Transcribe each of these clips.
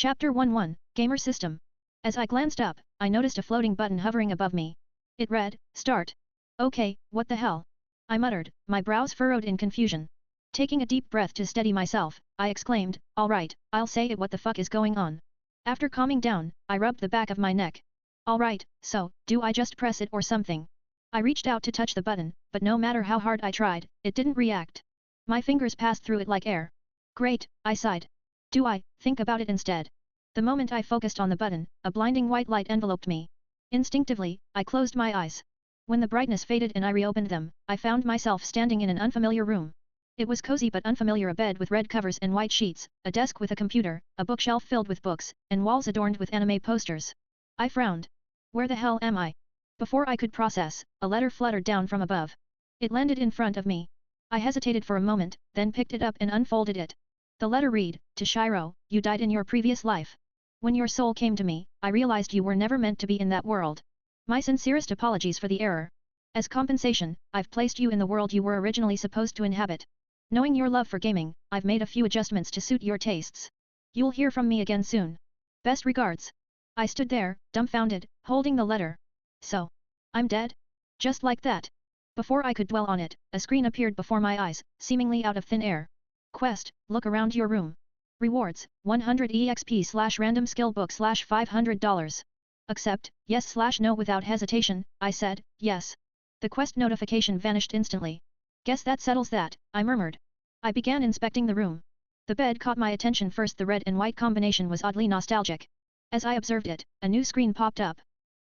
Chapter 11, Gamer System. As I glanced up, I noticed a floating button hovering above me. It read, Start. Okay, what the hell? I muttered, my brows furrowed in confusion. Taking a deep breath to steady myself, I exclaimed, alright, I'll say it, what the fuck is going on? After calming down, I rubbed the back of my neck. Alright, so, do I just press it or something? I reached out to touch the button, but no matter how hard I tried, it didn't react. My fingers passed through it like air. Great, I sighed. Do I think about it instead? The moment I focused on the button, a blinding white light enveloped me. Instinctively, I closed my eyes. When the brightness faded and I reopened them, I found myself standing in an unfamiliar room. It was cozy but unfamiliar, a bed with red covers and white sheets, a desk with a computer, a bookshelf filled with books, and walls adorned with anime posters. I frowned. Where the hell am I? Before I could process, a letter fluttered down from above. It landed in front of me. I hesitated for a moment, then picked it up and unfolded it. The letter read, To Shiro, you died in your previous life. When your soul came to me, I realized you were never meant to be in that world. My sincerest apologies for the error. As compensation, I've placed you in the world you were originally supposed to inhabit. Knowing your love for gaming, I've made a few adjustments to suit your tastes. You'll hear from me again soon. Best regards. I stood there, dumbfounded, holding the letter. So, I'm dead? Just like that. Before I could dwell on it, a screen appeared before my eyes, seemingly out of thin air. Quest, look around your room. Rewards, 100 EXP/random skill book $500. Accept, yes/no. Without hesitation, I said, yes. The quest notification vanished instantly. Guess that settles that, I murmured. I began inspecting the room. The bed caught my attention first. The red and white combination was oddly nostalgic. As I observed it, a new screen popped up.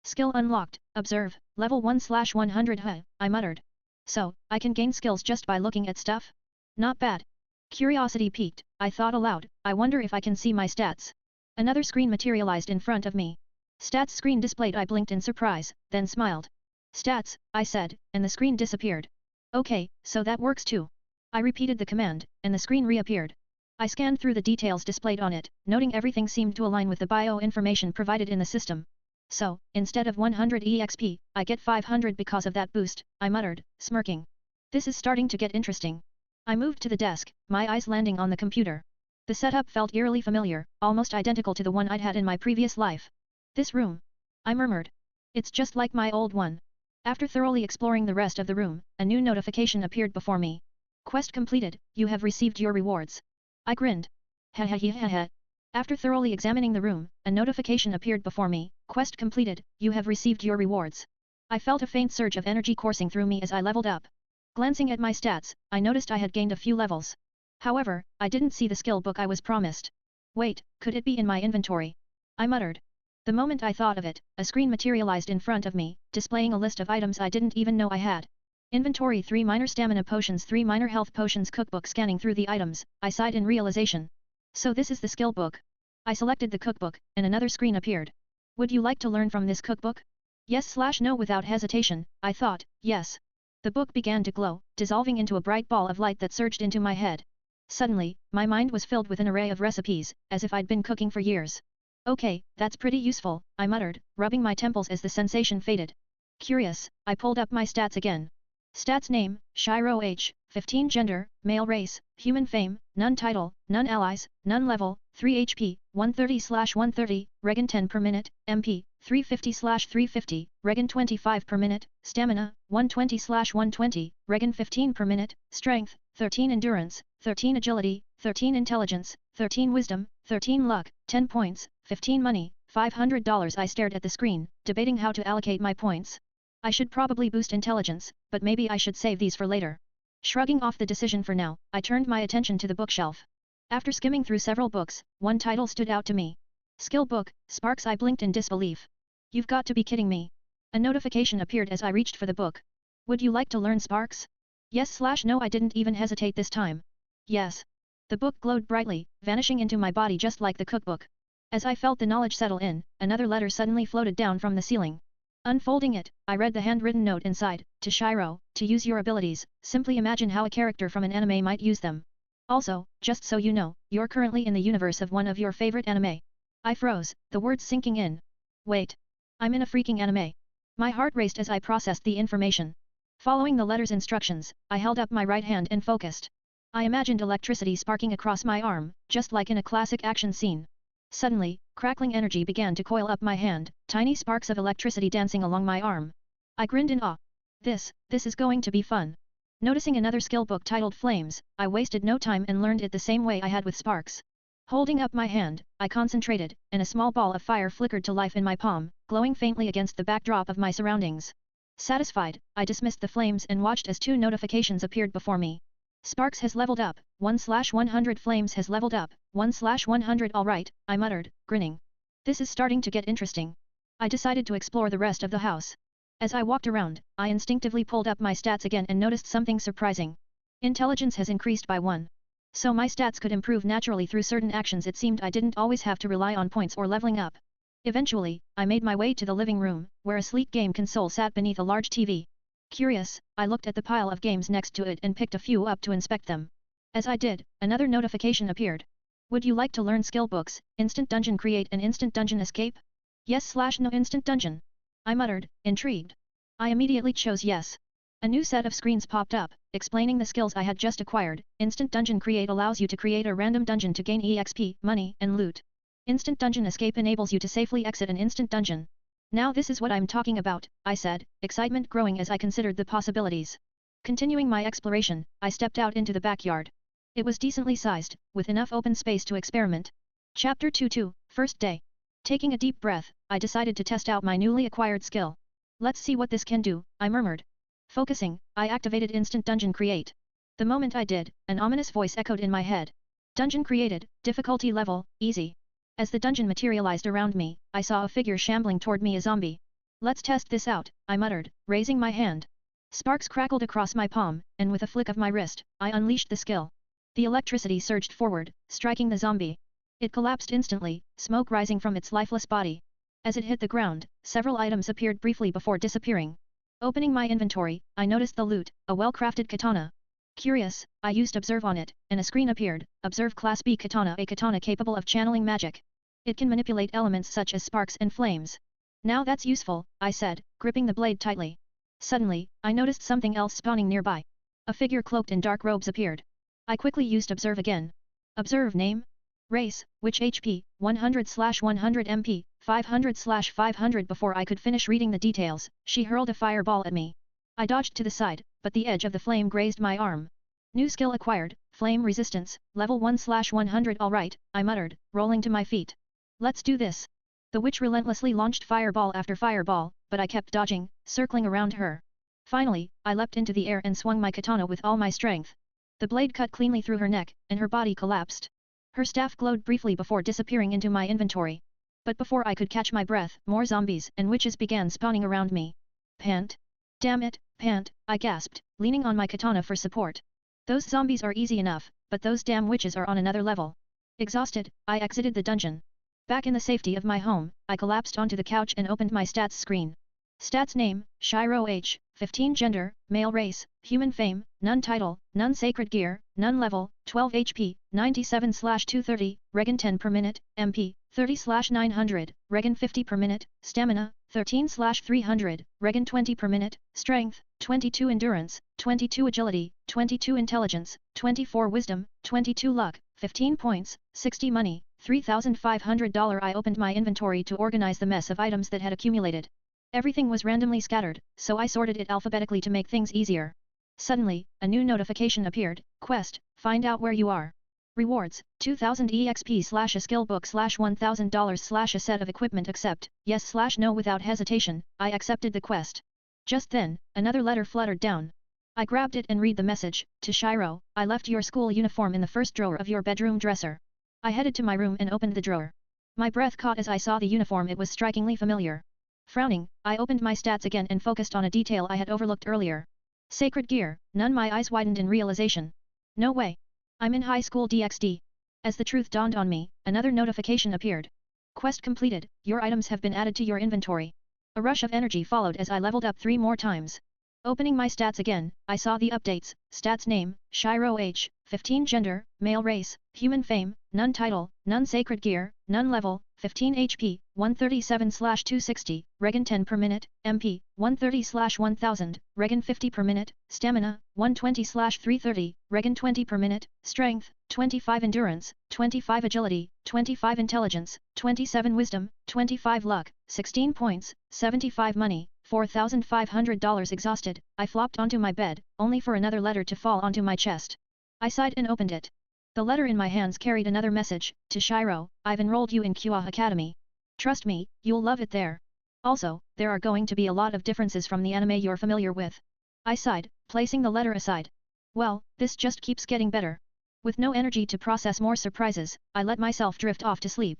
Skill unlocked, observe, level 1/100 I muttered. So, I can gain skills just by looking at stuff? Not bad. Curiosity piqued, I thought aloud, I wonder if I can see my stats. Another screen materialized in front of me. Stats screen displayed. I blinked in surprise, then smiled. Stats, I said, and the screen disappeared. Okay, so that works too. I repeated the command, and the screen reappeared. I scanned through the details displayed on it, noting everything seemed to align with the bio information provided in the system. So, instead of 100 EXP, I get 500 because of that boost, I muttered, smirking. This is starting to get interesting. I moved to the desk, my eyes landing on the computer. The setup felt eerily familiar, almost identical to the one I'd had in my previous life. This room? I murmured. It's just like my old one. After thoroughly exploring the rest of the room, a new notification appeared before me. Quest completed, you have received your rewards. I grinned. Ha ha ha ha. After thoroughly examining the room, a notification appeared before me. Quest completed, you have received your rewards. I felt a faint surge of energy coursing through me as I leveled up. Glancing at my stats, I noticed I had gained a few levels. However, I didn't see the skill book I was promised. Wait, could it be in my inventory? I muttered. The moment I thought of it, a screen materialized in front of me, displaying a list of items I didn't even know I had. Inventory: 3 minor stamina potions, 3 minor health potions. Cookbook. Scanning through the items, I sighed in realization. So this is the skill book. I selected the cookbook, and another screen appeared. Would you like to learn from this cookbook? Yes/no. Without hesitation, I thought, yes. The book began to glow, dissolving into a bright ball of light that surged into my head. Suddenly, my mind was filled with an array of recipes, as if I'd been cooking for years. Okay, that's pretty useful, I muttered, rubbing my temples as the sensation faded. Curious, I pulled up my stats again. Stats: name, Shiro, age, 15, gender, male, race, human, fame, none, title, none, allies, none, level, 3 HP, 130/130, regen 10 per minute, MP, 350/350, regen 25 per minute, stamina, 120/120, regen 15 per minute, strength, 13, endurance, 13, agility, 13, intelligence, 13, wisdom, 13, luck, 10 points, 15, money, $500. I stared at the screen, debating how to allocate my points. I should probably boost intelligence, but maybe I should save these for later. Shrugging off the decision for now, I turned my attention to the bookshelf. After skimming through several books, one title stood out to me. Skill book, Sparks. I blinked in disbelief. You've got to be kidding me. A notification appeared as I reached for the book. Would you like to learn Sparks? Yes/no. I didn't even hesitate this time. Yes. The book glowed brightly, vanishing into my body just like the cookbook. As I felt the knowledge settle in, another letter suddenly floated down from the ceiling. Unfolding it, I read the handwritten note inside. To Shiro, to use your abilities, simply imagine how a character from an anime might use them. Also, just so you know, you're currently in the universe of one of your favorite anime. I froze, the words sinking in. Wait. I'm in a freaking anime. My heart raced as I processed the information. Following the letter's instructions, I held up my right hand and focused. I imagined electricity sparking across my arm, just like in a classic action scene. Suddenly, crackling energy began to coil up my hand, tiny sparks of electricity dancing along my arm. I grinned in awe. This is going to be fun. Noticing another skill book titled Flames, I wasted no time and learned it the same way I had with sparks. Holding up my hand, I concentrated, and a small ball of fire flickered to life in my palm, glowing faintly against the backdrop of my surroundings. Satisfied, I dismissed the flames and watched as 2 notifications appeared before me. Sparks has leveled up, 1/100 Flames has leveled up, 1/100 Alright, I muttered, grinning. This is starting to get interesting. I decided to explore the rest of the house. As I walked around, I instinctively pulled up my stats again and noticed something surprising. Intelligence has increased by 1. So my stats could improve naturally through certain actions. It seemed I didn't always have to rely on points or leveling up. Eventually, I made my way to the living room, where a sleek game console sat beneath a large TV. Curious, I looked at the pile of games next to it and picked a few up to inspect them. As I did, another notification appeared. Would you like to learn skill books, instant dungeon create an instant dungeon escape? Yes/no instant dungeon. I muttered, intrigued. I immediately chose yes. A new set of screens popped up, explaining the skills I had just acquired. Instant dungeon create allows you to create a random dungeon to gain EXP, money, and loot. Instant dungeon escape enables you to safely exit an instant dungeon. Now this is what I'm talking about, I said, excitement growing as I considered the possibilities. Continuing my exploration, I stepped out into the backyard. It was decently sized, with enough open space to experiment. Chapter 22, First Day. Taking a deep breath, I decided to test out my newly acquired skill. Let's see what this can do, I murmured. Focusing, I activated Instant Dungeon Create. The moment I did, an ominous voice echoed in my head. Dungeon created, difficulty level, easy. As the dungeon materialized around me, I saw a figure shambling toward me, a zombie. Let's test this out, I muttered, raising my hand. Sparks crackled across my palm, and with a flick of my wrist, I unleashed the skill. The electricity surged forward, striking the zombie. It collapsed instantly, smoke rising from its lifeless body. As it hit the ground, several items appeared briefly before disappearing. Opening my inventory, I noticed the loot, a well-crafted katana. Curious, I used Observe on it, and a screen appeared. Observe Class B Katana, a katana capable of channeling magic. It can manipulate elements such as sparks and flames. Now that's useful, I said, gripping the blade tightly. Suddenly, I noticed something else spawning nearby. A figure cloaked in dark robes appeared. I quickly used Observe again. Observe name? Race, which HP, 100/100 MP, 500/500. Before I could finish reading the details, she hurled a fireball at me. I dodged to the side, but the edge of the flame grazed my arm. New skill acquired, Flame Resistance, level 1/100. Alright, I muttered, rolling to my feet. Let's do this. The witch relentlessly launched fireball after fireball, but I kept dodging, circling around her. Finally, I leapt into the air and swung my katana with all my strength. The blade cut cleanly through her neck, and her body collapsed. Her staff glowed briefly before disappearing into my inventory. But before I could catch my breath, more zombies and witches began spawning around me. Pant. Damn it, Pant, I gasped, leaning on my katana for support. Those zombies are easy enough, but those damn witches are on another level. Exhausted, I exited the dungeon. Back in the safety of my home, I collapsed onto the couch and opened my stats screen. Stats name, Shiro H, 15 gender, male race, human fame, none title, none sacred gear, none level, 12 HP, 97/230, regen 10 per minute, MP, 30/900, regen 50 per minute, stamina, 13/300, regen 20 per minute, strength, 22 endurance, 22 agility, 22 intelligence, 24 wisdom, 22 luck, 15 points, 60 money, $3,500. I opened my inventory to organize the mess of items that had accumulated. Everything was randomly scattered, so I sorted it alphabetically to make things easier. Suddenly, a new notification appeared. Quest, find out where you are. Rewards, 2000 EXP/a skill book $1,000 a set of equipment. Accept, yes/no. Without hesitation, I accepted the quest. Just then, another letter fluttered down. I grabbed it and read the message. To Shiro, I left your school uniform in the first drawer of your bedroom dresser. I headed to my room and opened the drawer. My breath caught as I saw the uniform. It was strikingly familiar. Frowning, I opened my stats again and focused on a detail I had overlooked earlier. Sacred gear, none. My eyes widened in realization. No way. I'm in high school DxD. As the truth dawned on me, another notification appeared. Quest completed, your items have been added to your inventory. A rush of energy followed as I leveled up 3 more times. Opening my stats again, I saw the updates. Stats name, Shiro age, 15 gender, male race, human fame, none title, none sacred gear, none level, 15 HP, 137/260, regen 10 per minute, MP, 130/1000, regen 50 per minute, stamina, 120/330, regen 20 per minute, strength, 25 endurance, 25 agility, 25 intelligence, 27 wisdom, 25 luck, 16 points, 75 money, $4,500 exhausted. I flopped onto my bed, only for another letter to fall onto my chest. I sighed and opened it. The letter in my hands carried another message. To Shiro, I've enrolled you in QA Academy. Trust me, you'll love it there. Also, there are going to be a lot of differences from the anime you're familiar with. I sighed, placing the letter aside. Well, this just keeps getting better. With no energy to process more surprises, I let myself drift off to sleep.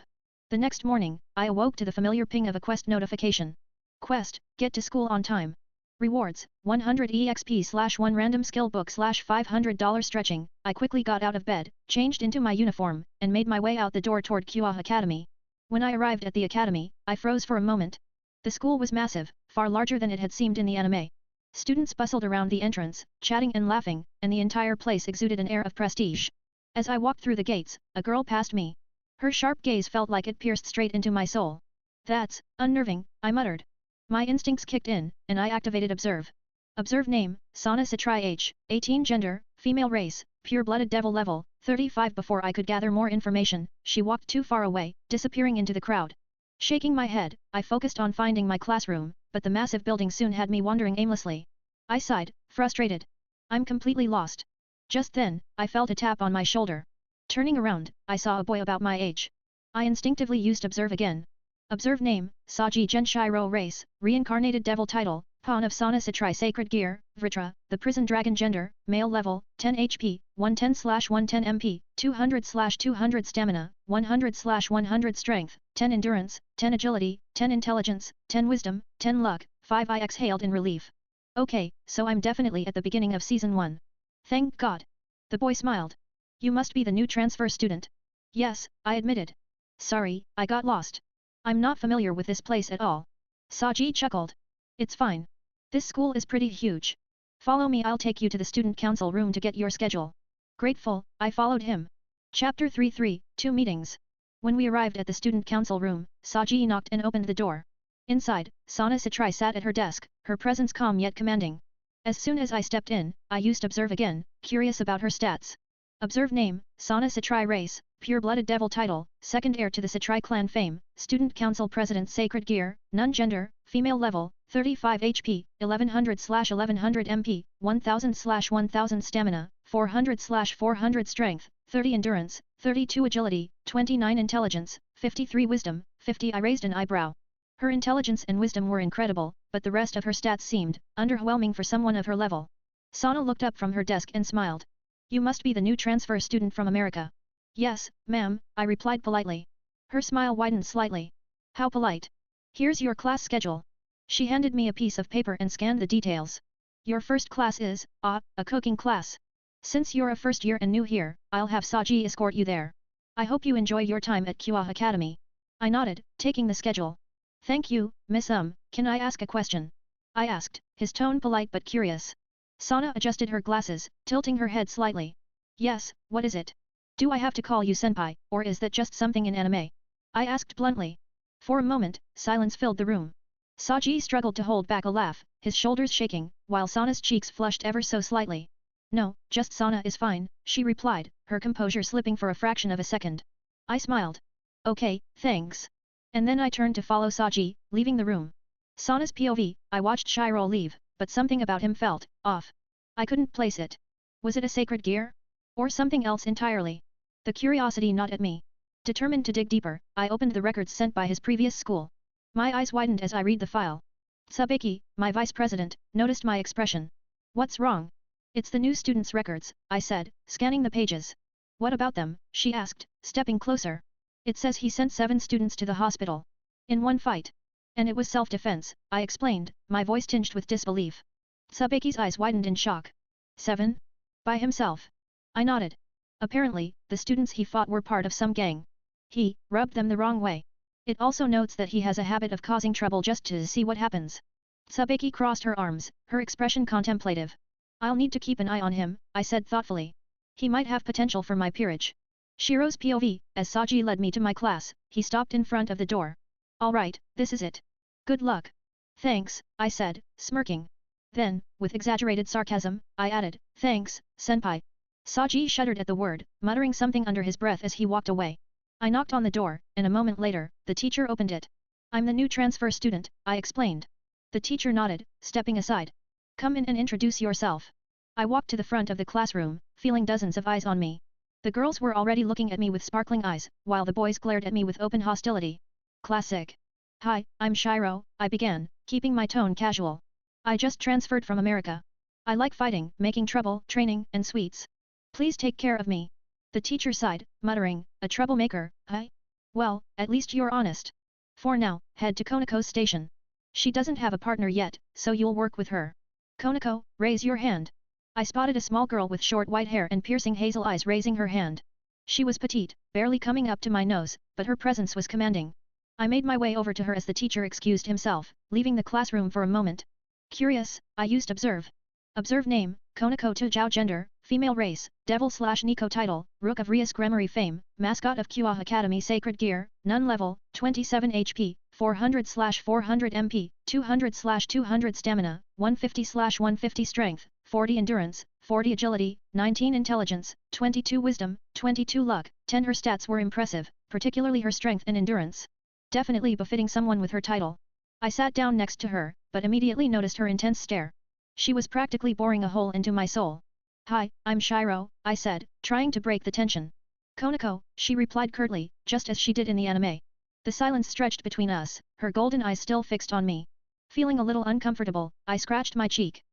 The next morning, I awoke to the familiar ping of a quest notification. Quest, get to school on time. Rewards, 100 EXP/1 random skill book $500 stretching. I quickly got out of bed, changed into my uniform, and made my way out the door toward QA Academy. When I arrived at the academy, I froze for a moment. The school was massive, far larger than it had seemed in the anime. Students bustled around the entrance, chatting and laughing, and the entire place exuded an air of prestige. As I walked through the gates, a girl passed me. Her sharp gaze felt like it pierced straight into my soul. That's unnerving, I muttered. My instincts kicked in, and I activated Observe. Observe name, Sana Satrai age, 18 gender, female race, pure-blooded devil level, 35. Before I could gather more information, she walked too far away, disappearing into the crowd. Shaking my head, I focused on finding my classroom, but the massive building soon had me wandering aimlessly. I sighed, frustrated. I'm completely lost. Just then, I felt a tap on my shoulder. Turning around, I saw a boy about my age. I instinctively used Observe again. Observe name, Saji Genshiro race, reincarnated devil title, Pawn of Sana Satrai sacred gear, Vritra, the prison dragon gender, male level, 10 HP, 110/110 MP, 200/200 stamina, 100/100 strength, 10 endurance, 10 agility, 10 intelligence, 10 wisdom, 10 luck, 5. I exhaled in relief. Okay, so I'm definitely at the beginning of season 1. Thank God. The boy smiled. You must be the new transfer student. Yes, I admitted. Sorry, I got lost. I'm not familiar with this place at all. Saji chuckled. It's fine. This school is pretty huge. Follow me, I'll take you to the student council room to get your schedule. Grateful, I followed him. Chapter 33, 2 Meetings. When we arrived at the student council room, Saji knocked and opened the door. Inside, Sana Satrai sat at her desk, her presence calm yet commanding. As soon as I stepped in, I used Observe again, curious about her stats. Observe name, Sana Satrai race, pure-blooded devil title, second heir to the Satrai clan fame, student council president sacred gear, none gender, female level, 35 HP, 1100/1100 MP, 1000/1000 stamina, 400/400 strength, 30 endurance, 32 agility, 29 intelligence, 53 wisdom, 50. I raised an eyebrow. Her intelligence and wisdom were incredible, but the rest of her stats seemed underwhelming for someone of her level. Sana looked up from her desk and smiled. You must be the new transfer student from America. Yes, ma'am, I replied politely. Her smile widened slightly. How polite. Here's your class schedule. She handed me a piece of paper and scanned the details. Your first class is, a cooking class. Since you're a first year and new here, I'll have Saji escort you there. I hope you enjoy your time at QA Academy. I nodded, taking the schedule. Thank you, Miss can I ask a question? I asked, his tone polite but curious. Sana adjusted her glasses, tilting her head slightly. Yes, what is it? Do I have to call you senpai, or is that just something in anime? I asked bluntly. For a moment, silence filled the room. Saji struggled to hold back a laugh, his shoulders shaking, while Sana's cheeks flushed ever so slightly. No, just Sana is fine, she replied, her composure slipping for a fraction of a second. I smiled. Okay, thanks. And then I turned to follow Saji, leaving the room. Sana's POV, I watched Shiro leave, but something about him felt off. I couldn't place it. Was it a sacred gear? Or something else entirely? The curiosity gnawed at me. Determined to dig deeper, I opened the records sent by his previous school. My eyes widened as I read the file. Tsubeki, my vice president, noticed my expression. What's wrong? It's the new students' records, I said, scanning the pages. What about them? She asked, stepping closer. It says he sent 7 students to the hospital. In one fight. And it was self-defense, I explained, my voice tinged with disbelief. Tsubeki's eyes widened in shock. 7? By himself? I nodded. Apparently, the students he fought were part of some gang. He rubbed them the wrong way. It also notes that he has a habit of causing trouble just to see what happens. Tsubaki crossed her arms, her expression contemplative. I'll need to keep an eye on him, I said thoughtfully. He might have potential for my peerage. Shiro's POV, as Saji led me to my class, he stopped in front of the door. Alright, this is it. Good luck. Thanks, I said, smirking. Then, with exaggerated sarcasm, I added, thanks, senpai. Saji shuddered at the word, muttering something under his breath as he walked away. I knocked on the door, and a moment later, the teacher opened it. I'm the new transfer student, I explained. The teacher nodded, stepping aside. Come in and introduce yourself. I walked to the front of the classroom, feeling dozens of eyes on me. The girls were already looking at me with sparkling eyes, while the boys glared at me with open hostility. Classic. Hi, I'm Shiro, I began, keeping my tone casual. I just transferred from America. I like fighting, making trouble, training, and sweets. Please take care of me. The teacher sighed, muttering, a troublemaker, huh? Well, at least you're honest. For now, head to Konako's station. She doesn't have a partner yet, so you'll work with her. Konako, raise your hand. I spotted a small girl with short white hair and piercing hazel eyes raising her hand. She was petite, barely coming up to my nose, but her presence was commanding. I made my way over to her as the teacher excused himself, leaving the classroom for a moment. Curious, I used observe. Observe name, Konako Tujao gender, female race, Devil/Nico title, Rook of Rias Gremory fame, mascot of Kua Academy Sacred Gear, Nun level, 27 HP, 400/400 MP, 200/200 stamina, 150/150 strength, 40 endurance, 40 agility, 19 intelligence, 22 wisdom, 22 luck, 10. Her stats were impressive, particularly her strength and endurance. Definitely befitting someone with her title. I sat down next to her, but immediately noticed her intense stare. She was practically boring a hole into my soul. Hi, I'm Shiro, I said, trying to break the tension. Konako, she replied curtly, just as she did in the anime. The silence stretched between us, her golden eyes still fixed on me. Feeling a little uncomfortable, I scratched my cheek.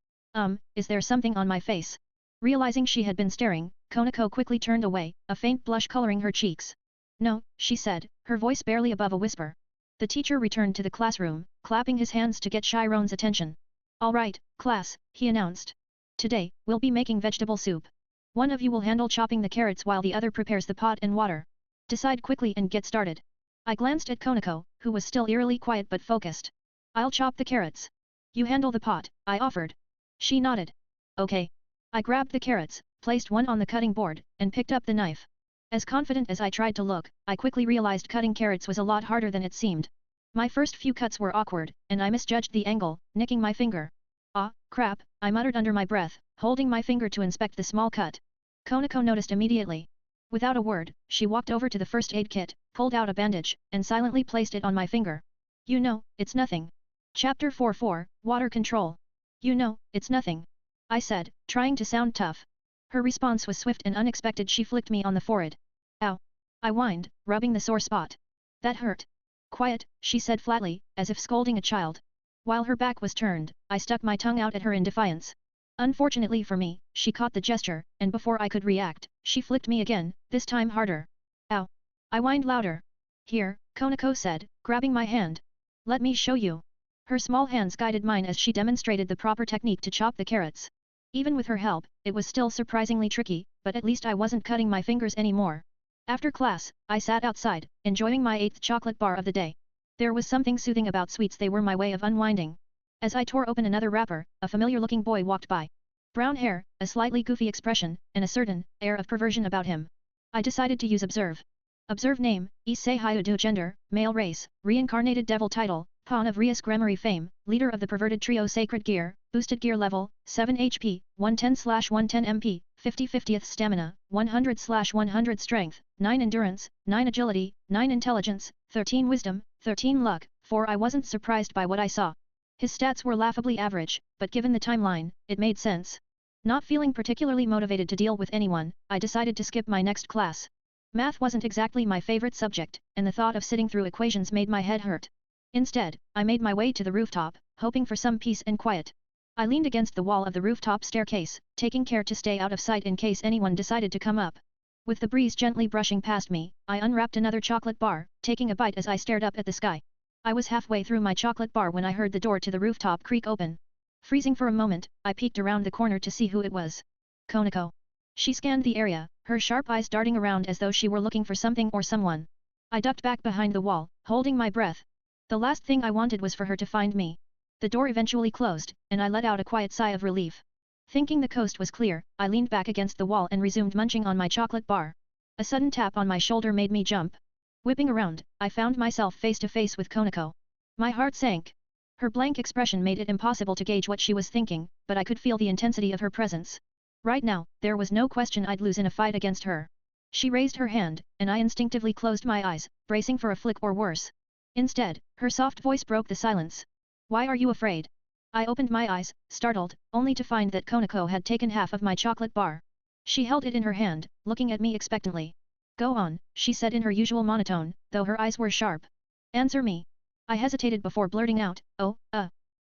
Is there something on my face? Realizing she had been staring, Konako quickly turned away, a faint blush coloring her cheeks. No, she said, her voice barely above a whisper. The teacher returned to the classroom, clapping his hands to get Chiron's attention. Alright, class, he announced. Today, we'll be making vegetable soup. One of you will handle chopping the carrots while the other prepares the pot and water. Decide quickly and get started. I glanced at Konako, who was still eerily quiet but focused. I'll chop the carrots. You handle the pot, I offered. She nodded. Okay. I grabbed the carrots, placed one on the cutting board, and picked up the knife. As confident as I tried to look, I quickly realized cutting carrots was a lot harder than it seemed. My first few cuts were awkward, and I misjudged the angle, nicking my finger. Ah, crap, I muttered under my breath, holding my finger to inspect the small cut. Konako noticed immediately. Without a word, she walked over to the first aid kit, pulled out a bandage, and silently placed it on my finger. You know, it's nothing. Chapter 44, Water Control. You know, it's nothing. I said, trying to sound tough. Her response was swift and unexpected. She flicked me on the forehead. Ow. I whined, rubbing the sore spot. That hurt. Quiet, she said flatly, as if scolding a child. While her back was turned, I stuck my tongue out at her in defiance. Unfortunately for me, she caught the gesture, and before I could react, she flicked me again, this time harder. Ow. I whined louder. Here, Konako said, grabbing my hand. Let me show you. Her small hands guided mine as she demonstrated the proper technique to chop the carrots. Even with her help, it was still surprisingly tricky, but at least I wasn't cutting my fingers anymore. After class, I sat outside, enjoying my 8th chocolate bar of the day. There was something soothing about sweets. They were my way of unwinding. As I tore open another wrapper, a familiar-looking boy walked by. Brown hair, a slightly goofy expression, and a certain air of perversion about him. I decided to use observe. Observe name, Issei Hyudo gender, male race, reincarnated devil title, Pawn of Rias Gremory fame, leader of the perverted trio Sacred Gear, boosted gear level, 7 HP, 110/110 MP, 50/50th stamina, 100/100 strength, 9 endurance, 9 agility, 9 intelligence, 13 wisdom, 13 luck, 4. I wasn't surprised by what I saw. His stats were laughably average, but given the timeline, it made sense. Not feeling particularly motivated to deal with anyone, I decided to skip my next class. Math wasn't exactly my favorite subject, and the thought of sitting through equations made my head hurt. Instead, I made my way to the rooftop, hoping for some peace and quiet. I leaned against the wall of the rooftop staircase, taking care to stay out of sight in case anyone decided to come up. With the breeze gently brushing past me, I unwrapped another chocolate bar, taking a bite as I stared up at the sky. I was halfway through my chocolate bar when I heard the door to the rooftop creak open. Freezing for a moment, I peeked around the corner to see who it was. Konako. She scanned the area, her sharp eyes darting around as though she were looking for something or someone. I ducked back behind the wall, holding my breath. The last thing I wanted was for her to find me. The door eventually closed, and I let out a quiet sigh of relief. Thinking the coast was clear, I leaned back against the wall and resumed munching on my chocolate bar. A sudden tap on my shoulder made me jump. Whipping around, I found myself face to face with Konako. My heart sank. Her blank expression made it impossible to gauge what she was thinking, but I could feel the intensity of her presence. Right now, there was no question I'd lose in a fight against her. She raised her hand, and I instinctively closed my eyes, bracing for a flick or worse. Instead, her soft voice broke the silence. Why are you afraid? I opened my eyes, startled, only to find that Konako had taken half of my chocolate bar. She held it in her hand, looking at me expectantly. Go on, she said in her usual monotone, though her eyes were sharp. Answer me. I hesitated before blurting out, oh,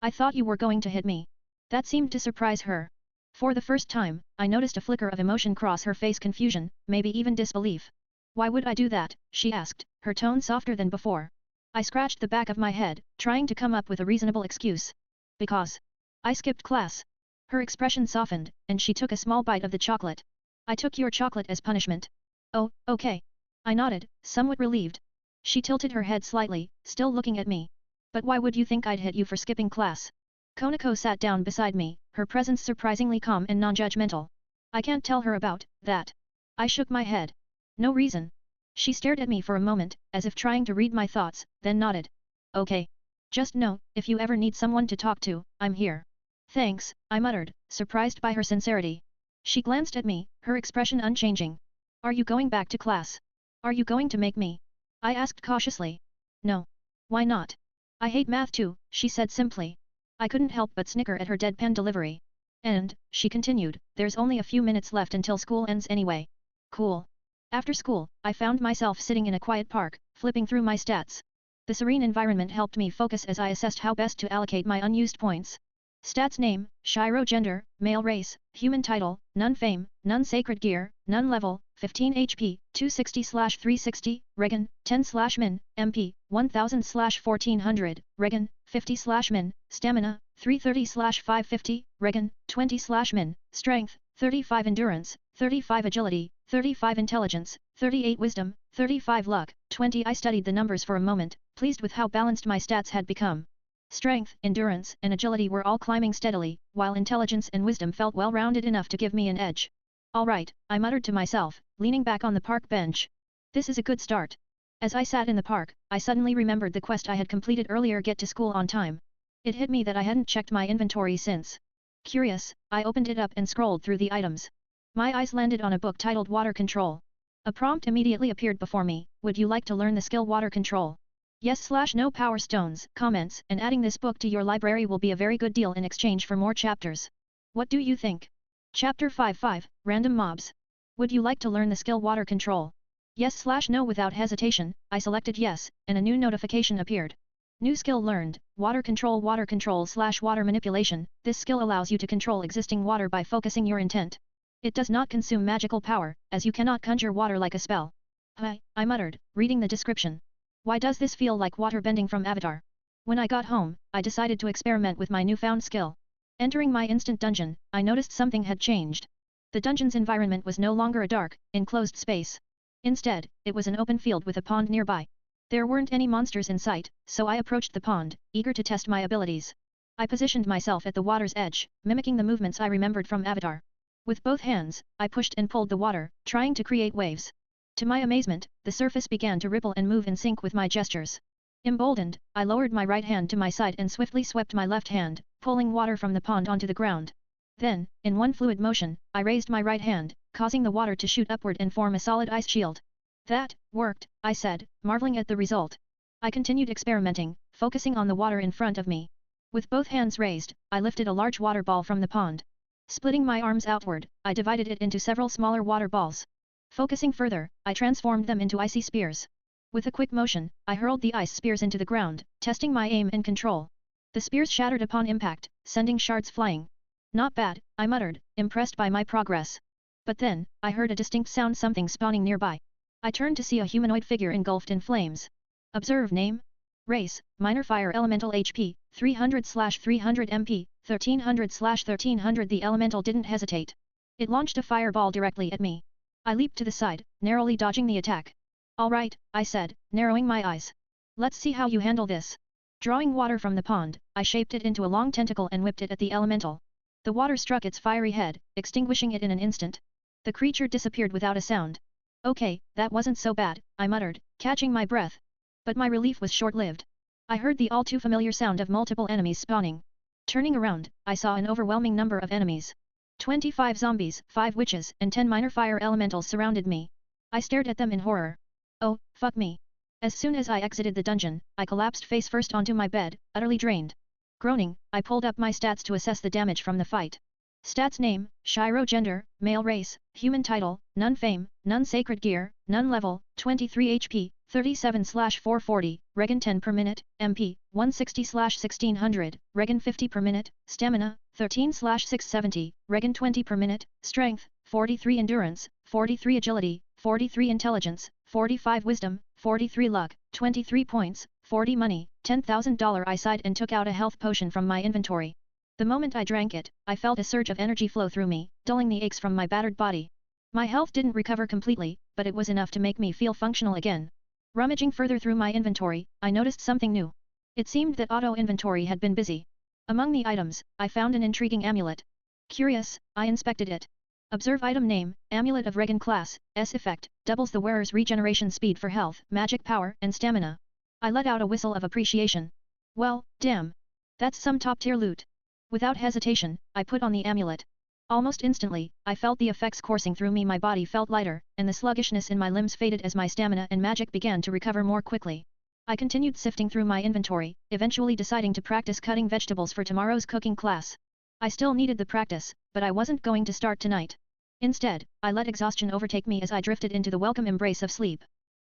I thought you were going to hit me. That seemed to surprise her. For the first time, I noticed a flicker of emotion cross her face, confusion, maybe even disbelief. Why would I do that, she asked, her tone softer than before. I scratched the back of my head, trying to come up with a reasonable excuse. Because I skipped class. Her expression softened, and she took a small bite of the chocolate. I took your chocolate as punishment. Oh, okay. I nodded, somewhat relieved. She tilted her head slightly, still looking at me. But why would you think I'd hit you for skipping class? Konako sat down beside me, her presence surprisingly calm and non-judgmental. I can't tell her about that. I shook my head. No reason. She stared at me for a moment, as if trying to read my thoughts, then nodded. Okay. Just know, if you ever need someone to talk to, I'm here. Thanks, I muttered, surprised by her sincerity. She glanced at me, her expression unchanging. Are you going back to class? Are you going to make me? I asked cautiously. No. Why not? I hate math too, she said simply. I couldn't help but snicker at her deadpan delivery. And, she continued, there's only a few minutes left until school ends anyway. Cool. After school, I found myself sitting in a quiet park, flipping through my stats. The serene environment helped me focus as I assessed how best to allocate my unused points. Stats: name, Shiro; gender, male; race, human; title, none; fame, none; sacred gear, none; level, 15 HP, 260/360, Regen, 10/min, MP, 1000/1400, Regen, 50/min, stamina, 330/550, Regen, 20/min, strength, 35 endurance, 35 agility, 35 intelligence, 38 wisdom, 35 luck, 20. I studied the numbers for a moment, pleased with how balanced my stats had become. Strength, endurance, and agility were all climbing steadily, while intelligence and wisdom felt well-rounded enough to give me an edge. Alright, I muttered to myself, leaning back on the park bench. This is a good start. As I sat in the park, I suddenly remembered the quest I had completed earlier: get to school on time. It hit me that I hadn't checked my inventory since. Curious, I opened it up and scrolled through the items. My eyes landed on a book titled Water Control. A prompt immediately appeared before me: would you like to learn the skill Water Control? Yes/no. Power stones, comments, and adding this book to your library will be a very good deal in exchange for more chapters. What do you think? Chapter 5. Random mobs. Would you like to learn the skill Water Control? Yes/no. Without hesitation, I selected yes, and a new notification appeared. New skill learned, Water Control. Water Control/water manipulation. This skill allows you to control existing water by focusing your intent. It does not consume magical power, as you cannot conjure water like a spell. I muttered, reading the description. Why does this feel like water bending from Avatar? When I got home, I decided to experiment with my newfound skill. Entering my instant dungeon, I noticed something had changed. The dungeon's environment was no longer a dark, enclosed space. Instead, it was an open field with a pond nearby. There weren't any monsters in sight, so I approached the pond, eager to test my abilities. I positioned myself at the water's edge, mimicking the movements I remembered from Avatar. With both hands, I pushed and pulled the water, trying to create waves. To my amazement, the surface began to ripple and move in sync with my gestures. Emboldened, I lowered my right hand to my side and swiftly swept my left hand, pulling water from the pond onto the ground. Then, in one fluid motion, I raised my right hand, causing the water to shoot upward and form a solid ice shield. That worked, I said, marveling at the result. I continued experimenting, focusing on the water in front of me. With both hands raised, I lifted a large water ball from the pond. Splitting my arms outward, I divided it into several smaller water balls. Focusing further, I transformed them into icy spears. With a quick motion, I hurled the ice spears into the ground, testing my aim and control. The spears shattered upon impact, sending shards flying. Not bad, I muttered, impressed by my progress. But then, I heard a distinct sound: something spawning nearby. I turned to see a humanoid figure engulfed in flames. Observe: name, race, minor; fire elemental; HP, 300/300 MP, 1300/1300. The elemental didn't hesitate. It launched a fireball directly at me. I leaped to the side, narrowly dodging the attack. Alright, I said, narrowing my eyes. Let's see how you handle this. Drawing water from the pond, I shaped it into a long tentacle and whipped it at the elemental. The water struck its fiery head, extinguishing it in an instant. The creature disappeared without a sound. Okay, that wasn't so bad, I muttered, catching my breath. But my relief was short-lived. I heard the all-too-familiar sound of multiple enemies spawning. Turning around, I saw an overwhelming number of enemies. 25 zombies, 5 witches, and 10 minor fire elementals surrounded me. I stared at them in horror. Oh, fuck me. As soon as I exited the dungeon, I collapsed face first onto my bed, utterly drained. Groaning, I pulled up my stats to assess the damage from the fight. Stats name, Shiro gender, male race, human title, none fame, none sacred gear, none level, 23 HP, 37/440, regen 10 per minute, MP, 160/1600, regen 50 per minute, stamina, 13/670, regen 20 per minute, strength, 43 endurance, 43 agility, 43 intelligence, 45 wisdom, 43 luck, 23 points, 40 money, $10,000. I sighed and took out a health potion from my inventory. The moment I drank it, I felt a surge of energy flow through me, dulling the aches from my battered body. My health didn't recover completely, but it was enough to make me feel functional again. Rummaging further through my inventory, I noticed something new. It seemed that auto-inventory had been busy. Among the items, I found an intriguing amulet. Curious, I inspected it. Observe item name, Amulet of Regen class, S effect, doubles the wearer's regeneration speed for health, magic power, and stamina. I let out a whistle of appreciation. Well, damn. That's some top-tier loot. Without hesitation, I put on the amulet. Almost instantly, I felt the effects coursing through me. My body felt lighter, and the sluggishness in my limbs faded as my stamina and magic began to recover more quickly. I continued sifting through my inventory, eventually deciding to practice cutting vegetables for tomorrow's cooking class. I still needed the practice, but I wasn't going to start tonight. Instead, I let exhaustion overtake me as I drifted into the welcome embrace of sleep.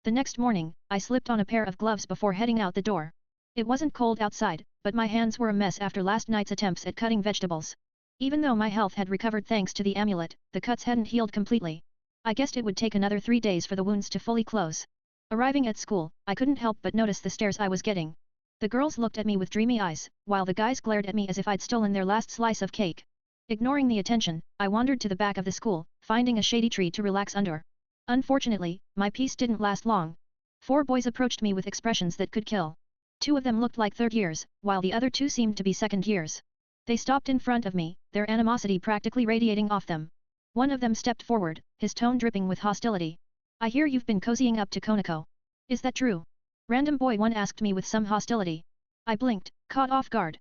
The next morning, I slipped on a pair of gloves before heading out the door. It wasn't cold outside, but my hands were a mess after last night's attempts at cutting vegetables. Even though my health had recovered thanks to the amulet, the cuts hadn't healed completely. I guessed it would take another 3 days for the wounds to fully close. Arriving at school, I couldn't help but notice the stares I was getting. The girls looked at me with dreamy eyes, while the guys glared at me as if I'd stolen their last slice of cake. Ignoring the attention, I wandered to the back of the school, finding a shady tree to relax under. Unfortunately, my peace didn't last long. 4 boys approached me with expressions that could kill. 2 of them looked like third years, while the other 2 seemed to be second years. They stopped in front of me, their animosity practically radiating off them. One of them stepped forward, his tone dripping with hostility. I hear you've been cozying up to Konako. Is that true? Random boy 1 asked me with some hostility. I blinked, caught off guard.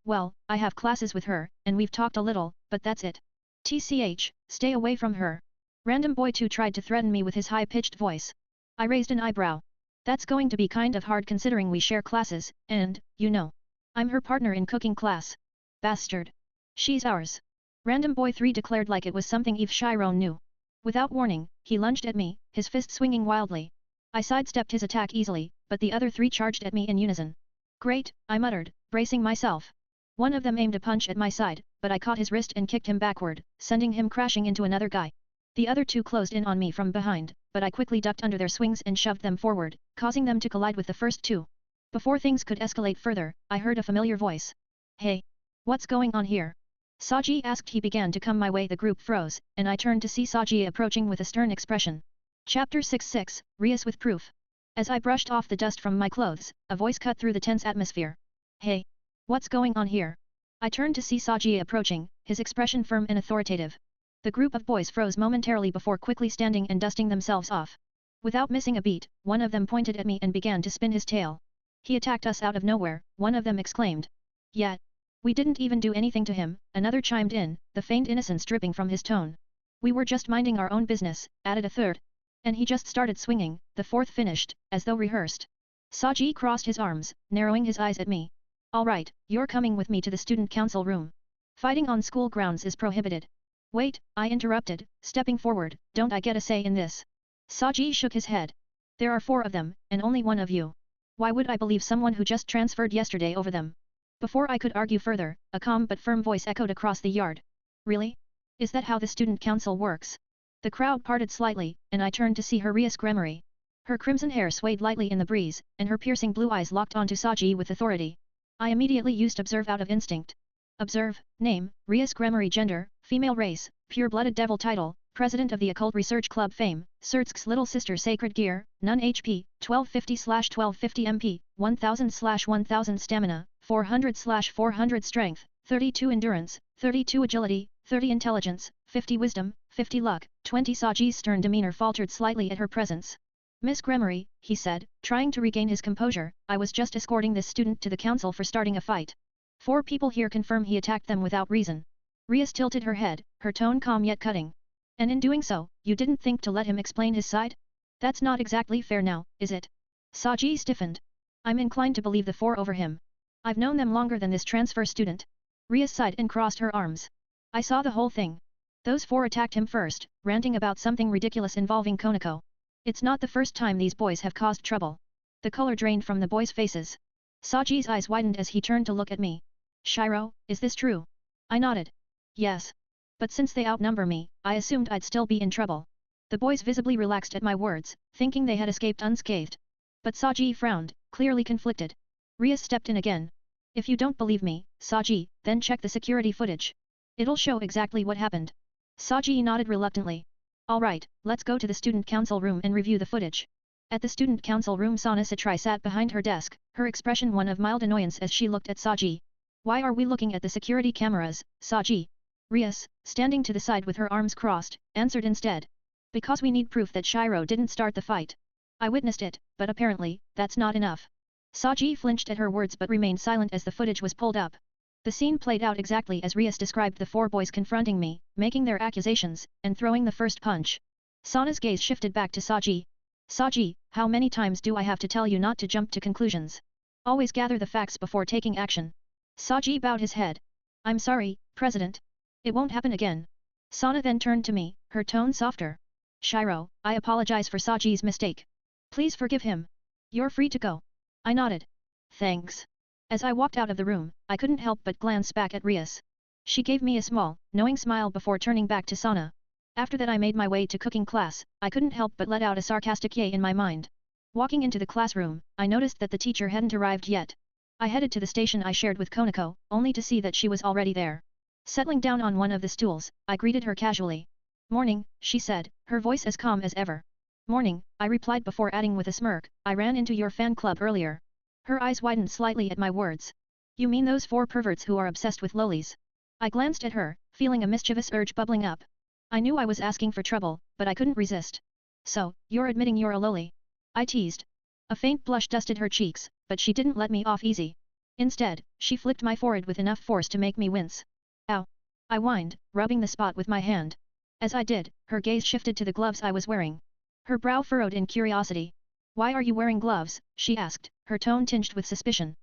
Well, I have classes with her, and we've talked a little, but that's it. TCH, stay away from her. Random boy 2 tried to threaten me with his high-pitched voice. I raised an eyebrow. That's going to be kind of hard considering we share classes, and, you know, I'm her partner in cooking class. Bastard. She's ours. Random boy 3 declared like it was something Eve Chiron knew. Without warning, he lunged at me, his fist swinging wildly. I sidestepped his attack easily, but the other 3 charged at me in unison. Great, I muttered, bracing myself. One of them aimed a punch at my side, but I caught his wrist and kicked him backward, sending him crashing into another guy. The other 2 closed in on me from behind, but I quickly ducked under their swings and shoved them forward, causing them to collide with the first 2. Before things could escalate further, I heard a familiar voice. Hey! What's going on here? Saji asked. He began to come my way. The group froze, and I turned to see Saji approaching with a stern expression. Chapter 66, Rias with Proof. As I brushed off the dust from my clothes, a voice cut through the tense atmosphere. Hey! What's going on here? I turned to see Saji approaching, his expression firm and authoritative. The group of boys froze momentarily before quickly standing and dusting themselves off. Without missing a beat, one of them pointed at me and began to spin his tail. He attacked us out of nowhere, one of them exclaimed. Yeah. We didn't even do anything to him, another chimed in, the feigned innocence dripping from his tone. We were just minding our own business, added a third. And he just started swinging, the fourth finished, as though rehearsed. Saji crossed his arms, narrowing his eyes at me. Alright, you're coming with me to the student council room. Fighting on school grounds is prohibited. Wait, I interrupted, stepping forward, don't I get a say in this? Saji shook his head. There are 4 of them, and only 1 of you. Why would I believe someone who just transferred yesterday over them? Before I could argue further, a calm but firm voice echoed across the yard. Really? Is that how the student council works? The crowd parted slightly, and I turned to see her Rias Gremory. Her crimson hair swayed lightly in the breeze, and her piercing blue eyes locked onto Saji with authority. I immediately used Observe out of instinct. Observe, name, Rias Gremory gender, female race, pure-blooded devil title, president of the Occult Research Club fame, Surtsk's little sister Sacred Gear, Nun HP, 1250/1250 MP, 1000/1000 Stamina, 400/400 Strength, 32 Endurance, 32 Agility, 30 Intelligence, 50 Wisdom, 50 Luck, 20 Saji's stern demeanor faltered slightly at her presence. Miss Gremory, he said, trying to regain his composure, I was just escorting this student to the council for starting a fight. 4 people here confirm he attacked them without reason. Rias tilted her head, her tone calm yet cutting. And in doing so, you didn't think to let him explain his side? That's not exactly fair now, is it? Saji stiffened. I'm inclined to believe the 4 over him. I've known them longer than this transfer student. Rias sighed and crossed her arms. I saw the whole thing. Those 4 attacked him first, ranting about something ridiculous involving Konako. It's not the first time these boys have caused trouble. The color drained from the boys' faces. Saji's eyes widened as he turned to look at me. Shiro, is this true? I nodded. Yes. But since they outnumber me, I assumed I'd still be in trouble. The boys visibly relaxed at my words, thinking they had escaped unscathed. But Saji frowned, clearly conflicted. Rias stepped in again. If you don't believe me, Saji, then check the security footage. It'll show exactly what happened. Saji nodded reluctantly. Alright, let's go to the student council room and review the footage. At the student council room Sana Satrai sat behind her desk, her expression one of mild annoyance as she looked at Saji. Why are we looking at the security cameras, Saji? Rias, standing to the side with her arms crossed, answered instead. Because we need proof that Shiro didn't start the fight. I witnessed it, but apparently, that's not enough. Saji flinched at her words but remained silent as the footage was pulled up. The scene played out exactly as Rias described, the 4 boys confronting me, making their accusations, and throwing the first punch. Sana's gaze shifted back to Saji. Saji, how many times do I have to tell you not to jump to conclusions? Always gather the facts before taking action. Saji bowed his head. I'm sorry, President. It won't happen again. Sana then turned to me, her tone softer. Shiro, I apologize for Saji's mistake. Please forgive him. You're free to go. I nodded. Thanks. As I walked out of the room, I couldn't help but glance back at Rias. She gave me a small, knowing smile before turning back to Sana. After that I made my way to cooking class, I couldn't help but let out a sarcastic yay in my mind. Walking into the classroom, I noticed that the teacher hadn't arrived yet. I headed to the station I shared with Konako, only to see that she was already there. Settling down on one of the stools, I greeted her casually. Morning, she said, her voice as calm as ever. Morning, I replied before adding with a smirk, I ran into your fan club earlier. Her eyes widened slightly at my words. You mean those 4 perverts who are obsessed with lolis? I glanced at her, feeling a mischievous urge bubbling up. I knew I was asking for trouble, but I couldn't resist. So, you're admitting you're a loli? I teased. A faint blush dusted her cheeks, but she didn't let me off easy. Instead, she flicked my forehead with enough force to make me wince. Ow! I whined, rubbing the spot with my hand. As I did, her gaze shifted to the gloves I was wearing. Her brow furrowed in curiosity. Why are you wearing gloves? She asked, her tone tinged with suspicion.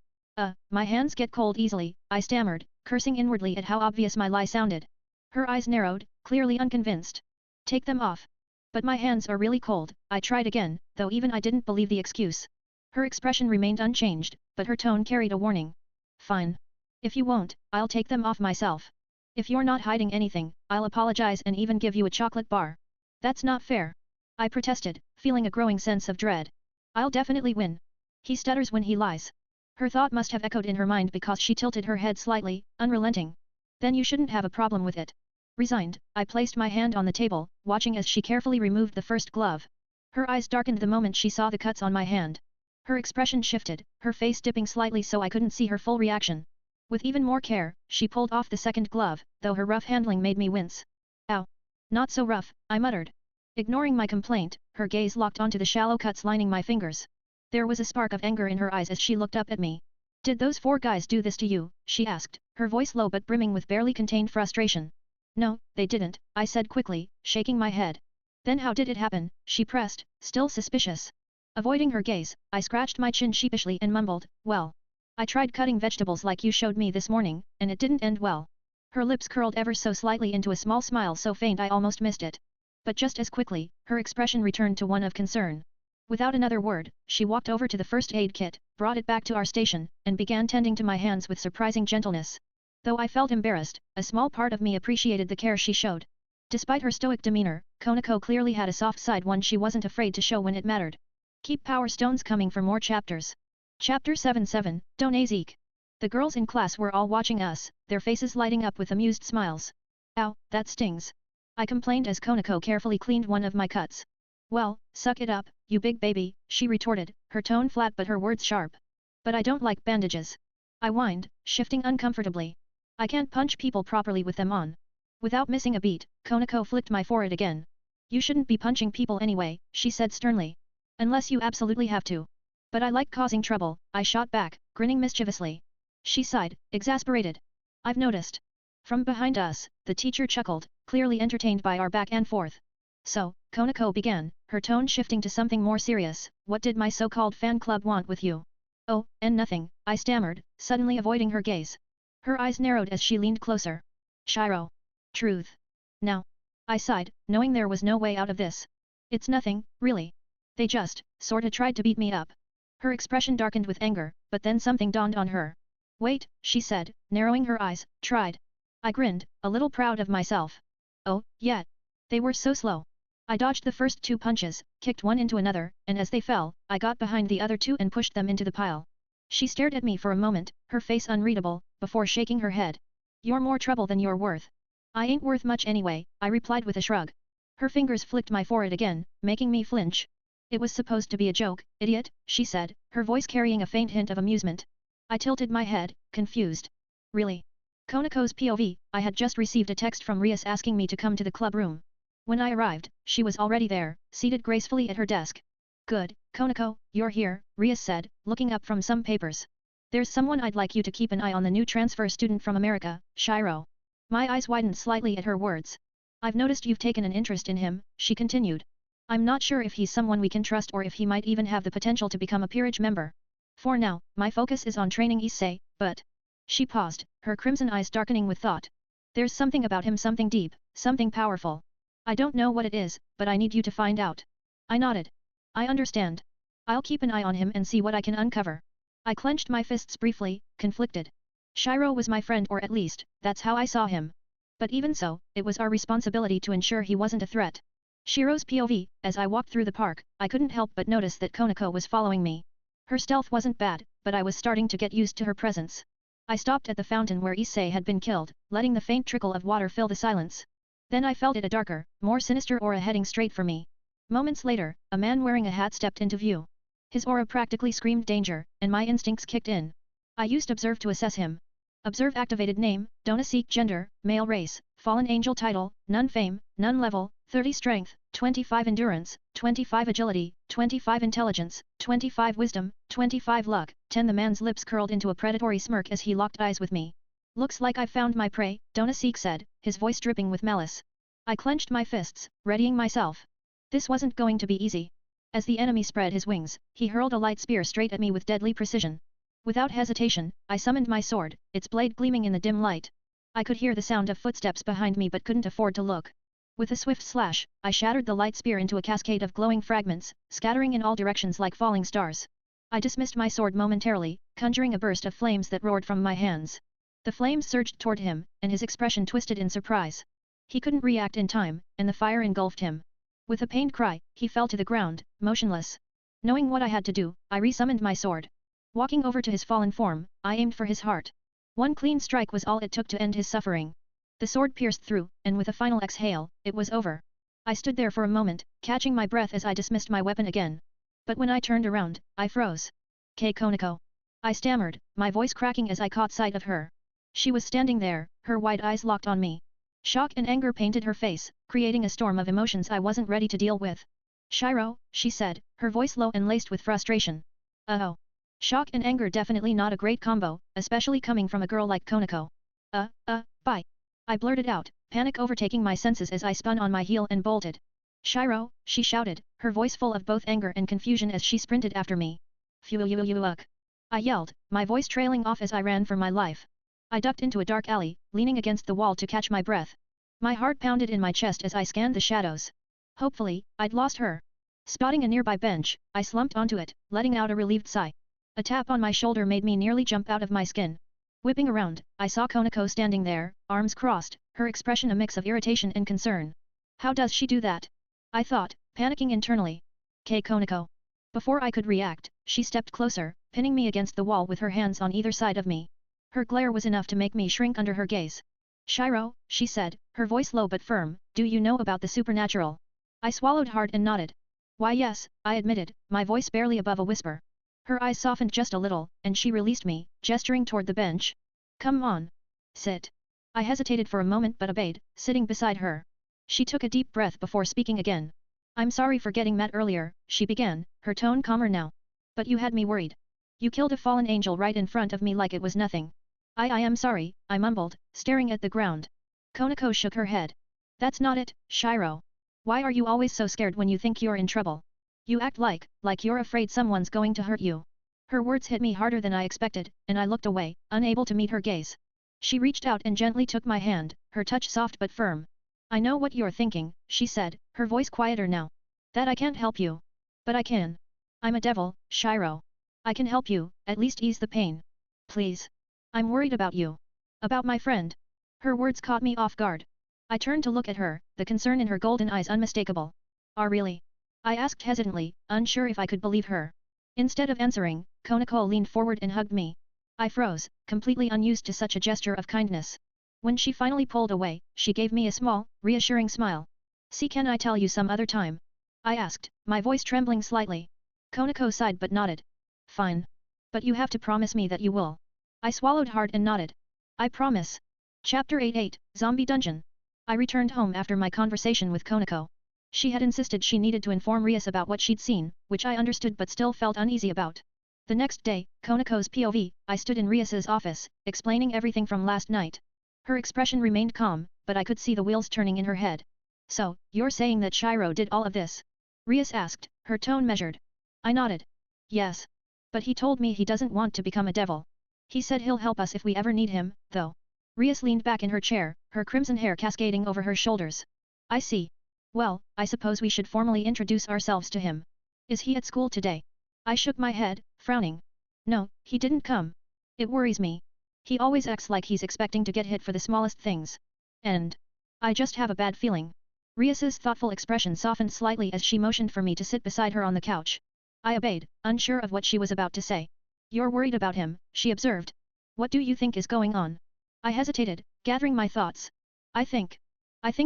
My hands get cold easily, I stammered, cursing inwardly at how obvious my lie sounded. Her eyes narrowed, clearly unconvinced. Take them off. But my hands are really cold, I tried again, though even I didn't believe the excuse. Her expression remained unchanged, but her tone carried a warning. Fine. If you won't, I'll take them off myself. If you're not hiding anything, I'll apologize and even give you a chocolate bar. That's not fair. I protested, feeling a growing sense of dread. I'll definitely win. He stutters when he lies. Her thought must have echoed in her mind because she tilted her head slightly, unrelenting. Then you shouldn't have a problem with it. Resigned, I placed my hand on the table, watching as she carefully removed the first glove. Her eyes darkened the moment she saw the cuts on my hand. Her expression shifted, her face dipping slightly so I couldn't see her full reaction. With even more care, she pulled off the second glove, though her rough handling made me wince. Ow! Not so rough, I muttered. Ignoring my complaint, her gaze locked onto the shallow cuts lining my fingers. There was a spark of anger in her eyes as she looked up at me. Did those 4 guys do this to you? She asked, her voice low but brimming with barely contained frustration. No, they didn't, I said quickly, shaking my head. Then how did it happen? She pressed, still suspicious. Avoiding her gaze, I scratched my chin sheepishly and mumbled, well. I tried cutting vegetables like you showed me this morning, and it didn't end well. Her lips curled ever so slightly into a small smile so faint I almost missed it. But just as quickly, her expression returned to one of concern. Without another word, she walked over to the first aid kit, brought it back to our station, and began tending to my hands with surprising gentleness. Though I felt embarrassed, a small part of me appreciated the care she showed. Despite her stoic demeanor, Konako clearly had a soft side, one she wasn't afraid to show when it mattered. Keep Power Stones coming for more chapters. Chapter 77, Don't Zeke. The girls in class were all watching us, their faces lighting up with amused smiles. Ow, that stings. I complained as Konako carefully cleaned one of my cuts. Well, suck it up, you big baby, she retorted, her tone flat but her words sharp. But I don't like bandages. I whined, shifting uncomfortably. I can't punch people properly with them on. Without missing a beat, Konako flicked my forehead again. You shouldn't be punching people anyway, she said sternly. Unless you absolutely have to. But I like causing trouble, I shot back, grinning mischievously. She sighed, exasperated. I've noticed. From behind us, the teacher chuckled, clearly entertained by our back and forth. So, Konako began, her tone shifting to something more serious, what did my so-called fan club want with you? Oh, and nothing, I stammered, suddenly avoiding her gaze. Her eyes narrowed as she leaned closer. Shiro. Truth. Now. I sighed, knowing there was no way out of this. It's nothing, really. They just, sorta tried to beat me up. Her expression darkened with anger, but then something dawned on her. Wait, she said, narrowing her eyes, tried. I grinned, a little proud of myself. Oh, yeah. They were so slow. I dodged the first 2 punches, kicked one into another, and as they fell, I got behind the other 2 and pushed them into the pile. She stared at me for a moment, her face unreadable, before shaking her head. You're more trouble than you're worth. I ain't worth much anyway, I replied with a shrug. Her fingers flicked my forehead again, making me flinch. It was supposed to be a joke, idiot, she said, her voice carrying a faint hint of amusement. I tilted my head, confused. Really? Konako's POV, I had just received a text from Rias asking me to come to the club room. When I arrived, she was already there, seated gracefully at her desk. Good, Konako, you're here, Rias said, looking up from some papers. There's someone I'd like you to keep an eye on, the new transfer student from America, Shiro. My eyes widened slightly at her words. I've noticed you've taken an interest in him, she continued. I'm not sure if he's someone we can trust or if he might even have the potential to become a peerage member. For now, my focus is on training Issei, but... She paused, her crimson eyes darkening with thought. There's something about him, something deep, something powerful. I don't know what it is, but I need you to find out. I nodded. I understand. I'll keep an eye on him and see what I can uncover. I clenched my fists briefly, conflicted. Shiro was my friend, or at least, that's how I saw him. But even so, it was our responsibility to ensure he wasn't a threat. Shiro's POV, as I walked through the park, I couldn't help but notice that Konako was following me. Her stealth wasn't bad, but I was starting to get used to her presence. I stopped at the fountain where Issei had been killed, letting the faint trickle of water fill the silence. Then I felt it, a darker, more sinister aura heading straight for me. Moments later, a man wearing a hat stepped into view. His aura practically screamed danger, and my instincts kicked in. I used Observe to assess him. Observe activated: name, Donaseek, gender, male, race, fallen angel, title, none, fame, none, level, 30 strength, 25 endurance, 25 agility, 25 intelligence, 25 wisdom, 25 luck, 10. The man's lips curled into a predatory smirk as he locked eyes with me. Looks like I found my prey, Donaseek said, his voice dripping with malice. I clenched my fists, readying myself. This wasn't going to be easy. As the enemy spread his wings, he hurled a light spear straight at me with deadly precision. Without hesitation, I summoned my sword, its blade gleaming in the dim light. I could hear the sound of footsteps behind me but couldn't afford to look. With a swift slash, I shattered the light spear into a cascade of glowing fragments, scattering in all directions like falling stars. I dismissed my sword momentarily, conjuring a burst of flames that roared from my hands. The flames surged toward him, and his expression twisted in surprise. He couldn't react in time, and the fire engulfed him. With a pained cry, he fell to the ground, motionless. Knowing what I had to do, I resummoned my sword. Walking over to his fallen form, I aimed for his heart. One clean strike was all it took to end his suffering. The sword pierced through, and with a final exhale, it was over. I stood there for a moment, catching my breath as I dismissed my weapon again. But when I turned around, I froze. Konako. I stammered, my voice cracking as I caught sight of her. She was standing there, her wide eyes locked on me. Shock and anger painted her face, creating a storm of emotions I wasn't ready to deal with. Shiro, she said, her voice low and laced with frustration. Oh. Shock and anger, definitely not a great combo, especially coming from a girl like Konako. Bye. I blurted out, panic overtaking my senses as I spun on my heel and bolted. Shiro, she shouted, her voice full of both anger and confusion as she sprinted after me. Fuck. I yelled, my voice trailing off as I ran for my life. I ducked into a dark alley, leaning against the wall to catch my breath. My heart pounded in my chest as I scanned the shadows. Hopefully, I'd lost her. Spotting a nearby bench, I slumped onto it, letting out a relieved sigh. A tap on my shoulder made me nearly jump out of my skin. Whipping around, I saw Konako standing there, arms crossed, her expression a mix of irritation and concern. How does she do that? I thought, panicking internally. Konako. Before I could react, she stepped closer, pinning me against the wall with her hands on either side of me. Her glare was enough to make me shrink under her gaze. Shiro, she said, her voice low but firm, do you know about the supernatural? I swallowed hard and nodded. Why yes, I admitted, my voice barely above a whisper. Her eyes softened just a little, and she released me, gesturing toward the bench. Come on. Sit. I hesitated for a moment but obeyed, sitting beside her. She took a deep breath before speaking again. I'm sorry for getting mad earlier, she began, her tone calmer now. But you had me worried. You killed a fallen angel right in front of me like it was nothing. I am sorry, I mumbled, staring at the ground. Konako shook her head. That's not it, Shiro. Why are you always so scared when you think you're in trouble? You act like you're afraid someone's going to hurt you. Her words hit me harder than I expected, and I looked away, unable to meet her gaze. She reached out and gently took my hand, her touch soft but firm. I know what you're thinking, she said, her voice quieter now. That I can't help you. But I can. I'm a devil, Shiro. I can help you, at least ease the pain. Please. I'm worried about you. About my friend. Her words caught me off guard. I turned to look at her, the concern in her golden eyes unmistakable. Really? I asked hesitantly, unsure if I could believe her. Instead of answering, Konako leaned forward and hugged me. I froze, completely unused to such a gesture of kindness. When she finally pulled away, she gave me a small, reassuring smile. See, can I tell you some other time? I asked, my voice trembling slightly. Konako sighed but nodded. Fine. But you have to promise me that you will. I swallowed hard and nodded. I promise. Chapter 88, Zombie Dungeon. I returned home after my conversation with Konako. She had insisted she needed to inform Rias about what she'd seen, which I understood but still felt uneasy about. The next day, Konako's POV, I stood in Rias's office, explaining everything from last night. Her expression remained calm, but I could see the wheels turning in her head. So, you're saying that Shiro did all of this? Rias asked, her tone measured. I nodded. Yes. But he told me he doesn't want to become a devil. He said he'll help us if we ever need him, though. Rias leaned back in her chair, her crimson hair cascading over her shoulders. I see. Well, I suppose we should formally introduce ourselves to him. Is he at school today? I shook my head, frowning. No, he didn't come. It worries me. He always acts like he's expecting to get hit for the smallest things. And I just have a bad feeling. Rias's thoughtful expression softened slightly as she motioned for me to sit beside her on the couch. I obeyed, unsure of what she was about to say. You're worried about him, she observed. What do you think is going on? I hesitated, gathering my thoughts. I think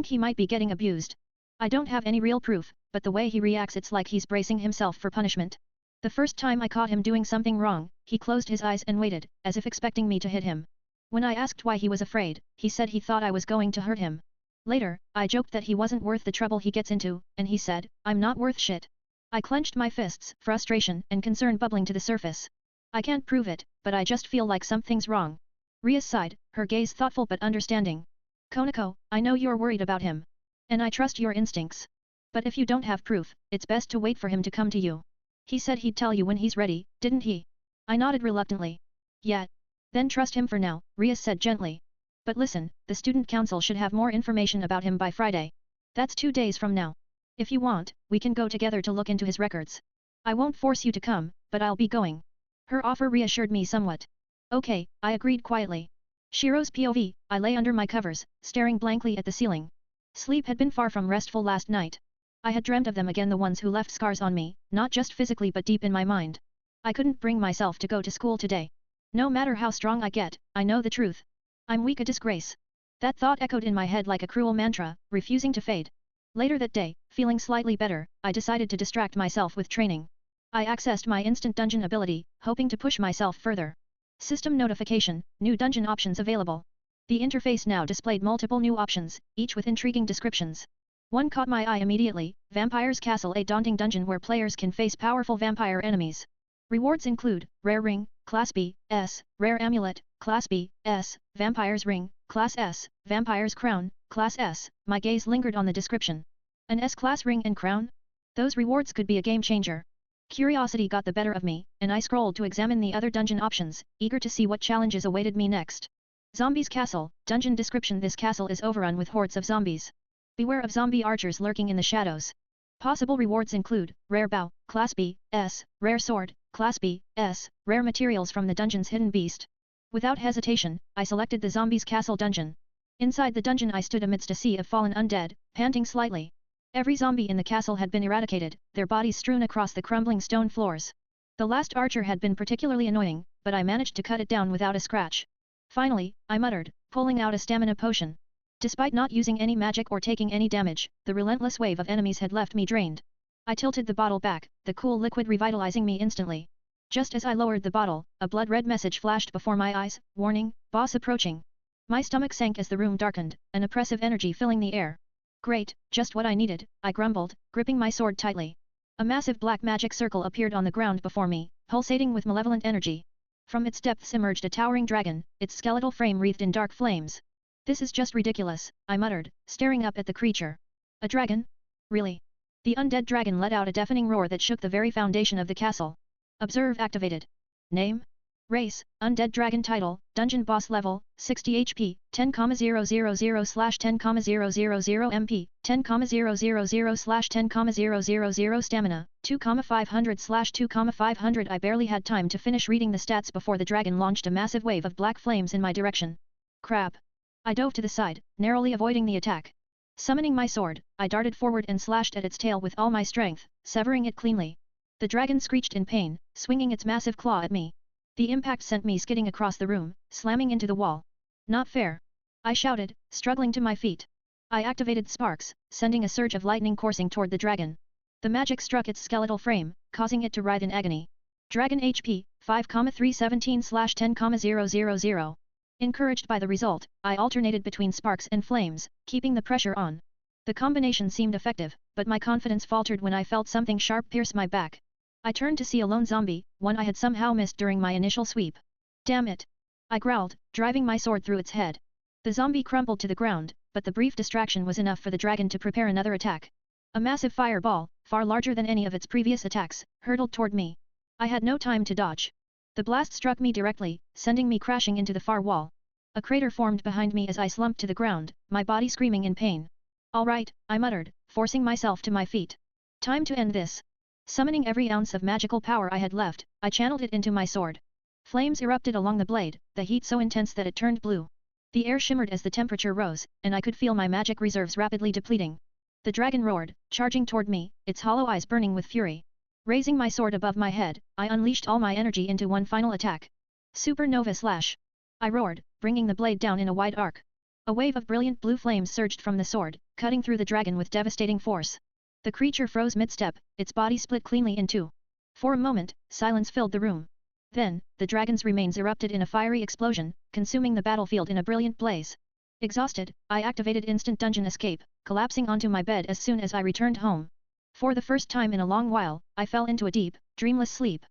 he might be getting abused. I don't have any real proof, but the way he reacts it's like he's bracing himself for punishment. The first time I caught him doing something wrong, he closed his eyes and waited, as if expecting me to hit him. When I asked why he was afraid, he said he thought I was going to hurt him. Later, I joked that he wasn't worth the trouble he gets into, and he said, I'm not worth shit. I clenched my fists, frustration and concern bubbling to the surface. I can't prove it, but I just feel like something's wrong. Rias sighed, her gaze thoughtful but understanding. Konako, I know you're worried about him. And I trust your instincts. But if you don't have proof, it's best to wait for him to come to you. He said he'd tell you when he's ready, didn't he? I nodded reluctantly. Yeah. Then trust him for now, Rias said gently. But listen, the student council should have more information about him by Friday. That's 2 days from now. If you want, we can go together to look into his records. I won't force you to come, but I'll be going. Her offer reassured me somewhat. Okay, I agreed quietly. Shiro's POV, I lay under my covers, staring blankly at the ceiling. Sleep had been far from restful last night. I had dreamt of them again, the ones who left scars on me, not just physically but deep in my mind. I couldn't bring myself to go to school today. No matter how strong I get, I know the truth. I'm weak, a disgrace. That thought echoed in my head like a cruel mantra, refusing to fade. Later that day, feeling slightly better, I decided to distract myself with training. I accessed my instant dungeon ability, hoping to push myself further. System notification, new dungeon options available. The interface now displayed multiple new options, each with intriguing descriptions. One caught my eye immediately, Vampire's Castle, a daunting dungeon where players can face powerful vampire enemies. Rewards include, Rare Ring, Class B, S, Rare Amulet, Class B, S, Vampire's Ring, Class S, Vampire's Crown, Class S. My gaze lingered on the description. An S-Class ring and crown? Those rewards could be a game changer. Curiosity got the better of me, and I scrolled to examine the other dungeon options, eager to see what challenges awaited me next. Zombies Castle, dungeon description: this castle is overrun with hordes of zombies. Beware of zombie archers lurking in the shadows. Possible rewards include, Rare Bow, Class B, S, Rare Sword, Class B, S, Rare Materials from the dungeon's hidden beast. Without hesitation, I selected the Zombies Castle dungeon. Inside the dungeon I stood amidst a sea of fallen undead, panting slightly. Every zombie in the castle had been eradicated, their bodies strewn across the crumbling stone floors. The last archer had been particularly annoying, but I managed to cut it down without a scratch. Finally, I muttered, pulling out a stamina potion. Despite not using any magic or taking any damage, the relentless wave of enemies had left me drained. I tilted the bottle back, the cool liquid revitalizing me instantly. Just as I lowered the bottle, a blood-red message flashed before my eyes, warning, boss approaching. My stomach sank as the room darkened, an oppressive energy filling the air. Great, just what I needed, I grumbled, gripping my sword tightly. A massive black magic circle appeared on the ground before me, pulsating with malevolent energy. From its depths emerged a towering dragon, its skeletal frame wreathed in dark flames. This is just ridiculous, I muttered, staring up at the creature. A dragon? Really? The undead dragon let out a deafening roar that shook the very foundation of the castle. Observe activated. Name? Race, Undead Dragon. Title, Dungeon Boss Level, 60 HP, 10,000/10,000 MP, 10,000/10,000 Stamina, 2,500/2,500. I barely had time to finish reading the stats before the dragon launched a massive wave of black flames in my direction. Crap! I dove to the side, narrowly avoiding the attack. Summoning my sword, I darted forward and slashed at its tail with all my strength, severing it cleanly. The dragon screeched in pain, swinging its massive claw at me. The impact sent me skidding across the room, slamming into the wall. Not fair! I shouted, struggling to my feet. I activated sparks, sending a surge of lightning coursing toward the dragon. The magic struck its skeletal frame, causing it to writhe in agony. Dragon HP, 5,317/10,000. Encouraged by the result, I alternated between sparks and flames, keeping the pressure on. The combination seemed effective, but my confidence faltered when I felt something sharp pierce my back. I turned to see a lone zombie, one I had somehow missed during my initial sweep. Damn it! I growled, driving my sword through its head. The zombie crumpled to the ground, but the brief distraction was enough for the dragon to prepare another attack. A massive fireball, far larger than any of its previous attacks, hurtled toward me. I had no time to dodge. The blast struck me directly, sending me crashing into the far wall. A crater formed behind me as I slumped to the ground, my body screaming in pain. All right, I muttered, forcing myself to my feet. Time to end this. Summoning every ounce of magical power I had left, I channeled it into my sword. Flames erupted along the blade, the heat so intense that it turned blue. The air shimmered as the temperature rose, and I could feel my magic reserves rapidly depleting. The dragon roared, charging toward me, its hollow eyes burning with fury. Raising my sword above my head, I unleashed all my energy into one final attack. Supernova Slash! I roared, bringing the blade down in a wide arc. A wave of brilliant blue flames surged from the sword, cutting through the dragon with devastating force. The creature froze mid-step, its body split cleanly in two. For a moment, silence filled the room. Then, the dragon's remains erupted in a fiery explosion, consuming the battlefield in a brilliant blaze. Exhausted, I activated instant dungeon escape, collapsing onto my bed as soon as I returned home. For the first time in a long while, I fell into a deep, dreamless sleep.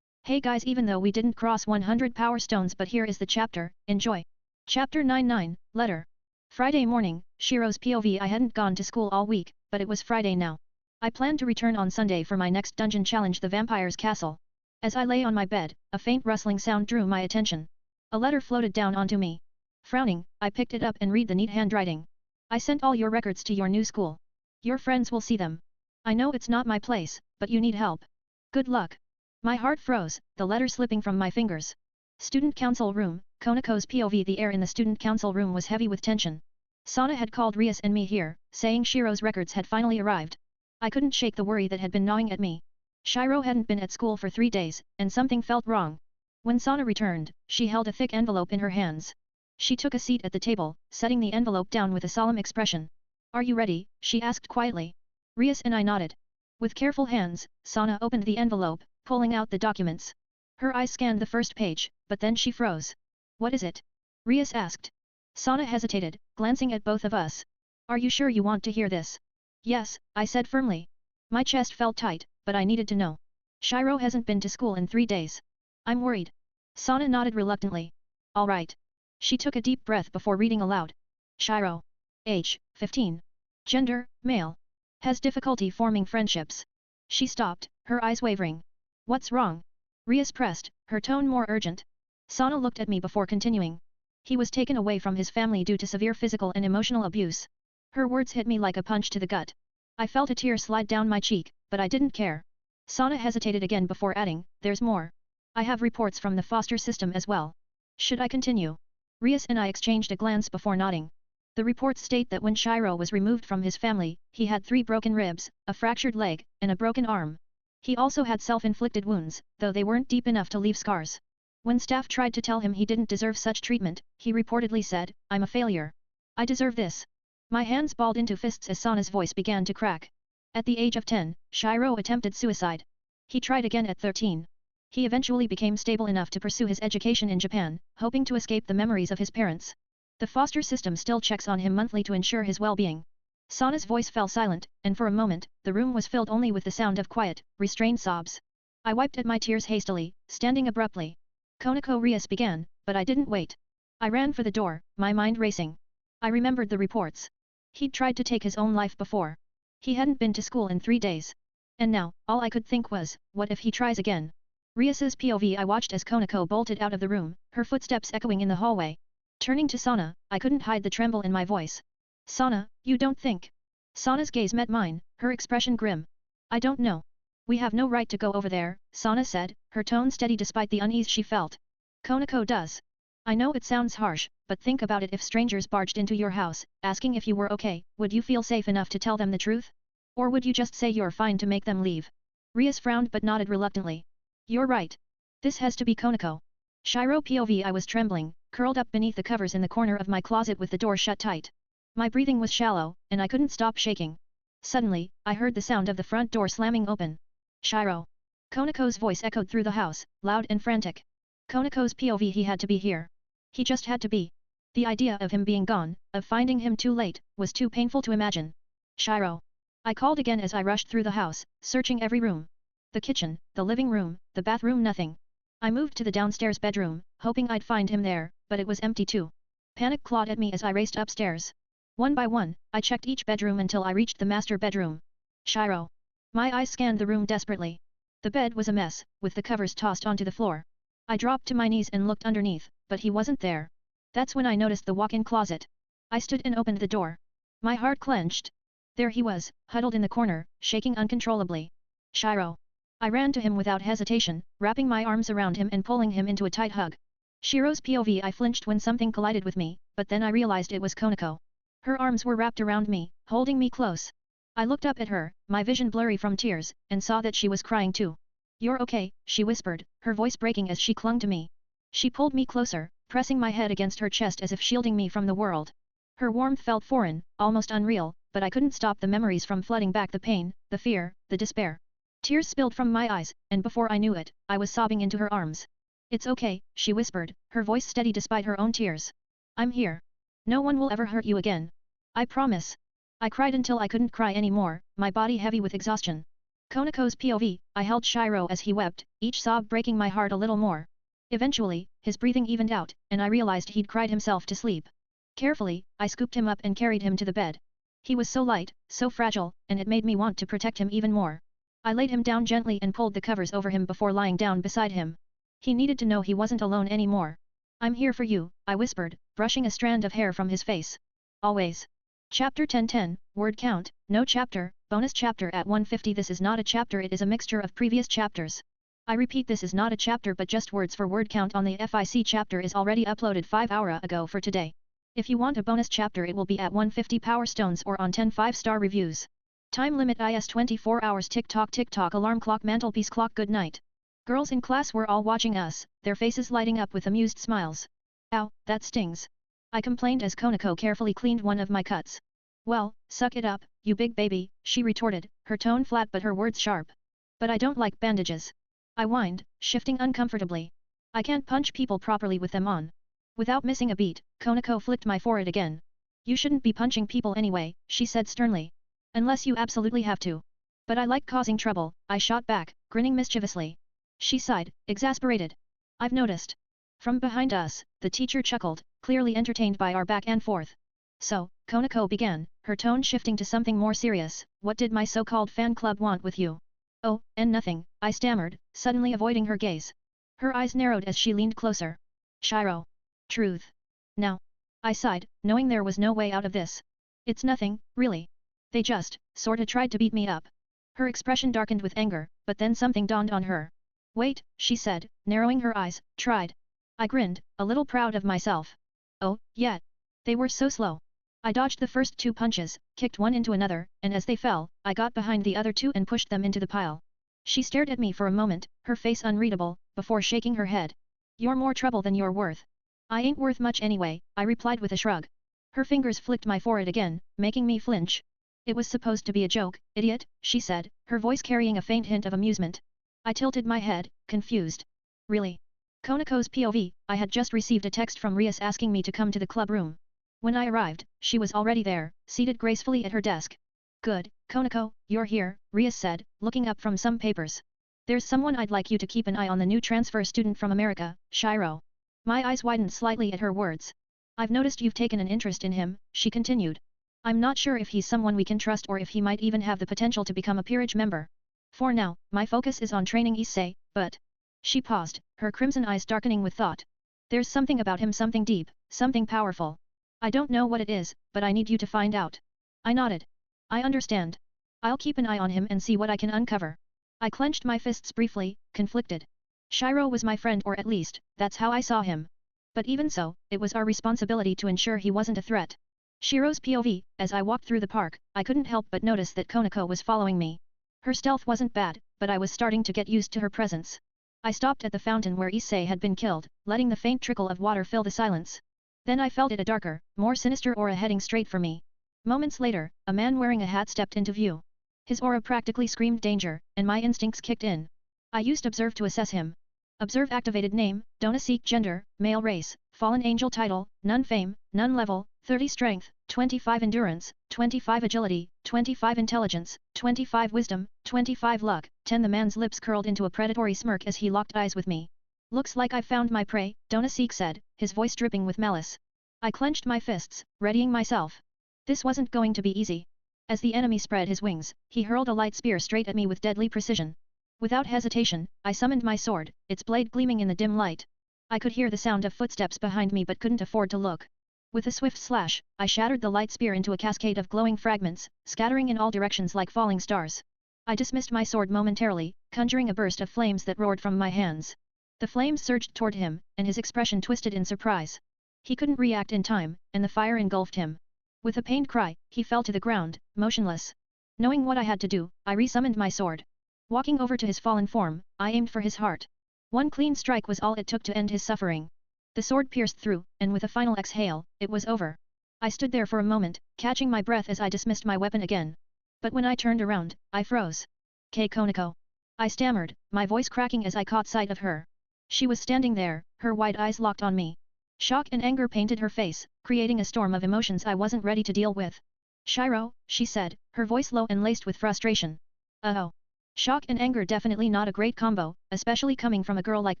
Hey guys, even though we didn't cross 100 power stones, but here is the chapter, enjoy. Chapter 99, Letter. Friday morning, Shiro's POV. I hadn't gone to school all week, but it was Friday now. I planned to return on Sunday for my next dungeon challenge, the Vampire's Castle. As I lay on my bed, a faint rustling sound drew my attention. A letter floated down onto me. Frowning, I picked it up and read the neat handwriting. I sent all your records to your new school. Your friends will see them. I know it's not my place, but you need help. Good luck. My heart froze, the letter slipping from my fingers. Student Council Room, Konako's POV. The air in the Student Council Room was heavy with tension. Sana had called Rias and me here, saying Shiro's records had finally arrived. I couldn't shake the worry that had been gnawing at me. Shiro hadn't been at school for 3 days, and something felt wrong. When Sana returned, she held a thick envelope in her hands. She took a seat at the table, setting the envelope down with a solemn expression. Are you ready? She asked quietly. Rias and I nodded. With careful hands, Sana opened the envelope, pulling out the documents. Her eyes scanned the first page, but then she froze. What is it? Rias asked. Sana hesitated, glancing at both of us. Are you sure you want to hear this? Yes, I said firmly. My chest felt tight, but I needed to know. Shiro hasn't been to school in 3 days. I'm worried. Sana nodded reluctantly. All right. She took a deep breath before reading aloud. Shiro. Age, 15. Gender, male. Has difficulty forming friendships. She stopped, her eyes wavering. What's wrong? Rias pressed, her tone more urgent. Sana looked at me before continuing. He was taken away from his family due to severe physical and emotional abuse. Her words hit me like a punch to the gut. I felt a tear slide down my cheek, but I didn't care. Sana hesitated again before adding, there's more. I have reports from the foster system as well. Should I continue? Rias and I exchanged a glance before nodding. The reports state that when Shiro was removed from his family, he had 3 broken ribs, a fractured leg, and a broken arm. He also had self-inflicted wounds, though they weren't deep enough to leave scars. When staff tried to tell him he didn't deserve such treatment, he reportedly said, "I'm a failure. I deserve this." My hands balled into fists as Sana's voice began to crack. At the age of 10, Shiro attempted suicide. He tried again at 13. He eventually became stable enough to pursue his education in Japan, hoping to escape the memories of his parents. The foster system still checks on him monthly to ensure his well-being. Sana's voice fell silent, and for a moment, the room was filled only with the sound of quiet, restrained sobs. I wiped at my tears hastily, standing abruptly. Konako Rias began, but I didn't wait. I ran for the door, my mind racing. I remembered the reports. He'd tried to take his own life before. He hadn't been to school in 3 days. And now, all I could think was, what if he tries again? Rias's POV. I watched as Konako bolted out of the room, her footsteps echoing in the hallway. Turning to Sana, I couldn't hide the tremble in my voice. "Sana, you don't think?" Sana's gaze met mine, her expression grim. "I don't know. We have no right to go over there," Sana said, her tone steady despite the unease she felt. "Konako does. I know it sounds harsh, but think about it. If strangers barged into your house, asking if you were okay, would you feel safe enough to tell them the truth? Or would you just say you're fine to make them leave?" Rias frowned but nodded reluctantly. "You're right. This has to be Konako." Shiro POV. I was trembling, curled up beneath the covers in the corner of my closet with the door shut tight. My breathing was shallow, and I couldn't stop shaking. Suddenly, I heard the sound of the front door slamming open. "Shiro!" Konako's voice echoed through the house, loud and frantic. Konako's POV. He had to be here. He just had to be. The idea of him being gone, of finding him too late, was too painful to imagine. "Shiro!" I called again as I rushed through the house, searching every room. The kitchen, the living room, the bathroom, nothing. I moved to the downstairs bedroom, hoping I'd find him there, but it was empty too. Panic clawed at me as I raced upstairs. One by one, I checked each bedroom until I reached the master bedroom. "Shiro!" My eyes scanned the room desperately. The bed was a mess, with the covers tossed onto the floor. I dropped to my knees and looked underneath, but he wasn't there. That's when I noticed the walk-in closet. I stood and opened the door. My heart clenched. There he was, huddled in the corner, shaking uncontrollably. "Shiro!" I ran to him without hesitation, wrapping my arms around him and pulling him into a tight hug. Shiro's POV. I flinched when something collided with me, but then I realized it was Konako. Her arms were wrapped around me, holding me close. I looked up at her, my vision blurry from tears, and saw that she was crying too. "You're okay," she whispered, her voice breaking as she clung to me. She pulled me closer, pressing my head against her chest as if shielding me from the world. Her warmth felt foreign, almost unreal, but I couldn't stop the memories from flooding back: the pain, the fear, the despair. Tears spilled from my eyes, and before I knew it, I was sobbing into her arms. "It's okay," she whispered, her voice steady despite her own tears. "I'm here. No one will ever hurt you again. I promise." I cried until I couldn't cry anymore, my body heavy with exhaustion. Konako's POV. I held Shiro as he wept, each sob breaking my heart a little more. Eventually, his breathing evened out, and I realized he'd cried himself to sleep. Carefully, I scooped him up and carried him to the bed. He was so light, so fragile, and it made me want to protect him even more. I laid him down gently and pulled the covers over him before lying down beside him. He needed to know he wasn't alone anymore. "I'm here for you," I whispered, brushing a strand of hair from his face. "Always." Chapter 1010, Word Count, No Chapter, Bonus Chapter at 150. This is not a chapter, it is a mixture of previous chapters. I repeat, this is not a chapter but just words for word count on the FIC. Chapter is already uploaded 5 hours ago for today. If you want a bonus chapter it will be at 150 Power Stones or on 10 5-star reviews. Time limit is 24 hours. Tick tock alarm clock mantelpiece clock. Good night. Girls in class were all watching us, their faces lighting up with amused smiles. "Ow, that stings," I complained as Konako carefully cleaned one of my cuts. "Well, suck it up, you big baby," she retorted, her tone flat but her words sharp. "But I don't like bandages," I whined, shifting uncomfortably. "I can't punch people properly with them on." Without missing a beat, Konako flicked my forehead again. "You shouldn't be punching people anyway," she said sternly. "Unless you absolutely have to." "But I like causing trouble," I shot back, grinning mischievously. She sighed, exasperated. "I've noticed." From behind us, the teacher chuckled, clearly entertained by our back and forth. "So," Konako began, her tone shifting to something more serious, "what did my so-called fan club want with you?" "Oh, and nothing," I stammered, suddenly avoiding her gaze. Her eyes narrowed as she leaned closer. "Shiro. Truth. Now." I sighed, knowing there was no way out of this. "It's nothing, really. They just, sorta tried to beat me up." Her expression darkened with anger, but then something dawned on her. "Wait," she said, narrowing her eyes, "tried." I grinned, a little proud of myself. "Oh, yeah. They were so slow. I dodged the first 2 punches, kicked one into another, and as they fell, I got behind the other 2 and pushed them into the pile." She stared at me for a moment, her face unreadable, before shaking her head. You're more trouble than you're worth. I ain't worth much anyway, I replied with a shrug. Her fingers flicked my forehead again, making me flinch. It was supposed to be a joke, idiot, she said, her voice carrying a faint hint of amusement. I tilted my head, confused. Really? Konako's POV, I had just received a text from Rias asking me to come to the club room. When I arrived, she was already there, seated gracefully at her desk. Good, Konako, you're here, Rias said, looking up from some papers. There's someone I'd like you to keep an eye on, the new transfer student from America, Shiro. My eyes widened slightly at her words. I've noticed you've taken an interest in him, she continued. I'm not sure if he's someone we can trust or if he might even have the potential to become a peerage member. For now, my focus is on training Issei, but... She paused, her crimson eyes darkening with thought. There's something about him, something deep, something powerful. I don't know what it is, but I need you to find out. I nodded. I understand. I'll keep an eye on him and see what I can uncover. I clenched my fists briefly, conflicted. Shiro was my friend, or at least, that's how I saw him. But even so, it was our responsibility to ensure he wasn't a threat. Shiro's POV, as I walked through the park, I couldn't help but notice that Konako was following me. Her stealth wasn't bad, but I was starting to get used to her presence. I stopped at the fountain where Issei had been killed, letting the faint trickle of water fill the silence. Then I felt it, a darker, more sinister aura heading straight for me. Moments later, a man wearing a hat stepped into view. His aura practically screamed danger, and my instincts kicked in. I used Observe to assess him. Observe activated: name, Donaseek, gender, male, race, fallen angel, title, none, fame, none, level, 30 strength, 25 endurance, 25 agility, 25 intelligence, 25 wisdom, 25 luck, 10. The man's lips curled into a predatory smirk as he locked eyes with me. Looks like I've found my prey, Donaseek said, his voice dripping with malice. I clenched my fists, readying myself. This wasn't going to be easy. As the enemy spread his wings, he hurled a light spear straight at me with deadly precision. Without hesitation, I summoned my sword, its blade gleaming in the dim light. I could hear the sound of footsteps behind me but couldn't afford to look. With a swift slash, I shattered the light spear into a cascade of glowing fragments, scattering in all directions like falling stars. I dismissed my sword momentarily, conjuring a burst of flames that roared from my hands. The flames surged toward him, and his expression twisted in surprise. He couldn't react in time, and the fire engulfed him. With a pained cry, he fell to the ground, motionless. Knowing what I had to do, I resummoned my sword. Walking over to his fallen form, I aimed for his heart. One clean strike was all it took to end his suffering. The sword pierced through, and with a final exhale, it was over. I stood there for a moment, catching my breath as I dismissed my weapon again. But when I turned around, I froze. Konako. I stammered, my voice cracking as I caught sight of her. She was standing there, her wide eyes locked on me. Shock and anger painted her face, creating a storm of emotions I wasn't ready to deal with. Shiro, she said, her voice low and laced with frustration. Oh. Shock and anger, definitely not a great combo, especially coming from a girl like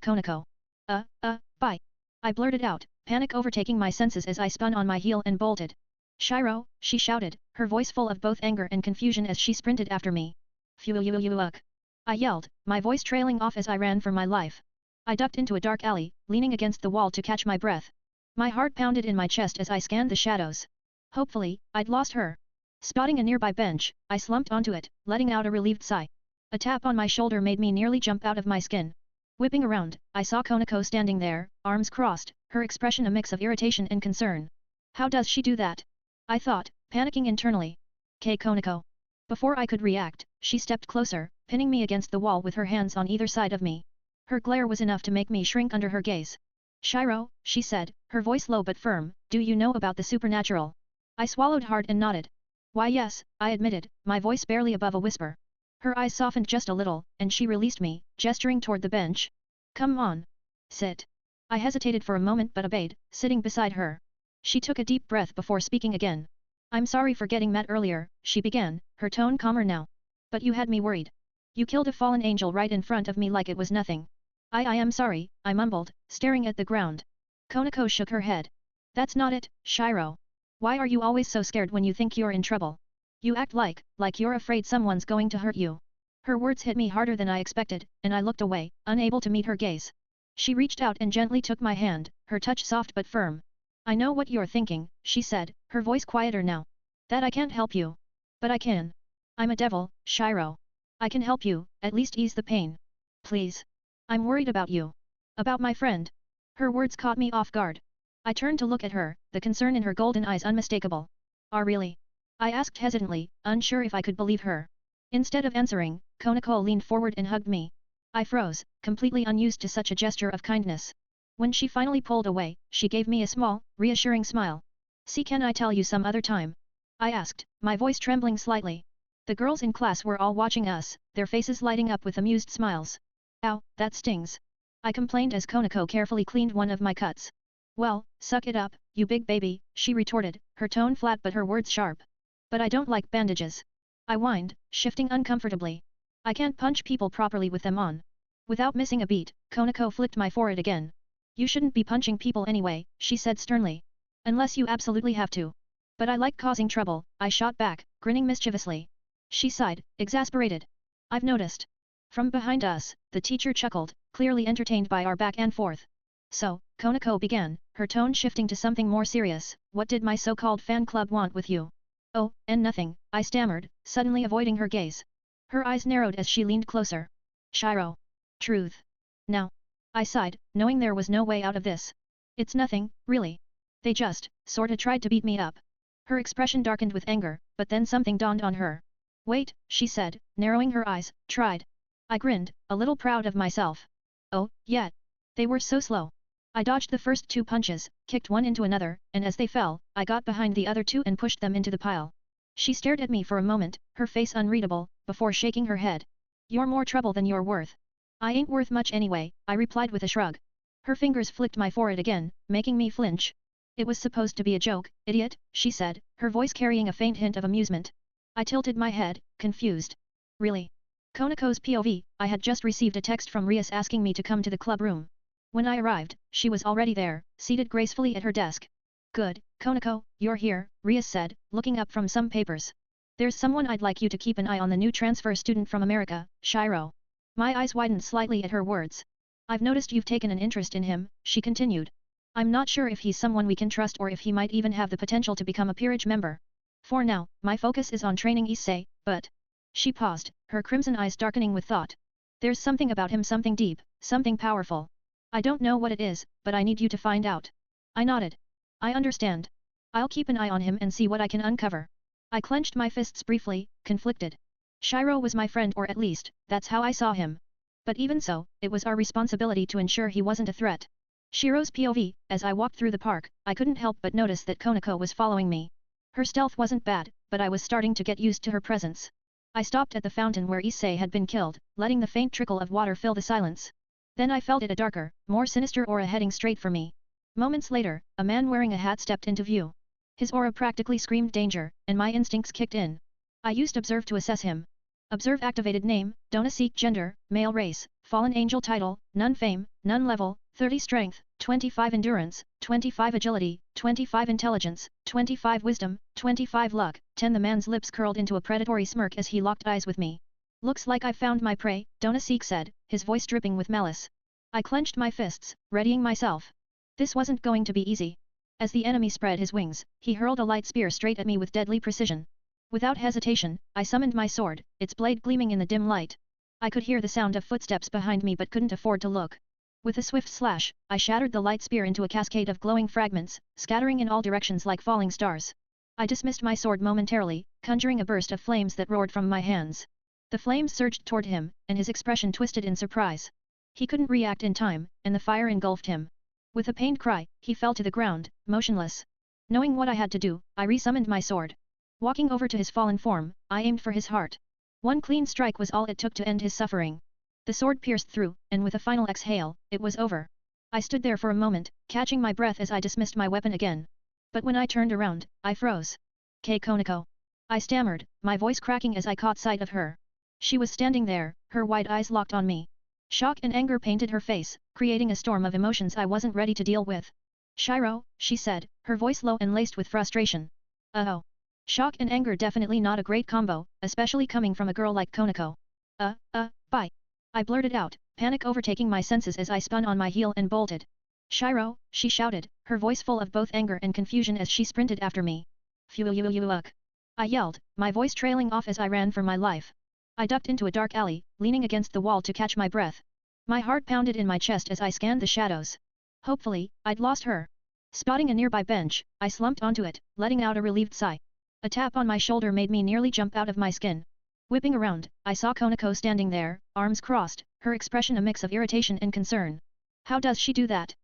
Konako. Bye. I blurted out, panic overtaking my senses as I spun on my heel and bolted. Shiro, she shouted, her voice full of both anger and confusion as she sprinted after me. Fuck. I yelled, my voice trailing off as I ran for my life. I ducked into a dark alley, leaning against the wall to catch my breath. My heart pounded in my chest as I scanned the shadows. Hopefully, I'd lost her. Spotting a nearby bench, I slumped onto it, letting out a relieved sigh. A tap on my shoulder made me nearly jump out of my skin. Whipping around, I saw Konako standing there, arms crossed, her expression a mix of irritation and concern. How does she do that? I thought, panicking internally. Konako. Before I could react, she stepped closer, pinning me against the wall with her hands on either side of me. Her glare was enough to make me shrink under her gaze. Shiro, she said, her voice low but firm, do you know about the supernatural? I swallowed hard and nodded. Why yes, I admitted, my voice barely above a whisper. Her eyes softened just a little, and she released me, gesturing toward the bench. Come on. Sit. I hesitated for a moment but obeyed, sitting beside her. She took a deep breath before speaking again. I'm sorry for getting mad earlier, she began, her tone calmer now. But you had me worried. You killed a fallen angel right in front of me like it was nothing. I am sorry, I mumbled, staring at the ground. Konako shook her head. That's not it, Shiro. Why are you always so scared when you think you're in trouble? You act like you're afraid someone's going to hurt you. Her words hit me harder than I expected, and I looked away, unable to meet her gaze. She reached out and gently took my hand, her touch soft but firm. I know what you're thinking, she said, her voice quieter now. That I can't help you. But I can. I'm a devil, Shiro. I can help you, at least ease the pain. Please. I'm worried about you. About my friend. Her words caught me off guard. I turned to look at her, the concern in her golden eyes unmistakable. Really? I asked hesitantly, unsure if I could believe her. Instead of answering, Konako leaned forward and hugged me. I froze, completely unused to such a gesture of kindness. When she finally pulled away, she gave me a small, reassuring smile. "See, can I tell you some other time?" I asked, my voice trembling slightly. The girls in class were all watching us, their faces lighting up with amused smiles. "Ow, that stings," I complained as Konako carefully cleaned one of my cuts. "Well, suck it up, you big baby," she retorted, her tone flat but her words sharp. "But I don't like bandages," I whined, shifting uncomfortably. "I can't punch people properly with them on." Without missing a beat, Konako flicked my forehead again. "You shouldn't be punching people anyway," she said sternly. "Unless you absolutely have to." "But I like causing trouble," I shot back, grinning mischievously. She sighed, exasperated. "I've noticed." From behind us, the teacher chuckled, clearly entertained by our back and forth. "So," Konako began, her tone shifting to something more serious, "what did my so-called fan club want with you?" "Oh, and nothing," I stammered, suddenly avoiding her gaze. Her eyes narrowed as she leaned closer. "Shiro. Truth. Now." I sighed, knowing there was no way out of this. "It's nothing, really. They just, sorta tried to beat me up." Her expression darkened with anger, but then something dawned on her. "Wait," she said, narrowing her eyes, "tried." I grinned, a little proud of myself. "Oh, yeah. They were so slow." I dodged the first two punches, kicked one into another, and as they fell, I got behind the other two and pushed them into the pile. She stared at me for a moment, her face unreadable, before shaking her head. "You're more trouble than you're worth." "I ain't worth much anyway," I replied with a shrug. Her fingers flicked my forehead again, making me flinch. "It was supposed to be a joke, idiot," she said, her voice carrying a faint hint of amusement. I tilted my head, confused. "Really?" Konako's POV, I had just received a text from Rias asking me to come to the club room. When I arrived, she was already there, seated gracefully at her desk. "Good, Konako, you're here," Rias said, looking up from some papers. "There's someone I'd like you to keep an eye on, the new transfer student from America, Shiro." My eyes widened slightly at her words. "I've noticed you've taken an interest in him," she continued. "I'm not sure if he's someone we can trust or if he might even have the potential to become a peerage member. For now, my focus is on training Issei, but..." She paused, her crimson eyes darkening with thought. "There's something about him, something deep, something powerful. I don't know what it is, but I need you to find out." I nodded. "I understand. I'll keep an eye on him and see what I can uncover." I clenched my fists briefly, conflicted. Shiro was my friend, or at least, that's how I saw him. But even so, it was our responsibility to ensure he wasn't a threat. Shiro's POV, as I walked through the park, I couldn't help but notice that Konako was following me. Her stealth wasn't bad, but I was starting to get used to her presence. I stopped at the fountain where Issei had been killed, letting the faint trickle of water fill the silence. Then I felt it, a darker, more sinister aura heading straight for me. Moments later, a man wearing a hat stepped into view. His aura practically screamed danger, and my instincts kicked in. I used Observe to assess him. Observe activated: name, Donaseek, gender, male, race, fallen angel, title, none, fame, none, level, 30 strength, 25 endurance, 25 agility, 25 intelligence, 25 wisdom, 25 luck, 10. The man's lips curled into a predatory smirk as he locked eyes with me. "Looks like I've found my prey," Donaseek said, his voice dripping with malice. I clenched my fists, readying myself. This wasn't going to be easy. As the enemy spread his wings, he hurled a light spear straight at me with deadly precision. Without hesitation, I summoned my sword, its blade gleaming in the dim light. I could hear the sound of footsteps behind me but couldn't afford to look. With a swift slash, I shattered the light spear into a cascade of glowing fragments, scattering in all directions like falling stars. I dismissed my sword momentarily, conjuring a burst of flames that roared from my hands. The flames surged toward him, and his expression twisted in surprise. He couldn't react in time, and the fire engulfed him. With a pained cry, he fell to the ground, motionless. Knowing what I had to do, I resummoned my sword. Walking over to his fallen form, I aimed for his heart. One clean strike was all it took to end his suffering. The sword pierced through, and with a final exhale, it was over. I stood there for a moment, catching my breath as I dismissed my weapon again. But when I turned around, I froze. Konako. I stammered, my voice cracking as I caught sight of her. She was standing there, her wide eyes locked on me. Shock and anger painted her face, creating a storm of emotions I wasn't ready to deal with. "Shiro," she said, her voice low and laced with frustration. "Oh. Shock and anger, definitely not a great combo, especially coming from a girl like Konako." Bye." I blurted out, panic overtaking my senses as I spun on my heel and bolted. "Shiro," she shouted, her voice full of both anger and confusion as she sprinted after me. "Fuck!" I yelled, my voice trailing off as I ran for my life. I ducked into a dark alley, leaning against the wall to catch my breath. My heart pounded in my chest as I scanned the shadows. Hopefully, I'd lost her. Spotting a nearby bench, I slumped onto it, letting out a relieved sigh. A tap on my shoulder made me nearly jump out of my skin. Whipping around, I saw Konako standing there, arms crossed, her expression a mix of irritation and concern. "How does she do that?"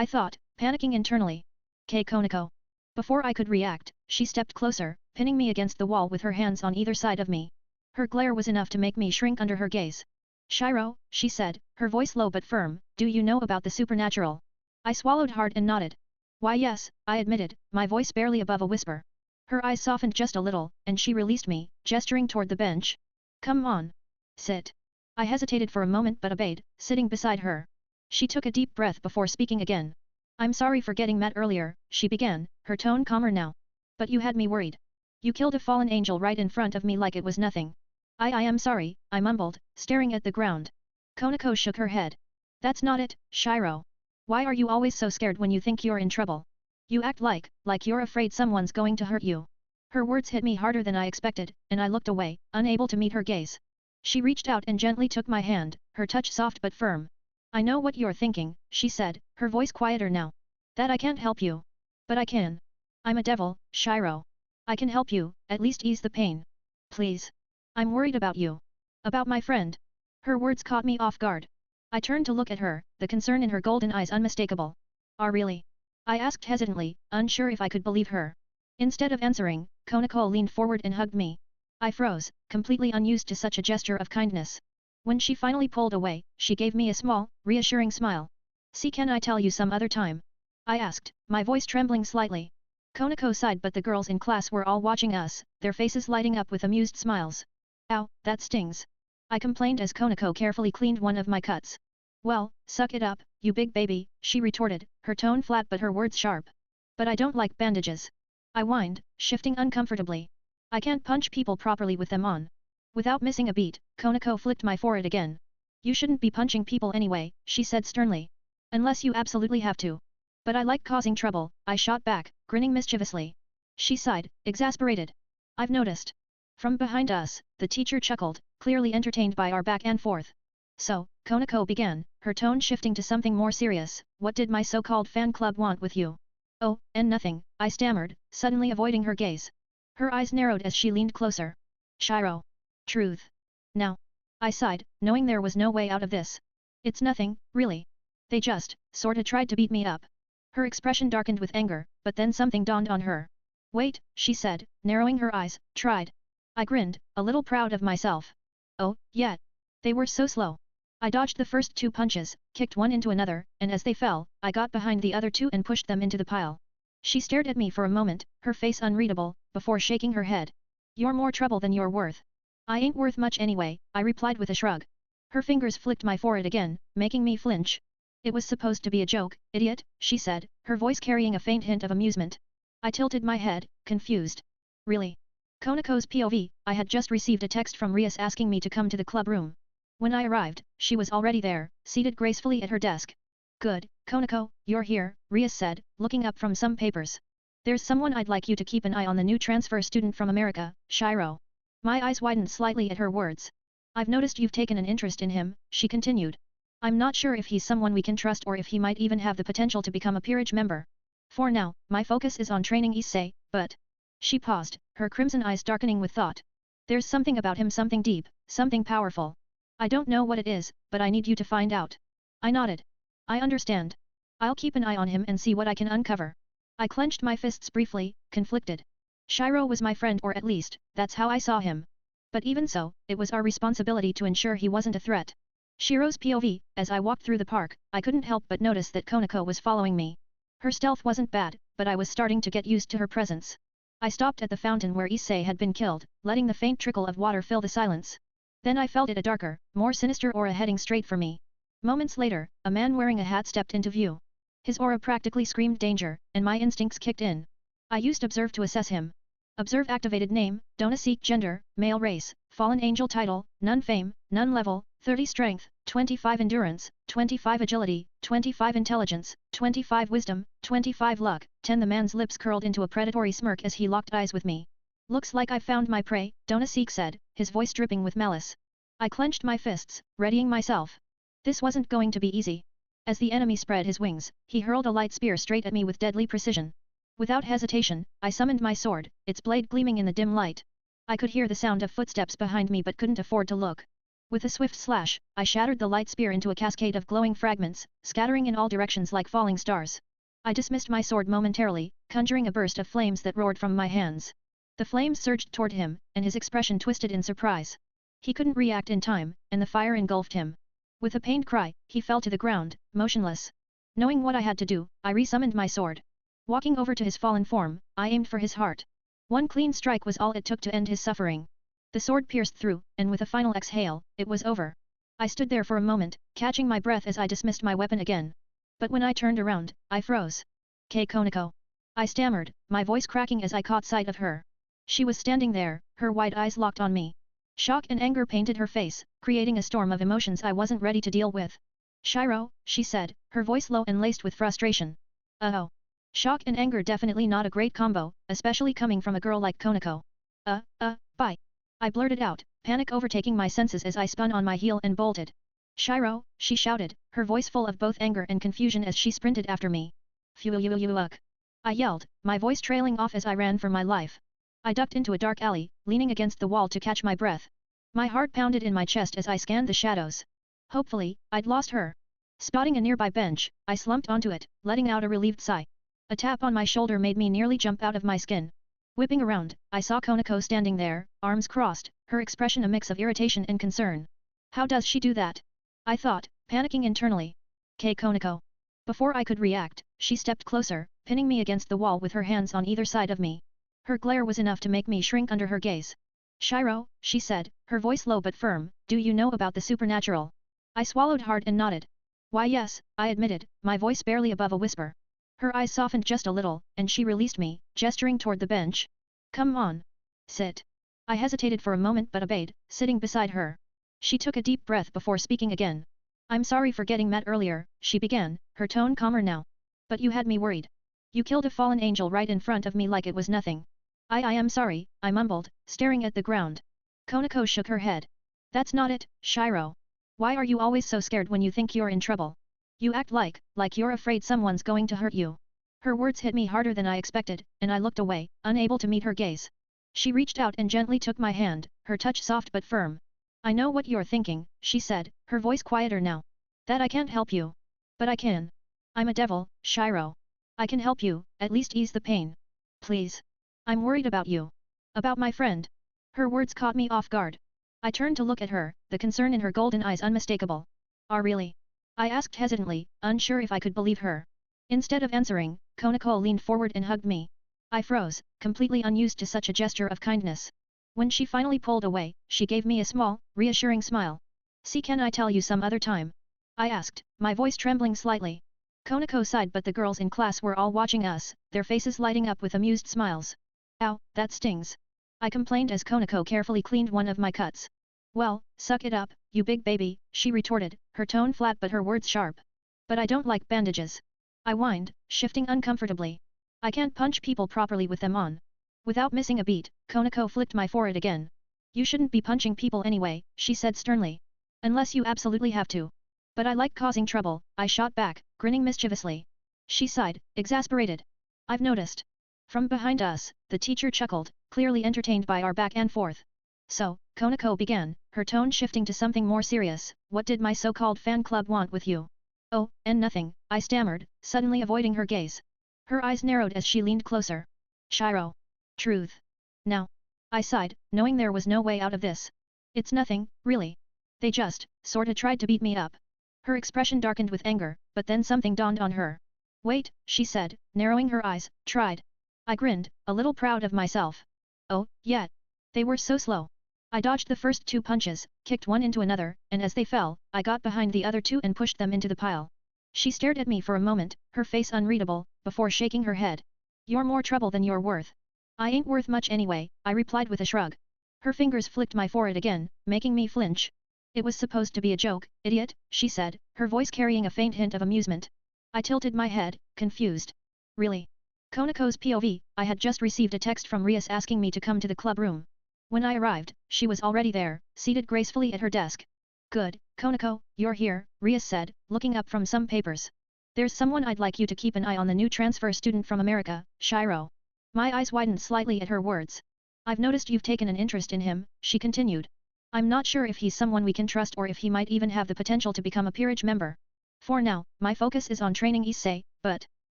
I thought, panicking internally. Konako. Before I could react, she stepped closer, pinning me against the wall with her hands on either side of me. Her glare was enough to make me shrink under her gaze. Shiro, she said, her voice low but firm, do you know about the supernatural? I swallowed hard and nodded. Why yes, I admitted, my voice barely above a whisper. Her eyes softened just a little, and she released me, gesturing toward the bench. Come on. Sit. I hesitated for a moment but obeyed, sitting beside her. She took a deep breath before speaking again. I'm sorry for getting mad earlier, she began, her tone calmer now. But you had me worried. You killed a fallen angel right in front of me like it was nothing. I am sorry, I mumbled, staring at the ground. Konako shook her head. That's not it, Shiro. Why are you always so scared when you think you're in trouble? You act like you're afraid someone's going to hurt you. Her words hit me harder than I expected, and I looked away, unable to meet her gaze. She reached out and gently took my hand, her touch soft but firm. I know what you're thinking, she said, her voice quieter now. That I can't help you. But I can. I'm a devil, Shiro. I can help you, at least ease the pain. Please. I'm worried about you. About my friend. Her words caught me off guard. I turned to look at her, the concern in her golden eyes unmistakable. Really? I asked hesitantly, unsure if I could believe her. Instead of answering, Konako leaned forward and hugged me. I froze, completely unused to such a gesture of kindness. When she finally pulled away, she gave me a small, reassuring smile. See, can I tell you some other time? I asked, my voice trembling slightly. Konako sighed, but the girls in class were all watching us, their faces lighting up with amused smiles. Ow, that stings. I complained as Konako carefully cleaned one of my cuts. Well, suck it up, you big baby, she retorted, her tone flat but her words sharp. But I don't like bandages. I whined, shifting uncomfortably. I can't punch people properly with them on. Without missing a beat, Konako flicked my forehead again. You shouldn't be punching people anyway, she said sternly. Unless you absolutely have to. But I like causing trouble, I shot back, grinning mischievously. She sighed, exasperated. I've noticed. From behind us, the teacher chuckled, clearly entertained by our back and forth. So, Konako began, her tone shifting to something more serious, what did my so-called fan club want with you? Oh, and nothing, I stammered, suddenly avoiding her gaze. Her eyes narrowed as she leaned closer. Shiro. Truth. Now. I sighed, knowing there was no way out of this. It's nothing, really. They just, sorta tried to beat me up. Her expression darkened with anger, but then something dawned on her. Wait, she said, narrowing her eyes, tried. I grinned, a little proud of myself. Oh, yeah. They were so slow. I dodged the first two punches, kicked one into another, and as they fell, I got behind the other two and pushed them into the pile. She stared at me for a moment, her face unreadable, before shaking her head. You're more trouble than you're worth. I ain't worth much anyway, I replied with a shrug. Her fingers flicked my forehead again, making me flinch. It was supposed to be a joke, idiot, she said, her voice carrying a faint hint of amusement. I tilted my head, confused. Really? Konako's POV, I had just received a text from Rias asking me to come to the club room. When I arrived, she was already there, seated gracefully at her desk. Good, Konako, you're here, Rias said, looking up from some papers. There's someone I'd like you to keep an eye on, the new transfer student from America, Shiro. My eyes widened slightly at her words. I've noticed you've taken an interest in him, she continued. I'm not sure if he's someone we can trust or if he might even have the potential to become a peerage member. For now, my focus is on training Issei, but... She paused, her crimson eyes darkening with thought. There's something about him, something deep, something powerful. I don't know what it is, but I need you to find out. I nodded. I understand. I'll keep an eye on him and see what I can uncover. I clenched my fists briefly, conflicted. Shiro was my friend, or at least, that's how I saw him. But even so, it was our responsibility to ensure he wasn't a threat. Shiro's POV, as I walked through the park, I couldn't help but notice that Konako was following me. Her stealth wasn't bad, but I was starting to get used to her presence. I stopped at the fountain where Issei had been killed, letting the faint trickle of water fill the silence. Then I felt it, a darker, more sinister aura heading straight for me. Moments later, a man wearing a hat stepped into view. His aura practically screamed danger, and my instincts kicked in. I used Observe to assess him. Observe activated: name, Donaseek, gender, male, race, fallen angel, title, none, fame, none, level, 30 strength, 25 endurance, 25 agility, 25 intelligence, 25 wisdom, 25 luck, 10. The man's lips curled into a predatory smirk as he locked eyes with me. Looks like I found my prey, Donaseek said, his voice dripping with malice. I clenched my fists, readying myself. This wasn't going to be easy. As the enemy spread his wings, he hurled a light spear straight at me with deadly precision. Without hesitation, I summoned my sword, its blade gleaming in the dim light. I could hear the sound of footsteps behind me but couldn't afford to look. With a swift slash, I shattered the light spear into a cascade of glowing fragments, scattering in all directions like falling stars. I dismissed my sword momentarily, conjuring a burst of flames that roared from my hands. The flames surged toward him, and his expression twisted in surprise. He couldn't react in time, and the fire engulfed him. With a pained cry, he fell to the ground, motionless. Knowing what I had to do, I resummoned my sword. Walking over to his fallen form, I aimed for his heart. One clean strike was all it took to end his suffering. The sword pierced through, and with a final exhale, it was over. I stood there for a moment, catching my breath as I dismissed my weapon again. But when I turned around, I froze. Konako. I stammered, my voice cracking as I caught sight of her. She was standing there, her wide eyes locked on me. Shock and anger painted her face, creating a storm of emotions I wasn't ready to deal with. Shiro, she said, her voice low and laced with frustration. Oh. Shock and anger definitely not a great combo, especially coming from a girl like Konako. Bye. I blurted out, panic overtaking my senses as I spun on my heel and bolted. Shiro, she shouted, her voice full of both anger and confusion as she sprinted after me. Fuck. I yelled, my voice trailing off as I ran for my life. I ducked into a dark alley, leaning against the wall to catch my breath. My heart pounded in my chest as I scanned the shadows. Hopefully, I'd lost her. Spotting a nearby bench, I slumped onto it, letting out a relieved sigh. A tap on my shoulder made me nearly jump out of my skin. Whipping around, I saw Konako standing there, arms crossed, her expression a mix of irritation and concern. How does she do that? I thought, panicking internally. Konako. Before I could react, she stepped closer, pinning me against the wall with her hands on either side of me. Her glare was enough to make me shrink under her gaze. Shiro, she said, her voice low but firm, do you know about the supernatural? I swallowed hard and nodded. Why yes, I admitted, my voice barely above a whisper. Her eyes softened just a little, and she released me, gesturing toward the bench. Come on. Sit. I hesitated for a moment but obeyed, sitting beside her. She took a deep breath before speaking again. I'm sorry for getting mad earlier, she began, her tone calmer now. But you had me worried. You killed a fallen angel right in front of me like it was nothing. I am sorry, I mumbled, staring at the ground. Konako shook her head. That's not it, Shiro. Why are you always so scared when you think you're in trouble? You act like you're afraid someone's going to hurt you. Her words hit me harder than I expected, and I looked away, unable to meet her gaze. She reached out and gently took my hand, her touch soft but firm. I know what you're thinking, she said, her voice quieter now. That I can't help you. But I can. I'm a devil, Shiro. I can help you, at least ease the pain. Please. I'm worried about you. About my friend. Her words caught me off guard. I turned to look at her, the concern in her golden eyes unmistakable. Really? I asked hesitantly, unsure if I could believe her. Instead of answering, Konako leaned forward and hugged me. I froze, completely unused to such a gesture of kindness. When she finally pulled away, she gave me a small, reassuring smile. See, can I tell you some other time? I asked, my voice trembling slightly. Konako sighed, but the girls in class were all watching us, their faces lighting up with amused smiles. Ow, that stings. I complained as Konako carefully cleaned one of my cuts. Well, suck it up, you big baby, she retorted, her tone flat but her words sharp. But I don't like bandages. I whined, shifting uncomfortably. I can't punch people properly with them on. Without missing a beat, Konako flicked my forehead again. You shouldn't be punching people anyway, she said sternly. Unless you absolutely have to. But I like causing trouble, I shot back, grinning mischievously. She sighed, exasperated. I've noticed. From behind us, the teacher chuckled, clearly entertained by our back and forth. So, Konako began, her tone shifting to something more serious, what did my so-called fan club want with you? Oh, and nothing, I stammered, suddenly avoiding her gaze. Her eyes narrowed as she leaned closer. Shiro. Truth. Now. I sighed, knowing there was no way out of this. It's nothing, really. They just, sorta tried to beat me up. Her expression darkened with anger, but then something dawned on her. Wait, she said, narrowing her eyes, tried. I grinned, a little proud of myself. Oh, yeah. They were so slow. I dodged the first two punches, kicked one into another, and as they fell, I got behind the other two and pushed them into the pile. She stared at me for a moment, her face unreadable, before shaking her head. You're more trouble than you're worth. I ain't worth much anyway, I replied with a shrug. Her fingers flicked my forehead again, making me flinch. It was supposed to be a joke, idiot, she said, her voice carrying a faint hint of amusement. I tilted my head, confused. Really? Konako's POV, I had just received a text from Rias asking me to come to the club room. When I arrived, she was already there, seated gracefully at her desk. Good, Konako, you're here, Rias said, looking up from some papers. There's someone I'd like you to keep an eye on, the new transfer student from America, Shiro. My eyes widened slightly at her words. I've noticed you've taken an interest in him, she continued. I'm not sure if he's someone we can trust or if he might even have the potential to become a peerage member. For now, my focus is on training Issei, but...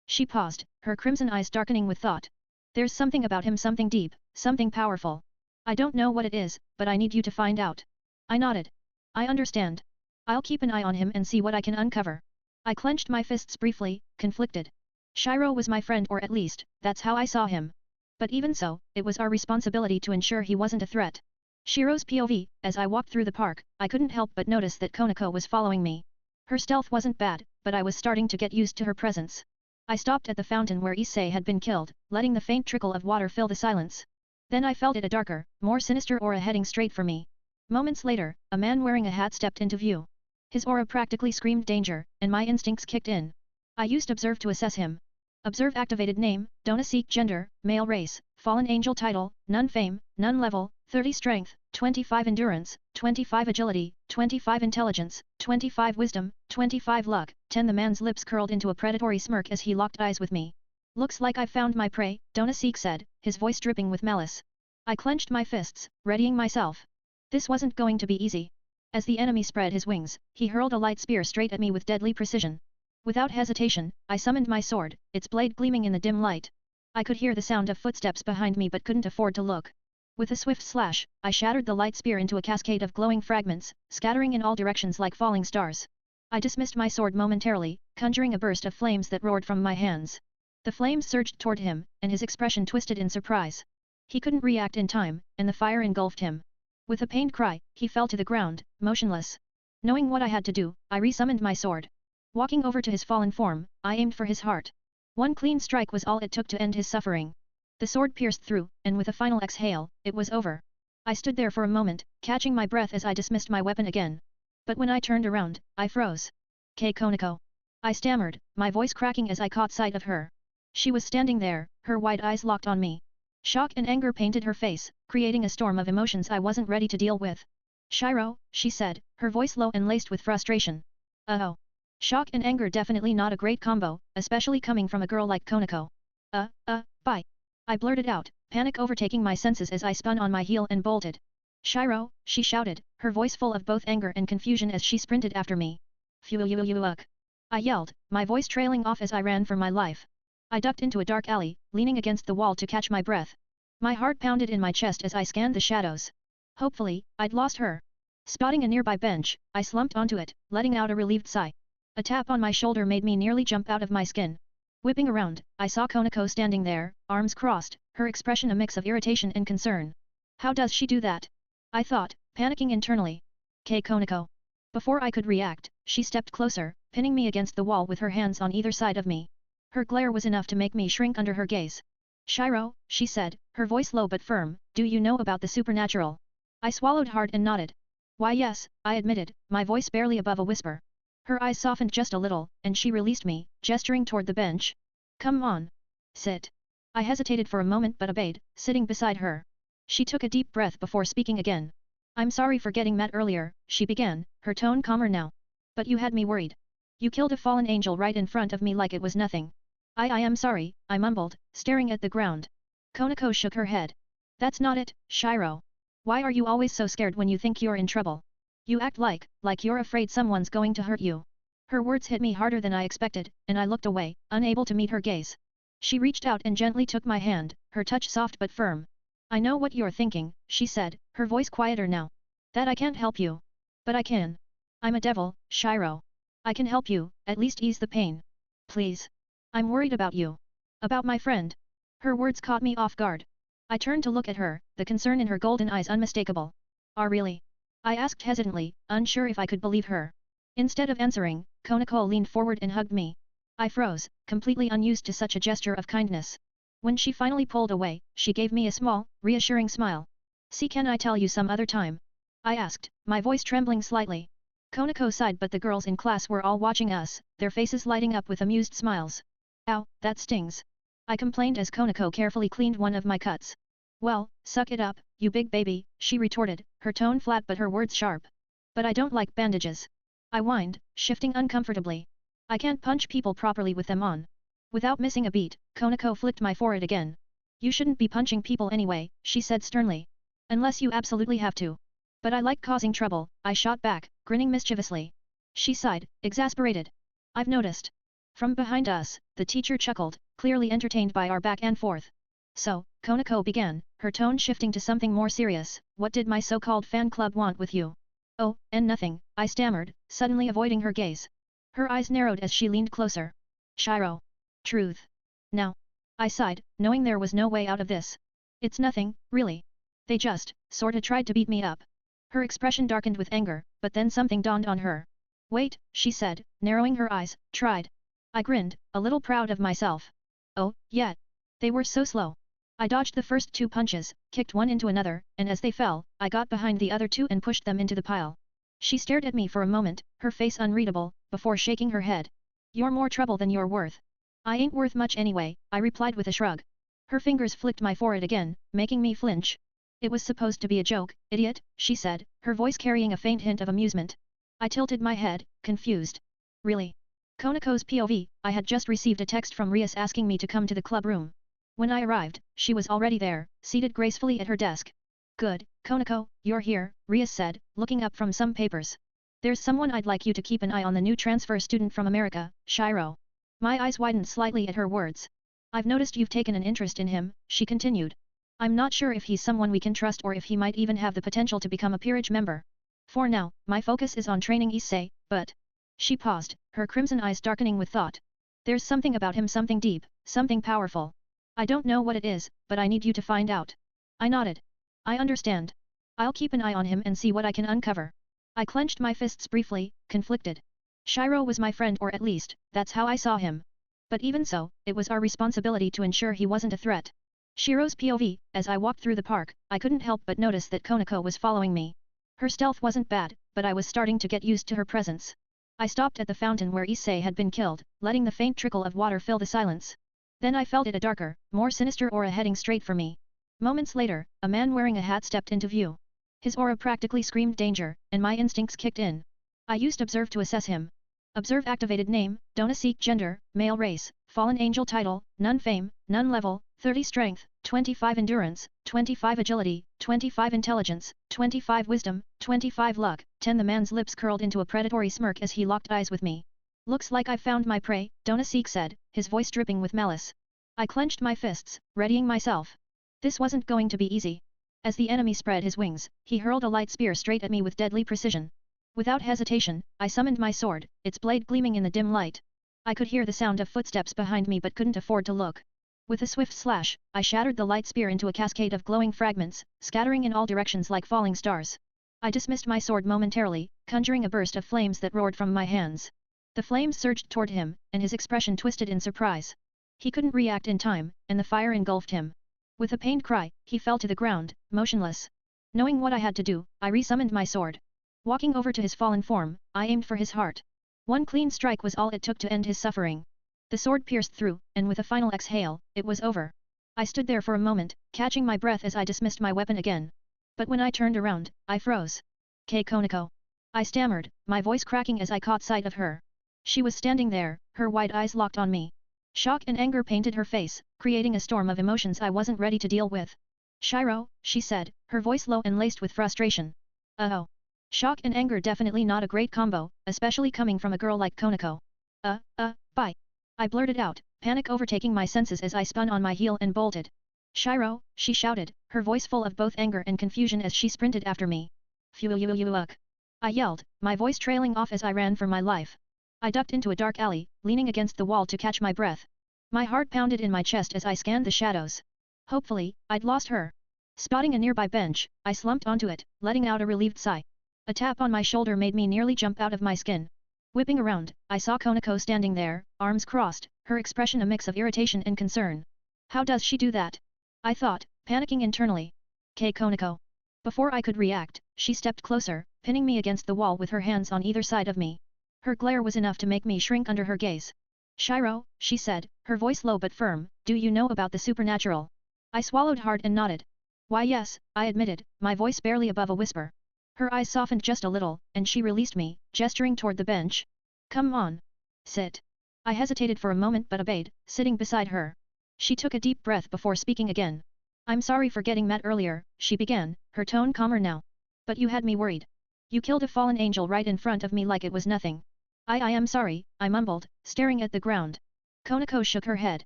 She paused, her crimson eyes darkening with thought. There's something about him, something deep, something powerful. I don't know what it is, but I need you to find out. I nodded. I understand. I'll keep an eye on him and see what I can uncover. I clenched my fists briefly, conflicted. Shiro was my friend, or at least, that's how I saw him. But even so, it was our responsibility to ensure he wasn't a threat. Shiro's POV, as I walked through the park, I couldn't help but notice that Konako was following me. Her stealth wasn't bad, but I was starting to get used to her presence. I stopped at the fountain where Issei had been killed, letting the faint trickle of water fill the silence. Then I felt it, a darker, more sinister aura heading straight for me. Moments later, a man wearing a hat stepped into view. His aura practically screamed danger, and my instincts kicked in. I used Observe to assess him. Observe activated: name, Donaseek, gender, male, race, fallen angel, title, none, fame, none, level, 30 strength, 25 endurance, 25 agility, 25 intelligence, 25 wisdom, 25 luck, 10. The man's lips curled into a predatory smirk as he locked eyes with me. Looks like I've found my prey, Donaseek said, his voice dripping with malice. I clenched my fists, readying myself. This wasn't going to be easy. As the enemy spread his wings, he hurled a light spear straight at me with deadly precision. Without hesitation, I summoned my sword, its blade gleaming in the dim light. I could hear the sound of footsteps behind me but couldn't afford to look. With a swift slash, I shattered the light spear into a cascade of glowing fragments, scattering in all directions like falling stars. I dismissed my sword momentarily, conjuring a burst of flames that roared from my hands. The flames surged toward him, and his expression twisted in surprise. He couldn't react in time, and the fire engulfed him. With a pained cry, he fell to the ground, motionless. Knowing what I had to do, I resummoned my sword. Walking over to his fallen form, I aimed for his heart. One clean strike was all it took to end his suffering. The sword pierced through, and with a final exhale, it was over. I stood there for a moment, catching my breath as I dismissed my weapon again. But when I turned around, I froze. Konako. I stammered, my voice cracking as I caught sight of her. She was standing there, her wide eyes locked on me. Shock and anger painted her face, creating a storm of emotions I wasn't ready to deal with. Shiro, she said, her voice low and laced with frustration. Oh. Shock and anger, definitely not a great combo, especially coming from a girl like Konako. Bye. I blurted out, panic overtaking my senses as I spun on my heel and bolted. Shiro, she shouted, her voice full of both anger and confusion as she sprinted after me. Fuck. I yelled, my voice trailing off as I ran for my life. I ducked into a dark alley, leaning against the wall to catch my breath. My heart pounded in my chest as I scanned the shadows. Hopefully, I'd lost her. Spotting a nearby bench, I slumped onto it, letting out a relieved sigh. A tap on my shoulder made me nearly jump out of my skin. Whipping around, I saw Konako standing there, arms crossed, her expression a mix of irritation and concern. How does she do that? I thought, panicking internally. Konako. Before I could react, she stepped closer, pinning me against the wall with her hands on either side of me. Her glare was enough to make me shrink under her gaze. Shiro, she said, her voice low but firm, do you know about the supernatural? I swallowed hard and nodded. Why yes, I admitted, my voice barely above a whisper. Her eyes softened just a little, and she released me, gesturing toward the bench. Come on. Sit. I hesitated for a moment but obeyed, sitting beside her. She took a deep breath before speaking again. I'm sorry for getting mad earlier, she began, her tone calmer now. But you had me worried. You killed a fallen angel right in front of me like it was nothing. I am sorry, I mumbled, staring at the ground. Konako shook her head. That's not it, Shiro. Why are you always so scared when you think you're in trouble? You act like you're afraid someone's going to hurt you. Her words hit me harder than I expected, and I looked away, unable to meet her gaze. She reached out and gently took my hand, her touch soft but firm. I know what you're thinking, she said, her voice quieter now. That I can't help you. But I can. I'm a devil, Shiro. I can help you, at least ease the pain. Please. I'm worried about you. About my friend. Her words caught me off guard. I turned to look at her, the concern in her golden eyes unmistakable. Really? I asked hesitantly, unsure if I could believe her. Instead of answering, Konako leaned forward and hugged me. I froze, completely unused to such a gesture of kindness. When she finally pulled away, she gave me a small, reassuring smile. See, can I tell you some other time? I asked, my voice trembling slightly. Konako sighed, but the girls in class were all watching us, their faces lighting up with amused smiles. Ow, that stings. I complained as Konako carefully cleaned one of my cuts. Well, suck it up, you big baby, she retorted, her tone flat but her words sharp. But I don't like bandages. I whined, shifting uncomfortably. I can't punch people properly with them on. Without missing a beat, Konako flicked my forehead again. You shouldn't be punching people anyway, she said sternly. Unless you absolutely have to. But I like causing trouble, I shot back, grinning mischievously. She sighed, exasperated. I've noticed. From behind us, the teacher chuckled, clearly entertained by our back and forth. So, Konako began, her tone shifting to something more serious, what did my so-called fan club want with you? Oh, and nothing, I stammered, suddenly avoiding her gaze. Her eyes narrowed as she leaned closer. Shiro. Truth. Now. I sighed, knowing there was no way out of this. It's nothing, really. They just, sorta tried to beat me up. Her expression darkened with anger, but then something dawned on her. Wait, she said, narrowing her eyes, tried. I grinned, a little proud of myself. Oh, yeah. They were so slow. I dodged the first 2 punches, kicked one into another, and as they fell, I got behind the other 2 and pushed them into the pile. She stared at me for a moment, her face unreadable, before shaking her head. You're more trouble than you're worth. I ain't worth much anyway, I replied with a shrug. Her fingers flicked my forehead again, making me flinch. It was supposed to be a joke, idiot, she said, her voice carrying a faint hint of amusement. I tilted my head, confused. Really? Konako's POV, I had just received a text from Rias asking me to come to the club room. When I arrived, she was already there, seated gracefully at her desk. Good, Konako, you're here, Rias said, looking up from some papers. There's someone I'd like you to keep an eye on, the new transfer student from America, Shiro. My eyes widened slightly at her words. I've noticed you've taken an interest in him, she continued. I'm not sure if he's someone we can trust or if he might even have the potential to become a peerage member. For now, my focus is on training Issei, but... She paused, her crimson eyes darkening with thought. There's something about him, something deep, something powerful. I don't know what it is, but I need you to find out. I nodded. I understand. I'll keep an eye on him and see what I can uncover. I clenched my fists briefly, conflicted. Shiro was my friend, or at least, that's how I saw him. But even so, it was our responsibility to ensure he wasn't a threat. Shiro's POV, as I walked through the park, I couldn't help but notice that Konako was following me. Her stealth wasn't bad, but I was starting to get used to her presence. I stopped at the fountain where Issei had been killed, letting the faint trickle of water fill the silence. Then I felt it, a darker, more sinister aura heading straight for me. Moments later, a man wearing a hat stepped into view. His aura practically screamed danger, and my instincts kicked in. I used Observe to assess him. Observe activated: name, Donaseek, gender, male, race, fallen angel, title, none, fame, none, level, 30 strength, 25 endurance, 25 agility, 25 intelligence, 25 wisdom, 25 luck, 10. The man's lips curled into a predatory smirk as he locked eyes with me. Looks like I've found my prey, Donaseek said, his voice dripping with malice. I clenched my fists, readying myself. This wasn't going to be easy. As the enemy spread his wings, he hurled a light spear straight at me with deadly precision. Without hesitation, I summoned my sword, its blade gleaming in the dim light. I could hear the sound of footsteps behind me but couldn't afford to look. With a swift slash, I shattered the light spear into a cascade of glowing fragments, scattering in all directions like falling stars. I dismissed my sword momentarily, conjuring a burst of flames that roared from my hands. The flames surged toward him, and his expression twisted in surprise. He couldn't react in time, and the fire engulfed him. With a pained cry, he fell to the ground, motionless. Knowing what I had to do, I resummoned my sword. Walking over to his fallen form, I aimed for his heart. One clean strike was all it took to end his suffering. The sword pierced through, and with a final exhale, it was over. I stood there for a moment, catching my breath as I dismissed my weapon again. But when I turned around, I froze. Konako. I stammered, my voice cracking as I caught sight of her. She was standing there, her wide eyes locked on me. Shock and anger painted her face, creating a storm of emotions I wasn't ready to deal with. Shiro, she said, her voice low and laced with frustration. Oh. Shock and anger, definitely not a great combo, especially coming from a girl like Konako. Bye. I blurted out, panic overtaking my senses as I spun on my heel and bolted. Shiro, she shouted, her voice full of both anger and confusion as she sprinted after me. Fuck. I yelled, my voice trailing off as I ran for my life. I ducked into a dark alley, leaning against the wall to catch my breath. My heart pounded in my chest as I scanned the shadows. Hopefully, I'd lost her. Spotting a nearby bench, I slumped onto it, letting out a relieved sigh. A tap on my shoulder made me nearly jump out of my skin. Whipping around, I saw Konako standing there, arms crossed, her expression a mix of irritation and concern. How does she do that? I thought, panicking internally. Konako. Before I could react, she stepped closer, pinning me against the wall with her hands on either side of me. Her glare was enough to make me shrink under her gaze. Shiro, she said, her voice low but firm, do you know about the supernatural? I swallowed hard and nodded. Why yes, I admitted, my voice barely above a whisper. Her eyes softened just a little, and she released me, gesturing toward the bench. Come on. Sit. I hesitated for a moment but obeyed, sitting beside her. She took a deep breath before speaking again. I'm sorry for getting mad earlier, she began, her tone calmer now. But you had me worried. You killed a fallen angel right in front of me like it was nothing. I am sorry, I mumbled, staring at the ground. Konako shook her head.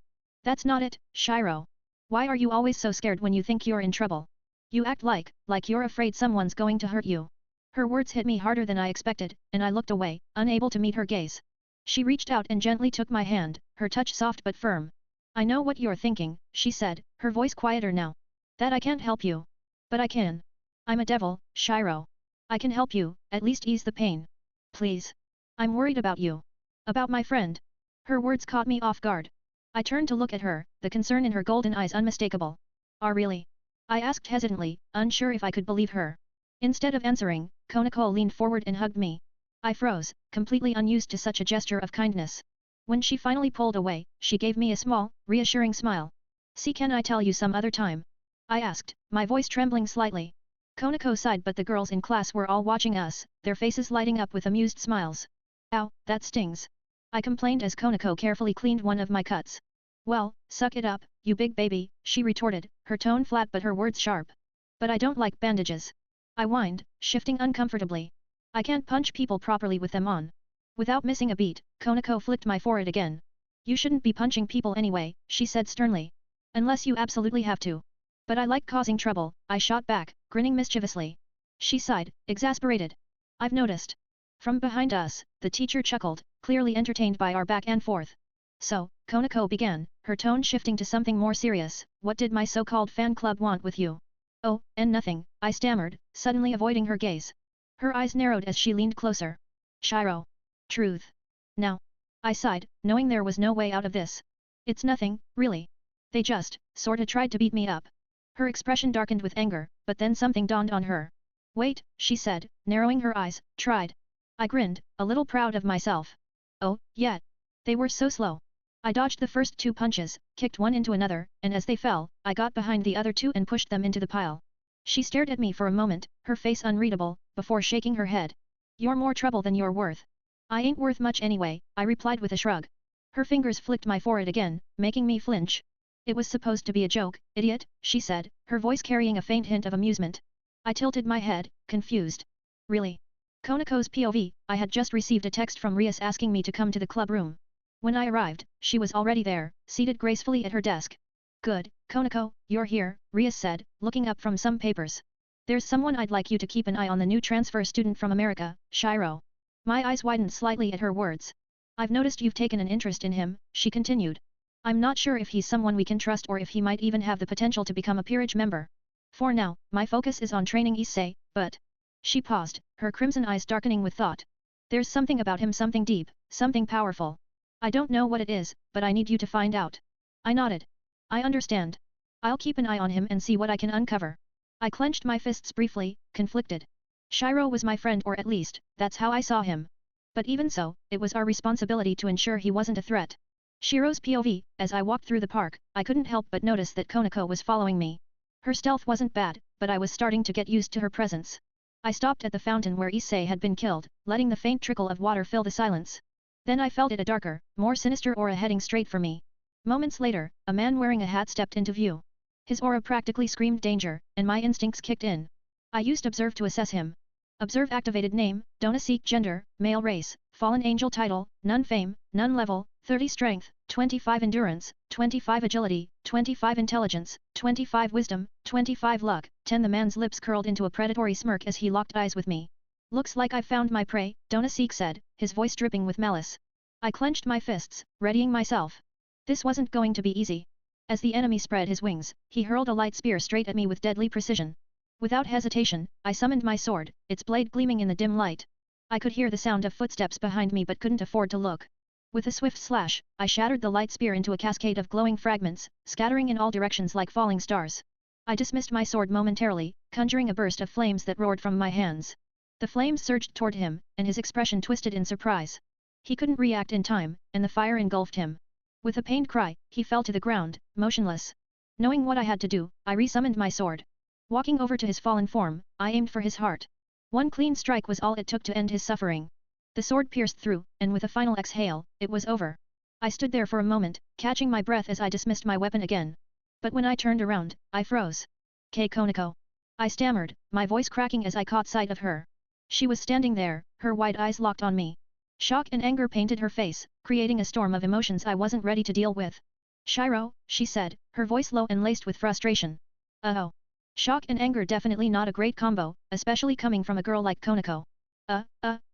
That's not it, Shiro. Why are you always so scared when you think you're in trouble? You act like you're afraid someone's going to hurt you. Her words hit me harder than I expected, and I looked away, unable to meet her gaze. She reached out and gently took my hand, her touch soft but firm. I know what you're thinking, she said, her voice quieter now. That I can't help you. But I can. I'm a devil, Shiro. I can help you, at least ease the pain. Please. I'm worried about you. About my friend. Her words caught me off guard. I turned to look at her, the concern in her golden eyes unmistakable. Ah really? I asked hesitantly, unsure if I could believe her. Instead of answering, Konako leaned forward and hugged me. I froze, completely unused to such a gesture of kindness. When she finally pulled away, she gave me a small, reassuring smile. See, can I tell you some other time? I asked, my voice trembling slightly. Konako sighed, but the girls in class were all watching us, their faces lighting up with amused smiles. Ow, that stings. I complained as Konako carefully cleaned one of my cuts. Well, suck it up, you big baby, she retorted, her tone flat but her words sharp. But I don't like bandages. I whined, shifting uncomfortably. I can't punch people properly with them on. Without missing a beat, Konako flicked my forehead again. You shouldn't be punching people anyway, she said sternly. Unless you absolutely have to. But I like causing trouble, I shot back, grinning mischievously. She sighed, exasperated. I've noticed. From behind us, the teacher chuckled, clearly entertained by our back and forth. So, Konako began, her tone shifting to something more serious, what did my so-called fan club want with you? Oh, and nothing, I stammered, suddenly avoiding her gaze. Her eyes narrowed as she leaned closer. Shiro. Truth. Now. I sighed, knowing there was no way out of this. It's nothing, really. They just, sorta tried to beat me up. Her expression darkened with anger, but then something dawned on her. Wait, she said, narrowing her eyes, tried. I grinned, a little proud of myself. Oh, yeah. They were so slow. I dodged the first two punches, kicked one into another, and as they fell, I got behind the other two and pushed them into the pile. She stared at me for a moment, her face unreadable, before shaking her head. You're more trouble than you're worth. I ain't worth much anyway, I replied with a shrug. Her fingers flicked my forehead again, making me flinch. It was supposed to be a joke, idiot, she said, her voice carrying a faint hint of amusement. I tilted my head, confused. Really? Konako's POV, I had just received a text from Rias asking me to come to the club room. When I arrived, she was already there, seated gracefully at her desk. Good, Konako, you're here, Rias said, looking up from some papers. There's someone I'd like you to keep an eye on, the new transfer student from America, Shiro. My eyes widened slightly at her words. I've noticed you've taken an interest in him, she continued. I'm not sure if he's someone we can trust or if he might even have the potential to become a peerage member. For now, my focus is on training Issei, but... She paused, her crimson eyes darkening with thought. There's something about him, something deep, something powerful. I don't know what it is, but I need you to find out. I nodded. I understand. I'll keep an eye on him and see what I can uncover. I clenched my fists briefly, conflicted. Shiro was my friend, or at least, that's how I saw him. But even so, it was our responsibility to ensure he wasn't a threat. Shiro's POV, as I walked through the park, I couldn't help but notice that Konako was following me. Her stealth wasn't bad, but I was starting to get used to her presence. I stopped at the fountain where Issei had been killed, letting the faint trickle of water fill the silence. Then I felt it, a darker, more sinister aura heading straight for me. Moments later, a man wearing a hat stepped into view. His aura practically screamed danger, and my instincts kicked in. I used Observe to assess him. Observe activated: name, Donaseek, gender, male, race, fallen angel, title, none, fame, none, level, 30 strength, 25 endurance, 25 agility, 25 intelligence, 25 wisdom, 25 luck, 10. The man's lips curled into a predatory smirk as he locked eyes with me. Looks like I've found my prey, Donaseek said, his voice dripping with malice. I clenched my fists, readying myself. This wasn't going to be easy. As the enemy spread his wings, he hurled a light spear straight at me with deadly precision. Without hesitation, I summoned my sword, its blade gleaming in the dim light. I could hear the sound of footsteps behind me but couldn't afford to look. With a swift slash, I shattered the light spear into a cascade of glowing fragments, scattering in all directions like falling stars. I dismissed my sword momentarily, conjuring a burst of flames that roared from my hands. The flames surged toward him, and his expression twisted in surprise. He couldn't react in time, and the fire engulfed him. With a pained cry, he fell to the ground, motionless. Knowing what I had to do, I resummoned my sword. Walking over to his fallen form, I aimed for his heart. One clean strike was all it took to end his suffering. The sword pierced through, and with a final exhale, it was over. I stood there for a moment, catching my breath as I dismissed my weapon again. But when I turned around, I froze. Konako. I stammered, my voice cracking as I caught sight of her. She was standing there, her wide eyes locked on me. Shock and anger painted her face, creating a storm of emotions I wasn't ready to deal with. Shiro, she said, her voice low and laced with frustration. Oh. Shock and anger definitely not a great combo, especially coming from a girl like Konako.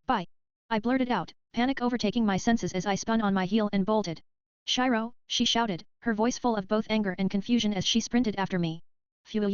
Bye. I blurted out, panic overtaking my senses as I spun on my heel and bolted. Shiro, she shouted, her voice full of both anger and confusion as she sprinted after me. Phew.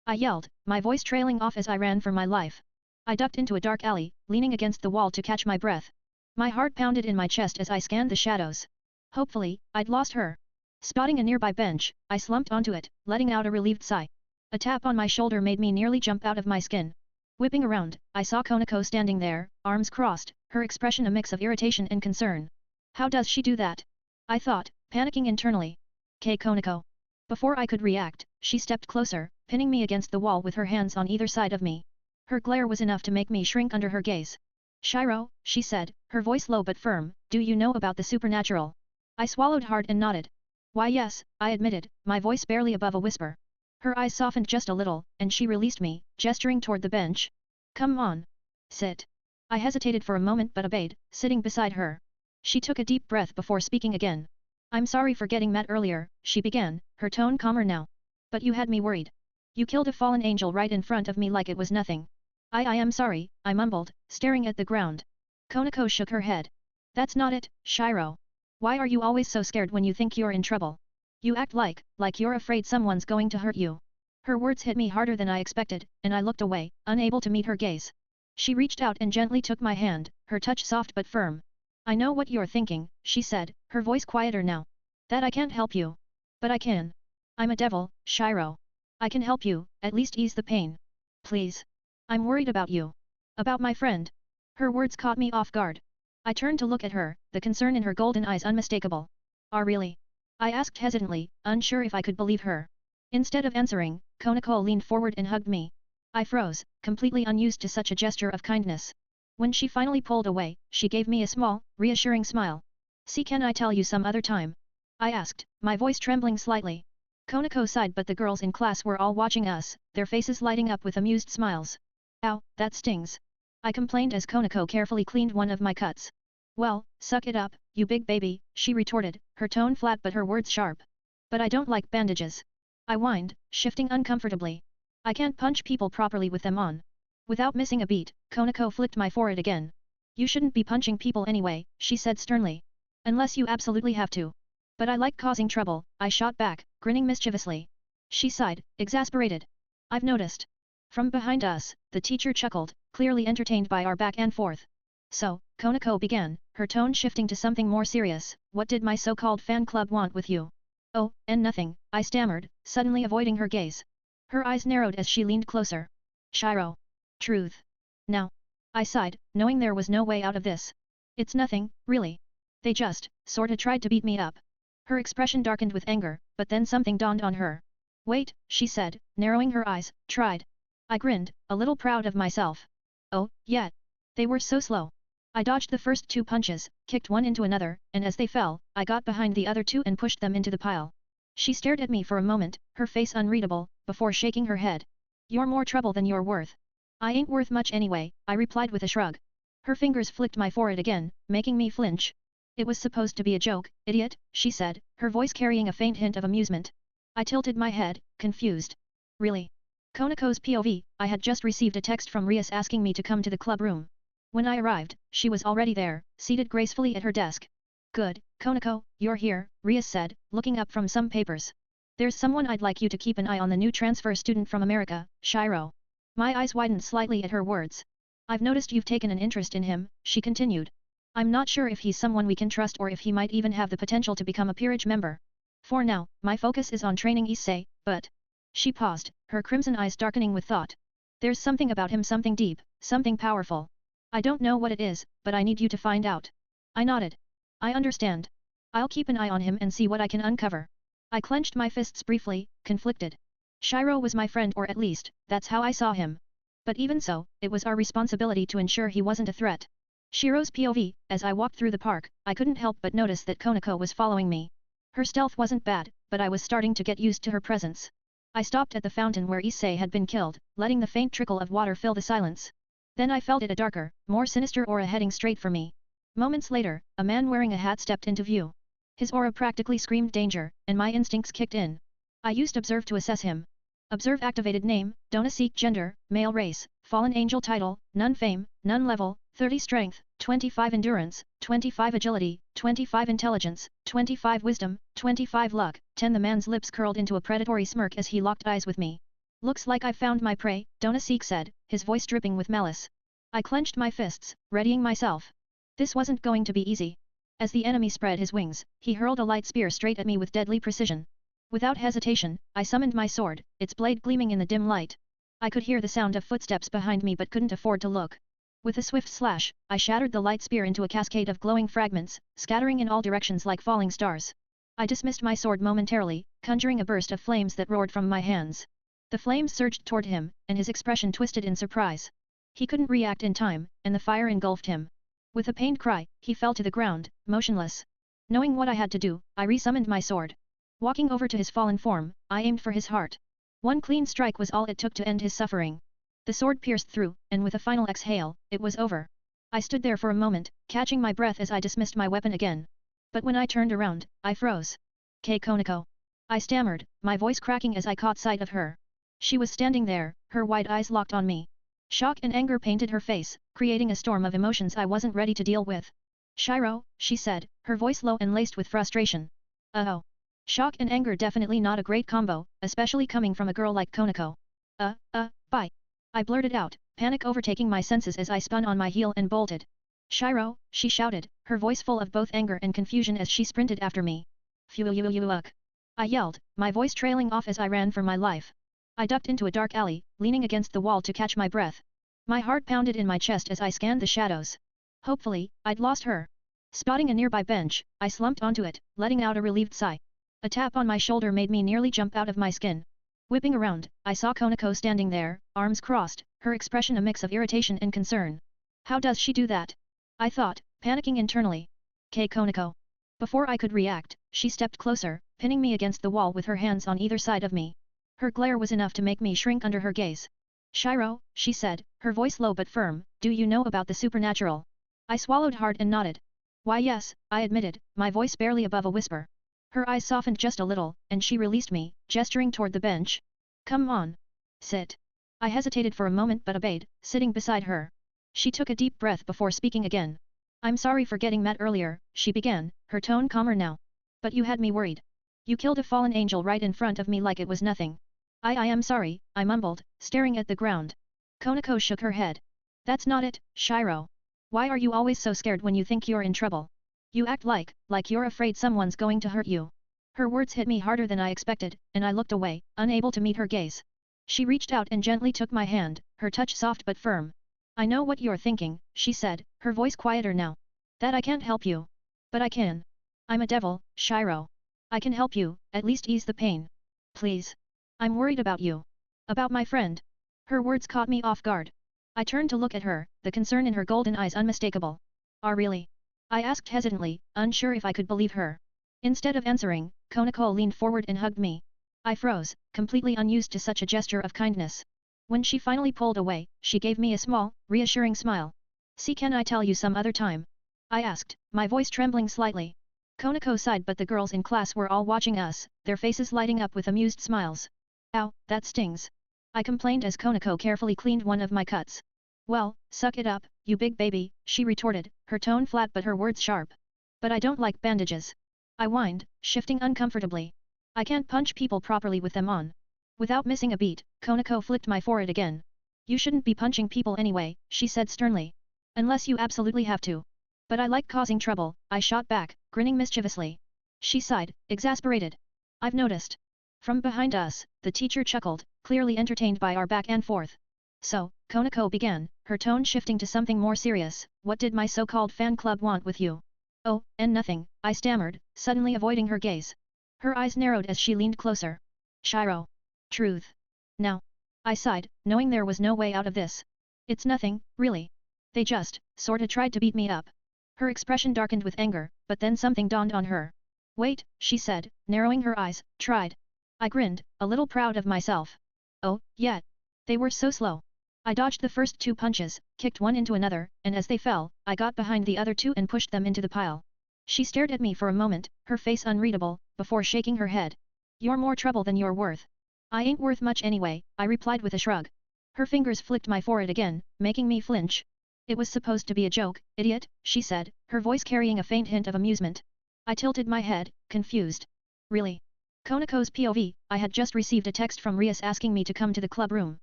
I yelled, my voice trailing off as I ran for my life. I ducked into a dark alley, leaning against the wall to catch my breath. My heart pounded in my chest as I scanned the shadows. Hopefully, I'd lost her. Spotting a nearby bench, I slumped onto it, letting out a relieved sigh. A tap on my shoulder made me nearly jump out of my skin. Whipping around, I saw Konako standing there, arms crossed, her expression a mix of irritation and concern. How does she do that? I thought, panicking internally. Konako. Before I could react, she stepped closer, pinning me against the wall with her hands on either side of me. Her glare was enough to make me shrink under her gaze. Shiro, she said, her voice low but firm, do you know about the supernatural? I swallowed hard and nodded. Why yes, I admitted, my voice barely above a whisper. Her eyes softened just a little, and she released me, gesturing toward the bench. Come on. Sit. I hesitated for a moment but obeyed, sitting beside her. She took a deep breath before speaking again. I'm sorry for getting mad earlier, she began, her tone calmer now. But you had me worried. You killed a fallen angel right in front of me like it was nothing. I am sorry, I mumbled, staring at the ground. Konako shook her head. That's not it, Shiro. Why are you always so scared when you think you're in trouble? You act like you're afraid someone's going to hurt you. Her words hit me harder than I expected, and I looked away, unable to meet her gaze. She reached out and gently took my hand, her touch soft but firm. I know what you're thinking, she said, her voice quieter now. That I can't help you. But I can. I'm a devil, Shiro. I can help you, at least ease the pain. Please. I'm worried about you. About my friend. Her words caught me off guard. I turned to look at her, the concern in her golden eyes unmistakable. Really? I asked hesitantly, unsure if I could believe her. Instead of answering, Konako leaned forward and hugged me. I froze, completely unused to such a gesture of kindness. When she finally pulled away, she gave me a small, reassuring smile. See, can I tell you some other time? I asked, my voice trembling slightly. Konako sighed, but the girls in class were all watching us, their faces lighting up with amused smiles. Ow, that stings. I complained as Konako carefully cleaned one of my cuts. Well, suck it up, you big baby, she retorted, her tone flat but her words sharp. But I don't like bandages. I whined, shifting uncomfortably. I can't punch people properly with them on. Without missing a beat, Konako flicked my forehead again. You shouldn't be punching people anyway, she said sternly. Unless you absolutely have to. But I like causing trouble, I shot back, grinning mischievously. She sighed, exasperated. I've noticed. From behind us, the teacher chuckled, clearly entertained by our back and forth. So, Konako began, her tone shifting to something more serious, what did my so-called fan club want with you? Oh, and nothing, I stammered, suddenly avoiding her gaze. Her eyes narrowed as she leaned closer. Shiro. Truth. Now. I sighed, knowing there was no way out of this. It's nothing, really. They just, sorta tried to beat me up. Her expression darkened with anger, but then something dawned on her. Wait, she said, narrowing her eyes, tried. I grinned, a little proud of myself. Oh, yeah. They were so slow. I dodged the first two punches, kicked one into another, and as they fell, I got behind the other two and pushed them into the pile. She stared at me for a moment, her face unreadable, before shaking her head. You're more trouble than you're worth. I ain't worth much anyway, I replied with a shrug. Her fingers flicked my forehead again, making me flinch. It was supposed to be a joke, idiot, she said, her voice carrying a faint hint of amusement. I tilted my head, confused. Really? Konako's POV, I had just received a text from Rias asking me to come to the club room. When I arrived, she was already there, seated gracefully at her desk. Good, Konako, you're here, Rias said, looking up from some papers. There's someone I'd like you to keep an eye on, the new transfer student from America, Shiro. My eyes widened slightly at her words. I've noticed you've taken an interest in him, she continued. I'm not sure if he's someone we can trust or if he might even have the potential to become a peerage member. For now, my focus is on training Issei, but... She paused, her crimson eyes darkening with thought. There's something about him, something deep, something powerful. I don't know what it is, but I need you to find out. I nodded. I understand. I'll keep an eye on him and see what I can uncover. I clenched my fists briefly, conflicted. Shiro was my friend, or at least, that's how I saw him. But even so, it was our responsibility to ensure he wasn't a threat. Shiro's POV, as I walked through the park, I couldn't help but notice that Konako was following me. Her stealth wasn't bad, but I was starting to get used to her presence. I stopped at the fountain where Issei had been killed, letting the faint trickle of water fill the silence. Then I felt it a darker, more sinister aura heading straight for me. Moments later, a man wearing a hat stepped into view. His aura practically screamed danger, and my instincts kicked in. I used Observe to assess him. Observe activated name, Donaseek gender, male race, fallen angel title, none fame, none level, 30 strength, 25 endurance, 25 agility, 25 intelligence, 25 wisdom, 25 luck, 10. The man's lips curled into a predatory smirk as he locked eyes with me. Looks like I've found my prey, Donaseek said, his voice dripping with malice. I clenched my fists, readying myself. This wasn't going to be easy. As the enemy spread his wings, he hurled a light spear straight at me with deadly precision. Without hesitation, I summoned my sword, its blade gleaming in the dim light. I could hear the sound of footsteps behind me but couldn't afford to look. With a swift slash, I shattered the light spear into a cascade of glowing fragments, scattering in all directions like falling stars. I dismissed my sword momentarily, conjuring a burst of flames that roared from my hands. The flames surged toward him, and his expression twisted in surprise. He couldn't react in time, and the fire engulfed him. With a pained cry, he fell to the ground, motionless. Knowing what I had to do, I resummoned my sword. Walking over to his fallen form, I aimed for his heart. One clean strike was all it took to end his suffering. The sword pierced through, and with a final exhale, it was over. I stood there for a moment, catching my breath as I dismissed my weapon again. But when I turned around, I froze. Konako. I stammered, my voice cracking as I caught sight of her. She was standing there, her wide eyes locked on me. Shock and anger painted her face, creating a storm of emotions I wasn't ready to deal with. Shiro, she said, her voice low and laced with frustration. Oh. Shock and anger definitely not a great combo, especially coming from a girl like Konako. Bye. I blurted out, panic overtaking my senses as I spun on my heel and bolted. Shiro, she shouted, her voice full of both anger and confusion as she sprinted after me. Fuck. I yelled, my voice trailing off as I ran for my life. I ducked into a dark alley, leaning against the wall to catch my breath. My heart pounded in my chest as I scanned the shadows. Hopefully, I'd lost her. Spotting a nearby bench, I slumped onto it, letting out a relieved sigh. A tap on my shoulder made me nearly jump out of my skin. Whipping around, I saw Konako standing there, arms crossed, her expression a mix of irritation and concern. How does she do that? I thought, panicking internally. Konako. Before I could react, she stepped closer, pinning me against the wall with her hands on either side of me. Her glare was enough to make me shrink under her gaze. Shiro, she said, her voice low but firm, do you know about the supernatural? I swallowed hard and nodded. Why yes, I admitted, my voice barely above a whisper. Her eyes softened just a little, and she released me, gesturing toward the bench. Come on. Sit. I hesitated for a moment but obeyed, sitting beside her. She took a deep breath before speaking again. I'm sorry for getting mad earlier, she began, her tone calmer now. But you had me worried. You killed a fallen angel right in front of me like it was nothing. I am sorry, I mumbled, staring at the ground. Konako shook her head. That's not it, Shiro. Why are you always so scared when you think you're in trouble? You act like you're afraid someone's going to hurt you. Her words hit me harder than I expected, and I looked away, unable to meet her gaze. She reached out and gently took my hand, her touch soft but firm. I know what you're thinking, she said, her voice quieter now. That I can't help you. But I can. I'm a devil, Shiro. I can help you, at least ease the pain. Please. I'm worried about you. About my friend. Her words caught me off guard. I turned to look at her, the concern in her golden eyes unmistakable. Really? I asked hesitantly, unsure if I could believe her. Instead of answering, Konako leaned forward and hugged me. I froze, completely unused to such a gesture of kindness. When she finally pulled away, she gave me a small, reassuring smile. See, can I tell you some other time? I asked, my voice trembling slightly. Konako sighed, but the girls in class were all watching us, their faces lighting up with amused smiles. Ow, that stings. I complained as Konako carefully cleaned one of my cuts. Well, suck it up, you big baby, she retorted, her tone flat but her words sharp. But I don't like bandages. I whined, shifting uncomfortably. I can't punch people properly with them on. Without missing a beat, Konako flicked my forehead again. You shouldn't be punching people anyway, she said sternly. Unless you absolutely have to. But I like causing trouble, I shot back, grinning mischievously. She sighed, exasperated. I've noticed. From behind us, the teacher chuckled, clearly entertained by our back and forth. So, Konako began, her tone shifting to something more serious, what did my so-called fan club want with you? Oh, and nothing, I stammered, suddenly avoiding her gaze. Her eyes narrowed as she leaned closer. Shiro. Truth. Now. I sighed, knowing there was no way out of this. It's nothing, really. They just, sorta tried to beat me up. Her expression darkened with anger, but then something dawned on her. Wait, she said, narrowing her eyes, tried. I grinned, a little proud of myself. Oh, yeah. They were so slow. I dodged the first 2 punches, kicked one into another, and as they fell, I got behind the other 2 and pushed them into the pile. She stared at me for a moment, her face unreadable, before shaking her head. You're more trouble than you're worth. I ain't worth much anyway, I replied with a shrug. Her fingers flicked my forehead again, making me flinch. It was supposed to be a joke, idiot, she said, her voice carrying a faint hint of amusement. I tilted my head, confused. Really? Konako's POV, I had just received a text from Rias asking me to come to the club room.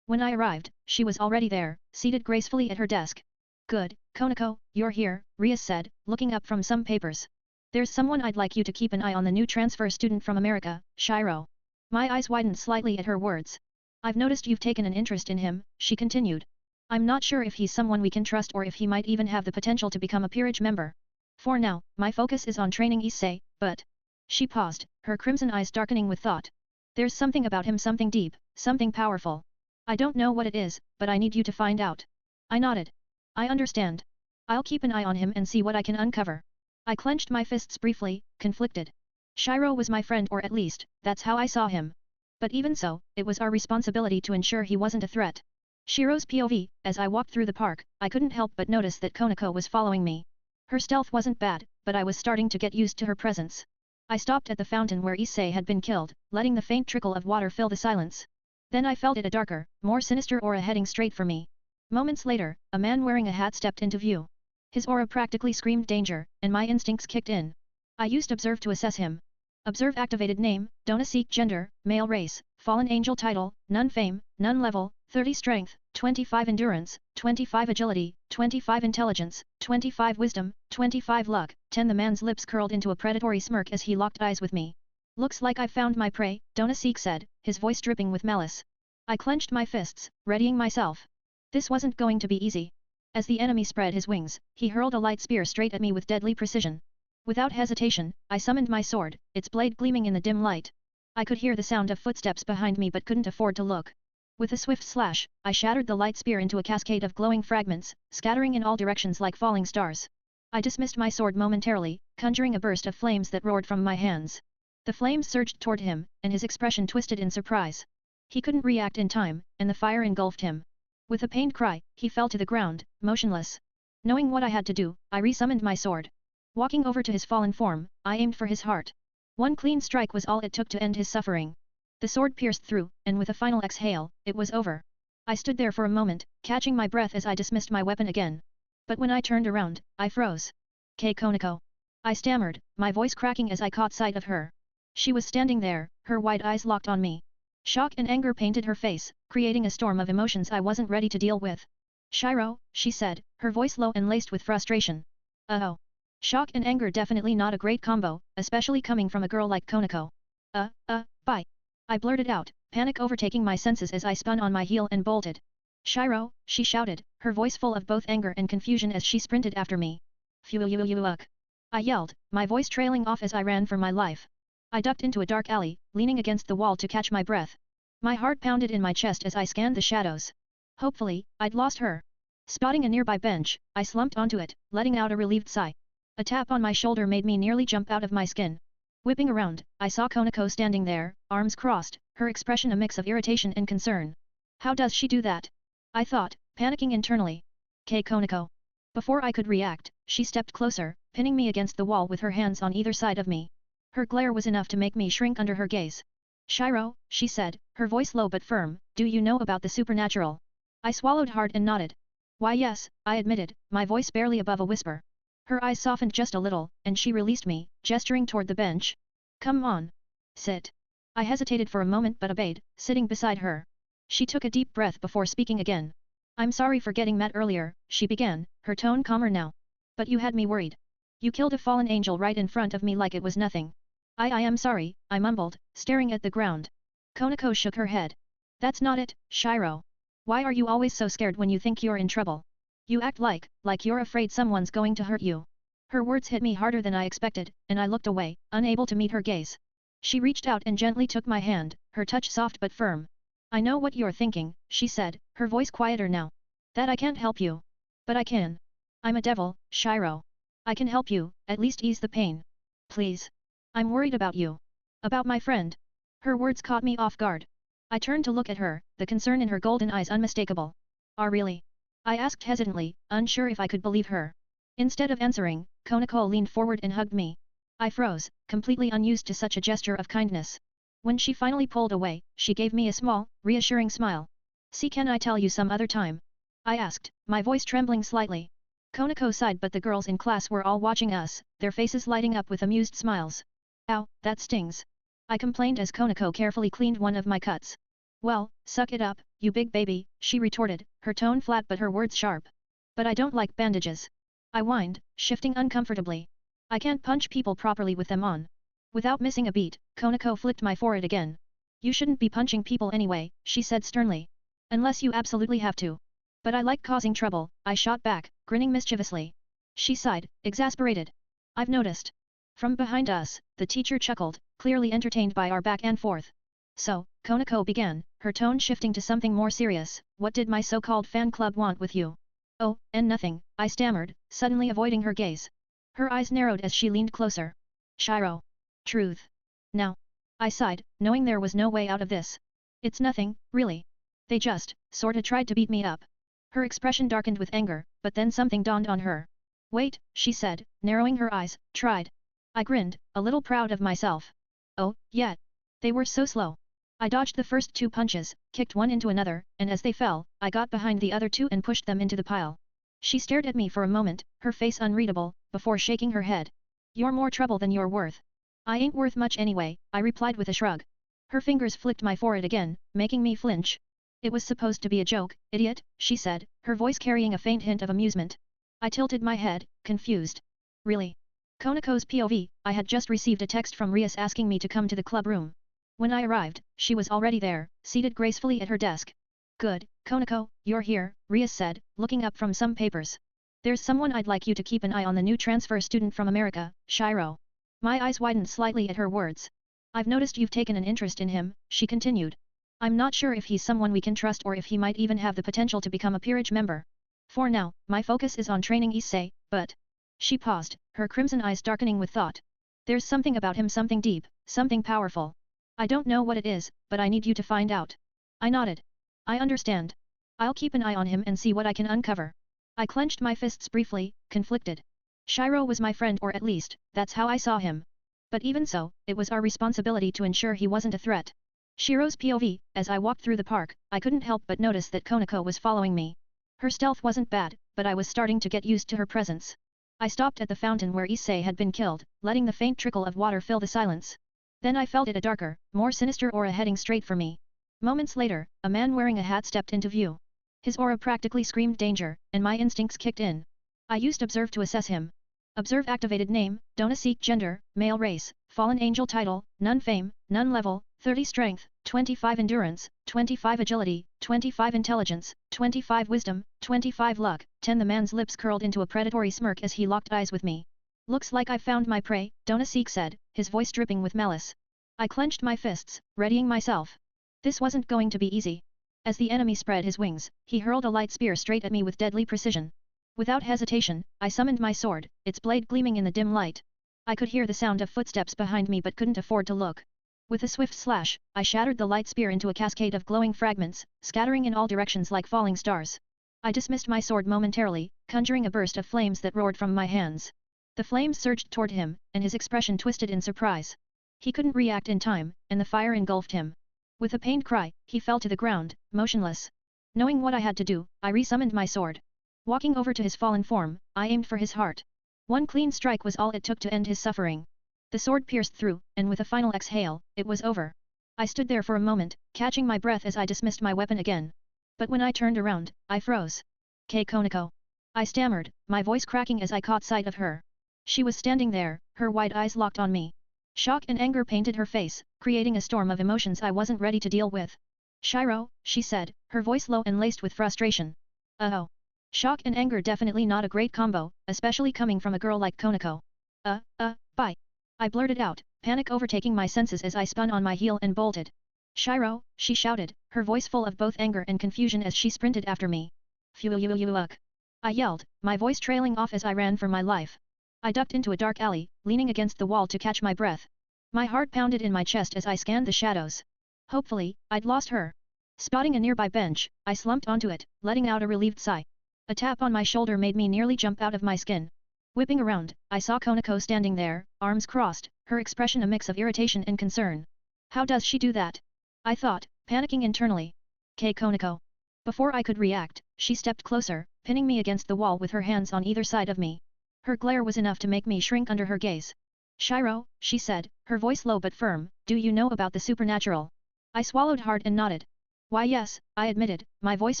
When I arrived, she was already there, seated gracefully at her desk. Good, Konako, you're here, Rias said, looking up from some papers. There's someone I'd like you to keep an eye on, the new transfer student from America, Shiro. My eyes widened slightly at her words. I've noticed you've taken an interest in him, she continued. I'm not sure if he's someone we can trust or if he might even have the potential to become a peerage member. For now, my focus is on training Issei, but... She paused, her crimson eyes darkening with thought. There's something about him, something deep, something powerful. I don't know what it is, but I need you to find out. I nodded. I understand. I'll keep an eye on him and see what I can uncover. I clenched my fists briefly, conflicted. Shiro was my friend, or at least, that's how I saw him. But even so, it was our responsibility to ensure he wasn't a threat. Shiro's POV, as I walked through the park, I couldn't help but notice that Konako was following me. Her stealth wasn't bad, but I was starting to get used to her presence. I stopped at the fountain where Issei had been killed, letting the faint trickle of water fill the silence. Then I felt it, a darker, more sinister aura heading straight for me. Moments later, a man wearing a hat stepped into view. His aura practically screamed danger, and my instincts kicked in. I used Observe to assess him. Observe activated: name, Donna Seek, gender, male, race, fallen angel, title, none, fame, none, level, 30 strength, 25 endurance, 25 agility, 25 intelligence, 25 wisdom, 25 luck, 10. The man's lips curled into a predatory smirk as he locked eyes with me. Looks like I've found my prey, Donna Seek said, his voice dripping with malice. I clenched my fists, readying myself. This wasn't going to be easy. As the enemy spread his wings, he hurled a light spear straight at me with deadly precision. Without hesitation, I summoned my sword, its blade gleaming in the dim light. I could hear the sound of footsteps behind me but couldn't afford to look. With a swift slash, I shattered the light spear into a cascade of glowing fragments, scattering in all directions like falling stars. I dismissed my sword momentarily, conjuring a burst of flames that roared from my hands. The flames surged toward him, and his expression twisted in surprise. He couldn't react in time, and the fire engulfed him. With a pained cry, he fell to the ground, motionless. Knowing what I had to do, I resummoned my sword. Walking over to his fallen form, I aimed for his heart. One clean strike was all it took to end his suffering. The sword pierced through, and with a final exhale, it was over. I stood there for a moment, catching my breath as I dismissed my weapon again. But when I turned around, I froze. Konako. I stammered, my voice cracking as I caught sight of her. She was standing there, her wide eyes locked on me. Shock and anger painted her face, creating a storm of emotions I wasn't ready to deal with. Shiro, she said, her voice low and laced with frustration. Oh. Shock and anger, definitely not a great combo, especially coming from a girl like Konako. Bye. I blurted out, panic overtaking my senses as I spun on my heel and bolted. Shiro, she shouted, her voice full of both anger and confusion as she sprinted after me. Fuck. I yelled, my voice trailing off as I ran for my life. I ducked into a dark alley, leaning against the wall to catch my breath. My heart pounded in my chest as I scanned the shadows. Hopefully, I'd lost her. Spotting a nearby bench, I slumped onto it, letting out a relieved sigh. A tap on my shoulder made me nearly jump out of my skin. Whipping around, I saw Konako standing there, arms crossed, her expression a mix of irritation and concern. How does she do that? I thought, panicking internally. Konako. Before I could react, she stepped closer, pinning me against the wall with her hands on either side of me. Her glare was enough to make me shrink under her gaze. Shiro, she said, her voice low but firm, do you know about the supernatural? I swallowed hard and nodded. Why yes, I admitted, my voice barely above a whisper. Her eyes softened just a little, and she released me, gesturing toward the bench. Come on. Sit. I hesitated for a moment but obeyed, sitting beside her. She took a deep breath before speaking again. I'm sorry for getting mad earlier, she began, her tone calmer now. But you had me worried. You killed a fallen angel right in front of me like it was nothing. I am sorry, I mumbled, staring at the ground. Konako shook her head. That's not it, Shiro. Why are you always so scared when you think you're in trouble? You act like you're afraid someone's going to hurt you. Her words hit me harder than I expected, and I looked away, unable to meet her gaze. She reached out and gently took my hand, her touch soft but firm. I know what you're thinking, she said, her voice quieter now. That I can't help you. But I can. I'm a devil, Shiro. I can help you, at least ease the pain. Please. I'm worried about you. About my friend. Her words caught me off guard. I turned to look at her, the concern in her golden eyes unmistakable. "Ah really?" I asked hesitantly, unsure if I could believe her. Instead of answering, Konako leaned forward and hugged me. I froze, completely unused to such a gesture of kindness. When she finally pulled away, she gave me a small, reassuring smile. "See, can I tell you some other time?" I asked, my voice trembling slightly. Konako sighed, but the girls in class were all watching us, their faces lighting up with amused smiles. "Ow, that stings," I complained as Konako carefully cleaned one of my cuts. "Well, suck it up, you big baby," she retorted, her tone flat but her words sharp. "But I don't like bandages," I whined, shifting uncomfortably. "I can't punch people properly with them on." Without missing a beat, Konako flicked my forehead again. "You shouldn't be punching people anyway," she said sternly. "Unless you absolutely have to." "But I like causing trouble," I shot back, grinning mischievously. She sighed, exasperated. "I've noticed." From behind us, the teacher chuckled, clearly entertained by our back and forth. "So," Konako began, her tone shifting to something more serious, "what did my so-called fan club want with you?" "Oh, and nothing," I stammered, suddenly avoiding her gaze. Her eyes narrowed as she leaned closer. "Shiro. Truth. Now." I sighed, knowing there was no way out of this. "It's nothing, really. They just, sorta tried to beat me up." Her expression darkened with anger, but then something dawned on her. "Wait," she said, narrowing her eyes, "tried." I grinned, a little proud of myself. "Oh, yeah. They were so slow." I dodged the first two punches, kicked one into another, and as they fell, I got behind the other two and pushed them into the pile. She stared at me for a moment, her face unreadable, before shaking her head. "You're more trouble than you're worth." "I ain't worth much anyway," I replied with a shrug. Her fingers flicked my forehead again, making me flinch. "It was supposed to be a joke, idiot," she said, her voice carrying a faint hint of amusement. I tilted my head, confused. "Really?" Konako's POV, I had just received a text from Rias asking me to come to the club room. When I arrived, she was already there, seated gracefully at her desk. "Good, Konako, you're here," Rias said, looking up from some papers. "There's someone I'd like you to keep an eye on, the new transfer student from America, Shiro." My eyes widened slightly at her words. "I've noticed you've taken an interest in him," she continued. "I'm not sure if he's someone we can trust or if he might even have the potential to become a peerage member. For now, my focus is on training Issei, but..." She paused, her crimson eyes darkening with thought. "There's something about him, something deep, something powerful. I don't know what it is, but I need you to find out." I nodded. "I understand. I'll keep an eye on him and see what I can uncover." I clenched my fists briefly, conflicted. Shiro was my friend, or at least, that's how I saw him. But even so, it was our responsibility to ensure he wasn't a threat. Shiro's POV, as I walked through the park, I couldn't help but notice that Konako was following me. Her stealth wasn't bad, but I was starting to get used to her presence. I stopped at the fountain where Issei had been killed, letting the faint trickle of water fill the silence. Then I felt it, a darker, more sinister aura heading straight for me. Moments later, a man wearing a hat stepped into view. His aura practically screamed danger, and my instincts kicked in. I used Observe to assess him. Observe activated: name, Donaseek, gender, male, race, fallen angel, title, none, fame, none, level, 30 strength, 25 endurance, 25 agility, 25 intelligence, 25 wisdom, 25 luck, 10. The man's lips curled into a predatory smirk as he locked eyes with me. "Looks like I've found my prey," Donaseek said, his voice dripping with malice. I clenched my fists, readying myself. This wasn't going to be easy. As the enemy spread his wings, he hurled a light spear straight at me with deadly precision. Without hesitation, I summoned my sword, its blade gleaming in the dim light. I could hear the sound of footsteps behind me but couldn't afford to look. With a swift slash, I shattered the light spear into a cascade of glowing fragments, scattering in all directions like falling stars. I dismissed my sword momentarily, conjuring a burst of flames that roared from my hands. The flames surged toward him, and his expression twisted in surprise. He couldn't react in time, and the fire engulfed him. With a pained cry, he fell to the ground, motionless. Knowing what I had to do, I resummoned my sword. Walking over to his fallen form, I aimed for his heart. One clean strike was all it took to end his suffering. The sword pierced through, and with a final exhale, it was over. I stood there for a moment, catching my breath as I dismissed my weapon again. But when I turned around, I froze. Konako. I stammered, my voice cracking as I caught sight of her. She was standing there, her wide eyes locked on me. Shock and anger painted her face, creating a storm of emotions I wasn't ready to deal with. "Shiro," she said, her voice low and laced with frustration. "Oh. Shock and anger, definitely not a great combo, especially coming from a girl like Konako." Bye." I blurted out, panic overtaking my senses as I spun on my heel and bolted. "Shiro," she shouted, her voice full of both anger and confusion as she sprinted after me. "Fuck!" I yelled, my voice trailing off as I ran for my life. I ducked into a dark alley, leaning against the wall to catch my breath. My heart pounded in my chest as I scanned the shadows. Hopefully, I'd lost her. Spotting a nearby bench, I slumped onto it, letting out a relieved sigh. A tap on my shoulder made me nearly jump out of my skin. Whipping around, I saw Konako standing there, arms crossed, her expression a mix of irritation and concern. How does she do that? I thought, panicking internally. Konako. Before I could react, she stepped closer, pinning me against the wall with her hands on either side of me. Her glare was enough to make me shrink under her gaze. Shiro, she said, her voice low but firm, do you know about the supernatural? I swallowed hard and nodded. Why yes, I admitted, my voice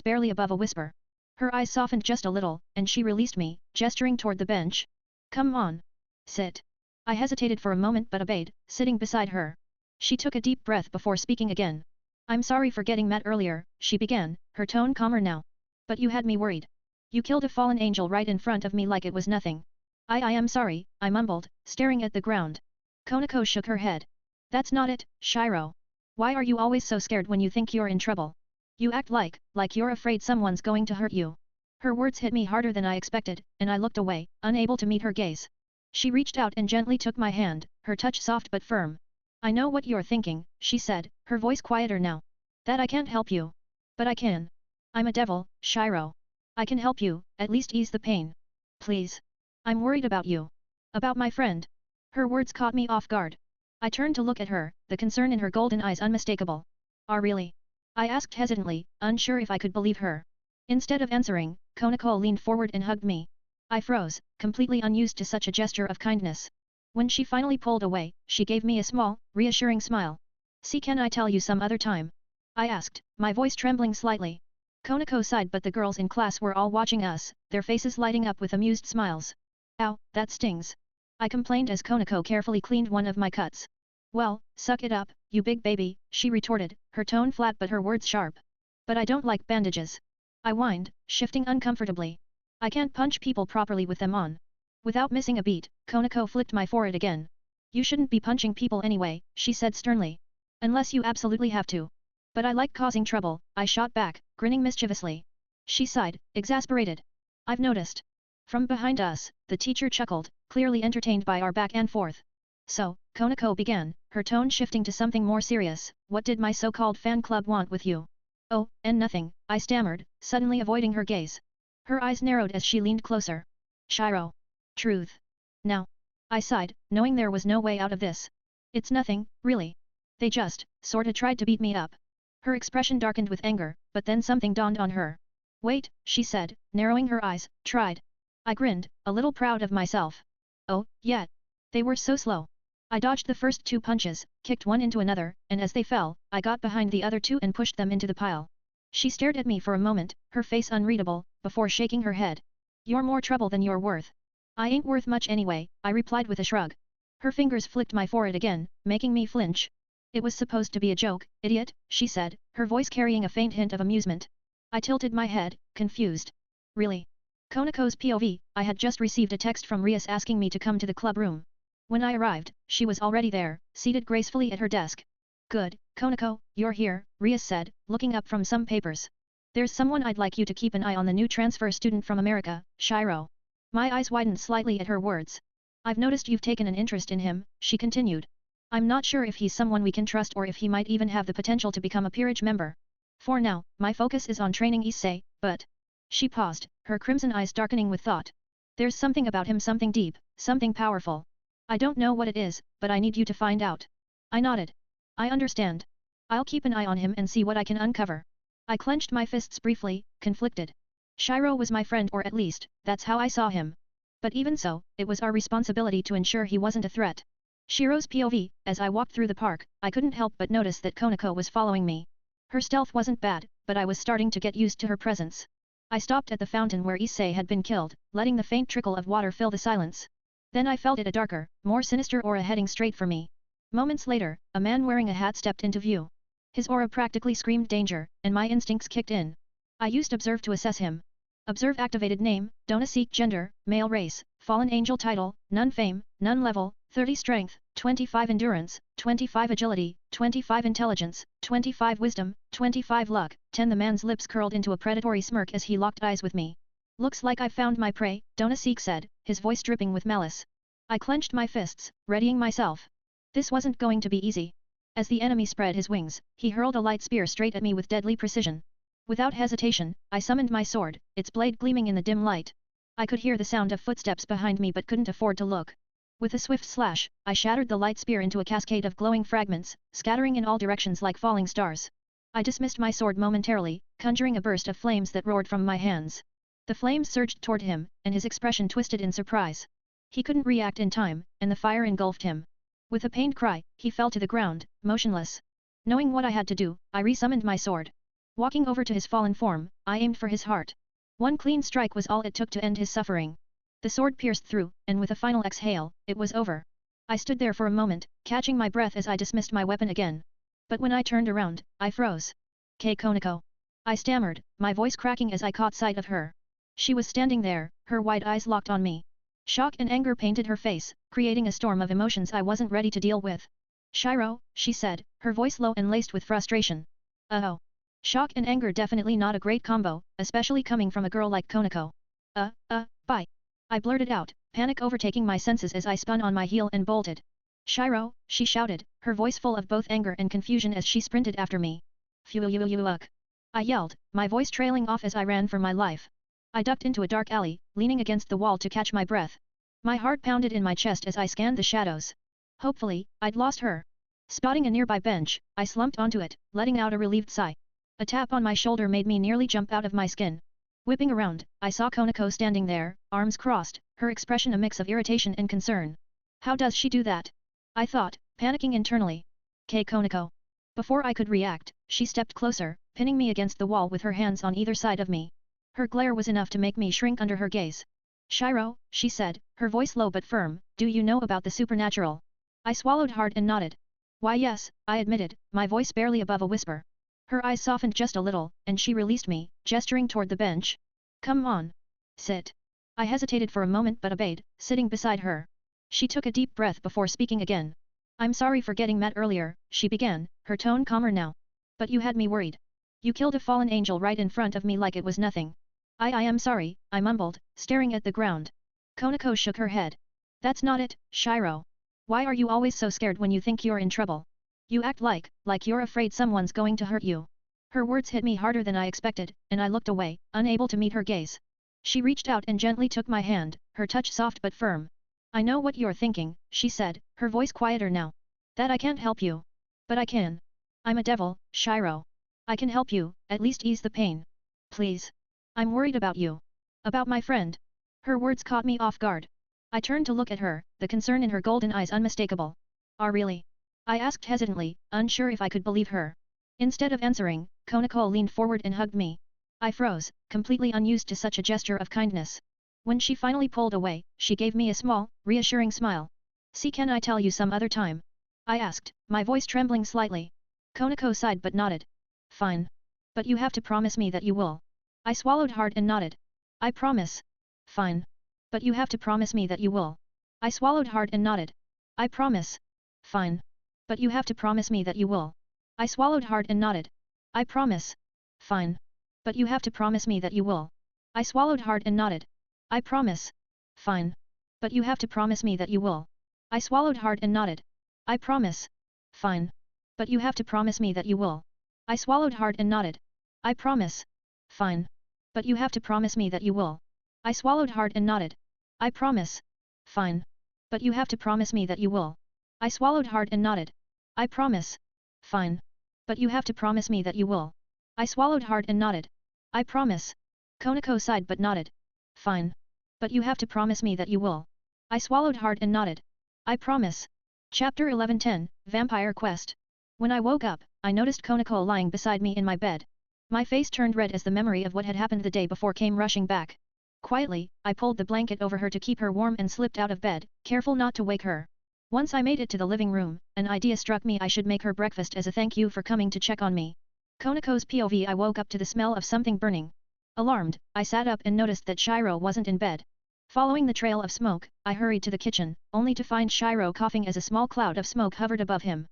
barely above a whisper. Her eyes softened just a little, and she released me, gesturing toward the bench. Come on. Sit. I hesitated for a moment but obeyed, sitting beside her. She took a deep breath before speaking again. I'm sorry for getting mad earlier, she began, her tone calmer now. But you had me worried. You killed a fallen angel right in front of me like it was nothing. I am sorry, I mumbled, staring at the ground. Konako shook her head. That's not it, Shiro. Why are you always so scared when you think you're in trouble? You act like you're afraid someone's going to hurt you. Her words hit me harder than I expected, and I looked away, unable to meet her gaze. She reached out and gently took my hand, her touch soft but firm. I know what you're thinking, she said, her voice quieter now. That I can't help you. But I can. I'm a devil, Shiro. I can help you, at least ease the pain. Please. I'm worried about you. About my friend. Her words caught me off guard. I turned to look at her, the concern in her golden eyes unmistakable. Really? I asked hesitantly, unsure if I could believe her. Instead of answering, Konako leaned forward and hugged me. I froze, completely unused to such a gesture of kindness. When she finally pulled away, she gave me a small, reassuring smile. See, can I tell you some other time? I asked, my voice trembling slightly. Konako sighed, but the girls in class were all watching us, their faces lighting up with amused smiles. Ow, that stings. I complained as Konako carefully cleaned one of my cuts. Well, suck it up, you big baby, she retorted, her tone flat but her words sharp. But I don't like bandages. I whined, shifting uncomfortably. I can't punch people properly with them on. Without missing a beat, Konako flicked my forehead again. You shouldn't be punching people anyway, she said sternly. Unless you absolutely have to. But I like causing trouble, I shot back, grinning mischievously. She sighed, exasperated. I've noticed. From behind us, the teacher chuckled, clearly entertained by our back and forth. So, Konako began, her tone shifting to something more serious, what did my so-called fan club want with you? Oh, and nothing, I stammered, suddenly avoiding her gaze. Her eyes narrowed as she leaned closer. Shiro. Truth. Now. I sighed, knowing there was no way out of this. It's nothing, really. They just, sorta tried to beat me up. Her expression darkened with anger, but then something dawned on her. Wait, she said, narrowing her eyes, tried. I grinned, a little proud of myself. Oh, yeah. They were so slow. I dodged the first two punches, kicked one into another, and as they fell, I got behind the other two and pushed them into the pile. She stared at me for a moment, her face unreadable, before shaking her head. You're more trouble than you're worth. I ain't worth much anyway, I replied with a shrug. Her fingers flicked my forehead again, making me flinch. It was supposed to be a joke, idiot, she said, her voice carrying a faint hint of amusement. I tilted my head, confused. Really? Konako's POV, I had just received a text from Rias asking me to come to the club room. When I arrived, she was already there, seated gracefully at her desk. Good, Konako, you're here, Rias said, looking up from some papers. There's someone I'd like you to keep an eye on, the new transfer student from America, Shiro. My eyes widened slightly at her words. I've noticed you've taken an interest in him, she continued. I'm not sure if he's someone we can trust or if he might even have the potential to become a peerage member. For now, my focus is on training Issei, but... She paused, her crimson eyes darkening with thought. There's something about him, something deep, something powerful. I don't know what it is, but I need you to find out. I nodded. I understand. I'll keep an eye on him and see what I can uncover. I clenched my fists briefly, conflicted. Shiro was my friend, or at least, that's how I saw him. But even so, it was our responsibility to ensure he wasn't a threat. Shiro's POV, as I walked through the park, I couldn't help but notice that Konako was following me. Her stealth wasn't bad, but I was starting to get used to her presence. I stopped at the fountain where Issei had been killed, letting the faint trickle of water fill the silence. Then I felt it, a darker, more sinister aura heading straight for me. Moments later, a man wearing a hat stepped into view. His aura practically screamed danger, and my instincts kicked in. I used Observe to assess him. Observe activated: name, Dona Seek, gender, male, race, fallen angel, title, none, fame, none, level, 30 strength, 25 endurance, 25 agility, 25 intelligence, 25 wisdom, 25 luck, 10. The man's lips curled into a predatory smirk as he locked eyes with me. Looks like I've found my prey, Dona Seek said, his voice dripping with malice. I clenched my fists, readying myself. This wasn't going to be easy. As the enemy spread his wings, he hurled a light spear straight at me with deadly precision. Without hesitation, I summoned my sword, its blade gleaming in the dim light. I could hear the sound of footsteps behind me but couldn't afford to look. With a swift slash, I shattered the light spear into a cascade of glowing fragments, scattering in all directions like falling stars. I dismissed my sword momentarily, conjuring a burst of flames that roared from my hands. The flames surged toward him, and his expression twisted in surprise. He couldn't react in time, and the fire engulfed him. With a pained cry, he fell to the ground, motionless. Knowing what I had to do, I resummoned my sword. Walking over to his fallen form, I aimed for his heart. One clean strike was all it took to end his suffering. The sword pierced through, and with a final exhale, it was over. I stood there for a moment, catching my breath as I dismissed my weapon again. But when I turned around, I froze. Konako. I stammered, my voice cracking as I caught sight of her. She was standing there, her wide eyes locked on me. Shock and anger painted her face, creating a storm of emotions I wasn't ready to deal with. Shiro, she said, her voice low and laced with frustration. Oh. Shock and anger definitely not a great combo, especially coming from a girl like Konako. Bye. I blurted out, panic overtaking my senses as I spun on my heel and bolted. Shiro, she shouted, her voice full of both anger and confusion as she sprinted after me. Fuck. I yelled, my voice trailing off as I ran for my life. I ducked into a dark alley, leaning against the wall to catch my breath. My heart pounded in my chest as I scanned the shadows. Hopefully, I'd lost her. Spotting a nearby bench, I slumped onto it, letting out a relieved sigh. A tap on my shoulder made me nearly jump out of my skin. Whipping around, I saw Konako standing there, arms crossed, her expression a mix of irritation and concern. How does she do that? I thought, panicking internally. Konako. Before I could react, she stepped closer, pinning me against the wall with her hands on either side of me. Her glare was enough to make me shrink under her gaze. Shiro, she said, her voice low but firm, do you know about the supernatural? I swallowed hard and nodded. Why yes, I admitted, my voice barely above a whisper. Her eyes softened just a little, and she released me, gesturing toward the bench. Come on. Sit. I hesitated for a moment but obeyed, sitting beside her. She took a deep breath before speaking again. I'm sorry for getting mad earlier, she began, her tone calmer now. But you had me worried. You killed a fallen angel right in front of me like it was nothing. I am sorry, I mumbled, staring at the ground. Konako shook her head. That's not it, Shiro. Why are you always so scared when you think you're in trouble? You act like you're afraid someone's going to hurt you. Her words hit me harder than I expected, and I looked away, unable to meet her gaze. She reached out and gently took my hand, her touch soft but firm. I know what you're thinking, she said, her voice quieter now. That I can't help you. But I can. I'm a devil, Shiro. I can help you, at least ease the pain. Please. I'm worried about you. About my friend. Her words caught me off guard. I turned to look at her, the concern in her golden eyes unmistakable. Really? I asked hesitantly, unsure if I could believe her. Instead of answering, Konako leaned forward and hugged me. I froze, completely unused to such a gesture of kindness. When she finally pulled away, she gave me a small, reassuring smile. See, can I tell you some other time? I asked, my voice trembling slightly. Konako sighed but nodded. Fine. But you have to promise me that you will. I swallowed hard and nodded. I promise. Fine. But you have to promise me that you will. I swallowed hard and nodded. I promise. Fine. But you have to promise me that you will. I swallowed hard and nodded. I promise. Fine. But you have to promise me that you will. I swallowed hard and nodded. I promise. Fine. But you have to promise me that you will. I swallowed hard and nodded. I promise. Fine. But you have to promise me that you will. I swallowed hard and nodded. I promise. Fine. But you have to promise me that you will. I swallowed hard and nodded. I promise. Fine. But you have to promise me that you will. I swallowed hard and nodded. I promise. Fine. But you have to promise me that you will. I swallowed hard and nodded. I promise. Konako sighed but nodded. Fine. But you have to promise me that you will. I swallowed hard and nodded. I promise. Chapter 11:10, Vampire Quest. When I woke up, I noticed Konako lying beside me in my bed. My face turned red as the memory of what had happened the day before came rushing back. Quietly, I pulled the blanket over her to keep her warm and slipped out of bed, careful not to wake her. Once I made it to the living room, an idea struck me. I should make her breakfast as a thank you for coming to check on me. Konako's POV. I woke up to the smell of something burning. Alarmed, I sat up and noticed that Shiro wasn't in bed. Following the trail of smoke, I hurried to the kitchen, only to find Shiro coughing as a small cloud of smoke hovered above him.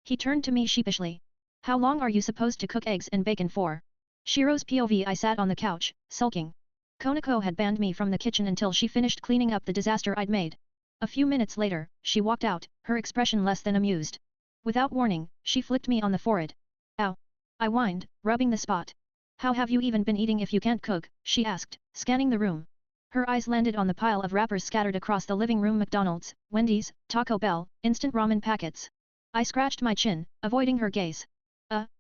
He turned to me sheepishly. How long are you supposed to cook eggs and bacon for? Shiro's POV. I sat on the couch, sulking. Konako had banned me from the kitchen until she finished cleaning up the disaster I'd made. A few minutes later, she walked out, her expression less than amused. Without warning, she flicked me on the forehead. Ow! I whined, rubbing the spot. How have you even been eating if you can't cook? She asked, scanning the room. Her eyes landed on the pile of wrappers scattered across the living room. McDonald's, Wendy's, Taco Bell, instant ramen packets. I scratched my chin, avoiding her gaze.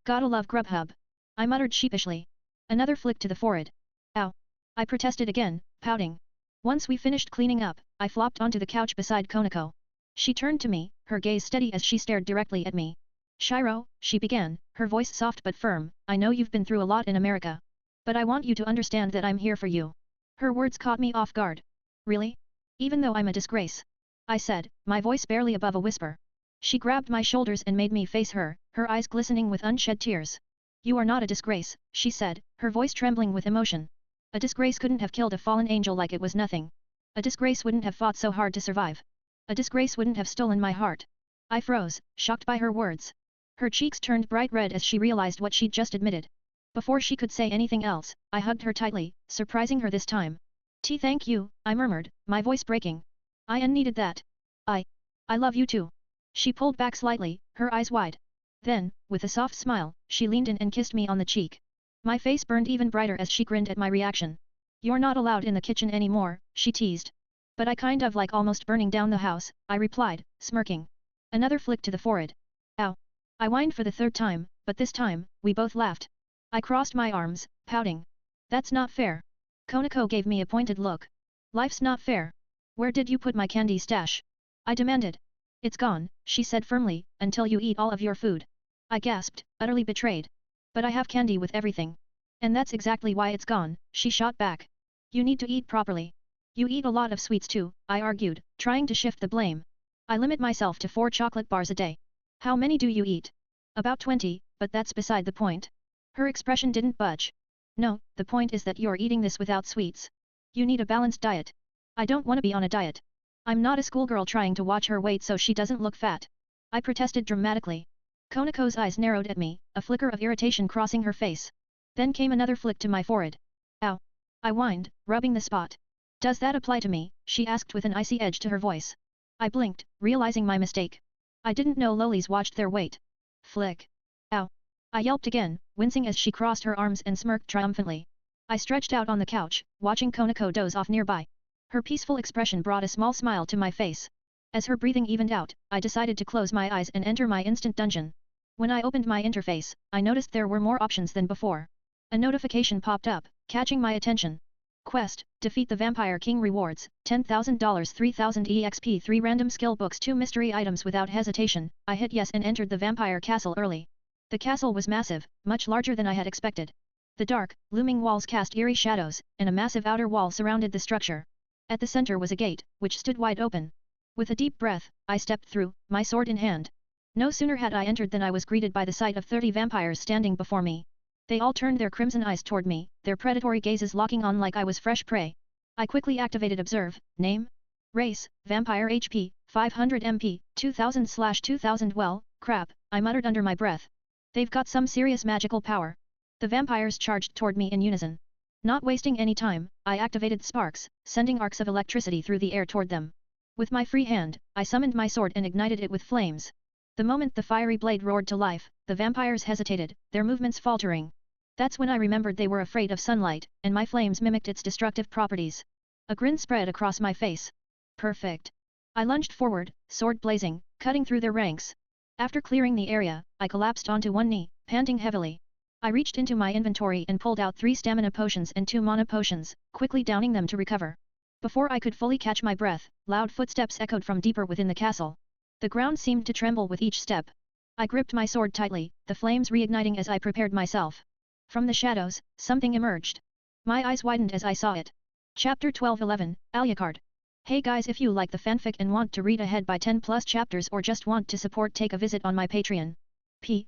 Gotta love Grubhub. I muttered sheepishly. Another flick to the forehead. Ow! I protested again, pouting. Once we finished cleaning up, I flopped onto the couch beside Konako. She turned to me, her gaze steady as she stared directly at me. Shiro, she began, her voice soft but firm, I know you've been through a lot in America. But I want you to understand that I'm here for you. Her words caught me off guard. Really? Even though I'm a disgrace? I said, my voice barely above a whisper. She grabbed my shoulders and made me face her, her eyes glistening with unshed tears. You are not a disgrace, she said, her voice trembling with emotion. A disgrace couldn't have killed a fallen angel like it was nothing. A disgrace wouldn't have fought so hard to survive. A disgrace wouldn't have stolen my heart. I froze, shocked by her words. Her cheeks turned bright red as she realized what she'd just admitted. Before she could say anything else, I hugged her tightly, surprising her this time. Thank you, I murmured, my voice breaking. I needed that. I love you too. She pulled back slightly, her eyes wide. Then, with a soft smile, she leaned in and kissed me on the cheek. My face burned even brighter as she grinned at my reaction. You're not allowed in the kitchen anymore, she teased. But I kind of like almost burning down the house, I replied, smirking. Another flick to the forehead. Ow! I whined for the third time, but this time, we both laughed. I crossed my arms, pouting. That's not fair. Konako gave me a pointed look. Life's not fair. Where did you put my candy stash? I demanded. It's gone, she said firmly, until you eat all of your food. I gasped, utterly betrayed. But I have candy with everything. And that's exactly why it's gone, she shot back. You need to eat properly. You eat a lot of sweets too, I argued, trying to shift the blame. I limit myself to 4 chocolate bars a day. How many do you eat? About 20, but that's beside the point. Her expression didn't budge. No, the point is that you're eating this without sweets. You need a balanced diet. I don't want to be on a diet. I'm not a schoolgirl trying to watch her weight so she doesn't look fat. I protested dramatically. Konako's eyes narrowed at me, a flicker of irritation crossing her face. Then came another flick to my forehead. Ow! I whined, rubbing the spot. Does that apply to me? She asked with an icy edge to her voice. I blinked, realizing my mistake. I didn't know lolis watched their weight. Flick. Ow! I yelped again, wincing as she crossed her arms and smirked triumphantly. I stretched out on the couch, watching Konako doze off nearby. Her peaceful expression brought a small smile to my face. As her breathing evened out, I decided to close my eyes and enter my instant dungeon. When I opened my interface, I noticed there were more options than before. A notification popped up, catching my attention. Quest, defeat the Vampire King rewards, $10,000 3000 EXP 3 random skill books 2 mystery items without hesitation. I hit yes and entered the vampire castle early. The castle was massive, much larger than I had expected. The dark, looming walls cast eerie shadows, and a massive outer wall surrounded the structure. At the center was a gate, which stood wide open. With a deep breath, I stepped through, my sword in hand. No sooner had I entered than I was greeted by the sight of 30 vampires standing before me. They all turned their crimson eyes toward me, their predatory gazes locking on like I was fresh prey. I quickly activated Observe, name, race, vampire HP, 500 MP, 2000/2000 well, crap, I muttered under my breath. They've got some serious magical power. The vampires charged toward me in unison. Not wasting any time, I activated sparks, sending arcs of electricity through the air toward them. With my free hand, I summoned my sword and ignited it with flames. The moment the fiery blade roared to life, the vampires hesitated, their movements faltering. That's when I remembered they were afraid of sunlight, and my flames mimicked its destructive properties. A grin spread across my face. Perfect. I lunged forward, sword blazing, cutting through their ranks. After clearing the area, I collapsed onto one knee, panting heavily. I reached into my inventory and pulled out 3 stamina potions and 2 mana potions, quickly downing them to recover. Before I could fully catch my breath, loud footsteps echoed from deeper within the castle. The ground seemed to tremble with each step. I gripped my sword tightly, the flames reigniting as I prepared myself. From the shadows, something emerged. My eyes widened as I saw it. Chapter 1211, Alucard. Hey guys, if you like the fanfic and want to read ahead by 10 plus chapters or just want to support, take a visit on my Patreon. p.a.t.r.e.o.n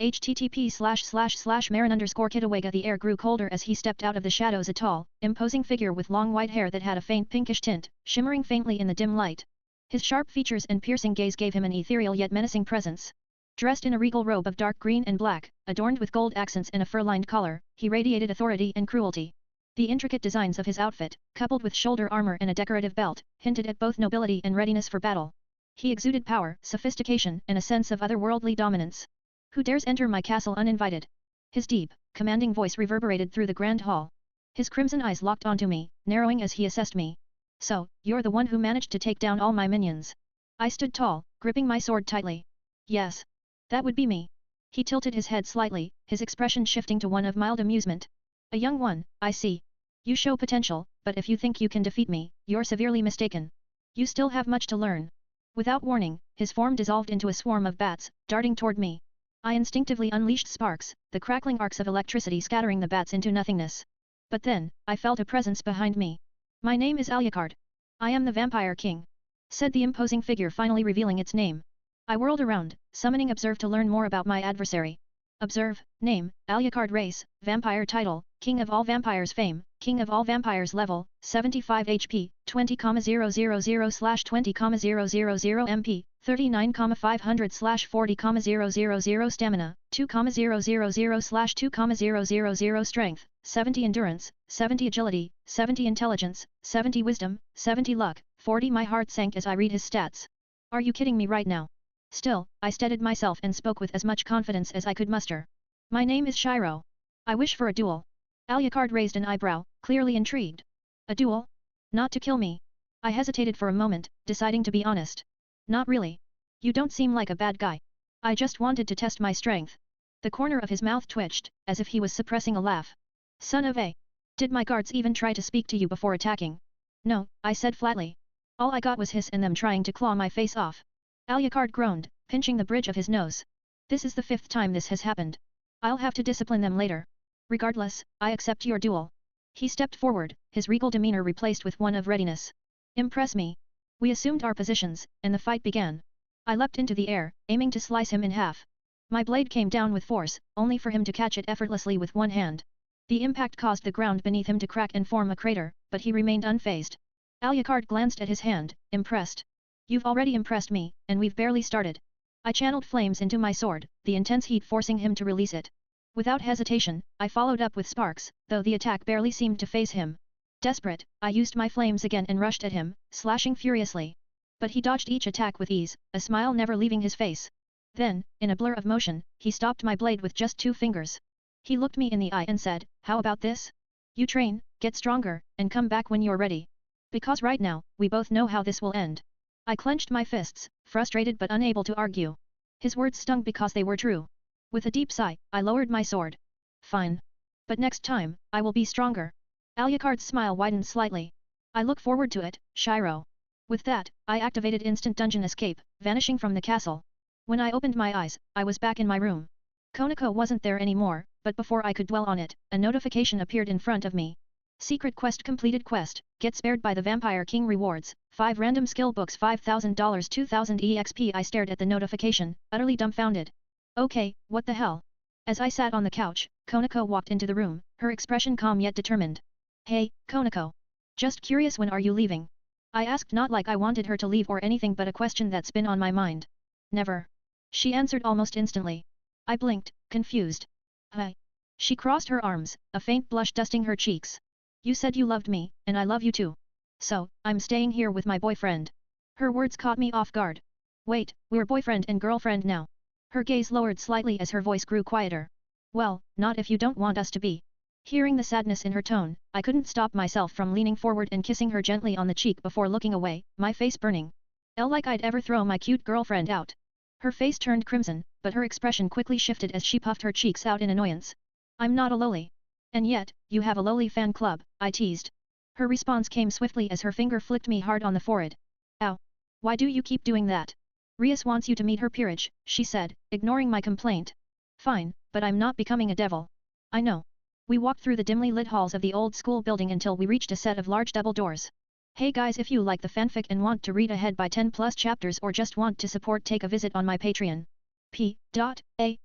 http://Marin_Kitawega. The air grew colder as he stepped out of the shadows, a tall, imposing figure with long white hair that had a faint pinkish tint, shimmering faintly in the dim light. His sharp features and piercing gaze gave him an ethereal yet menacing presence. Dressed in a regal robe of dark green and black, adorned with gold accents and a fur-lined collar, he radiated authority and cruelty. The intricate designs of his outfit, coupled with shoulder armor and a decorative belt, hinted at both nobility and readiness for battle. He exuded power, sophistication, and a sense of otherworldly dominance. Who dares enter my castle uninvited? His deep, commanding voice reverberated through the grand hall. His crimson eyes locked onto me, narrowing as he assessed me. So, you're the one who managed to take down all my minions. I stood tall, gripping my sword tightly. Yes. That would be me. He tilted his head slightly, his expression shifting to one of mild amusement. A young one, I see. You show potential, but if you think you can defeat me, you're severely mistaken. You still have much to learn. Without warning, his form dissolved into a swarm of bats, darting toward me. I instinctively unleashed sparks, the crackling arcs of electricity scattering the bats into nothingness. But then, I felt a presence behind me. My name is Alucard. I am the Vampire King, said the imposing figure, finally revealing its name. I whirled around, summoning Observe to learn more about my adversary. Observe, name, Alucard, race, vampire, title, King of all vampires, fame, King of all vampires, level, 75 HP, 20,000/20,000 MP, 39,500/40,000 stamina, 2,000/2,000 strength, 70 endurance, 70 agility, 70 intelligence, 70 wisdom, 70 luck, 40. My heart sank as I read his stats. Are you kidding me right now? Still, I steadied myself and spoke with as much confidence as I could muster. My name is Shiro. I wish for a duel. Alucard raised an eyebrow, clearly intrigued. A duel? Not to kill me. I hesitated for a moment, deciding to be honest. Not really. You don't seem like a bad guy. I just wanted to test my strength. The corner of his mouth twitched, as if he was suppressing a laugh. Son of a... Did my guards even try to speak to you before attacking? No, I said flatly. All I got was hiss and them trying to claw my face off. Alucard groaned, pinching the bridge of his nose. This is the 5th time this has happened. I'll have to discipline them later. Regardless, I accept your duel. He stepped forward, his regal demeanor replaced with one of readiness. Impress me. We assumed our positions, and the fight began. I leapt into the air, aiming to slice him in half. My blade came down with force, only for him to catch it effortlessly with one hand. The impact caused the ground beneath him to crack and form a crater, but he remained unfazed. Alucard glanced at his hand, impressed. You've already impressed me, and we've barely started. I channeled flames into my sword, the intense heat forcing him to release it. Without hesitation, I followed up with sparks, though the attack barely seemed to faze him. Desperate, I used my flames again and rushed at him, slashing furiously. But he dodged each attack with ease, a smile never leaving his face. Then, in a blur of motion, he stopped my blade with just 2 fingers. He looked me in the eye and said, "How about this? You train, get stronger, and come back when you're ready. Because right now, we both know how this will end." I clenched my fists, frustrated but unable to argue. His words stung because they were true. With a deep sigh, I lowered my sword. Fine. But next time, I will be stronger. Alucard's smile widened slightly. I look forward to it, Shiro. With that, I activated instant dungeon escape, vanishing from the castle. When I opened my eyes, I was back in my room. Konako wasn't there anymore, but before I could dwell on it, a notification appeared in front of me. Secret quest completed. Quest, get spared by the Vampire King. Rewards, 5 random skill books, $5,000, 2,000 EXP. I stared at the notification, utterly dumbfounded. Okay, what the hell? As I sat on the couch, Konako walked into the room, her expression calm yet determined. Hey, Konako. Just curious, when are you leaving? I asked, not like I wanted her to leave or anything, but a question that's been on my mind. Never. She answered almost instantly. I blinked, confused. Hi. She crossed her arms, a faint blush dusting her cheeks. You said you loved me, and I love you too. So, I'm staying here with my boyfriend. Her words caught me off guard. Wait, we're boyfriend and girlfriend now. Her gaze lowered slightly as her voice grew quieter. Well, not if you don't want us to be. Hearing the sadness in her tone, I couldn't stop myself from leaning forward and kissing her gently on the cheek before looking away, my face burning. Like I'd ever throw my cute girlfriend out. Her face turned crimson, but her expression quickly shifted as she puffed her cheeks out in annoyance. I'm not a loli. And yet, you have a loli fan club, I teased. Her response came swiftly as her finger flicked me hard on the forehead. Ow. Why do you keep doing that? Rias wants you to meet her peerage, she said, ignoring my complaint. Fine, but I'm not becoming a devil. I know. We walked through the dimly lit halls of the old school building until we reached a set of large double doors. Hey guys, if you like the fanfic and want to read ahead by 10+ chapters or just want to support, take a visit on my Patreon. p.a.t.r.e.o.n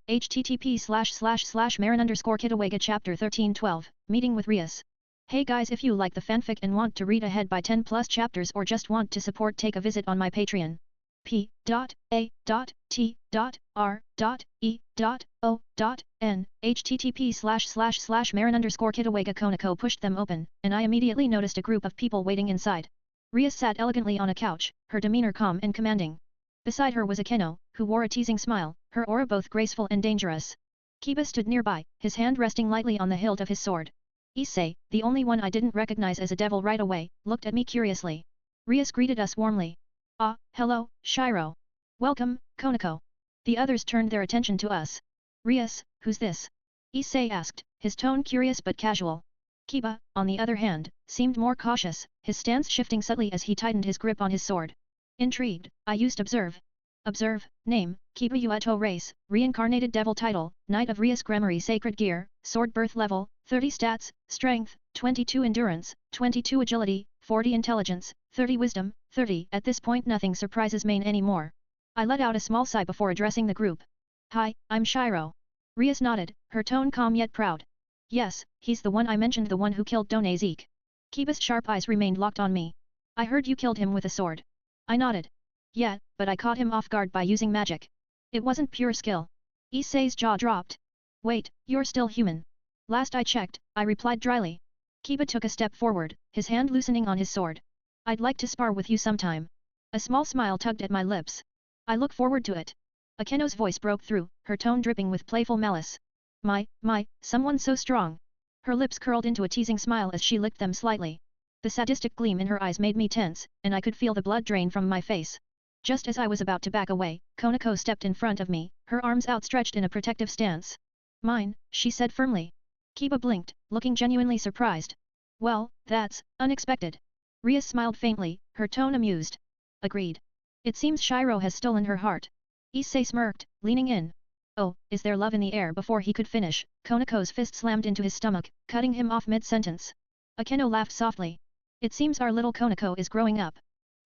http://marin_kitawega chapter 1312 Meeting with Rias. Hey guys, if you like the fanfic and want to read ahead by 10+ chapters or just want to support, take a visit on my Patreon. P. A. T. R. E. O. N. http://Marin_Kitawega Konako pushed them open, and I immediately noticed a group of people waiting inside. Ria sat elegantly on a couch, her demeanor calm and commanding. Beside her was Akeno, who wore a teasing smile, her aura both graceful and dangerous. Kiba stood nearby, his hand resting lightly on the hilt of his sword. Issei, the only one I didn't recognize as a devil right away, looked at me curiously. Rias greeted us warmly. Ah, hello, Shiro. Welcome, Konako. The others turned their attention to us. Rias, who's this? Issei asked, his tone curious but casual. Kiba, on the other hand, seemed more cautious, his stance shifting subtly as he tightened his grip on his sword. Intrigued, I used observe. Observe, name, Kiba Ueto race, reincarnated devil title, Knight of Rias Grammary Sacred Gear, sword birth level, 30 stats, strength, 22 endurance, 22 agility, 40 intelligence, 30 wisdom, 30. At this point nothing surprises me anymore. I let out a small sigh before addressing the group. Hi, I'm Shiro. Rias nodded, her tone calm yet proud. Yes, he's the one I mentioned, the one who killed Done Zeke. Kiba's sharp eyes remained locked on me. I heard you killed him with a sword. I nodded. Yeah, but I caught him off guard by using magic. It wasn't pure skill. Issei's jaw dropped. Wait, you're still human. Last I checked, I replied dryly. Kiba took a step forward, his hand loosening on his sword. I'd like to spar with you sometime. A small smile tugged at my lips. I look forward to it. Akeno's voice broke through, her tone dripping with playful malice. Someone so strong. Her lips curled into a teasing smile as she licked them slightly. The sadistic gleam in her eyes made me tense, and I could feel the blood drain from my face. Just as I was about to back away, Konako stepped in front of me, her arms outstretched in a protective stance. Mine, she said firmly. Kiba blinked, looking genuinely surprised. Well, that's unexpected. Ria smiled faintly, her tone amused. Agreed. It seems Shiro has stolen her heart. Issei smirked, leaning in. Oh, is there love in the air? Before he could finish, Konako's fist slammed into his stomach, cutting him off mid-sentence. Akeno laughed softly. It seems our little Konako is growing up.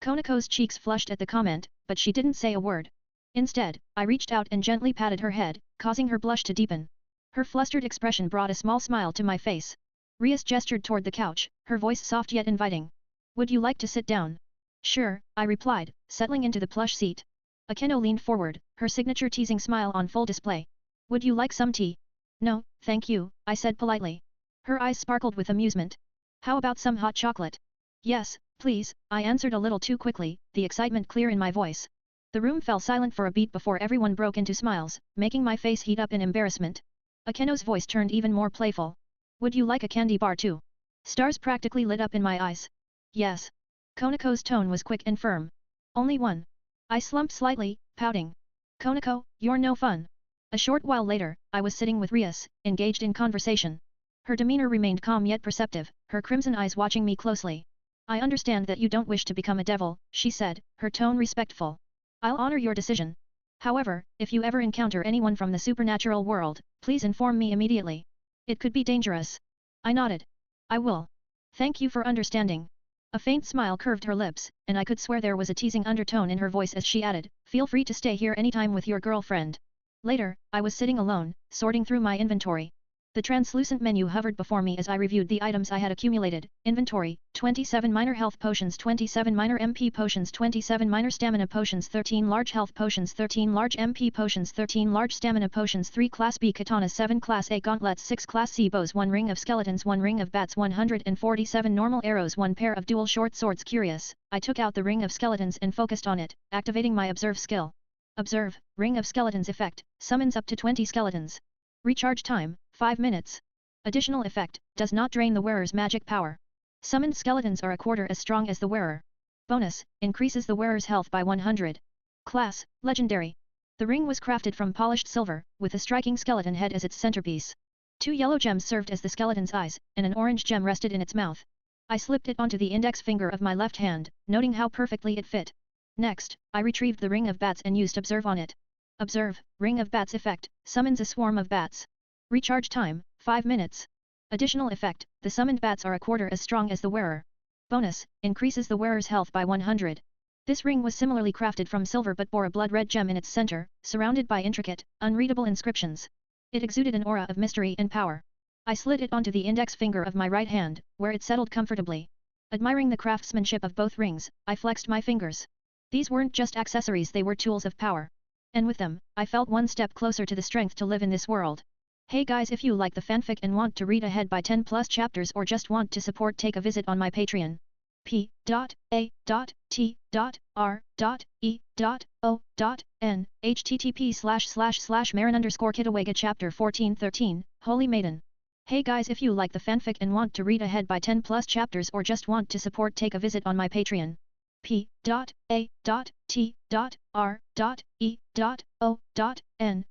Konako's cheeks flushed at the comment, but she didn't say a word. Instead, I reached out and gently patted her head, causing her blush to deepen. Her flustered expression brought a small smile to my face. Rias gestured toward the couch, her voice soft yet inviting. Would you like to sit down? Sure, I replied, settling into the plush seat. Akeno leaned forward, her signature teasing smile on full display. Would you like some tea? No, thank you, I said politely. Her eyes sparkled with amusement. How about some hot chocolate? Yes, please, I answered a little too quickly, the excitement clear in my voice. The room fell silent for a beat before everyone broke into smiles, making my face heat up in embarrassment. Akeno's voice turned even more playful. Would you like a candy bar too? Stars practically lit up in my eyes. Yes. Konako's tone was quick and firm. Only one. I slumped slightly, pouting. Konako, you're no fun. A short while later, I was sitting with Rias, engaged in conversation. Her demeanor remained calm yet perceptive, her crimson eyes watching me closely. I understand that you don't wish to become a devil, she said, her tone respectful. I'll honor your decision. However, if you ever encounter anyone from the supernatural world, please inform me immediately. It could be dangerous. I nodded. I will. Thank you for understanding. A faint smile curved her lips, and I could swear there was a teasing undertone in her voice as she added, feel free to stay here anytime with your girlfriend. Later, I was sitting alone, sorting through my inventory. The translucent menu hovered before me as I reviewed the items I had accumulated. Inventory, 27 minor health potions, 27 minor MP potions, 27 minor stamina potions, 13 large health potions, 13 large MP potions, 13 large stamina potions, 3 Class B katanas, 7 Class A gauntlets, 6 Class C bows, 1 ring of skeletons, 1 ring of bats, 147 normal arrows, 1 pair of dual short swords. Curious, I took out the ring of skeletons and focused on it, activating my observe skill. Observe, ring of skeletons effect, summons up to 20 skeletons. Recharge time, 5 minutes. Additional effect, does not drain the wearer's magic power. Summoned skeletons are a quarter as strong as the wearer. Bonus, increases the wearer's health by 100. Class, Legendary. The ring was crafted from polished silver, with a striking skeleton head as its centerpiece. 2 yellow gems served as the skeleton's eyes, and an orange gem rested in its mouth. I slipped it onto the index finger of my left hand, noting how perfectly it fit. Next, I retrieved the ring of bats and used observe on it. Observe, ring of bats effect, summons a swarm of bats. Recharge time, 5 minutes. Additional effect, the summoned bats are a quarter as strong as the wearer. Bonus, increases the wearer's health by 100. This ring was similarly crafted from silver but bore a blood-red gem in its center, surrounded by intricate, unreadable inscriptions. It exuded an aura of mystery and power. I slid it onto the index finger of my right hand, where it settled comfortably. Admiring the craftsmanship of both rings, I flexed my fingers. These weren't just accessories, they were tools of power. And with them, I felt one step closer to the strength to live in this world. Hey guys, if you like the fanfic and want to read ahead by 10 plus chapters or just want to support, take a visit on my Patreon. p.a.t.r.e.o.n http://Marin_Kitawega Chapter 1413, Holy Maiden. Hey guys, if you like the fanfic and want to read ahead by 10 plus chapters or just want to support, take a visit on my Patreon. p.a.t.r.e.o.n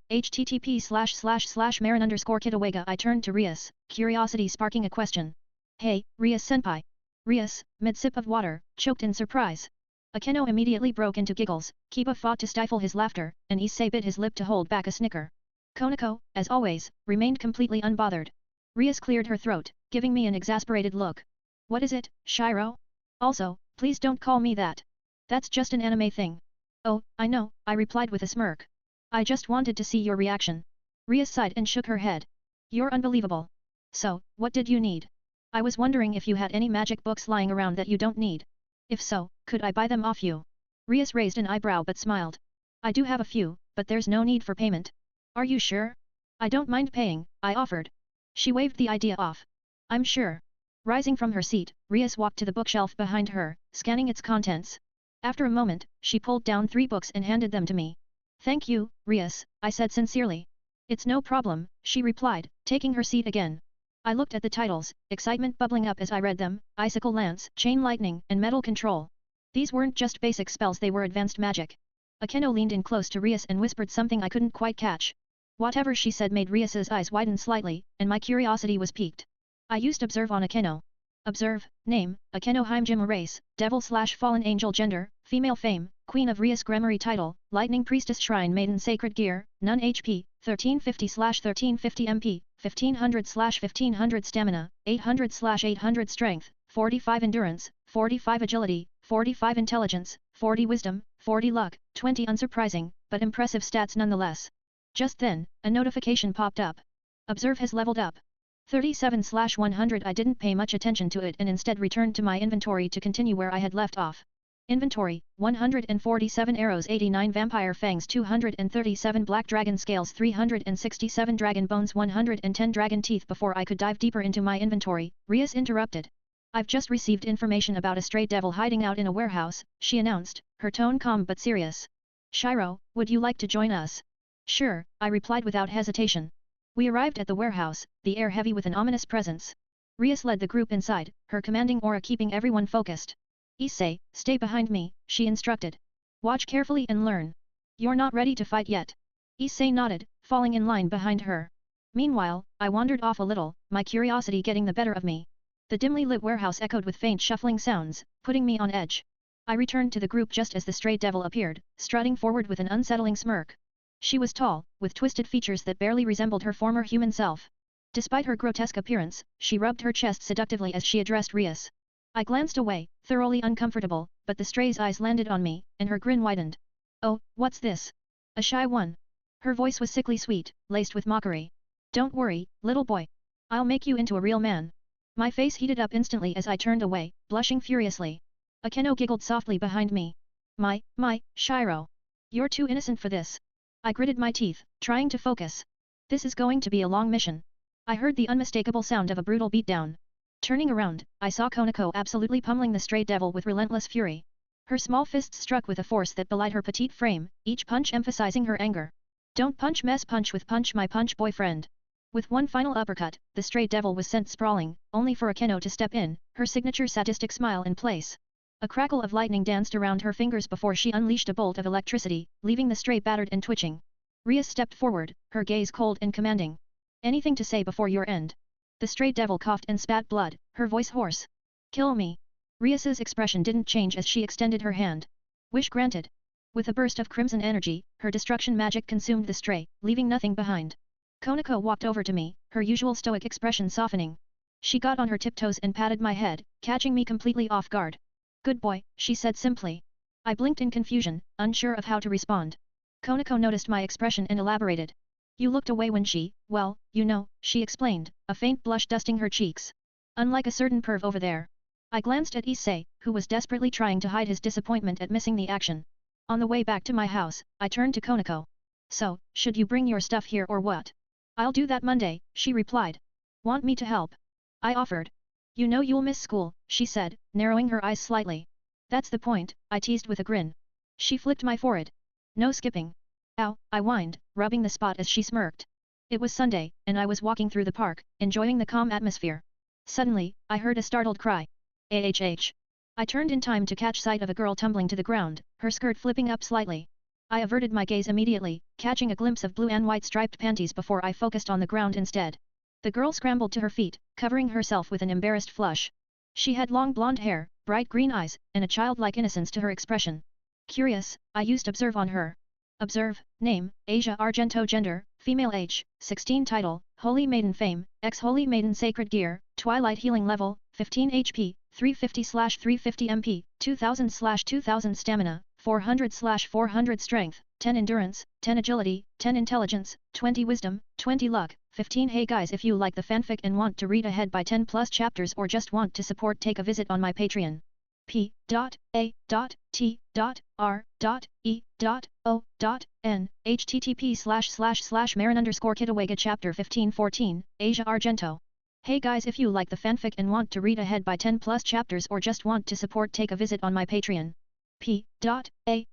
http://Marin_Kitawega. I turned to Rias, curiosity sparking a question. Hey, Rias senpai. Rias, mid-sip of water, choked in surprise. Akeno immediately broke into giggles, Kiba fought to stifle his laughter, and Issei bit his lip to hold back a snicker. Konako, as always, remained completely unbothered. Rias cleared her throat, giving me an exasperated look. What is it, Shiro? Also, please don't call me that. That's just an anime thing. Oh, I know, I replied with a smirk. I just wanted to see your reaction. Rias sighed and shook her head. You're unbelievable. So, what did you need? I was wondering if you had any magic books lying around that you don't need. If so, could I buy them off you? Rias raised an eyebrow but smiled. I do have a few, but there's no need for payment. Are you sure? I don't mind paying, I offered. She waved the idea off. I'm sure. Rising from her seat, Rias walked to the bookshelf behind her, scanning its contents. After a moment, she pulled down 3 books and handed them to me. Thank you, Rias, I said sincerely. It's no problem, she replied, taking her seat again. I looked at the titles, excitement bubbling up as I read them: Icicle Lance, Chain Lightning, and Metal Control. These weren't just basic spells, they were advanced magic. Akeno leaned in close to Rias and whispered something I couldn't quite catch. Whatever she said made Rias's eyes widen slightly, and my curiosity was piqued. I used Observe on Akeno. Observe, name, Akeno Heimjima race, Devil/Fallen Angel gender, female fame, Queen of Rias Grammary title, Lightning Priestess Shrine Maiden Sacred Gear, None HP, 1350/1350 MP, 1500/1500 Stamina, 800/800 Strength, 45 Endurance, 45 Agility, 45 Intelligence, 40 Wisdom, 40 Luck, 20 Unsurprising, but impressive stats nonetheless. Just then, a notification popped up. Observe has leveled up. 37/100. I didn't pay much attention to it and instead returned to my inventory to continue where I had left off. Inventory, 147 arrows, 89 vampire fangs, 237 black dragon scales, 367 dragon bones, 110 dragon teeth. Before I could dive deeper into my inventory, Rias interrupted. I've just received information about a stray devil hiding out in a warehouse, she announced, her tone calm but serious. Shiro, would you like to join us? Sure, I replied without hesitation. We arrived at the warehouse, the air heavy with an ominous presence. Rias led the group inside, her commanding aura keeping everyone focused. Issei, stay behind me, she instructed. Watch carefully and learn. You're not ready to fight yet. Issei nodded, falling in line behind her. Meanwhile, I wandered off a little, my curiosity getting the better of me. The dimly lit warehouse echoed with faint shuffling sounds, putting me on edge. I returned to the group just as the stray devil appeared, strutting forward with an unsettling smirk. She was tall, with twisted features that barely resembled her former human self. Despite her grotesque appearance, she rubbed her chest seductively as she addressed Rias. I glanced away, thoroughly uncomfortable, but the stray's eyes landed on me, and her grin widened. Oh, what's this? A shy one? Her voice was sickly sweet, laced with mockery. Don't worry, little boy. I'll make you into a real man. My face heated up instantly as I turned away, blushing furiously. Akeno giggled softly behind me. My, Shiro. You're too innocent for this. I gritted my teeth, trying to focus. This is going to be a long mission. I heard the unmistakable sound of a brutal beatdown. Turning around, I saw Konako absolutely pummeling the stray devil with relentless fury. Her small fists struck with a force that belied her petite frame, each punch emphasizing her anger. Don't punch, mess, punch with punch, my punch boyfriend. With one final uppercut, the stray devil was sent sprawling, only for Akeno to step in, her signature sadistic smile in place. A crackle of lightning danced around her fingers before she unleashed a bolt of electricity, leaving the stray battered and twitching. Rias stepped forward, her gaze cold and commanding. Anything to say before your end? The stray devil coughed and spat blood, her voice hoarse. Kill me. Rias's expression didn't change as she extended her hand. Wish granted. With a burst of crimson energy, her destruction magic consumed the stray, leaving nothing behind. Konako walked over to me, her usual stoic expression softening. She got on her tiptoes and patted my head, catching me completely off guard. Good boy, she said simply. I blinked in confusion, unsure of how to respond. Konako noticed my expression and elaborated. You looked away when she, well, you know, she explained, a faint blush dusting her cheeks. Unlike a certain perv over there. I glanced at Issei, who was desperately trying to hide his disappointment at missing the action. On the way back to my house, I turned to Konako. So, should you bring your stuff here or what? I'll do that Monday, she replied. Want me to help? I offered. You know you'll miss school, she said, narrowing her eyes slightly. That's the point, I teased with a grin. She flicked my forehead. No skipping. Ow, I whined, rubbing the spot as she smirked. It was Sunday, and I was walking through the park, enjoying the calm atmosphere. Suddenly, I heard a startled cry. AHH. I turned in time to catch sight of a girl tumbling to the ground, her skirt flipping up slightly. I averted my gaze immediately, catching a glimpse of blue and white striped panties before I focused on the ground instead. The girl scrambled to her feet, covering herself with an embarrassed flush. She had long blonde hair, bright green eyes, and a childlike innocence to her expression. Curious, I used observe on her. Observe, name, Asia Argento gender, female age, 16 title, Holy Maiden fame, ex-Holy Maiden sacred gear, Twilight healing level, 15 HP, 350/350 MP, 2000/2000 stamina, 400/400 strength, 10 endurance, 10 agility, 10 intelligence, 20 wisdom, 20 luck, 15. Hey guys, if you like the fanfic and want to read ahead by 10 plus chapters or just want to support, take a visit on my Patreon. p.a.t.r.e.o.n http://marin_kitawega chapter 1514 Asia Argento. Hey guys, if you like the fanfic and want to read ahead by 10 plus chapters or just want to support, take a visit on my Patreon. p.a.t.r.e.o.n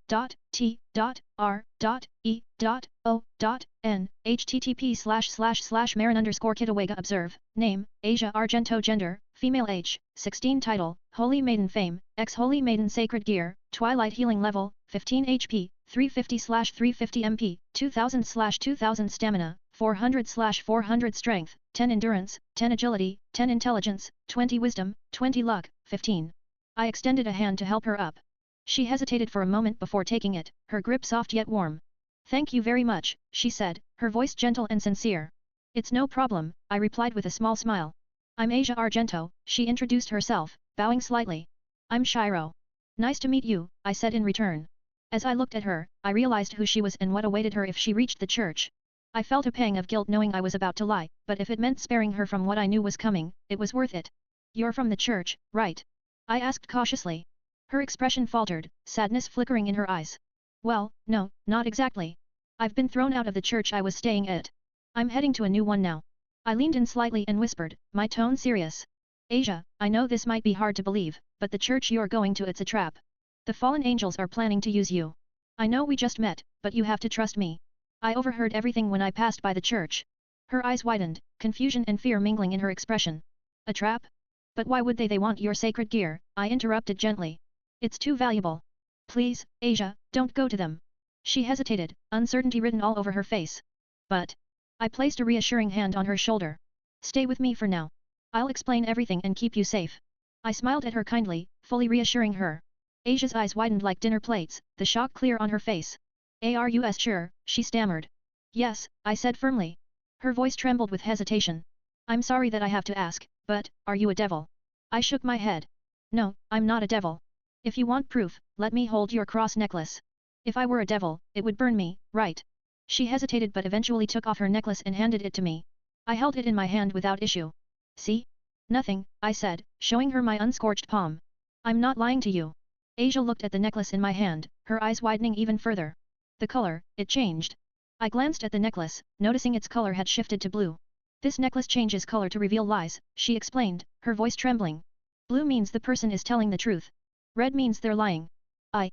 http://marin_kitawega. Observe, name, Asia Argento gender, female age, 16 title, Holy Maiden fame, ex-Holy Maiden sacred gear, Twilight healing level, 15 HP, 350/350 MP, 2000/2000 stamina, 400/400 strength, 10 endurance, 10 agility, 10 intelligence, 20 wisdom, 20 luck, 15. I extended a hand to help her up. She hesitated for a moment before taking it, her grip soft yet warm. Thank you very much, she said, her voice gentle and sincere. It's no problem, I replied with a small smile. I'm Asia Argento, she introduced herself, bowing slightly. I'm Shiro. Nice to meet you, I said in return. As I looked at her, I realized who she was and what awaited her if she reached the church. I felt a pang of guilt knowing I was about to lie, but if it meant sparing her from what I knew was coming, it was worth it. You're from the church, right? I asked cautiously. Her expression faltered, sadness flickering in her eyes. Well, no, not exactly. I've been thrown out of the church I was staying at. I'm heading to a new one now. I leaned in slightly and whispered, my tone serious. Asia, I know this might be hard to believe, but the church you're going to, it's a trap. The fallen angels are planning to use you. I know we just met, but you have to trust me. I overheard everything when I passed by the church. Her eyes widened, confusion and fear mingling in her expression. A trap? But why would they want your sacred gear? I interrupted gently. It's too valuable. Please, Asia, don't go to them. She hesitated, uncertainty written all over her face. But I placed a reassuring hand on her shoulder. Stay with me for now. I'll explain everything and keep you safe. I smiled at her kindly, fully reassuring her. Asia's eyes widened like dinner plates, the shock clear on her face. Are you sure? She stammered. Yes, I said firmly. Her voice trembled with hesitation. I'm sorry that I have to ask, but are you a devil? I shook my head. No, I'm not a devil. If you want proof, let me hold your cross necklace. If I were a devil, it would burn me, right? She hesitated but eventually took off her necklace and handed it to me. I held it in my hand without issue. See? Nothing, I said, showing her my unscorched palm. I'm not lying to you. Asia looked at the necklace in my hand, her eyes widening even further. The color, it changed. I glanced at the necklace, noticing its color had shifted to blue. This necklace changes color to reveal lies, she explained, her voice trembling. Blue means the person is telling the truth. Red means they're lying. I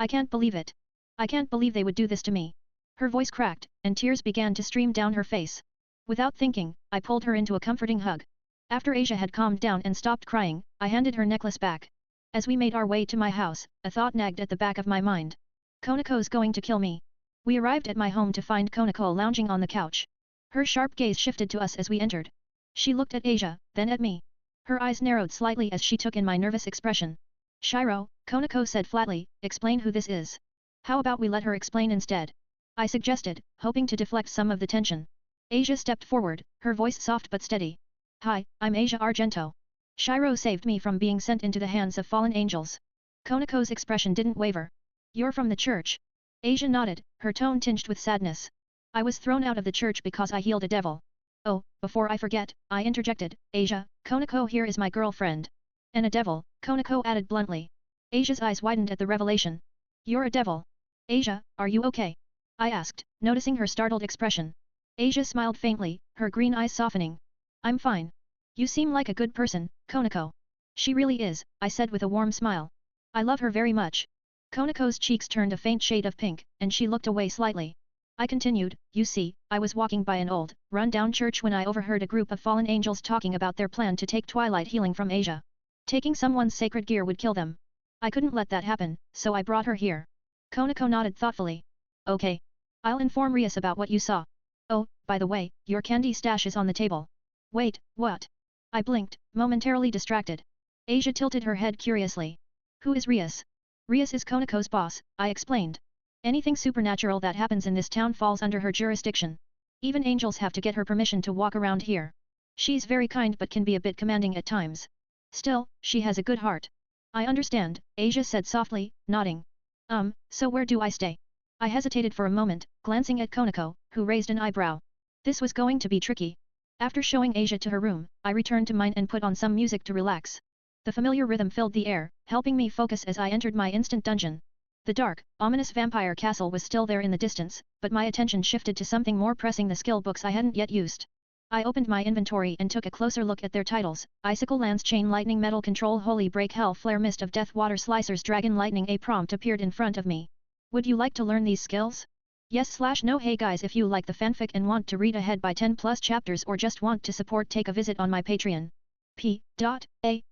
can't believe it. I can't believe they would do this to me. Her voice cracked, and tears began to stream down her face. Without thinking, I pulled her into a comforting hug. After Asia had calmed down and stopped crying, I handed her necklace back. As we made our way to my house, a thought nagged at the back of my mind. Konako's going to kill me. We arrived at my home to find Konako lounging on the couch. Her sharp gaze shifted to us as we entered. She looked at Asia, then at me. Her eyes narrowed slightly as she took in my nervous expression. Shiro, Konako said flatly, explain who this is. How about we let her explain instead? I suggested, hoping to deflect some of the tension. Asia stepped forward, her voice soft but steady. Hi, I'm Asia Argento. Shiro saved me from being sent into the hands of fallen angels. Konako's expression didn't waver. You're from the church? Asia nodded, her tone tinged with sadness. I was thrown out of the church because I healed a devil. Oh, before I forget, I interjected, Asia, Konako here is my girlfriend. And a devil, Konako added bluntly. Asia's eyes widened at the revelation. You're a devil. Asia, are you okay? I asked, noticing her startled expression. Asia smiled faintly, her green eyes softening. I'm fine. You seem like a good person, Konako. She really is, I said with a warm smile. I love her very much. Konako's cheeks turned a faint shade of pink, and she looked away slightly. I continued, you see, I was walking by an old, run-down church when I overheard a group of fallen angels talking about their plan to take twilight healing from Asia. Taking someone's sacred gear would kill them. I couldn't let that happen, so I brought her here. Konako nodded thoughtfully. Okay. I'll inform Rias about what you saw. Oh, by the way, your candy stash is on the table. Wait, what? I blinked, momentarily distracted. Asia tilted her head curiously. Who is Rias? Rias is Konako's boss, I explained. Anything supernatural that happens in this town falls under her jurisdiction. Even angels have to get her permission to walk around here. She's very kind but can be a bit commanding at times. Still, she has a good heart. I understand, Asia said softly, nodding. So where do I stay? I hesitated for a moment, glancing at Konako, who raised an eyebrow. This was going to be tricky. After showing Asia to her room, I returned to mine and put on some music to relax. The familiar rhythm filled the air, helping me focus as I entered my instant dungeon. The dark, ominous vampire castle was still there in the distance, but my attention shifted to something more pressing: the skill books I hadn't yet used. I opened my inventory and took a closer look at their titles: Icicle Lance, Chain Lightning, Metal Control, Holy Break, Hell Flare, Mist of Death, Water Slicers, Dragon Lightning. A prompt appeared in front of me. Would you like to learn these skills? Yes/no. Hey guys, if you like the fanfic and want to read ahead by 10 plus chapters or just want to support, take a visit on my Patreon. p.a.t.r.e.o.n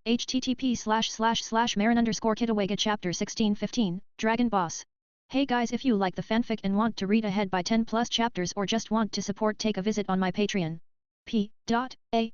http://Marin_Kitawega Chapter 1615, Dragon Boss. Hey guys, if you like the fanfic and want to read ahead by 10 plus chapters or just want to support, take a visit on my Patreon. p.a.t.r.e.o.n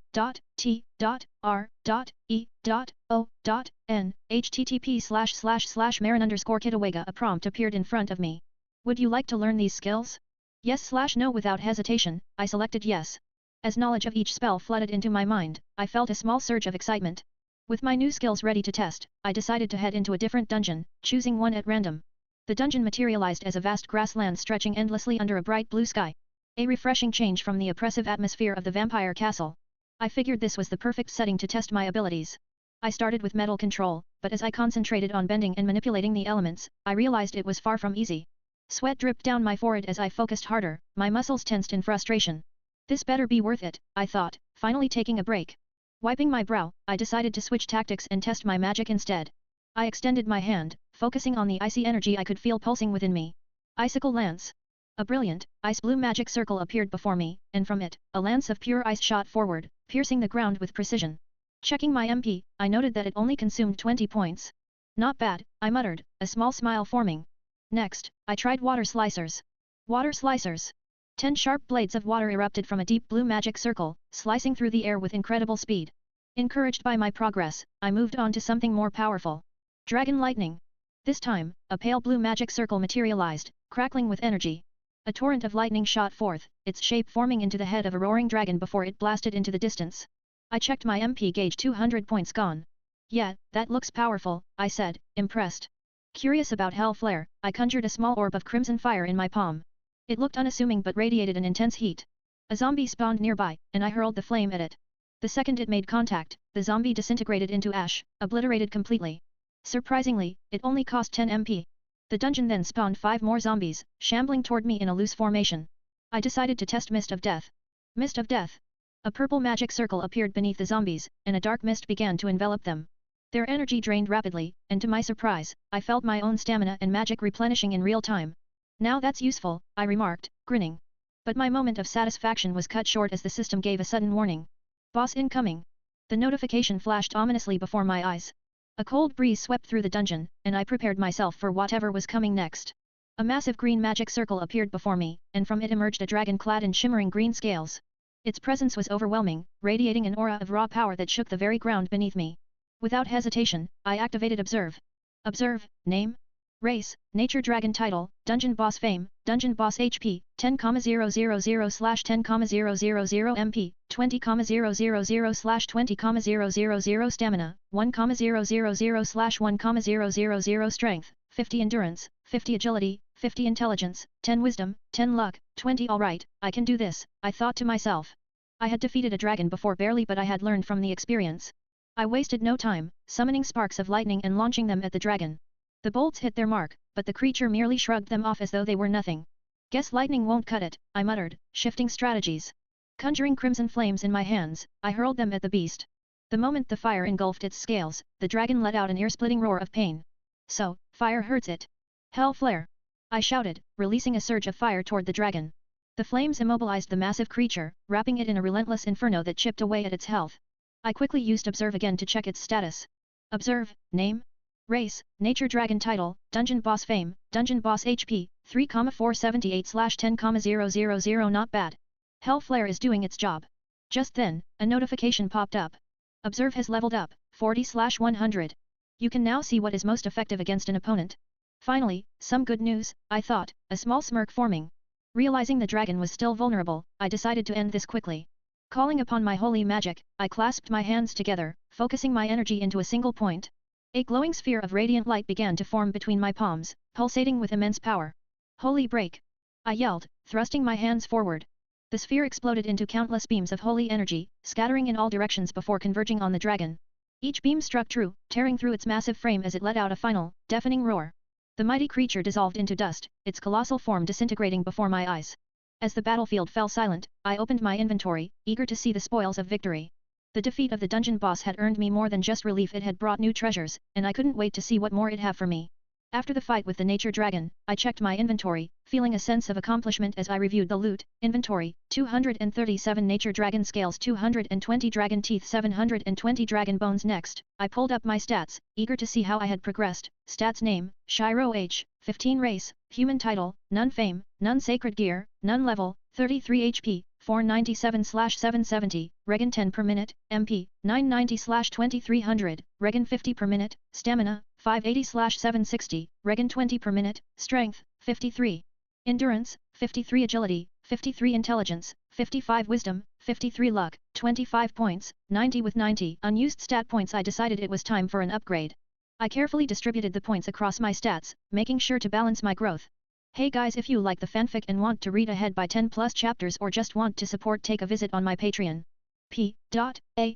http://Marin_Kitawega. A prompt appeared in front of me. Would you like to learn these skills? Yes/no. Without hesitation, I selected yes. As knowledge of each spell flooded into my mind, I felt a small surge of excitement. With my new skills ready to test, I decided to head into a different dungeon, choosing one at random. The dungeon materialized as a vast grassland stretching endlessly under a bright blue sky. A refreshing change from the oppressive atmosphere of the vampire castle. I figured this was the perfect setting to test my abilities. I started with metal control, but as I concentrated on bending and manipulating the elements, I realized it was far from easy. Sweat dripped down my forehead as I focused harder, my muscles tensed in frustration. This better be worth it, I thought, finally taking a break. Wiping my brow, I decided to switch tactics and test my magic instead. I extended my hand, focusing on the icy energy I could feel pulsing within me. Icicle Lance. A brilliant, ice-blue magic circle appeared before me, and from it, a lance of pure ice shot forward, piercing the ground with precision. Checking my MP, I noted that it only consumed 20 points. Not bad, I muttered, a small smile forming. Next, I tried water slicers. Water slicers. 10 sharp blades of water erupted from a deep blue magic circle, slicing through the air with incredible speed. Encouraged by my progress, I moved on to something more powerful. Dragon Lightning. This time, a pale blue magic circle materialized, crackling with energy. A torrent of lightning shot forth, its shape forming into the head of a roaring dragon before it blasted into the distance. I checked my MP gauge. 200 points gone. Yeah, that looks powerful, I said, impressed. Curious about Hell Flare, I conjured a small orb of crimson fire in my palm. It looked unassuming but radiated an intense heat. A zombie spawned nearby, and I hurled the flame at it. The second it made contact, the zombie disintegrated into ash, obliterated completely. Surprisingly, it only cost 10 MP. The dungeon then spawned 5 more zombies, shambling toward me in a loose formation. I decided to test Mist of Death. Mist of Death. A purple magic circle appeared beneath the zombies, and a dark mist began to envelop them. Their energy drained rapidly, and to my surprise, I felt my own stamina and magic replenishing in real time. Now that's useful, I remarked, grinning. But my moment of satisfaction was cut short as the system gave a sudden warning. Boss incoming. The notification flashed ominously before my eyes. A cold breeze swept through the dungeon, and I prepared myself for whatever was coming next. A massive green magic circle appeared before me, and from it emerged a dragon clad in shimmering green scales. Its presence was overwhelming, radiating an aura of raw power that shook the very ground beneath me. Without hesitation, I activated Observe. Observe, name? Race, Nature Dragon. Title, Dungeon Boss. Fame, Dungeon Boss. HP, 10,000/10,000 MP, 20,000/20,000 Stamina, 1,000/1,000 Strength, 50 Endurance, 50 Agility, 50 Intelligence, 10 Wisdom, 10 Luck, 20 Alright, I can do this, I thought to myself. I had defeated a dragon before barely, but I had learned from the experience. I wasted no time, summoning sparks of lightning and launching them at the dragon. The bolts hit their mark, but the creature merely shrugged them off as though they were nothing. Guess lightning won't cut it, I muttered, shifting strategies. Conjuring crimson flames in my hands, I hurled them at the beast. The moment the fire engulfed its scales, the dragon let out an ear-splitting roar of pain. So, fire hurts it. Hell flare! I shouted, releasing a surge of fire toward the dragon. The flames immobilized the massive creature, wrapping it in a relentless inferno that chipped away at its health. I quickly used Observe again to check its status. Observe, name, race, nature dragon title, dungeon boss fame, dungeon boss HP, 3,478/10,000 not bad. Hell flare is doing its job. Just then, a notification popped up. Observe has leveled up, 40/100. You can now see what is most effective against an opponent. Finally, some good news, I thought, a small smirk forming. Realizing the dragon was still vulnerable, I decided to end this quickly. Calling upon my holy magic, I clasped my hands together, focusing my energy into a single point. A glowing sphere of radiant light began to form between my palms, pulsating with immense power. Holy break! I yelled, thrusting my hands forward. The sphere exploded into countless beams of holy energy, scattering in all directions before converging on the dragon. Each beam struck true, tearing through its massive frame as it let out a final, deafening roar. The mighty creature dissolved into dust, its colossal form disintegrating before my eyes. As the battlefield fell silent, I opened my inventory, eager to see the spoils of victory. The defeat of the dungeon boss had earned me more than just relief, it had brought new treasures, and I couldn't wait to see what more it'd have for me. After the fight with the nature dragon, I checked my inventory, feeling a sense of accomplishment as I reviewed the loot. Inventory, 237 nature dragon scales, 220 dragon teeth, 720 dragon bones. Next, I pulled up my stats, eager to see how I had progressed. Stats: name, Shiro H, 15 race, human title, none fame, none sacred gear, none level, 33 HP, 497/770, regen 10 per minute, MP, 990/2300, regen 50 per minute, stamina, 580/760, regen 20 per minute, strength, 53. Endurance, 53 agility, 53 intelligence, 55 wisdom, 53 luck, 25 points, 90 with 90 unused stat points. I decided it was time for an upgrade. I carefully distributed the points across my stats, making sure to balance my growth. Hey guys, if you like the fanfic and want to read ahead by 10 plus chapters or just want to support, take a visit on my Patreon. p.a.t.r.e.o.n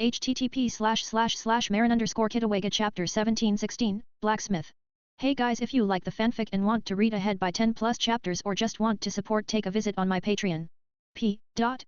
http://marin_kitawega chapter 1716 Blacksmith. Hey guys, if you like the fanfic and want to read ahead by 10 plus chapters or just want to support, take a visit on my Patreon. p.a.t.r.e.o.n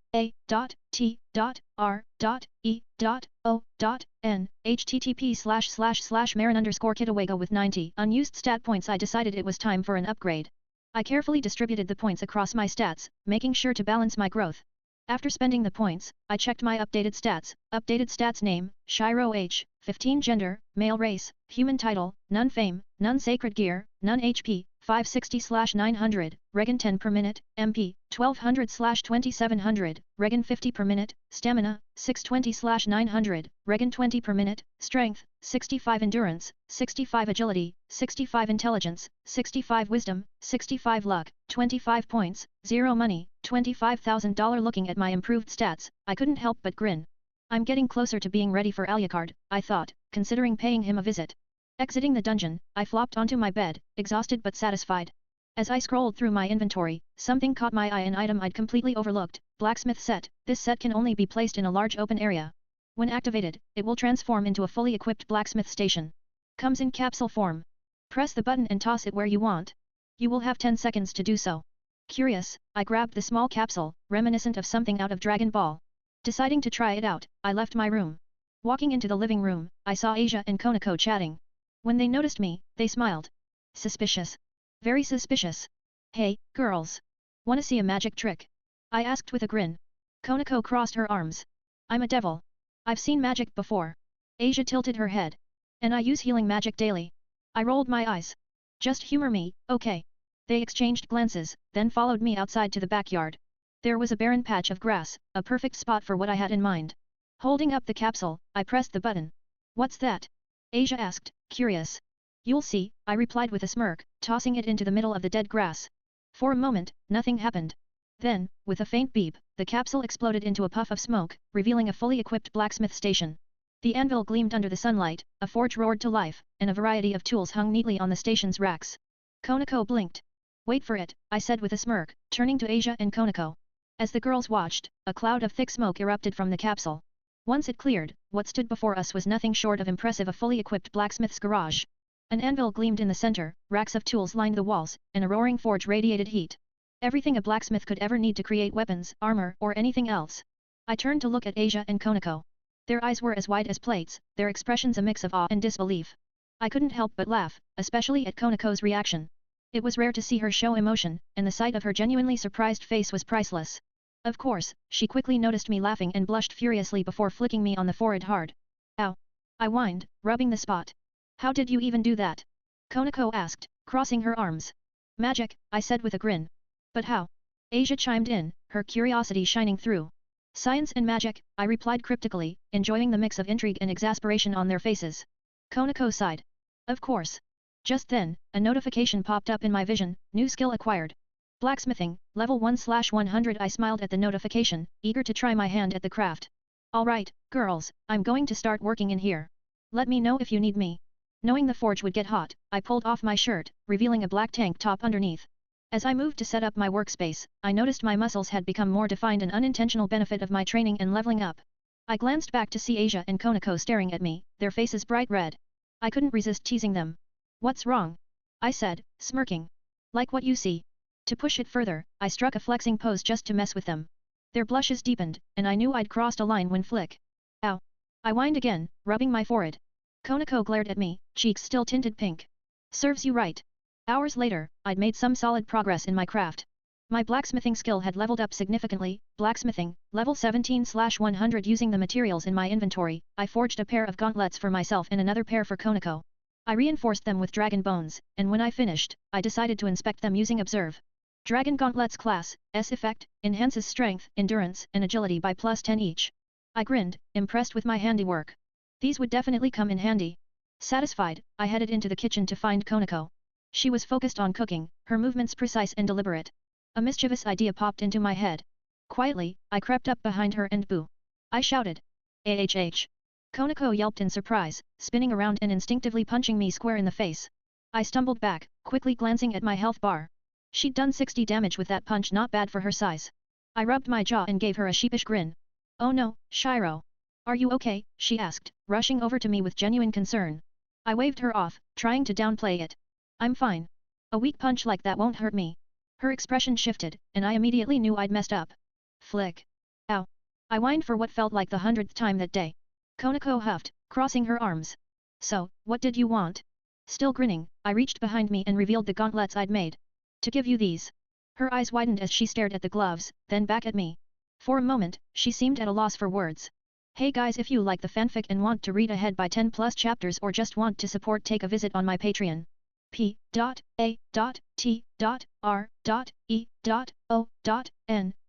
http://marin_kitawega with 90 unused stat points. I decided it was time for an upgrade. I carefully distributed the points across my stats, making sure to balance my growth. After spending the points, I checked my updated stats. Updated stats: name, Shiro H, 15 gender, male race, human title, none fame, none sacred gear, none HP, 560/900, regen 10 per minute, MP, 1200/2700, regen 50 per minute, stamina, 620/900, regen 20 per minute, strength, 65 endurance, 65 agility, 65 intelligence, 65 wisdom, 65 luck, 25 points, 0 money, $25,000. Looking at my improved stats, I couldn't help but grin. I'm getting closer to being ready for Alucard, I thought, considering paying him a visit. Exiting the dungeon, I flopped onto my bed, exhausted but satisfied. As I scrolled through my inventory, something caught my eye, an item I'd completely overlooked. Blacksmith set. This set can only be placed in a large open area. When activated, it will transform into a fully equipped blacksmith station. Comes in capsule form. Press the button and toss it where you want. You will have 10 seconds to do so. Curious, I grabbed the small capsule, reminiscent of something out of Dragon Ball. Deciding to try it out, I left my room. Walking into the living room, I saw Asia and Konako chatting. When they noticed me, they smiled. Suspicious. Very suspicious. Hey, girls. Wanna see a magic trick? I asked with a grin. Konako crossed her arms. I'm a devil. I've seen magic before. Asia tilted her head. And I use healing magic daily. I rolled my eyes. Just humor me, okay? They exchanged glances, then followed me outside to the backyard. There was a barren patch of grass, a perfect spot for what I had in mind. Holding up the capsule, I pressed the button. What's that? Asia asked, curious. You'll see, I replied with a smirk, tossing it into the middle of the dead grass. For a moment, nothing happened. Then, with a faint beep, the capsule exploded into a puff of smoke, revealing a fully equipped blacksmith station. The anvil gleamed under the sunlight, a forge roared to life, and a variety of tools hung neatly on the station's racks. Konako blinked. Wait for it, I said with a smirk, turning to Asia and Konako. As the girls watched, a cloud of thick smoke erupted from the capsule. Once it cleared, what stood before us was nothing short of impressive, a fully equipped blacksmith's garage. An anvil gleamed in the center, racks of tools lined the walls, and a roaring forge radiated heat. Everything a blacksmith could ever need to create weapons, armor, or anything else. I turned to look at Asia and Konako. Their eyes were as wide as plates, their expressions a mix of awe and disbelief. I couldn't help but laugh, especially at Konako's reaction. It was rare to see her show emotion, and the sight of her genuinely surprised face was priceless. Of course, she quickly noticed me laughing and blushed furiously before flicking me on the forehead hard. Ow! I whined, rubbing the spot. How did you even do that? Konako asked, crossing her arms. Magic, I said with a grin. But how? Asia chimed in, her curiosity shining through. Science and magic, I replied cryptically, enjoying the mix of intrigue and exasperation on their faces. Konako sighed. Of course. Just then, a notification popped up in my vision, new skill acquired. Blacksmithing, level 1/100. I smiled at the notification, eager to try my hand at the craft. Alright, girls, I'm going to start working in here. Let me know if you need me. Knowing the forge would get hot, I pulled off my shirt, revealing a black tank top underneath. As I moved to set up my workspace, I noticed my muscles had become more defined, an unintentional benefit of my training and leveling up. I glanced back to see Asia and Konako staring at me, their faces bright red. I couldn't resist teasing them. What's wrong? I said, smirking. Like what you see. To push it further, I struck a flexing pose just to mess with them. Their blushes deepened, and I knew I'd crossed a line when flick. Ow! I whined again, rubbing my forehead. Konako glared at me, cheeks still tinted pink. Serves you right. Hours later, I'd made some solid progress in my craft. My blacksmithing skill had leveled up significantly, blacksmithing, level 17/100. Using the materials in my inventory, I forged a pair of gauntlets for myself and another pair for Konako. I reinforced them with dragon bones, and when I finished, I decided to inspect them using Observe. Dragon Gauntlets class, S effect, enhances strength, endurance, and agility by +10 each. I grinned, impressed with my handiwork. These would definitely come in handy. Satisfied, I headed into the kitchen to find Konako. She was focused on cooking, her movements precise and deliberate. A mischievous idea popped into my head. Quietly, I crept up behind her and boo! I shouted. AHH! Konako yelped in surprise, spinning around and instinctively punching me square in the face. I stumbled back, quickly glancing at my health bar. She'd done 60 damage with that punch, not bad for her size. I rubbed my jaw and gave her a sheepish grin. Oh no, Shiro. Are you okay? She asked, rushing over to me with genuine concern. I waved her off, trying to downplay it. I'm fine. A weak punch like that won't hurt me. Her expression shifted, and I immediately knew I'd messed up. Flick. Ow. I whined for what felt like the 100th time that day. Konako huffed, crossing her arms. So, what did you want? Still grinning, I reached behind me and revealed the gauntlets I'd made. To give you these. Her eyes widened as she stared at the gloves, then back at me. For a moment, she seemed at a loss for words. Hey guys, if you like the fanfic and want to read ahead by 10+ chapters or just want to support, take a visit on my Patreon. p.a.t.r.e.o.n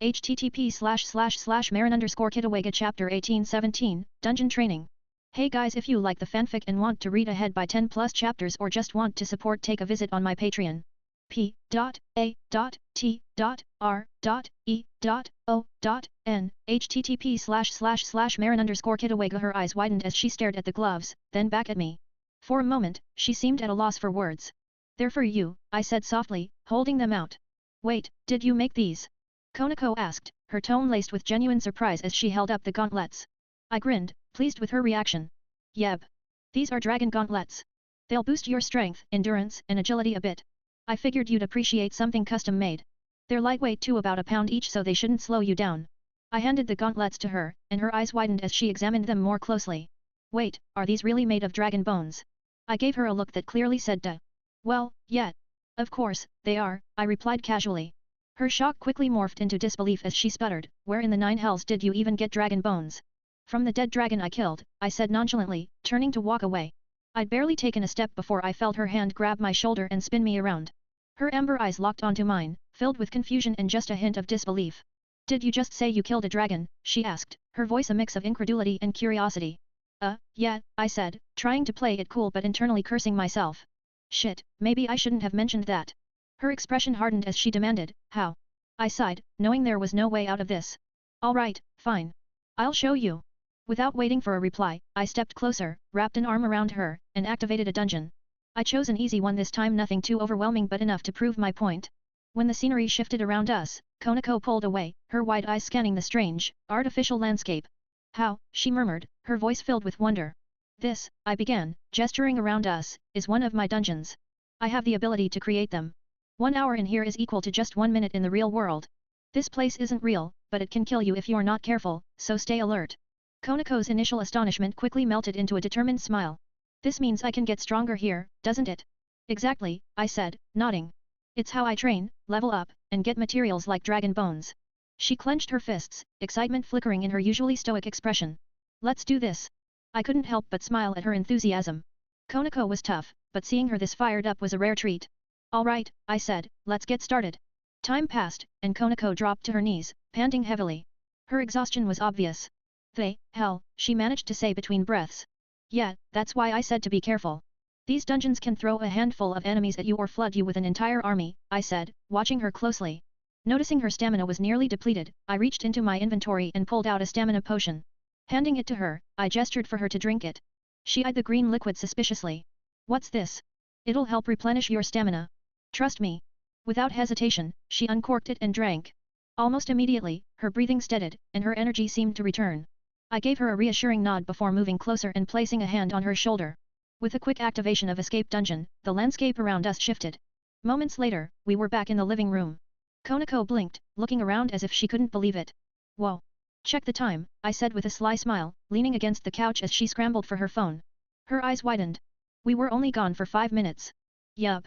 http://marin_kitawega chapter 1817 Dungeon Training. Hey guys, if you like the fanfic and want to read ahead by 10+ chapters or just want to support, take a visit on my Patreon. p.a.t.r.e.o.n http://marin_kitawega. Her eyes widened as she stared at the gloves, then back at me. For a moment, she seemed at a loss for words. They're for you, I said softly, holding them out. Wait, did you make these? Konako asked, her tone laced with genuine surprise as she held up the gauntlets. I grinned, pleased with her reaction. Yep. These are dragon gauntlets. They'll boost your strength, endurance, and agility a bit. I figured you'd appreciate something custom made. They're lightweight too, about a pound each, so they shouldn't slow you down. I handed the gauntlets to her, and her eyes widened as she examined them more closely. Wait, are these really made of dragon bones? I gave her a look that clearly said duh. Well, yeah. Of course, they are, I replied casually. Her shock quickly morphed into disbelief as she sputtered, where in the 9 hells did you even get dragon bones? From the dead dragon I killed, I said nonchalantly, turning to walk away. I'd barely taken a step before I felt her hand grab my shoulder and spin me around. Her amber eyes locked onto mine, filled with confusion and just a hint of disbelief. Did you just say you killed a dragon? She asked, her voice a mix of incredulity and curiosity. Yeah, I said, trying to play it cool but internally cursing myself. Shit, maybe I shouldn't have mentioned that. Her expression hardened as she demanded, how? I sighed, knowing there was no way out of this. Alright, fine. I'll show you. Without waiting for a reply, I stepped closer, wrapped an arm around her, and activated a dungeon. I chose an easy one this time, nothing too overwhelming but enough to prove my point. When the scenery shifted around us, Konako pulled away, her wide eyes scanning the strange, artificial landscape. How, she murmured, her voice filled with wonder. This, I began, gesturing around us, is one of my dungeons. I have the ability to create them. 1 hour in here is equal to just 1 minute in the real world. This place isn't real, but it can kill you if you're not careful, so stay alert. Konako's initial astonishment quickly melted into a determined smile. This means I can get stronger here, doesn't it? Exactly, I said, nodding. It's how I train, level up, and get materials like dragon bones. She clenched her fists, excitement flickering in her usually stoic expression. Let's do this. I couldn't help but smile at her enthusiasm. Konako was tough, but seeing her this fired up was a rare treat. All right, I said, let's get started. Time passed, and Konako dropped to her knees, panting heavily. Her exhaustion was obvious. Hell, she managed to say between breaths. Yeah, that's why I said to be careful. These dungeons can throw a handful of enemies at you or flood you with an entire army, I said, watching her closely. Noticing her stamina was nearly depleted, I reached into my inventory and pulled out a stamina potion. Handing it to her, I gestured for her to drink it. She eyed the green liquid suspiciously. What's this? It'll help replenish your stamina. Trust me. Without hesitation, she uncorked it and drank. Almost immediately, her breathing steadied, and her energy seemed to return. I gave her a reassuring nod before moving closer and placing a hand on her shoulder. With a quick activation of Escape Dungeon, the landscape around us shifted. Moments later, we were back in the living room. Konako blinked, looking around as if she couldn't believe it. Whoa. Check the time, I said with a sly smile, leaning against the couch as she scrambled for her phone. Her eyes widened. We were only gone for 5 minutes. Yup.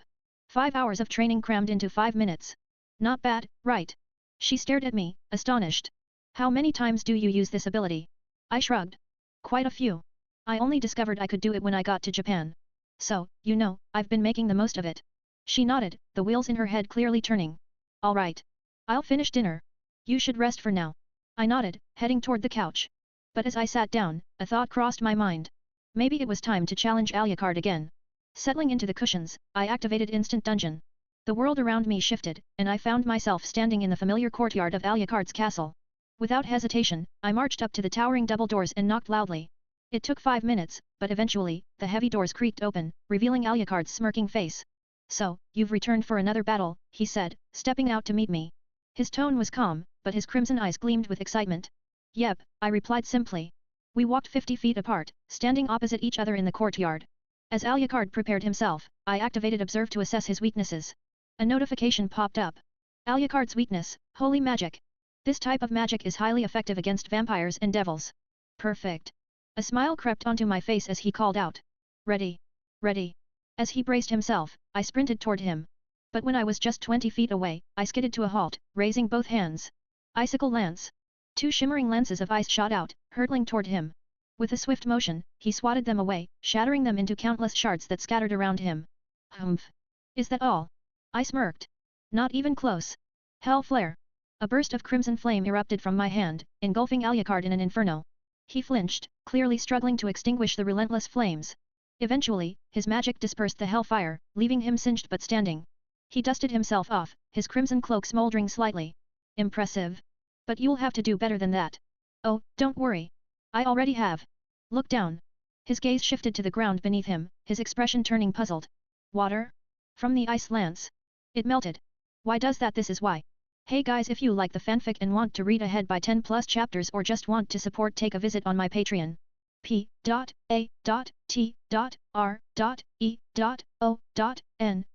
5 hours of training crammed into 5 minutes. Not bad, right? She stared at me, astonished. How many times do you use this ability? I shrugged. Quite a few. I only discovered I could do it when I got to Japan. So, you know, I've been making the most of it. She nodded, the wheels in her head clearly turning. All right. I'll finish dinner. You should rest for now. I nodded, heading toward the couch. But as I sat down, a thought crossed my mind. Maybe it was time to challenge Alucard again. Settling into the cushions, I activated Instant Dungeon. The world around me shifted, and I found myself standing in the familiar courtyard of Alucard's castle. Without hesitation, I marched up to the towering double doors and knocked loudly. It took 5 minutes, but eventually, the heavy doors creaked open, revealing Alucard's smirking face. So, you've returned for another battle, he said, stepping out to meet me. His tone was calm, but his crimson eyes gleamed with excitement. Yep, I replied simply. We walked 50 feet apart, standing opposite each other in the courtyard. As Alucard prepared himself, I activated Observe to assess his weaknesses. A notification popped up. Alucard's weakness, Holy Magic. This type of magic is highly effective against vampires and devils. Perfect. A smile crept onto my face as he called out. Ready. Ready. As he braced himself, I sprinted toward him. But when I was just 20 feet away, I skidded to a halt, raising both hands. Icicle Lance. 2 shimmering lances of ice shot out, hurtling toward him. With a swift motion, he swatted them away, shattering them into countless shards that scattered around him. Humph. Is that all? I smirked. Not even close. Hell Flare. A burst of crimson flame erupted from my hand, engulfing Alucard in an inferno. He flinched, clearly struggling to extinguish the relentless flames. Eventually, his magic dispersed the hellfire, leaving him singed but standing. He dusted himself off, his crimson cloak smoldering slightly. Impressive. But you'll have to do better than that. Oh, don't worry. I already have. Look down. His gaze shifted to the ground beneath him, his expression turning puzzled. Water? From the ice lance. It melted. Why does that? This is why. Hey guys, if you like the fanfic and want to read ahead by 10+ chapters or just want to support, take a visit on my Patreon. p.a.t.r.e.o.n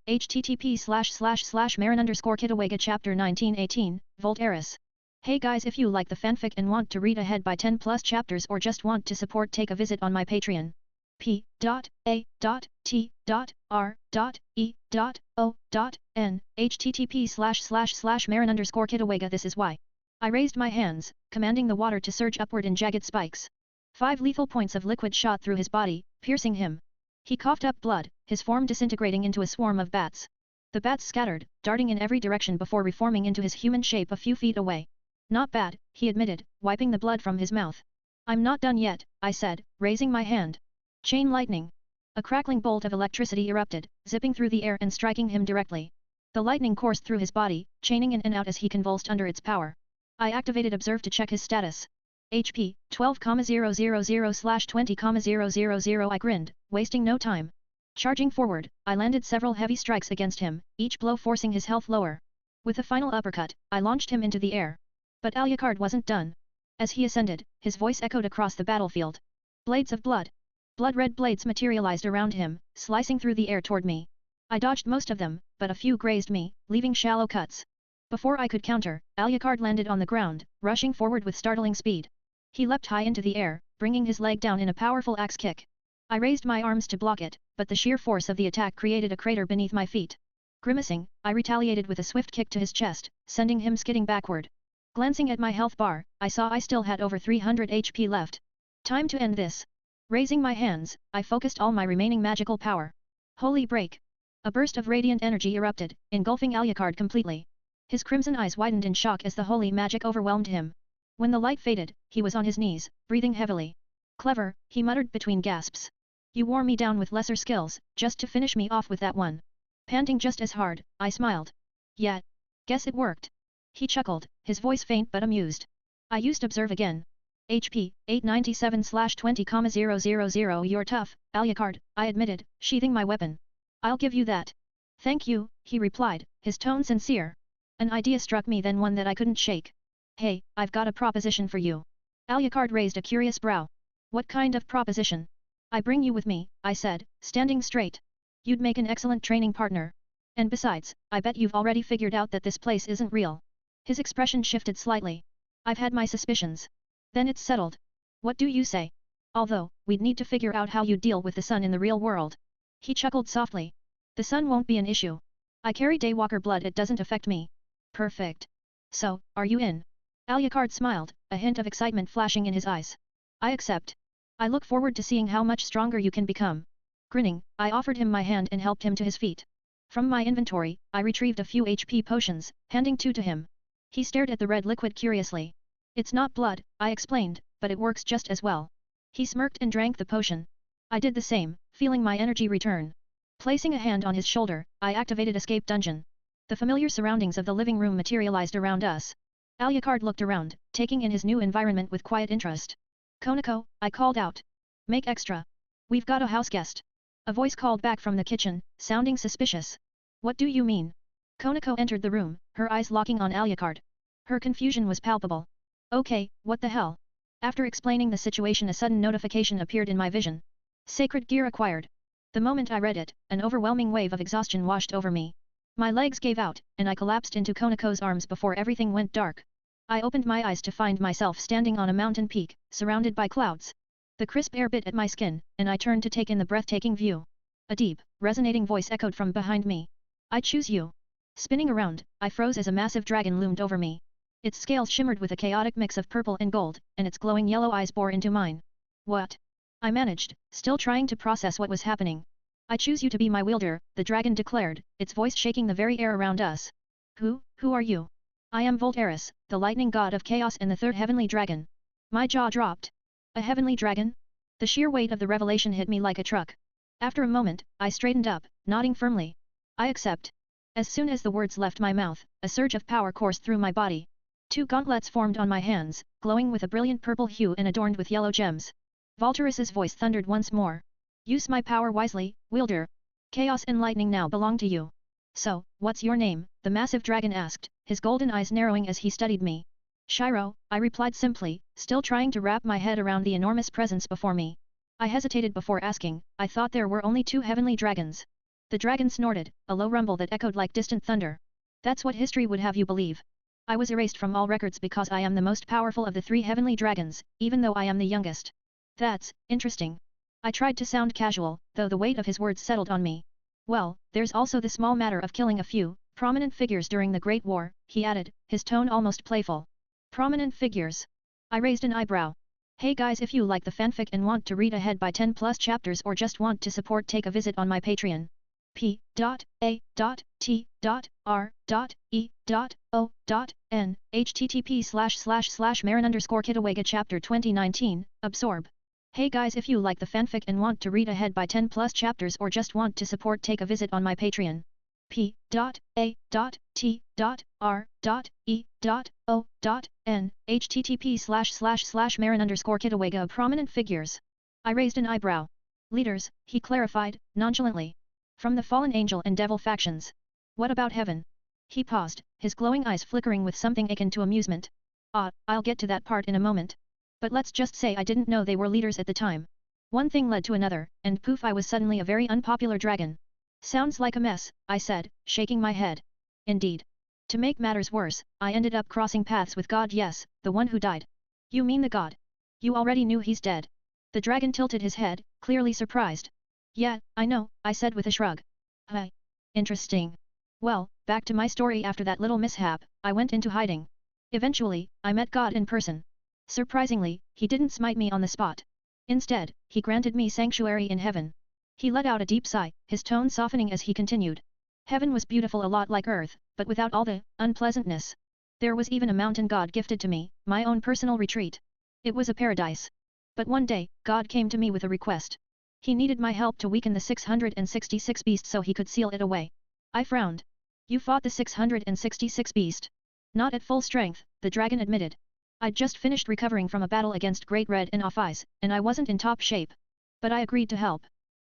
http://marin_kitawega chapter 1918, Volt Eris. Hey guys, if you like the fanfic and want to read ahead by 10+ chapters or just want to support, take a visit on my Patreon. p.a.t.r.e.o.n http://marin_kitawega. This is why. I raised my hands, commanding the water to surge upward in jagged spikes. 5 lethal points of liquid shot through his body, piercing him. He coughed up blood, his form disintegrating into a swarm of bats. The bats scattered, darting in every direction before reforming into his human shape a few feet away. Not bad, he admitted, wiping the blood from his mouth. I'm not done yet, I said, raising my hand. Chain lightning. A crackling bolt of electricity erupted, zipping through the air and striking him directly. The lightning coursed through his body, chaining in and out as he convulsed under its power. I activated Observe to check his status. HP, 12,000/20,000. I grinned, wasting no time. Charging forward, I landed several heavy strikes against him, each blow forcing his health lower. With a final uppercut, I launched him into the air. But Alucard wasn't done. As he ascended, his voice echoed across the battlefield. Blades of blood. Blood-red blades materialized around him, slicing through the air toward me. I dodged most of them, but a few grazed me, leaving shallow cuts. Before I could counter, Alucard landed on the ground, rushing forward with startling speed. He leapt high into the air, bringing his leg down in a powerful axe kick. I raised my arms to block it, but the sheer force of the attack created a crater beneath my feet. Grimacing, I retaliated with a swift kick to his chest, sending him skidding backward. Glancing at my health bar, I saw I still had over 300 HP left. Time to end this. Raising my hands, I focused all my remaining magical power. Holy break! A burst of radiant energy erupted, engulfing Alucard completely. His crimson eyes widened in shock as the holy magic overwhelmed him. When the light faded, he was on his knees, breathing heavily. Clever, he muttered between gasps. You wore me down with lesser skills, just to finish me off with that one. Panting just as hard, I smiled. Yeah. Guess it worked. He chuckled, his voice faint but amused. I used observe again. HP, 897/20,000. You're tough, Alucard, I admitted, sheathing my weapon. I'll give you that. Thank you, he replied, his tone sincere. An idea struck me then, one that I couldn't shake. Hey, I've got a proposition for you. Alucard raised a curious brow. What kind of proposition? I bring you with me, I said, standing straight. You'd make an excellent training partner. And besides, I bet you've already figured out that this place isn't real. His expression shifted slightly. I've had my suspicions. Then it's settled. What do you say? Although, we'd need to figure out how you deal with the sun in the real world. He chuckled softly. The sun won't be an issue. I carry Daywalker blood, it doesn't affect me. Perfect. So, are you in? Alucard smiled, a hint of excitement flashing in his eyes. I accept. I look forward to seeing how much stronger you can become. Grinning, I offered him my hand and helped him to his feet. From my inventory, I retrieved a few HP potions, handing 2 to him. He stared at the red liquid curiously. It's not blood, I explained, but it works just as well. He smirked and drank the potion. I did the same, feeling my energy return. Placing a hand on his shoulder, I activated Escape Dungeon. The familiar surroundings of the living room materialized around us. Alucard looked around, taking in his new environment with quiet interest. Konako, I called out. Make extra. We've got a house guest. A voice called back from the kitchen, sounding suspicious. What do you mean? Konako entered the room, her eyes locking on Alucard. Her confusion was palpable. Okay, what the hell? After explaining the situation, a sudden notification appeared in my vision. Sacred gear acquired. The moment I read it, an overwhelming wave of exhaustion washed over me. My legs gave out, and I collapsed into Konako's arms before everything went dark. I opened my eyes to find myself standing on a mountain peak, surrounded by clouds. The crisp air bit at my skin, and I turned to take in the breathtaking view. A deep, resonating voice echoed from behind me. I choose you. Spinning around, I froze as a massive dragon loomed over me. Its scales shimmered with a chaotic mix of purple and gold, and its glowing yellow eyes bore into mine. What? I managed, still trying to process what was happening. I choose you to be my wielder, the dragon declared, its voice shaking the very air around us. Who are you? I am Voltaris, the lightning god of chaos and the third heavenly dragon. My jaw dropped. A heavenly dragon? The sheer weight of the revelation hit me like a truck. After a moment, I straightened up, nodding firmly. I accept. As soon as the words left my mouth, a surge of power coursed through my body. 2 gauntlets formed on my hands, glowing with a brilliant purple hue and adorned with yellow gems. Voltaris's voice thundered once more. Use my power wisely, wielder. Chaos and lightning now belong to you. So, what's your name? The massive dragon asked, his golden eyes narrowing as he studied me. Shiro, I replied simply, still trying to wrap my head around the enormous presence before me. I hesitated before asking, I thought there were only 2 heavenly dragons. The dragon snorted, a low rumble that echoed like distant thunder. That's what history would have you believe. I was erased from all records because I am the most powerful of the 3 heavenly dragons, even though I am the youngest. That's interesting. I tried to sound casual, though the weight of his words settled on me. Well, there's also the small matter of killing a few prominent figures during the Great War, he added, his tone almost playful. Prominent figures. I raised an eyebrow. Hey guys, if you like the fanfic and want to read ahead by 10+ chapters or just want to support, take a visit on my Patreon. p.a.t.r.e.o.n http://marin_kitawega chapter 2019 absorb. Hey guys, if you like the fanfic and want to read ahead by 10+ chapters or just want to support, take a visit on my Patreon. p.a.t.r.e.o.n http://marin_kitawega prominent figures. I raised an eyebrow. Leaders, he clarified, nonchalantly. From the fallen angel and devil factions. What about heaven? He paused, his glowing eyes flickering with something akin to amusement. I'll get to that part in a moment. But let's just say I didn't know they were leaders at the time. One thing led to another, and poof, I was suddenly a very unpopular dragon. Sounds like a mess, I said, shaking my head. Indeed. To make matters worse, I ended up crossing paths with God. Yes, the one who died. You mean the god? You already knew he's dead. The dragon tilted his head, clearly surprised. Yeah, I know, I said with a shrug. Interesting. Well, back to my story. After that little mishap, I went into hiding. Eventually, I met God in person. Surprisingly, he didn't smite me on the spot. Instead, he granted me sanctuary in heaven. He let out a deep sigh, his tone softening as he continued. Heaven was beautiful, a lot like Earth, but without all the unpleasantness. There was even a mountain God gifted to me, my own personal retreat. It was a paradise. But one day, God came to me with a request. He needed my help to weaken the 666 beast so he could seal it away. I frowned. You fought the 666 beast? Not at full strength, the dragon admitted. I'd just finished recovering from a battle against Great Red and Off-Eyes, and I wasn't in top shape. But I agreed to help.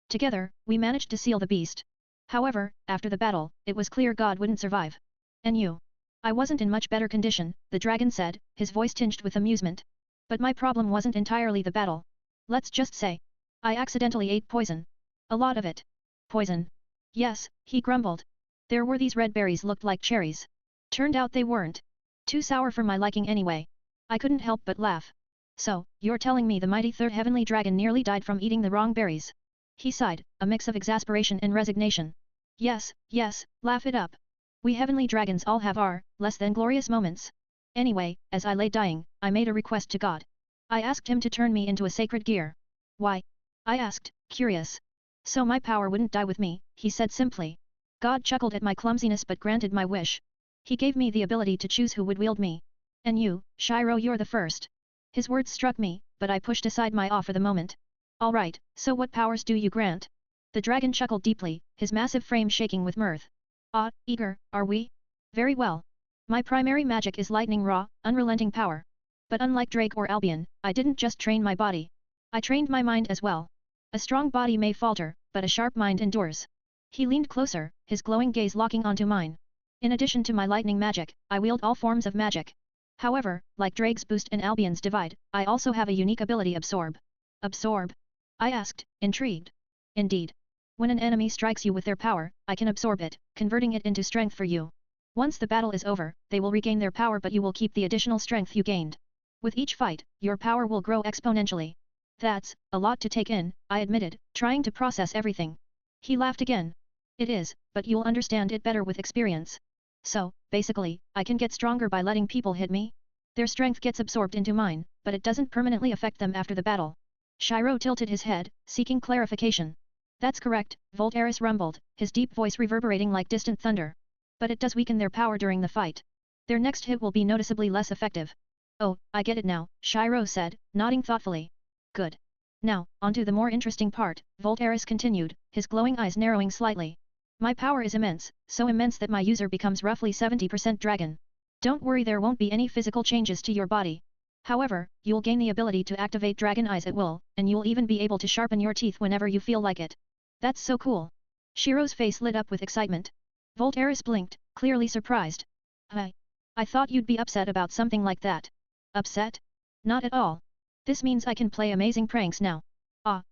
Together, we managed to seal the beast. However, after the battle, it was clear God wouldn't survive. And you? I wasn't in much better condition, the dragon said, his voice tinged with amusement. But my problem wasn't entirely the battle. Let's just say, I accidentally ate poison. A lot of it. Poison. Yes, he grumbled. There were these red berries, looked like cherries. Turned out they weren't. Too sour for my liking anyway. I couldn't help but laugh. So, you're telling me the mighty third heavenly dragon nearly died from eating the wrong berries? He sighed, a mix of exasperation and resignation. Yes, laugh it up. We heavenly dragons all have our, less than glorious moments. Anyway, as I lay dying, I made a request to God. I asked him to turn me into a sacred gear. Why? I asked, curious. So my power wouldn't die with me, he said simply. God chuckled at my clumsiness but granted my wish. He gave me the ability to choose who would wield me. And you, Shiro, you're the first. His words struck me, but I pushed aside my awe for the moment. Alright, so what powers do you grant? The dragon chuckled deeply, his massive frame shaking with mirth. Eager, are we? Very well. My primary magic is lightning raw, unrelenting power. But unlike Drake or Albion, I didn't just train my body. I trained my mind as well. A strong body may falter, but a sharp mind endures. He leaned closer, his glowing gaze locking onto mine. In addition to my lightning magic, I wield all forms of magic. However, like Drake's boost and Albion's divide, I also have a unique ability: absorb. Absorb? I asked, intrigued. Indeed. When an enemy strikes you with their power, I can absorb it, converting it into strength for you. Once the battle is over, they will regain their power but you will keep the additional strength you gained. With each fight, your power will grow exponentially. That's a lot to take in, I admitted, trying to process everything. He laughed again. It is, but you'll understand it better with experience. So, basically, I can get stronger by letting people hit me? Their strength gets absorbed into mine, but it doesn't permanently affect them after the battle. Shiro tilted his head, seeking clarification. That's correct, Voltaris rumbled, his deep voice reverberating like distant thunder. But it does weaken their power during the fight. Their next hit will be noticeably less effective. Oh, I get it now, Shiro said, nodding thoughtfully. Good. Now, onto the more interesting part, Voltaris continued, his glowing eyes narrowing slightly. My power is immense, so immense that my user becomes roughly 70% dragon. Don't worry, there won't be any physical changes to your body. However, you'll gain the ability to activate dragon eyes at will, and you'll even be able to sharpen your teeth whenever you feel like it. That's so cool. Shiro's face lit up with excitement. Voltaris blinked, clearly surprised. I thought you'd be upset about something like that. Upset? Not at all. This means I can play amazing pranks now.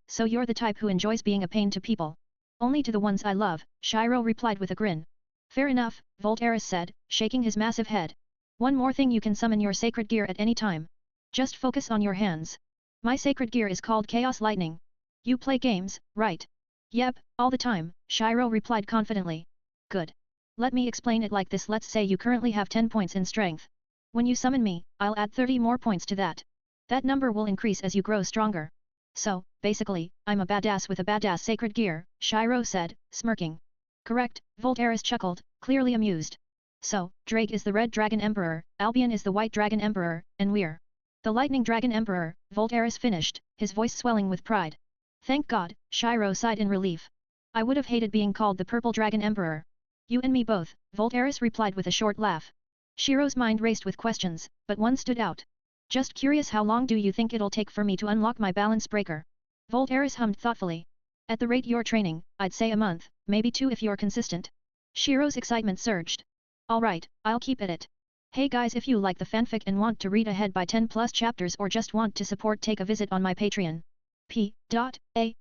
So you're the type who enjoys being a pain to people. Only to the ones I love, Shiro replied with a grin. Fair enough, Voltaris said, shaking his massive head. One more thing, you can summon your sacred gear at any time. Just focus on your hands. My sacred gear is called Chaos Lightning. You play games, right? Yep, all the time, Shiro replied confidently. Good. Let me explain it like this. Let's say you currently have 10 points in strength. When you summon me, I'll add 30 more points to that. That number will increase as you grow stronger. So, basically, I'm a badass with a badass sacred gear, Shiro said, smirking. Correct, Voltaris chuckled, clearly amused. So, Drake is the Red Dragon Emperor, Albion is the White Dragon Emperor, and we're the Lightning Dragon Emperor, Voltaris finished, his voice swelling with pride. Thank God, Shiro sighed in relief. I would have hated being called the Purple Dragon Emperor. You and me both, Voltaris replied with a short laugh. Shiro's mind raced with questions, but one stood out. Just curious, how long do you think it'll take for me to unlock my balance breaker? Voltaris hummed thoughtfully. At the rate you're training, I'd say a month, maybe 2 if you're consistent. Shiro's excitement surged. Alright, I'll keep it. Hey guys, if you like the fanfic and want to read ahead by 10 plus chapters or just want to support, take a visit on my Patreon. p.a.t.r.e.o.n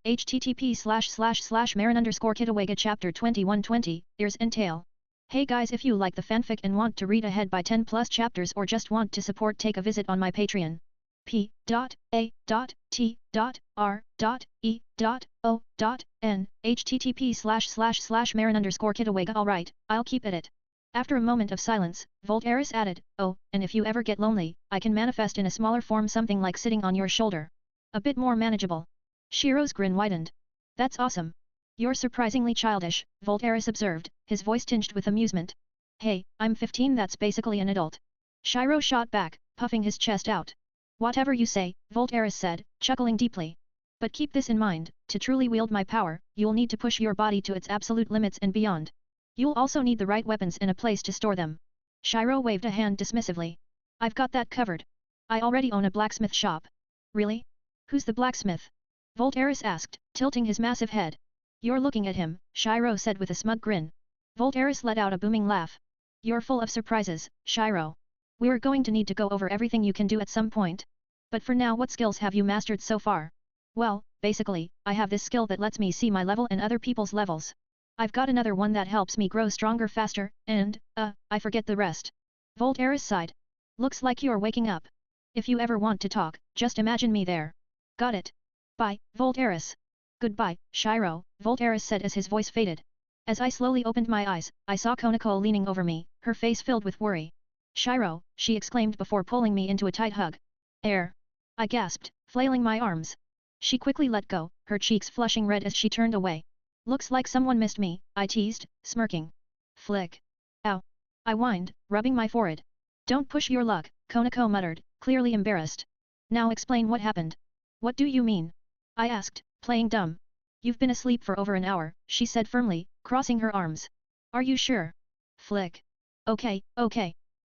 http://marin_kitawega chapter 2120, Ears and Tail. Hey guys, if you like the fanfic and want to read ahead by 10 plus chapters or just want to support, take a visit on my Patreon. p.a.t.r.e.o.n http://marin_kitawega. Alright, I'll keep it. After a moment of silence, Voltaris added, oh, and if you ever get lonely, I can manifest in a smaller form, something like sitting on your shoulder. A bit more manageable. Shiro's grin widened. That's awesome. You're surprisingly childish, Voltaris observed, his voice tinged with amusement. Hey, I'm 15, that's basically an adult. Shiro shot back, puffing his chest out. Whatever you say, Voltaris said, chuckling deeply. But keep this in mind, to truly wield my power, you'll need to push your body to its absolute limits and beyond. You'll also need the right weapons and a place to store them. Shiro waved a hand dismissively. I've got that covered. I already own a blacksmith shop. Really? Who's the blacksmith? Voltaris asked, tilting his massive head. You're looking at him, Shiro said with a smug grin. Voltaris let out a booming laugh. You're full of surprises, Shiro. We're going to need to go over everything you can do at some point. But for now, what skills have you mastered so far? Well, basically, I have this skill that lets me see my level and other people's levels. I've got another one that helps me grow stronger faster, and, I forget the rest. Voltaris sighed. Looks like you're waking up. If you ever want to talk, just imagine me there. Got it. Bye, Voltaris. Goodbye, Shiro, Voltaris said as his voice faded. As I slowly opened my eyes, I saw Konako leaning over me, her face filled with worry. Shiro, she exclaimed before pulling me into a tight hug. Air. I gasped, flailing my arms. She quickly let go, her cheeks flushing red as she turned away. Looks like someone missed me, I teased, smirking. Flick. Ow. I whined, rubbing my forehead. Don't push your luck, Konako muttered, clearly embarrassed. Now explain what happened. What do you mean? I asked, playing dumb. You've been asleep for over an hour, she said firmly, crossing her arms. Are you sure? Flick. Okay.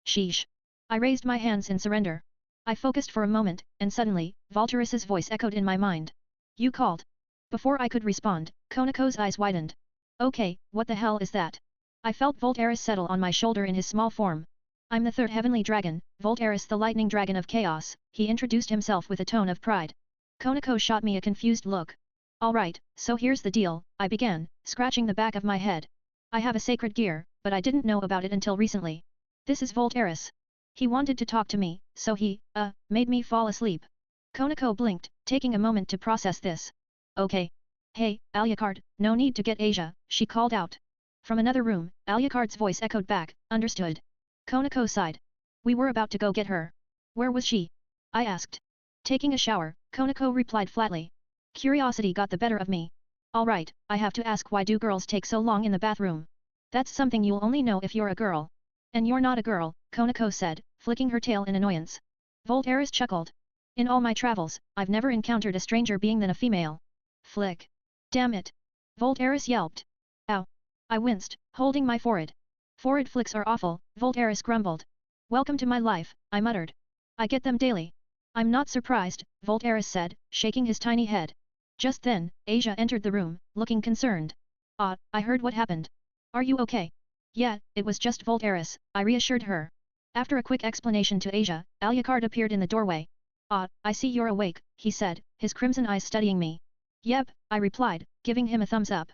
Sheesh. I raised my hands in surrender. I focused for a moment, and suddenly, Voltaris's voice echoed in my mind. You called. Before I could respond, Konako's eyes widened. Okay, what the hell is that? I felt Voltaris settle on my shoulder in his small form. I'm the third heavenly dragon, Voltaris the lightning dragon of chaos, he introduced himself with a tone of pride. Konako shot me a confused look. Alright, so here's the deal, I began, scratching the back of my head. I have a sacred gear, but I didn't know about it until recently. This is Voltaris. He wanted to talk to me, so he, made me fall asleep. Konako blinked, taking a moment to process this. Okay. Hey, Alucard, no need to get Asia, she called out. From another room, Alucard's voice echoed back, understood. Konako sighed. We were about to go get her. Where was she? I asked. Taking a shower, Konako replied flatly. Curiosity got the better of me. Alright, I have to ask, why do girls take so long in the bathroom? That's something you'll only know if you're a girl. And you're not a girl, Konako said, flicking her tail in annoyance. Voltaris chuckled. In all my travels, I've never encountered a stranger being than a female. Flick. Damn it. Voltaris yelped. Ow. I winced, holding my forehead. Forehead flicks are awful, Voltaris grumbled. Welcome to my life, I muttered. I get them daily. I'm not surprised, Voltaris said, shaking his tiny head. Just then, Asia entered the room, looking concerned. I heard what happened. Are you okay? Yeah, it was just Voltaris, I reassured her. After a quick explanation to Asia, Alucard appeared in the doorway. I see you're awake, he said, his crimson eyes studying me. Yep, I replied, giving him a thumbs up.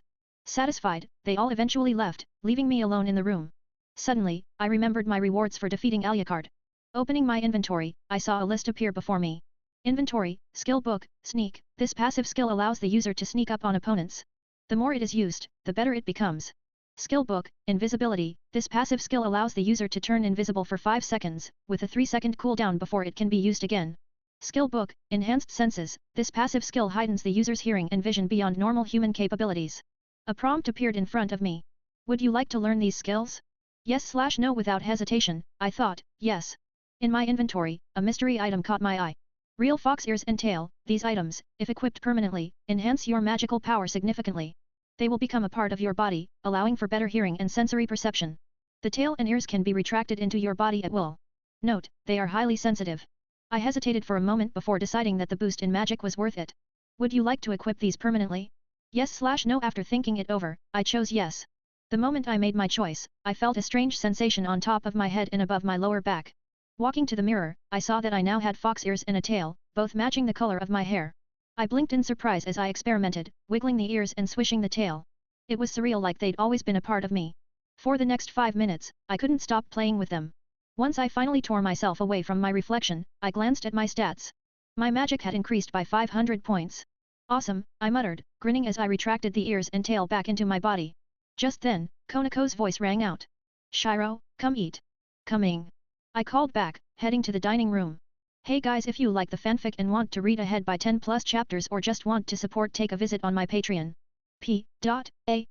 Satisfied, they all eventually left, leaving me alone in the room. Suddenly, I remembered my rewards for defeating Alucard. Opening my inventory, I saw a list appear before me. Inventory, Skill Book, Sneak. This passive skill allows the user to sneak up on opponents. The more it is used, the better it becomes. Skill Book, Invisibility. This passive skill allows the user to turn invisible for 5 seconds, with a 3-second cooldown before it can be used again. Skill Book, Enhanced Senses. This passive skill heightens the user's hearing and vision beyond normal human capabilities. A prompt appeared in front of me. Would you like to learn these skills? Yes/no without hesitation, I thought, yes. In my inventory, a mystery item caught my eye. Real fox ears and tail. These items, if equipped permanently, enhance your magical power significantly. They will become a part of your body, allowing for better hearing and sensory perception. The tail and ears can be retracted into your body at will. Note, they are highly sensitive. I hesitated for a moment before deciding that the boost in magic was worth it. Would you like to equip these permanently? Yes/no. After thinking it over, I chose yes. The moment I made my choice, I felt a strange sensation on top of my head and above my lower back. Walking to the mirror, I saw that I now had fox ears and a tail, both matching the color of my hair. I blinked in surprise as I experimented, wiggling the ears and swishing the tail. It was surreal, like they'd always been a part of me. For the next 5 minutes, I couldn't stop playing with them. Once I finally tore myself away from my reflection, I glanced at my stats. My magic had increased by 500 points. Awesome, I muttered, grinning as I retracted the ears and tail back into my body. Just then, Konako's voice rang out. Shiro, come eat. Coming. I called back, heading to the dining room. Hey guys, if you like the fanfic and want to read ahead by 10 plus chapters or just want to support, take a visit on my Patreon. p.a.t.r.e.o.n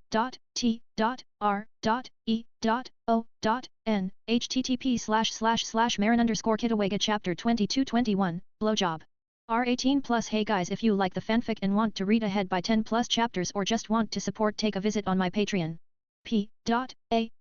http://Marin_Kitawega chapter 2221, blowjob. R18 plus. Hey guys, if you like the fanfic and want to read ahead by 10 plus chapters or just want to support, take a visit on my Patreon. p.a.t.r.e.o.n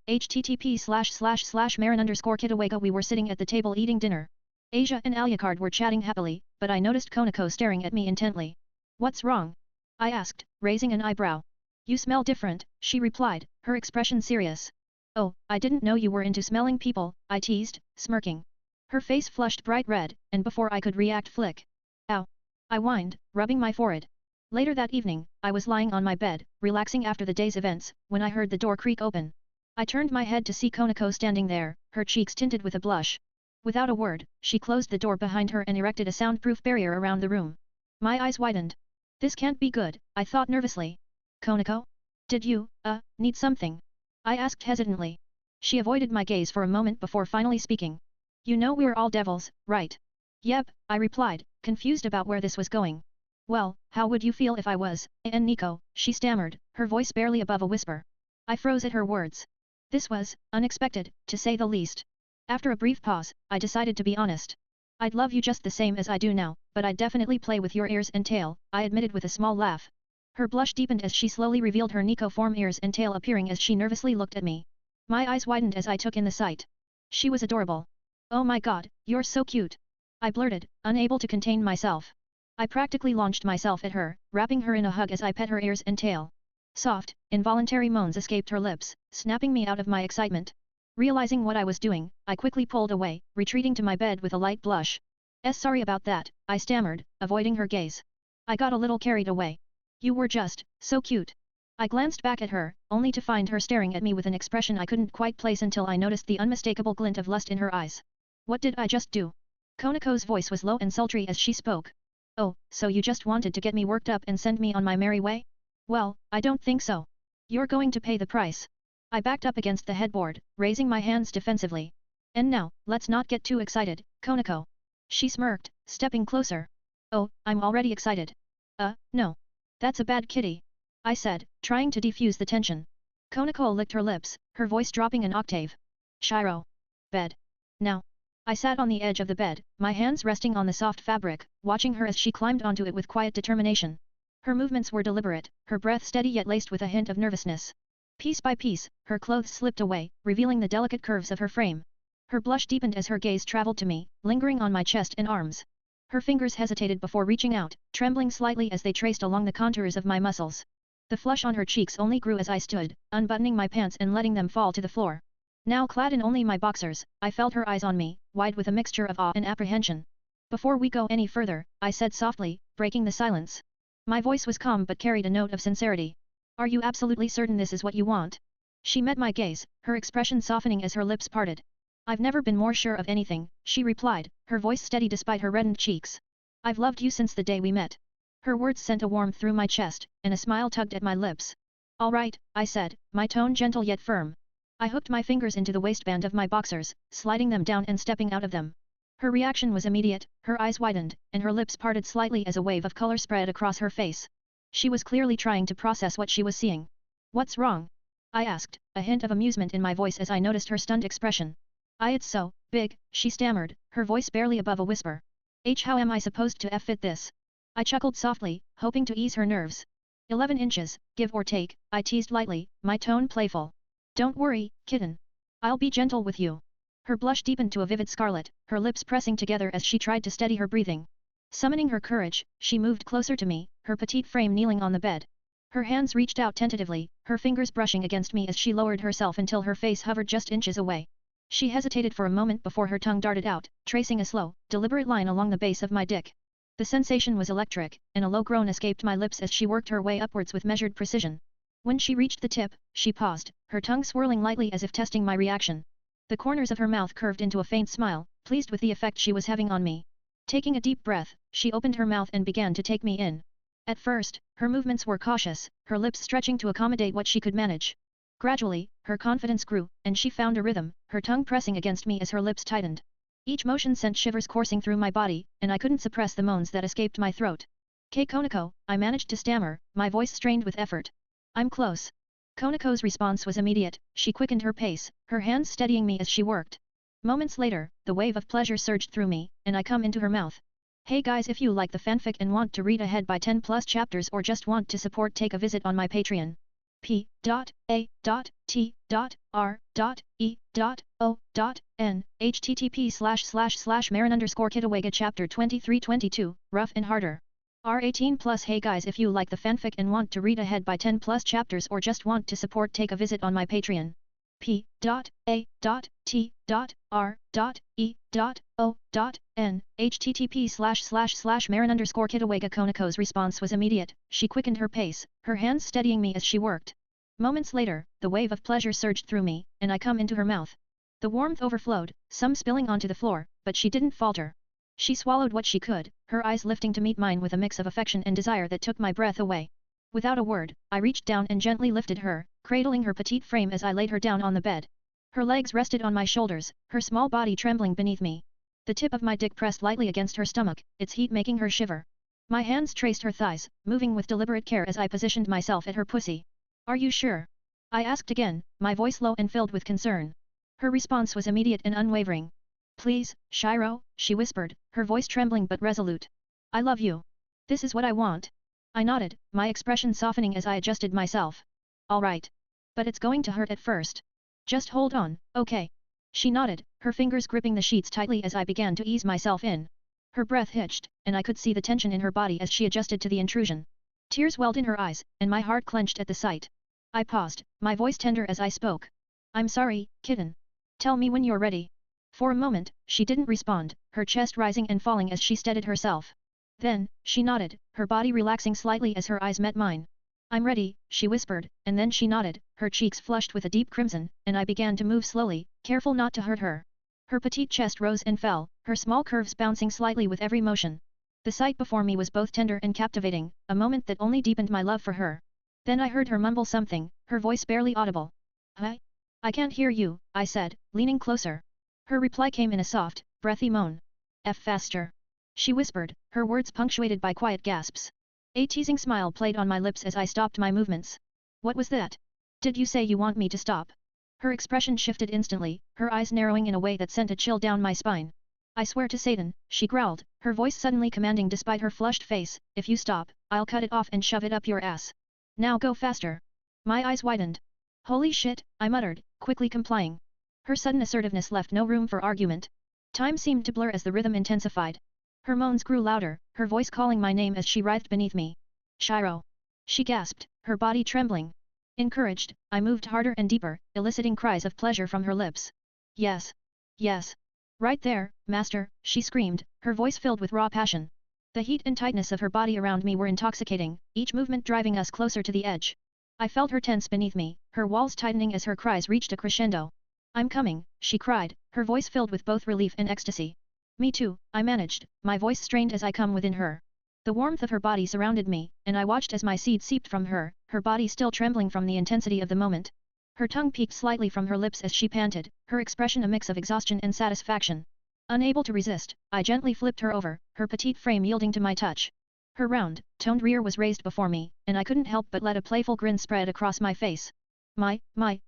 http://Marin_Kitawega. We were sitting at the table eating dinner. Asia and Alucard were chatting happily, but I noticed Konako staring at me intently. What's wrong? I asked, raising an eyebrow. You smell different, she replied, her expression serious. Oh, I didn't know you were into smelling people, I teased, smirking. Her face flushed bright red, and before I could react, flick. Ow! I whined, rubbing my forehead. Later that evening, I was lying on my bed, relaxing after the day's events, when I heard the door creak open. I turned my head to see Konako standing there, her cheeks tinted with a blush. Without a word, she closed the door behind her and erected a soundproof barrier around the room. My eyes widened. This can't be good, I thought nervously. Konako? Did you, need something? I asked hesitantly. She avoided my gaze for a moment before finally speaking. You know we're all devils, right? Yep, I replied, confused about where this was going. Well, how would you feel if I was, and Nico, she stammered, her voice barely above a whisper. I froze at her words. This was unexpected, to say the least. After a brief pause, I decided to be honest. I'd love you just the same as I do now, but I'd definitely play with your ears and tail, I admitted with a small laugh. Her blush deepened as she slowly revealed her Nico form, ears and tail appearing as she nervously looked at me. My eyes widened as I took in the sight. She was adorable. Oh my god, you're so cute! I blurted, unable to contain myself. I practically launched myself at her, wrapping her in a hug as I pet her ears and tail. Soft, involuntary moans escaped her lips, snapping me out of my excitement. Realizing what I was doing, I quickly pulled away, retreating to my bed with a light blush. Sorry about that, I stammered, avoiding her gaze. I got a little carried away. You were just so cute. I glanced back at her, only to find her staring at me with an expression I couldn't quite place until I noticed the unmistakable glint of lust in her eyes. What did I just do? Konako's voice was low and sultry as she spoke. Oh, so you just wanted to get me worked up and send me on my merry way? Well, I don't think so. You're going to pay the price. I backed up against the headboard, raising my hands defensively. And now, let's not get too excited, Konako. She smirked, stepping closer. Oh, I'm already excited. No. That's a bad kitty. I said, trying to defuse the tension. Konako licked her lips, her voice dropping an octave. Shiro. Bed. Now. I sat on the edge of the bed, my hands resting on the soft fabric, watching her as she climbed onto it with quiet determination. Her movements were deliberate, her breath steady yet laced with a hint of nervousness. Piece by piece, her clothes slipped away, revealing the delicate curves of her frame. Her blush deepened as her gaze traveled to me, lingering on my chest and arms. Her fingers hesitated before reaching out, trembling slightly as they traced along the contours of my muscles. The flush on her cheeks only grew as I stood, unbuttoning my pants and letting them fall to the floor. Now clad in only my boxers, I felt her eyes on me, wide with a mixture of awe and apprehension. Before we go any further, I said softly, breaking the silence. My voice was calm but carried a note of sincerity. Are you absolutely certain this is what you want? She met my gaze, her expression softening as her lips parted. I've never been more sure of anything, she replied, her voice steady despite her reddened cheeks. I've loved you since the day we met. Her words sent a warmth through my chest, and a smile tugged at my lips. All right, I said, my tone gentle yet firm. I hooked my fingers into the waistband of my boxers, sliding them down and stepping out of them. Her reaction was immediate, her eyes widened, and her lips parted slightly as a wave of color spread across her face. She was clearly trying to process what she was seeing. What's wrong? I asked, a hint of amusement in my voice as I noticed her stunned expression. It's so big, she stammered, her voice barely above a whisper. How am I supposed to fit this? I chuckled softly, hoping to ease her nerves. 11 inches, give or take, I teased lightly, my tone playful. Don't worry, kitten. I'll be gentle with you. Her blush deepened to a vivid scarlet, her lips pressing together as she tried to steady her breathing. Summoning her courage, she moved closer to me, her petite frame kneeling on the bed. Her hands reached out tentatively, her fingers brushing against me as she lowered herself until her face hovered just inches away. She hesitated for a moment before her tongue darted out, tracing a slow, deliberate line along the base of my dick. The sensation was electric, and a low groan escaped my lips as she worked her way upwards with measured precision. When she reached the tip, she paused, her tongue swirling lightly as if testing my reaction. The corners of her mouth curved into a faint smile, pleased with the effect she was having on me. Taking a deep breath, she opened her mouth and began to take me in. At first, her movements were cautious, her lips stretching to accommodate what she could manage. Gradually, her confidence grew, and she found a rhythm, her tongue pressing against me as her lips tightened. Each motion sent shivers coursing through my body, and I couldn't suppress the moans that escaped my throat. Konako, I managed to stammer, my voice strained with effort. I'm close. Konako's response was immediate, she quickened her pace, her hands steadying me as she worked. Moments later, the wave of pleasure surged through me, and I come into her mouth. Hey guys, if you like the fanfic and want to read ahead by 10 plus chapters or just want to support, take a visit on my Patreon. p.a.t.r.e.o.n http://marin_kitawega chapter 2322, rough and harder. R18 plus. Hey guys, if you like the fanfic and want to read ahead by 10 plus chapters or just want to support, take a visit on my Patreon. p.a.t.r.e.o.n http://marin_kitawega. Konako's response was immediate, she quickened her pace, her hands steadying me as she worked. Moments later, the wave of pleasure surged through me, and I come into her mouth. The warmth overflowed, some spilling onto the floor, but she didn't falter. She swallowed what she could, her eyes lifting to meet mine with a mix of affection and desire that took my breath away. Without a word, I reached down and gently lifted her, cradling her petite frame as I laid her down on the bed. Her legs rested on my shoulders, her small body trembling beneath me. The tip of my dick pressed lightly against her stomach, its heat making her shiver. My hands traced her thighs, moving with deliberate care as I positioned myself at her pussy. Are you sure? I asked again, my voice low and filled with concern. Her response was immediate and unwavering. Please, Shiro, she whispered, her voice trembling but resolute. I love you. This is what I want. I nodded, my expression softening as I adjusted myself. All right. But it's going to hurt at first. Just hold on, okay? She nodded, her fingers gripping the sheets tightly as I began to ease myself in. Her breath hitched, and I could see the tension in her body as she adjusted to the intrusion. Tears welled in her eyes, and my heart clenched at the sight. I paused, my voice tender as I spoke. I'm sorry, kitten. Tell me when you're ready. For a moment, she didn't respond, her chest rising and falling as she steadied herself. Then, she nodded, her body relaxing slightly as her eyes met mine. I'm ready, she whispered, and then she nodded, her cheeks flushed with a deep crimson, and I began to move slowly, careful not to hurt her. Her petite chest rose and fell, her small curves bouncing slightly with every motion. The sight before me was both tender and captivating, a moment that only deepened my love for her. Then I heard her mumble something, her voice barely audible. Huh? I can't hear you, I said, leaning closer. Her reply came in a soft, breathy moan. F faster. She whispered, her words punctuated by quiet gasps. A teasing smile played on my lips as I stopped my movements. What was that? Did you say you want me to stop? Her expression shifted instantly, her eyes narrowing in a way that sent a chill down my spine. I swear to Satan, she growled, her voice suddenly commanding despite her flushed face, if you stop, I'll cut it off and shove it up your ass. Now go faster. My eyes widened. Holy shit, I muttered, quickly complying. Her sudden assertiveness left no room for argument. Time seemed to blur as the rhythm intensified. Her moans grew louder, her voice calling my name as she writhed beneath me. Shiro. She gasped, her body trembling. Encouraged, I moved harder and deeper, eliciting cries of pleasure from her lips. Yes. Yes. Right there, master, she screamed, her voice filled with raw passion. The heat and tightness of her body around me were intoxicating, each movement driving us closer to the edge. I felt her tense beneath me, her walls tightening as her cries reached a crescendo. I'm coming, she cried, her voice filled with both relief and ecstasy. Me too, I managed, my voice strained as I come within her. The warmth of her body surrounded me, and I watched as my seed seeped from her, her body still trembling from the intensity of the moment. Her tongue peeked slightly from her lips as she panted, her expression a mix of exhaustion and satisfaction. Unable to resist, I gently flipped her over, her petite frame yielding to my touch. Her round, toned rear was raised before me, and I couldn't help but let a playful grin spread across my face. My,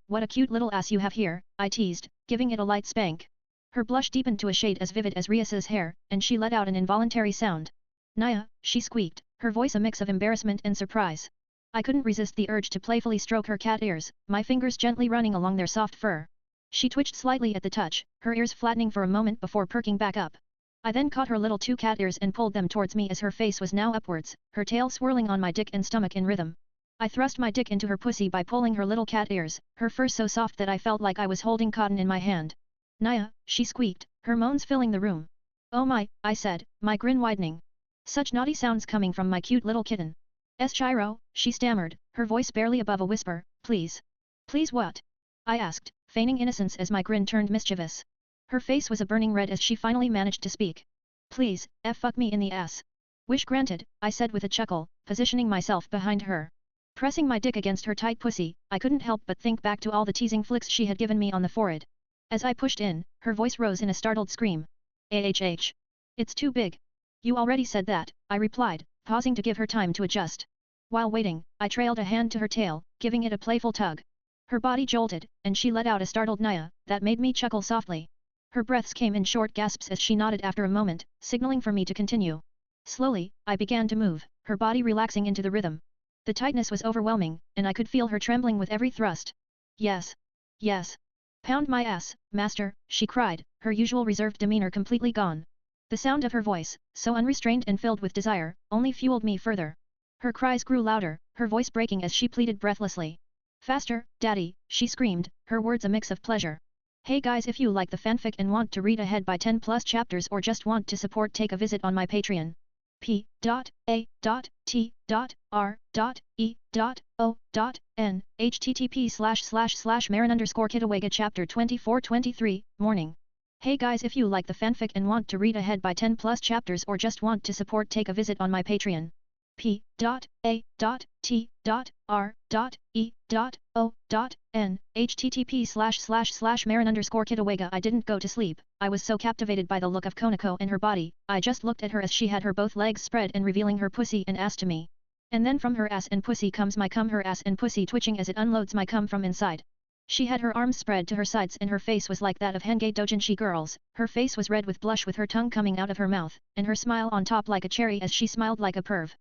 what a cute little ass you have here, I teased, giving it a light spank. Her blush deepened to a shade as vivid as Rias's hair, and she let out an involuntary sound. Naya, she squeaked, her voice a mix of embarrassment and surprise. I couldn't resist the urge to playfully stroke her cat ears, my fingers gently running along their soft fur. She twitched slightly at the touch, her ears flattening for a moment before perking back up. I then caught her little two cat ears and pulled them towards me as her face was now upwards, her tail swirling on my dick and stomach in rhythm. I thrust my dick into her pussy by pulling her little cat ears, her fur so soft that I felt like I was holding cotton in my hand. Naya, she squeaked, her moans filling the room. Oh my, I said, my grin widening. Such naughty sounds coming from my cute little kitten. Chiro, she stammered, her voice barely above a whisper, please. Please what? I asked, feigning innocence as my grin turned mischievous. Her face was a burning red as she finally managed to speak. Please, fuck me in the ass. Wish granted, I said with a chuckle, positioning myself behind her. Pressing my dick against her tight pussy, I couldn't help but think back to all the teasing flicks she had given me on the forehead. As I pushed in, her voice rose in a startled scream. AHH. It's too big. You already said that, I replied, pausing to give her time to adjust. While waiting, I trailed a hand to her tail, giving it a playful tug. Her body jolted, and she let out a startled Naya, that made me chuckle softly. Her breaths came in short gasps as she nodded after a moment, signaling for me to continue. Slowly, I began to move, her body relaxing into the rhythm. The tightness was overwhelming, and I could feel her trembling with every thrust. Yes. Yes. Pound my ass, master, she cried, her usual reserved demeanor completely gone. The sound of her voice, so unrestrained and filled with desire, only fueled me further. Her cries grew louder, her voice breaking as she pleaded breathlessly. Faster, daddy, she screamed, her words a mix of pleasure. Hey guys, if you like the fanfic and want to read ahead by 10 plus chapters or just want to support, take a visit on my Patreon. p.a.t.r.e.o.n http://Marin_Kitawega chapter 24-23, morning. Hey guys, if you like the fanfic and want to read ahead by 10 plus chapters or just want to support, take a visit on my Patreon. p.a.t.r.e.o.n http://Marin_Kitawega. I didn't go to sleep, I was so captivated by the look of Konako and her body, I just looked at her as she had her both legs spread and revealing her pussy and ass to me. And then from her ass and pussy comes my cum, her ass and pussy twitching as it unloads my cum from inside. She had her arms spread to her sides and her face was like that of Henge Dojinshi girls, her face was red with blush with her tongue coming out of her mouth, and her smile on top like a cherry as she smiled like a perv.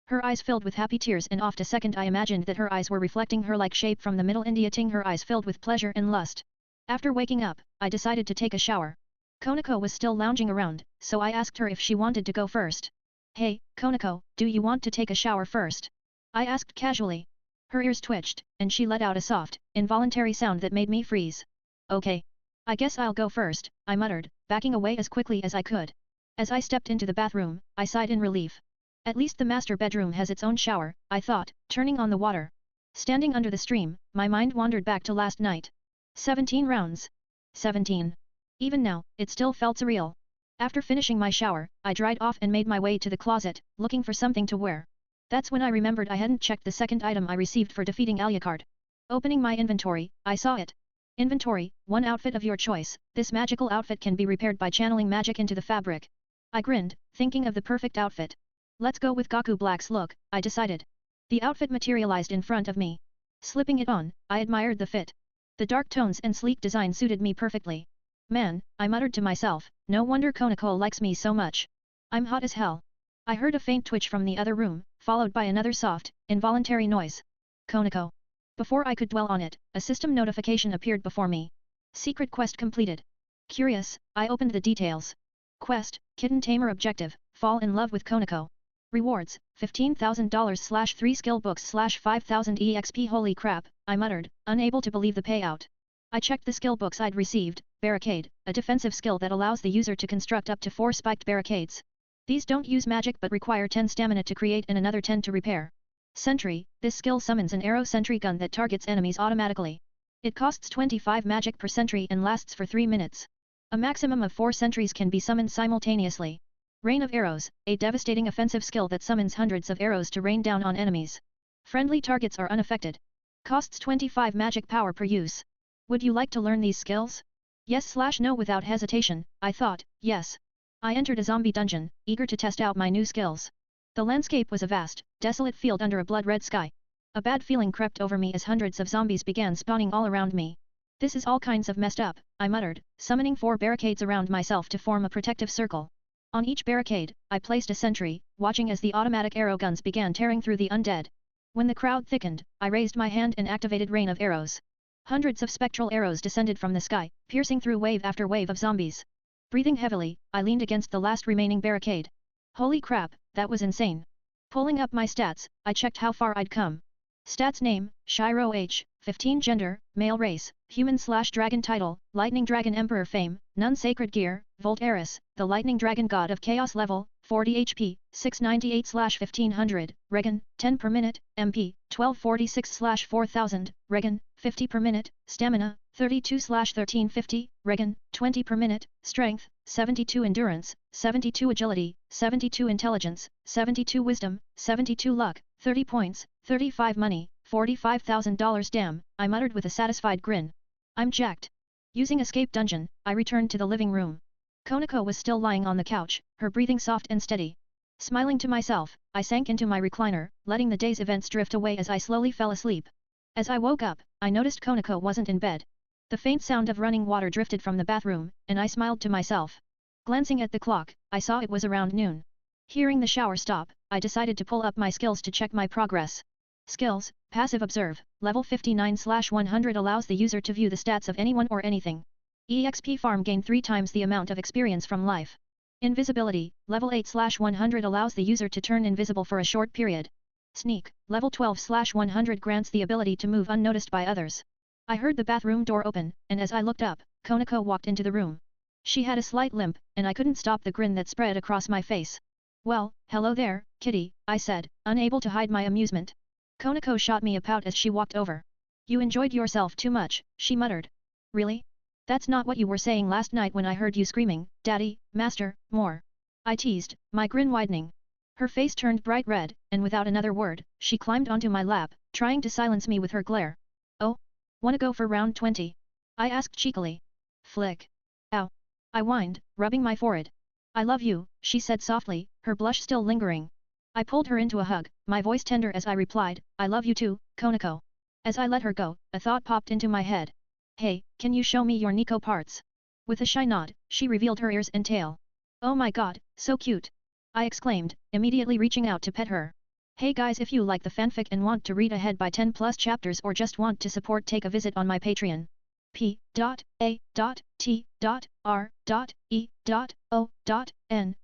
Her eyes filled with happy tears and oft a second I imagined that her eyes were reflecting her like shape from the Middle India ting, her eyes filled with pleasure and lust. After waking up, I decided to take a shower. Konako was still lounging around, so I asked her if she wanted to go first. Hey, Konako, do you want to take a shower first? I asked casually. Her ears twitched, and she let out a soft, involuntary sound that made me freeze. Okay. I guess I'll go first, I muttered, backing away as quickly as I could. As I stepped into the bathroom, I sighed in relief. At least the master bedroom has its own shower, I thought, turning on the water. Standing under the stream, my mind wandered back to last night. 17 rounds. 17. Even now, it still felt surreal. After finishing my shower, I dried off and made my way to the closet, looking for something to wear. That's when I remembered I hadn't checked the second item I received for defeating Alucard. Opening my inventory, I saw it. Inventory, one outfit of your choice. This magical outfit can be repaired by channeling magic into the fabric. I grinned, thinking of the perfect outfit. Let's go with Goku Black's look, I decided. The outfit materialized in front of me. Slipping it on, I admired the fit. The dark tones and sleek design suited me perfectly. Man, I muttered to myself, no wonder Konako likes me so much. I'm hot as hell. I heard a faint twitch from the other room, followed by another soft, involuntary noise. Konako. Before I could dwell on it, a system notification appeared before me. Secret quest completed. Curious, I opened the details. Quest, Kitten Tamer Objective, Fall in Love with Konako. Rewards, $15,000/3 skill books/5000 EXP. Holy crap, I muttered, unable to believe the payout. I checked the skill books I'd received. Barricade, a defensive skill that allows the user to construct up to 4 spiked barricades. These don't use magic but require 10 stamina to create and another 10 to repair. Sentry, this skill summons an arrow sentry gun that targets enemies automatically. It costs 25 magic per sentry and lasts for 3 minutes. A maximum of 4 sentries can be summoned simultaneously. Rain of Arrows, a devastating offensive skill that summons hundreds of arrows to rain down on enemies. Friendly targets are unaffected. Costs 25 magic power per use. Would you like to learn these skills? Yes/no without hesitation, I thought, yes. I entered a zombie dungeon, eager to test out my new skills. The landscape was a vast, desolate field under a blood-red sky. A bad feeling crept over me as hundreds of zombies began spawning all around me. This is all kinds of messed up, I muttered, summoning 4 barricades around myself to form a protective circle. On each barricade, I placed a sentry, watching as the automatic arrow guns began tearing through the undead. When the crowd thickened, I raised my hand and activated Rain of Arrows. Hundreds of spectral arrows descended from the sky, piercing through wave after wave of zombies. Breathing heavily, I leaned against the last remaining barricade. Holy crap, that was insane. Pulling up my stats, I checked how far I'd come. Stats name, Shiro H, 15 gender, male race, human/dragon title, Lightning Dragon Emperor fame, none sacred gear, Volt Eris, the Lightning Dragon God of Chaos level, 40 HP, 698/1500, Regen, 10 per minute, MP, 1246/4000, Regen, 50 per minute, Stamina, 32/1350, Regen, 20 per minute, Strength, 72 Endurance, 72 Agility, 72 Intelligence, 72 Wisdom, 72 Luck, 30 points, 35 money, $45,000 damn, I muttered with a satisfied grin. I'm jacked. Using escape dungeon, I returned to the living room. Konako was still lying on the couch, her breathing soft and steady. Smiling to myself, I sank into my recliner, letting the day's events drift away as I slowly fell asleep. As I woke up, I noticed Konako wasn't in bed. The faint sound of running water drifted from the bathroom, and I smiled to myself. Glancing at the clock, I saw it was around noon. Hearing the shower stop, I decided to pull up my skills to check my progress. Skills, Passive Observe, level 59/100 allows the user to view the stats of anyone or anything. EXP farm gain 3 times the amount of experience from life. Invisibility, level 8/100 allows the user to turn invisible for a short period. Sneak, level 12/100 grants the ability to move unnoticed by others. I heard the bathroom door open, and as I looked up, Konako walked into the room. She had a slight limp, and I couldn't stop the grin that spread across my face. Well, hello there, kitty, I said, unable to hide my amusement. Konako shot me a pout as she walked over. You enjoyed yourself too much, she muttered. Really? That's not what you were saying last night when I heard you screaming, Daddy, Master, more. I teased, my grin widening. Her face turned bright red, and without another word, she climbed onto my lap, trying to silence me with her glare. Oh? Wanna go for round 20? I asked cheekily. Flick. Ow. I whined, rubbing my forehead. I love you, she said softly, her blush still lingering. I pulled her into a hug, my voice tender as I replied, I love you too, Konako. As I let her go, a thought popped into my head. Hey, can you show me your Nico parts? With a shy nod, she revealed her ears and tail. Oh my god, so cute! I exclaimed, immediately reaching out to pet her. Hey guys, if you like the fanfic and want to read ahead by 10 plus chapters or just want to support, take a visit on my Patreon. p.a.t.r.e.o.n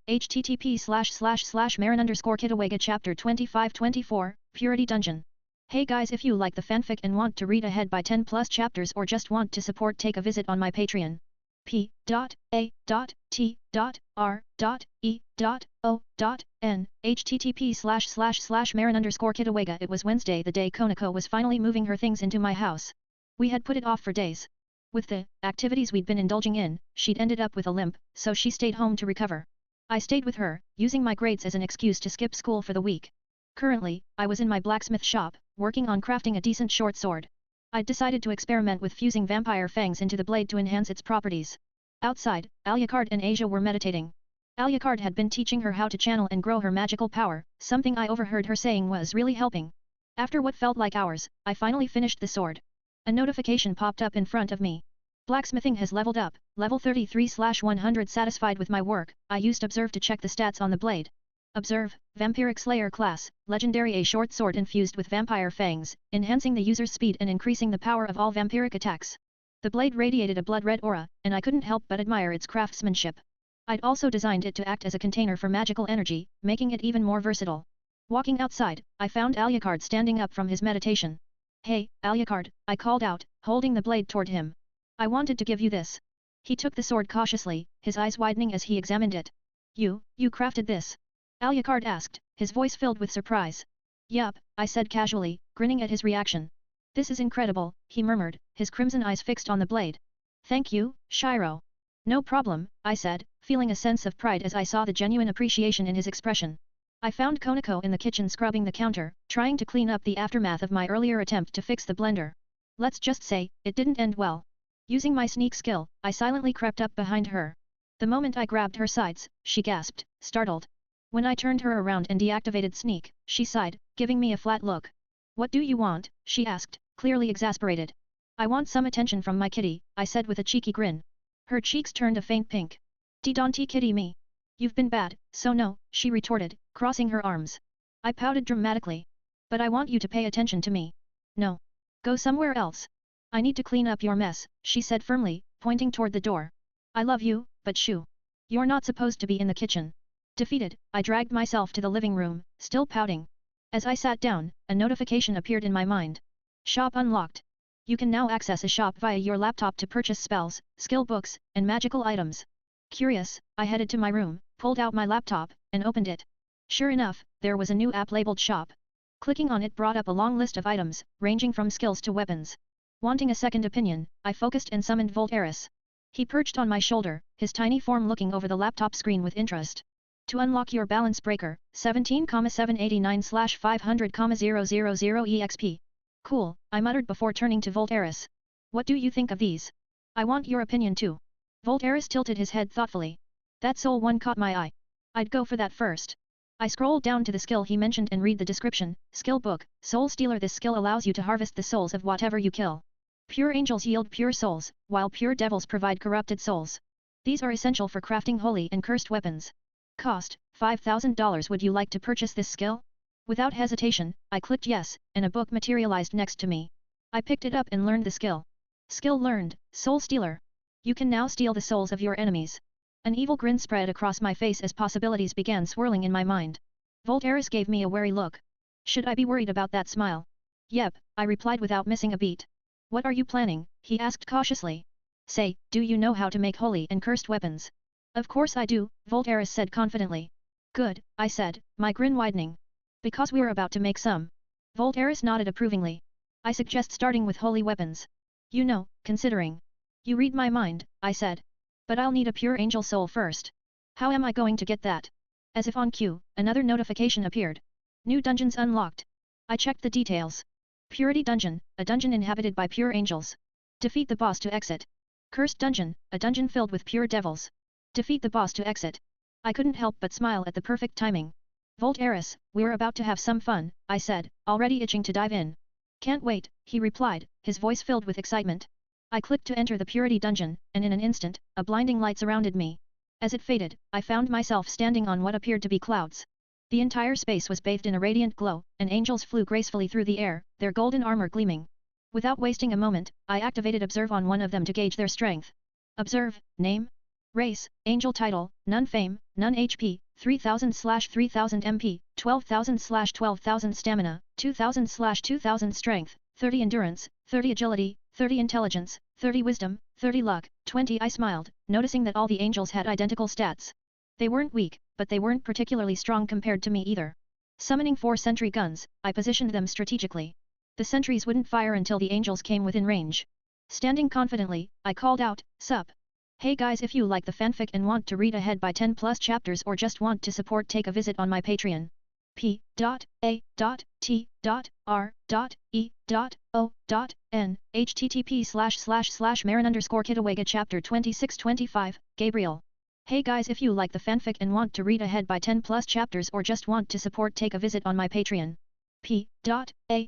http://marin_kitawega chapter 2524 Purity Dungeon. Hey guys, if you like the fanfic and want to read ahead by 10 plus chapters or just want to support, take a visit on my Patreon. p.a.t.r.e.o.n http://marin_kitawega. It was Wednesday, the day Konako was finally moving her things into my house. We had put it off for days. With the activities we'd been indulging in, she'd ended up with a limp, so she stayed home to recover. I stayed with her, using my grades as an excuse to skip school for the week. Currently, I was in my blacksmith shop, working on crafting a decent short sword. I'd decided to experiment with fusing vampire fangs into the blade to enhance its properties. Outside, Alucard and Asia were meditating. Alucard had been teaching her how to channel and grow her magical power, something I overheard her saying was really helping. After what felt like hours, I finally finished the sword. A notification popped up in front of me. Blacksmithing has leveled up, level 33/100. Satisfied with my work, I used Observe to check the stats on the blade. Observe, Vampiric Slayer class, legendary, a short sword infused with vampire fangs, enhancing the user's speed and increasing the power of all vampiric attacks. The blade radiated a blood-red aura, and I couldn't help but admire its craftsmanship. I'd also designed it to act as a container for magical energy, making it even more versatile. Walking outside, I found Alucard standing up from his meditation. Hey, Alucard, I called out, holding the blade toward him. I wanted to give you this. He took the sword cautiously, his eyes widening as he examined it. You crafted this? Alucard asked, his voice filled with surprise. Yup, I said casually, grinning at his reaction. This is incredible, he murmured, his crimson eyes fixed on the blade. Thank you, Shiro. No problem, I said, feeling a sense of pride as I saw the genuine appreciation in his expression. I found Konako in the kitchen scrubbing the counter, trying to clean up the aftermath of my earlier attempt to fix the blender. Let's just say, it didn't end well. Using my sneak skill, I silently crept up behind her. The moment I grabbed her sides, she gasped, startled. When I turned her around and deactivated sneak, she sighed, giving me a flat look. What do you want? She asked, clearly exasperated. I want some attention from my kitty, I said with a cheeky grin. Her cheeks turned a faint pink. Don't kitty me. You've been bad, so no, she retorted, crossing her arms. I pouted dramatically. But I want you to pay attention to me. No. Go somewhere else. I need to clean up your mess, she said firmly, pointing toward the door. I love you, but shoo. You're not supposed to be in the kitchen. Defeated, I dragged myself to the living room, still pouting. As I sat down, a notification appeared in my mind. Shop unlocked. You can now access a shop via your laptop to purchase spells, skill books, and magical items. Curious, I headed to my room, pulled out my laptop, and opened it. Sure enough, there was a new app labeled Shop. Clicking on it brought up a long list of items, ranging from skills to weapons. Wanting a second opinion, I focused and summoned Voltaris. He perched on my shoulder, his tiny form looking over the laptop screen with interest. To unlock your balance breaker, 17,789/500,000 EXP. Cool, I muttered before turning to Voltaris. What do you think of these? I want your opinion too. Voltaris tilted his head thoughtfully. That soul one caught my eye. I'd go for that first. I scrolled down to the skill he mentioned and read the description. Skill book, Soul Stealer. This skill allows you to harvest the souls of whatever you kill. Pure angels yield pure souls, while pure devils provide corrupted souls. These are essential for crafting holy and cursed weapons. Cost, $5,000. Would you like to purchase this skill? Without hesitation, I clicked yes, and a book materialized next to me. I picked it up and learned the skill. Skill learned, Soul Stealer. You can now steal the souls of your enemies. An evil grin spread across my face as possibilities began swirling in my mind. Voltaris gave me a wary look. Should I be worried about that smile? Yep, I replied without missing a beat. What are you planning? He asked cautiously. Say, do you know how to make holy and cursed weapons? Of course I do, Voltaris said confidently. Good, I said, my grin widening. Because we're about to make some. Voltaris nodded approvingly. I suggest starting with holy weapons. You know, considering. You read my mind, I said. But I'll need a pure angel soul first. How am I going to get that? As if on cue, another notification appeared. New dungeons unlocked. I checked the details. Purity Dungeon, a dungeon inhabited by pure angels. Defeat the boss to exit. Cursed Dungeon, a dungeon filled with pure devils. Defeat the boss to exit. I couldn't help but smile at the perfect timing. Voltaris, we're about to have some fun, I said, already itching to dive in. Can't wait, he replied, his voice filled with excitement. I clicked to enter the Purity Dungeon, and in an instant, a blinding light surrounded me. As it faded, I found myself standing on what appeared to be clouds. The entire space was bathed in a radiant glow, and angels flew gracefully through the air, their golden armor gleaming. Without wasting a moment, I activated Observe on one of them to gauge their strength. Observe, name? Race, angel title, none fame, none HP, 3000/3000 MP, 12,000/12,000 stamina, 2000/2000 strength, 30 endurance, 30 agility, 30 intelligence, 30 wisdom, 30 luck, 20. I smiled, noticing that all the angels had identical stats. They weren't weak, but they weren't particularly strong compared to me either. Summoning 4 sentry guns, I positioned them strategically. The sentries wouldn't fire until the angels came within range. Standing confidently, I called out, Sup! Hey guys, if you like the fanfic and want to read ahead by 10+ chapters or just want to support, take a visit on my Patreon. p.a.t.r.e.o.n http://marin_kitawega chapter 2625, Gabriel. Hey guys, if you like the fanfic and want to read ahead by 10+ chapters or just want to support, take a visit on my Patreon. p.a.t.r.e.o.n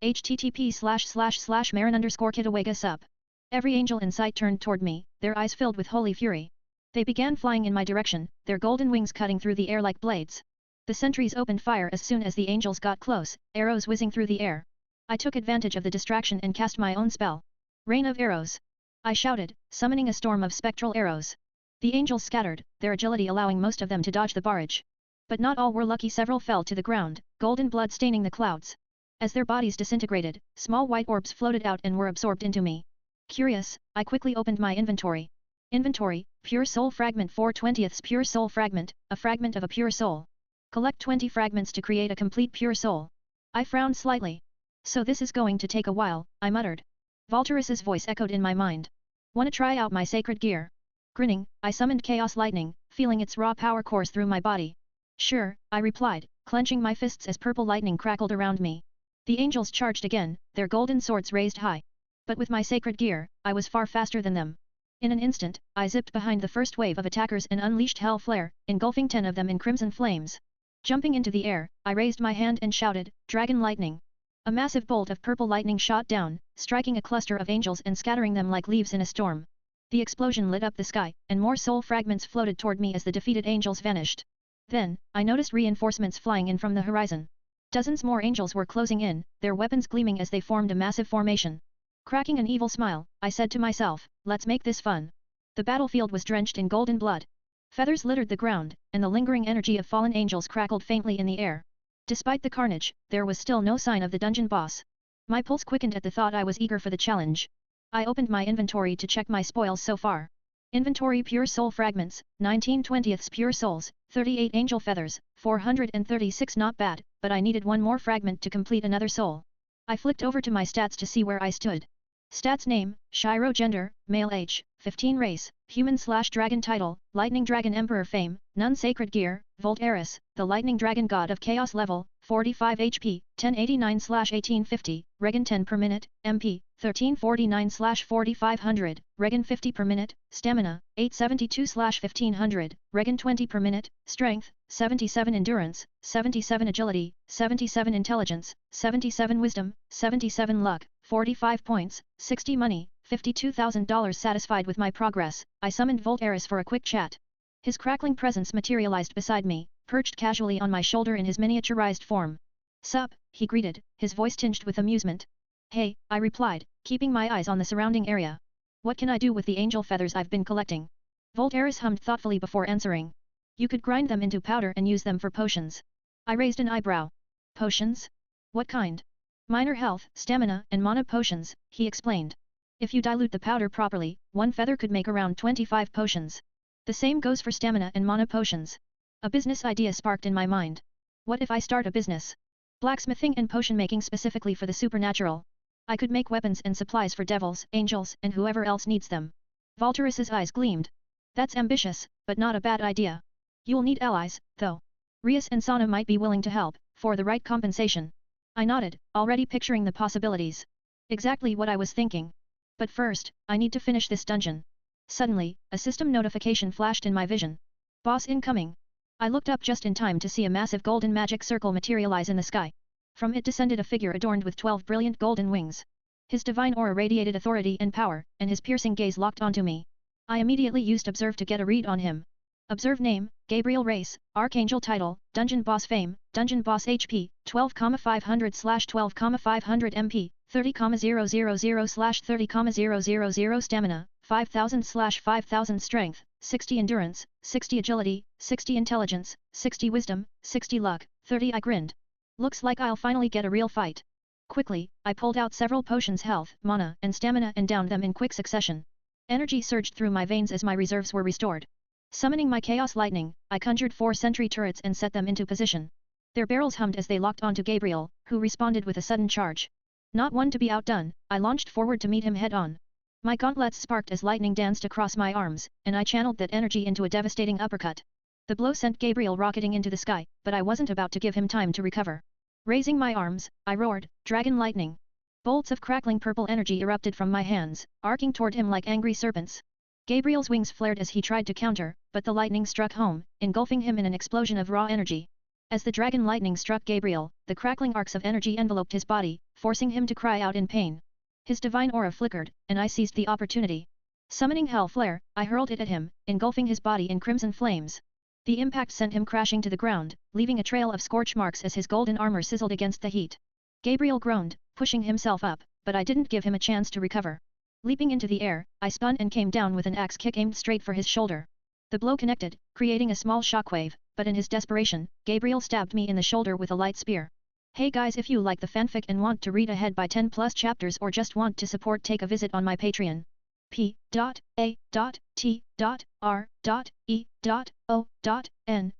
http://marin_kitawega sup. Every angel in sight turned toward me, their eyes filled with holy fury. They began flying in my direction, their golden wings cutting through the air like blades. The sentries opened fire as soon as the angels got close, arrows whizzing through the air. I took advantage of the distraction and cast my own spell. Rain of arrows. I shouted, summoning a storm of spectral arrows. The angels scattered, their agility allowing most of them to dodge the barrage. But not all were lucky. Several fell to the ground, golden blood staining the clouds. As their bodies disintegrated, small white orbs floated out and were absorbed into me. Curious, I quickly opened my inventory. Inventory, Pure Soul Fragment 4/20. Pure Soul Fragment, a fragment of a pure soul. Collect 20 fragments to create a complete pure soul. I frowned slightly. So this is going to take a while, I muttered. Voltaris's voice echoed in my mind. Wanna try out my sacred gear? Grinning, I summoned Chaos Lightning, feeling its raw power course through my body. Sure, I replied, clenching my fists as purple lightning crackled around me. The angels charged again, their golden swords raised high. But with my sacred gear, I was far faster than them. In an instant, I zipped behind the first wave of attackers and unleashed Hell Flare, engulfing 10 of them in crimson flames. Jumping into the air, I raised my hand and shouted, Dragon Lightning. A massive bolt of purple lightning shot down, striking a cluster of angels and scattering them like leaves in a storm. The explosion lit up the sky, and more soul fragments floated toward me as the defeated angels vanished. Then, I noticed reinforcements flying in from the horizon. Dozens more angels were closing in, their weapons gleaming as they formed a massive formation. Cracking an evil smile, I said to myself, let's make this fun. The battlefield was drenched in golden blood. Feathers littered the ground, and the lingering energy of fallen angels crackled faintly in the air. Despite the carnage, there was still no sign of the dungeon boss. My pulse quickened at the thought. I was eager for the challenge. I opened my inventory to check my spoils so far. Inventory: pure soul fragments, 19/20 pure souls, 38 angel feathers, 436. Not bad, but I needed one more fragment to complete another soul. I flicked over to my stats to see where I stood. Stats: name, Shiro. Gender, male. Age, 15. Race, human/dragon. Title, Lightning Dragon. Emperor. Fame, none. Sacred gear, Volt Eris, the Lightning Dragon God of Chaos. Level, 45 HP, 1089/1850, Regen 10 per minute, MP, 1349/4500, Regen 50 per minute, Stamina, 872/1500, Regen 20 per minute, Strength, 77. Endurance, 77. Agility, 77. Intelligence, 77. Wisdom, 77. Luck, 45 points, 60 money, $52,000. Satisfied with my progress, I summoned Volt Eris for a quick chat. His crackling presence materialized beside me, perched casually on my shoulder in his miniaturized form. "Sup," he greeted, his voice tinged with amusement. "Hey," I replied, keeping my eyes on the surrounding area. "What can I do with the angel feathers I've been collecting?" Volt Eris hummed thoughtfully before answering. "You could grind them into powder and use them for potions." I raised an eyebrow. "Potions? What kind?" "Minor health, stamina, and mana potions," he explained. "If you dilute the powder properly, one feather could make around 25 potions. The same goes for stamina and mana potions." A business idea sparked in my mind. What if I start a business? Blacksmithing and potion making specifically for the supernatural. I could make weapons and supplies for devils, angels, and whoever else needs them. Volteris's eyes gleamed. "That's ambitious, but not a bad idea. You'll need allies, though. Rias and Sana might be willing to help, for the right compensation." I nodded, already picturing the possibilities. Exactly what I was thinking. But first, I need to finish this dungeon. Suddenly, a system notification flashed in my vision. "Boss incoming." I looked up just in time to see a massive golden magic circle materialize in the sky. From it descended a figure adorned with 12 brilliant golden wings. His divine aura radiated authority and power, and his piercing gaze locked onto me. I immediately used Observe to get a read on him. Observe: name, Gabriel. Race, Archangel. Title, Dungeon Boss. Fame, Dungeon Boss. HP, 12,500/12,500 MP, 30,000/30,000 Stamina, 5,000/5,000 Strength, 60 Endurance, 60 Agility, 60 Intelligence, 60 Wisdom, 60 Luck, 30. I grinned. Looks like I'll finally get a real fight. Quickly, I pulled out several potions: health, mana, and stamina, and downed them in quick succession. Energy surged through my veins as my reserves were restored. Summoning my Chaos Lightning, I conjured 4 sentry turrets and set them into position. Their barrels hummed as they locked onto Gabriel, who responded with a sudden charge. Not one to be outdone, I launched forward to meet him head-on. My gauntlets sparked as lightning danced across my arms, and I channeled that energy into a devastating uppercut. The blow sent Gabriel rocketing into the sky, but I wasn't about to give him time to recover. Raising my arms, I roared, "Dragon Lightning!" Bolts of crackling purple energy erupted from my hands, arcing toward him like angry serpents. Gabriel's wings flared as he tried to counter, but the lightning struck home, engulfing him in an explosion of raw energy. As the dragon lightning struck Gabriel, the crackling arcs of energy enveloped his body, forcing him to cry out in pain. His divine aura flickered, and I seized the opportunity. Summoning Hell Flare, I hurled it at him, engulfing his body in crimson flames. The impact sent him crashing to the ground, leaving a trail of scorch marks as his golden armor sizzled against the heat. Gabriel groaned, pushing himself up, but I didn't give him a chance to recover. Leaping into the air, I spun and came down with an axe kick aimed straight for his shoulder. The blow connected, creating a small shockwave, but in his desperation, Gabriel stabbed me in the shoulder with a light spear. Hey guys, if you like the fanfic and want to read ahead by 10+ chapters or just want to support, take a visit on my Patreon. p.a.t.r.e.o.n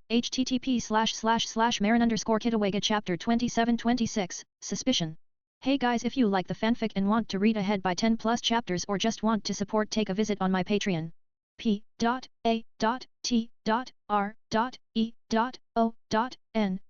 http://marin_kitawega chapter 2726 Suspicion. Hey guys, if you like the fanfic and want to read ahead by 10+ chapters or just want to support, take a visit on my Patreon. p.a.t.r.e.o.n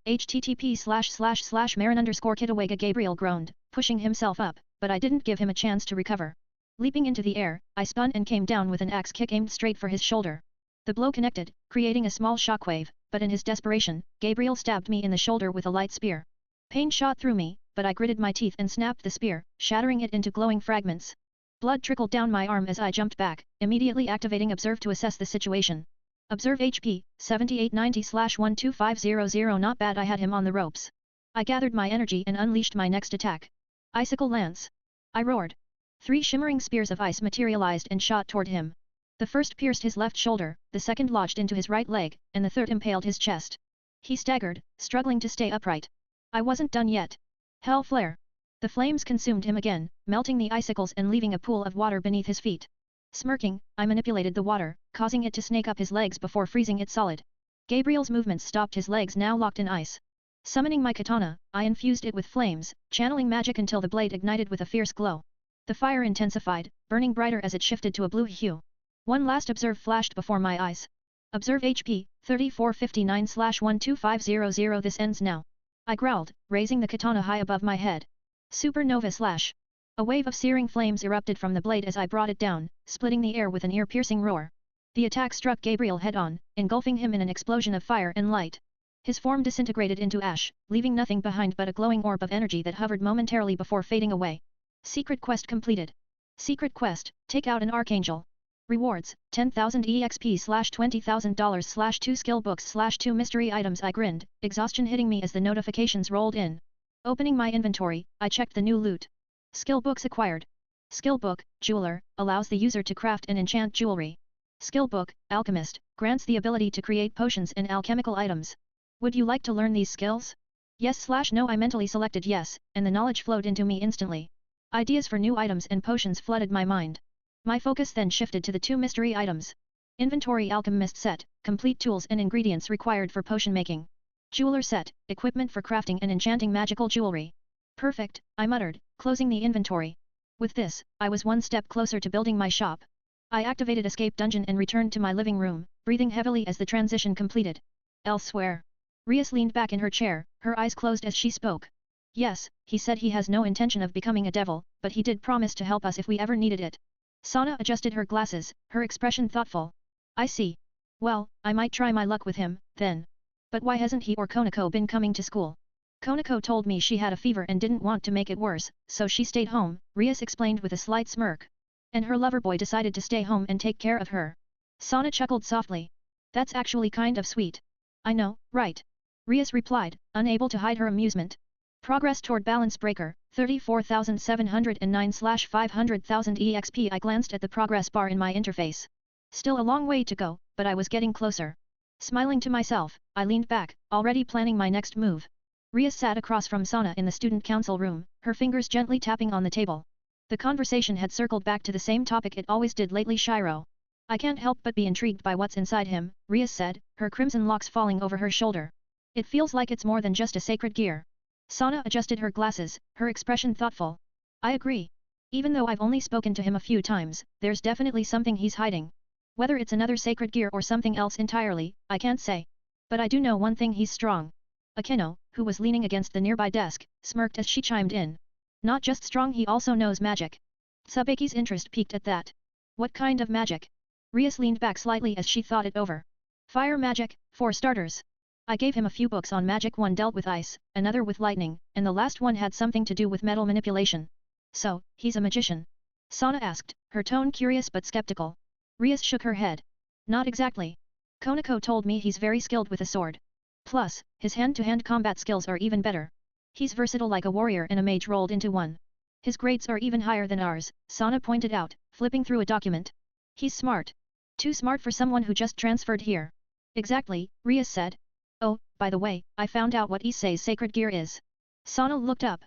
http://marin_kitawega. Gabriel groaned, pushing himself up, but I didn't give him a chance to recover. Leaping into the air, I spun and came down with an axe kick aimed straight for his shoulder. The blow connected, creating a small shockwave, but in his desperation, Gabriel stabbed me in the shoulder with a light spear. Pain shot through me, but I gritted my teeth and snapped the spear, shattering it into glowing fragments. Blood trickled down my arm as I jumped back, immediately activating Observe to assess the situation. Observe: HP, 7890/12500. Not bad, I had him on the ropes. I gathered my energy and unleashed my next attack. Icicle Lance. I roared. 3 shimmering spears of ice materialized and shot toward him. The first pierced his left shoulder, the second lodged into his right leg, and the third impaled his chest. He staggered, struggling to stay upright. I wasn't done yet. Hell flare! The flames consumed him again, melting the icicles and leaving a pool of water beneath his feet. Smirking, I manipulated the water, causing it to snake up his legs before freezing it solid. Gabriel's movements stopped his legs now locked in ice. Summoning my katana, I infused it with flames, channeling magic until the blade ignited with a fierce glow. The fire intensified, burning brighter as it shifted to a blue hue. One last observe flashed before my eyes. Observe HP, 3459/12500. This ends now. I growled, raising the katana high above my head. Supernova slash. A wave of searing flames erupted from the blade as I brought it down, splitting the air with an ear-piercing roar. The attack struck Gabriel head-on, engulfing him in an explosion of fire and light. His form disintegrated into ash, leaving nothing behind but a glowing orb of energy that hovered momentarily before fading away. Secret quest completed. Secret quest, take out an archangel. Rewards, 10,000 EXP/$20,000/2 skill books/2 mystery items. I grinned, exhaustion hitting me as the notifications rolled in. Opening my inventory, I checked the new loot. Skill books acquired. Skill book, Jeweler, allows the user to craft and enchant jewelry. Skill book, Alchemist, grants the ability to create potions and alchemical items. Would you like to learn these skills? Yes/no. I mentally selected yes, and the knowledge flowed into me instantly. Ideas for new items and potions flooded my mind. My focus then shifted to the 2 mystery items. Inventory Alchemist set, complete tools and ingredients required for potion making. Jeweler set, equipment for crafting and enchanting magical jewelry. Perfect, I muttered, closing the inventory. With this, I was one step closer to building my shop. I activated Escape Dungeon and returned to my living room, breathing heavily as the transition completed. Elsewhere. Rias leaned back in her chair, her eyes closed as she spoke. Yes, he said he has no intention of becoming a devil, but he did promise to help us if we ever needed it. Sana adjusted her glasses, her expression thoughtful. I see. Well, I might try my luck with him, then. But why hasn't he or Konako been coming to school? Konako told me she had a fever and didn't want to make it worse, so she stayed home, Rias explained with a slight smirk. And her loverboy decided to stay home and take care of her. Sana chuckled softly. That's actually kind of sweet. I know, right? Rias replied, unable to hide her amusement. Progress toward balance breaker, 34,709/500,000 EXP. I glanced at the progress bar in my interface. Still a long way to go, but I was getting closer. Smiling to myself, I leaned back, already planning my next move. Rias sat across from Sana in the student council room, her fingers gently tapping on the table. The conversation had circled back to the same topic it always did lately. Shiro. I can't help but be intrigued by what's inside him, Rias said, her crimson locks falling over her shoulder. It feels like it's more than just a sacred gear. Sana adjusted her glasses, her expression thoughtful. I agree. Even though I've only spoken to him a few times, there's definitely something he's hiding. Whether it's another sacred gear or something else entirely, I can't say. But I do know one thing: he's strong. Akeno, who was leaning against the nearby desk, smirked as she chimed in. Not just strong, he also knows magic. Tsubaki's interest peaked at that. What kind of magic? Rias leaned back slightly as she thought it over. Fire magic, for starters. I gave him a few books on magic. One dealt with ice, another with lightning, and the last one had something to do with metal manipulation. So, he's a magician? Sana asked, her tone curious but skeptical. Rias shook her head. Not exactly. Konako told me he's very skilled with a sword. Plus, his hand-to-hand combat skills are even better. He's versatile like a warrior and a mage rolled into one. His grades are even higher than ours, Sana pointed out, flipping through a document. He's smart. Too smart for someone who just transferred here. Exactly, Rias said. Oh, by the way, I found out what Issei's sacred gear is. Sana looked up.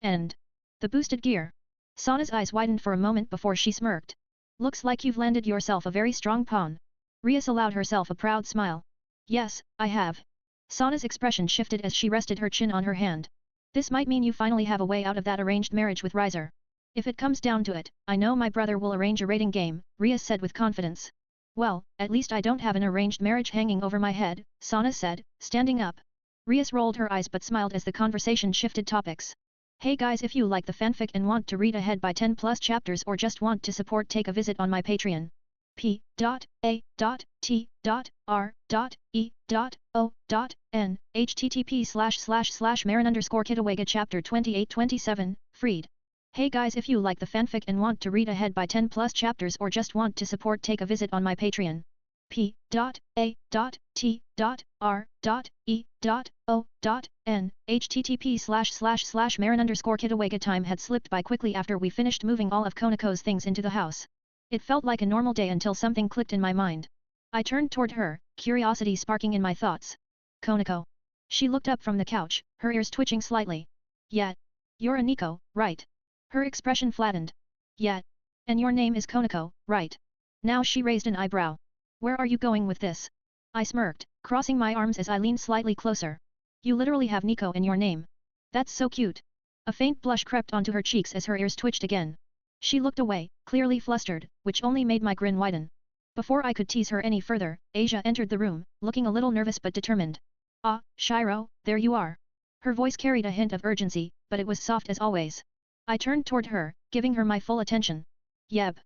And? The boosted gear. Sana's eyes widened for a moment before she smirked. Looks like you've landed yourself a very strong pawn. Rias allowed herself a proud smile. Yes, I have. Sana's expression shifted as she rested her chin on her hand. This might mean you finally have a way out of that arranged marriage with Riser. If it comes down to it, I know my brother will arrange a rating game, Rias said with confidence. Well, at least I don't have an arranged marriage hanging over my head, Sana said, standing up. Rias rolled her eyes but smiled as the conversation shifted topics. Hey guys, if you like the fanfic and want to read ahead by 10+ chapters or just want to support, take a visit on my Patreon. p.a.t.r.e.o.n http://Marin_Kitawega chapter 2827, Freed. Hey guys, if you like the fanfic and want to read ahead by 10+ chapters or just want to support, take a visit on my Patreon. P. A. T. R. E. O. N. http://marin_kitawega time had slipped by quickly after we finished moving all of Konako's things into the house. It felt like a normal day until something clicked in my mind. I turned toward her, curiosity sparking in my thoughts. Konako. She looked up from the couch, her ears twitching slightly. Yet. You're a Nico, right? Her expression flattened. Yet. And your name is Konako, right? Now she raised an eyebrow. Where are you going with this? I smirked, crossing my arms as I leaned slightly closer. You literally have Nico in your name. That's so cute. A faint blush crept onto her cheeks as her ears twitched again. She looked away, clearly flustered, which only made my grin widen. Before I could tease her any further, Asia entered the room, looking a little nervous but determined. Ah, Shiro, there you are. Her voice carried a hint of urgency, but it was soft as always. I turned toward her, giving her my full attention. Yeb.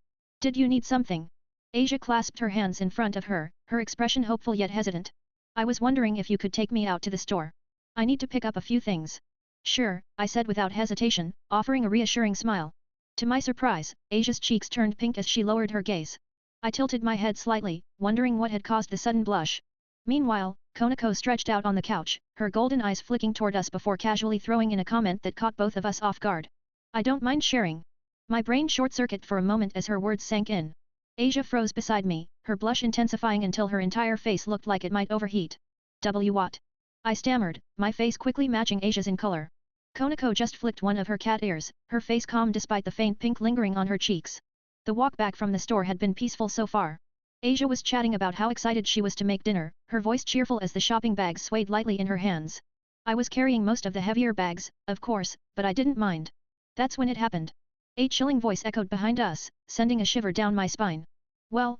Did you need something? Asia clasped her hands in front of her, her expression hopeful yet hesitant. I was wondering if you could take me out to the store. I need to pick up a few things. Sure, I said without hesitation, offering a reassuring smile. To my surprise, Asia's cheeks turned pink as she lowered her gaze. I tilted my head slightly, wondering what had caused the sudden blush. Meanwhile, Konako stretched out on the couch, her golden eyes flicking toward us before casually throwing in a comment that caught both of us off guard. I don't mind sharing. My brain short-circuited for a moment as her words sank in. Asia froze beside me, her blush intensifying until her entire face looked like it might overheat. What? I stammered, my face quickly matching Asia's in color. Konako just flicked one of her cat ears, her face calm despite the faint pink lingering on her cheeks. The walk back from the store had been peaceful so far. Asia was chatting about how excited she was to make dinner, her voice cheerful as the shopping bags swayed lightly in her hands. I was carrying most of the heavier bags, of course, but I didn't mind. That's when it happened. A chilling voice echoed behind us, sending a shiver down my spine. Well.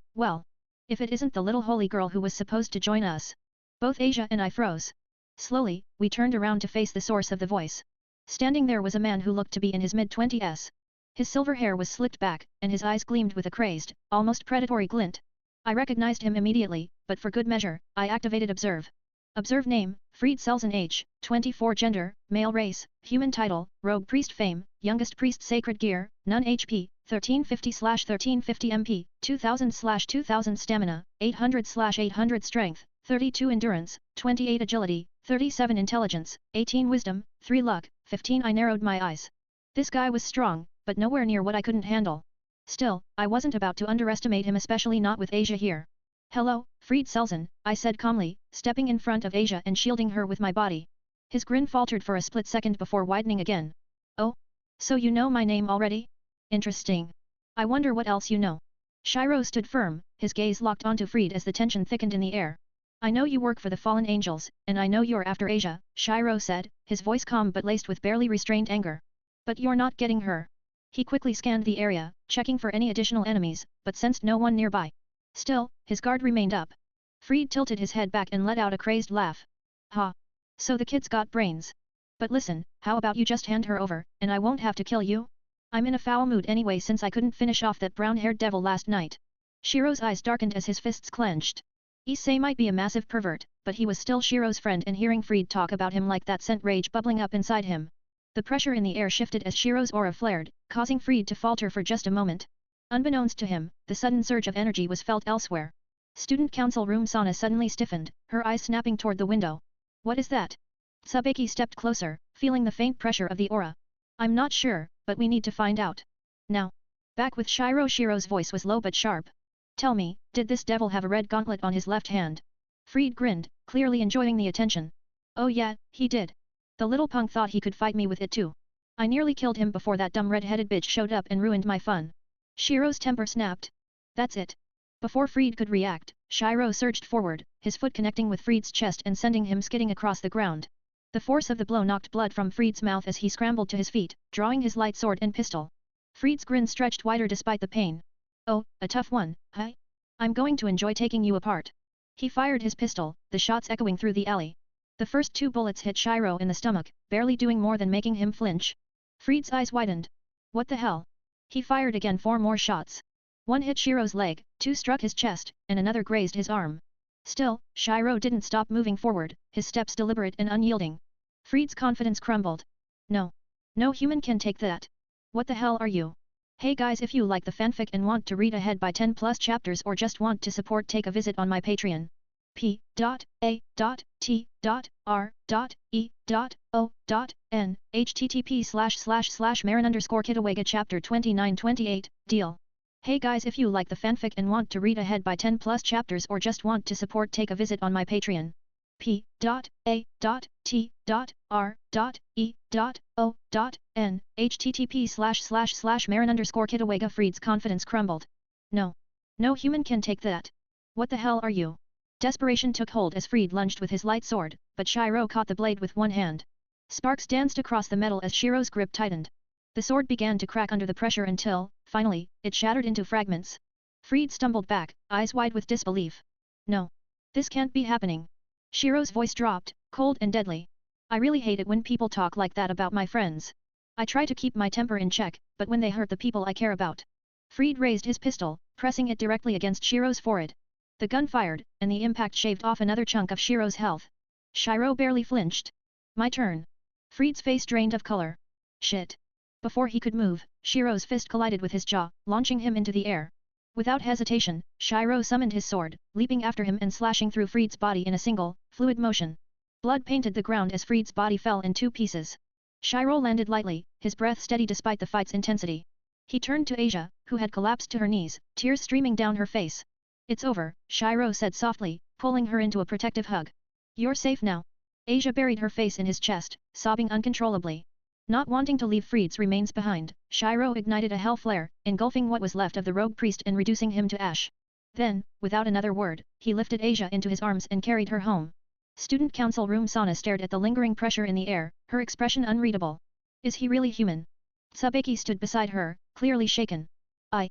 If it isn't the little holy girl who was supposed to join us. Both Asia and I froze. Slowly, we turned around to face the source of the voice. Standing there was a man who looked to be in his mid-20s. His silver hair was slicked back, and his eyes gleamed with a crazed, almost predatory glint. I recognized him immediately, but for good measure, I activated Observe. Observe name, Fried Selzen age, 24 gender, male race, human title, rogue priest fame, youngest priest sacred gear, none HP, 1350/1350 MP, 2000/2000 stamina, 800/800 strength, 32 endurance, 28 agility, 37 intelligence, 18 wisdom, 3 luck, 15 I narrowed my eyes. This guy was strong, but nowhere near what I couldn't handle. Still, I wasn't about to underestimate him, especially not with Asia here. Hello, Fried Selzen, I said calmly, stepping in front of Asia and shielding her with my body. His grin faltered for a split second before widening again. Oh? So you know my name already? Interesting. I wonder what else you know. Shiro stood firm, his gaze locked onto Fried as the tension thickened in the air. I know you work for the Fallen Angels, and I know you're after Asia, Shiro said, his voice calm but laced with barely restrained anger. But you're not getting her. He quickly scanned the area, checking for any additional enemies, but sensed no one nearby. Still, his guard remained up. Fried tilted his head back and let out a crazed laugh. Ha! So the kid's got brains. But listen, how about you just hand her over, and I won't have to kill you? I'm in a foul mood anyway since I couldn't finish off that brown-haired devil last night. Shiro's eyes darkened as his fists clenched. Issei might be a massive pervert, but he was still Shiro's friend, and hearing Fried talk about him like that sent rage bubbling up inside him. The pressure in the air shifted as Shiro's aura flared, causing Fried to falter for just a moment. Unbeknownst to him, the sudden surge of energy was felt elsewhere. Student council room Sana suddenly stiffened, her eyes snapping toward the window. What is that? Tsubaki stepped closer, feeling the faint pressure of the aura. I'm not sure, but we need to find out. Now. Back with Shiro. Shiro's voice was low but sharp. Tell me, did this devil have a red gauntlet on his left hand? Fried grinned, clearly enjoying the attention. Oh yeah, he did. The little punk thought he could fight me with it too. I nearly killed him before that dumb red-headed bitch showed up and ruined my fun. Shiro's temper snapped. That's it. Before Fried could react, Shiro surged forward, his foot connecting with Fried's chest and sending him skidding across the ground. The force of the blow knocked blood from Fried's mouth as he scrambled to his feet, drawing his light sword and pistol. Fried's grin stretched wider despite the pain. Oh, a tough one, huh? I'm going to enjoy taking you apart. He fired his pistol, the shots echoing through the alley. The first 2 bullets hit Shiro in the stomach, barely doing more than making him flinch. Fried's eyes widened. What the hell? He fired again 4 more shots. 1 hit Shiro's leg, 2 struck his chest, and another grazed his arm. Still, Shiro didn't stop moving forward, his steps deliberate and unyielding. Fried's confidence crumbled. No. No human can take that. What the hell are you? Hey guys, if you like the fanfic and want to read ahead by 10 plus chapters or just want to support, take a visit on my Patreon. p.a.t.r.e.o.n http://marin_kitawega chapter 2928, deal. Hey guys, if you like the fanfic and want to read ahead by 10 plus chapters or just want to support, take a visit on my Patreon. p.a.t.r.e.o.n http://marin_kitawega Freed's confidence crumbled. No. No human can take that. What the hell are you? Desperation took hold as Freed lunged with his light sword, but Shiro caught the blade with one hand. Sparks danced across the metal as Shiro's grip tightened. The sword began to crack under the pressure until, finally, it shattered into fragments. Freed stumbled back, eyes wide with disbelief. No. This can't be happening. Shiro's voice dropped, cold and deadly. I really hate it when people talk like that about my friends. I try to keep my temper in check, but when they hurt the people I care about. Freed raised his pistol, pressing it directly against Shiro's forehead. The gun fired, and the impact shaved off another chunk of Shiro's health. Shiro barely flinched. My turn. Freed's face drained of color. Shit. Before he could move, Shiro's fist collided with his jaw, launching him into the air. Without hesitation, Shiro summoned his sword, leaping after him and slashing through Freed's body in a single, fluid motion. Blood painted the ground as Freed's body fell in two pieces. Shiro landed lightly, his breath steady despite the fight's intensity. He turned to Asia, who had collapsed to her knees, tears streaming down her face. It's over, Shiro said softly, pulling her into a protective hug. You're safe now. Asia buried her face in his chest, sobbing uncontrollably. Not wanting to leave Freed's remains behind, Shiro ignited a hell flare, engulfing what was left of the rogue priest and reducing him to ash. Then, without another word, he lifted Asia into his arms and carried her home. Student Council Room Sana stared at the lingering pressure in the air, her expression unreadable. Is he really human? Tsubaki stood beside her, clearly shaken. I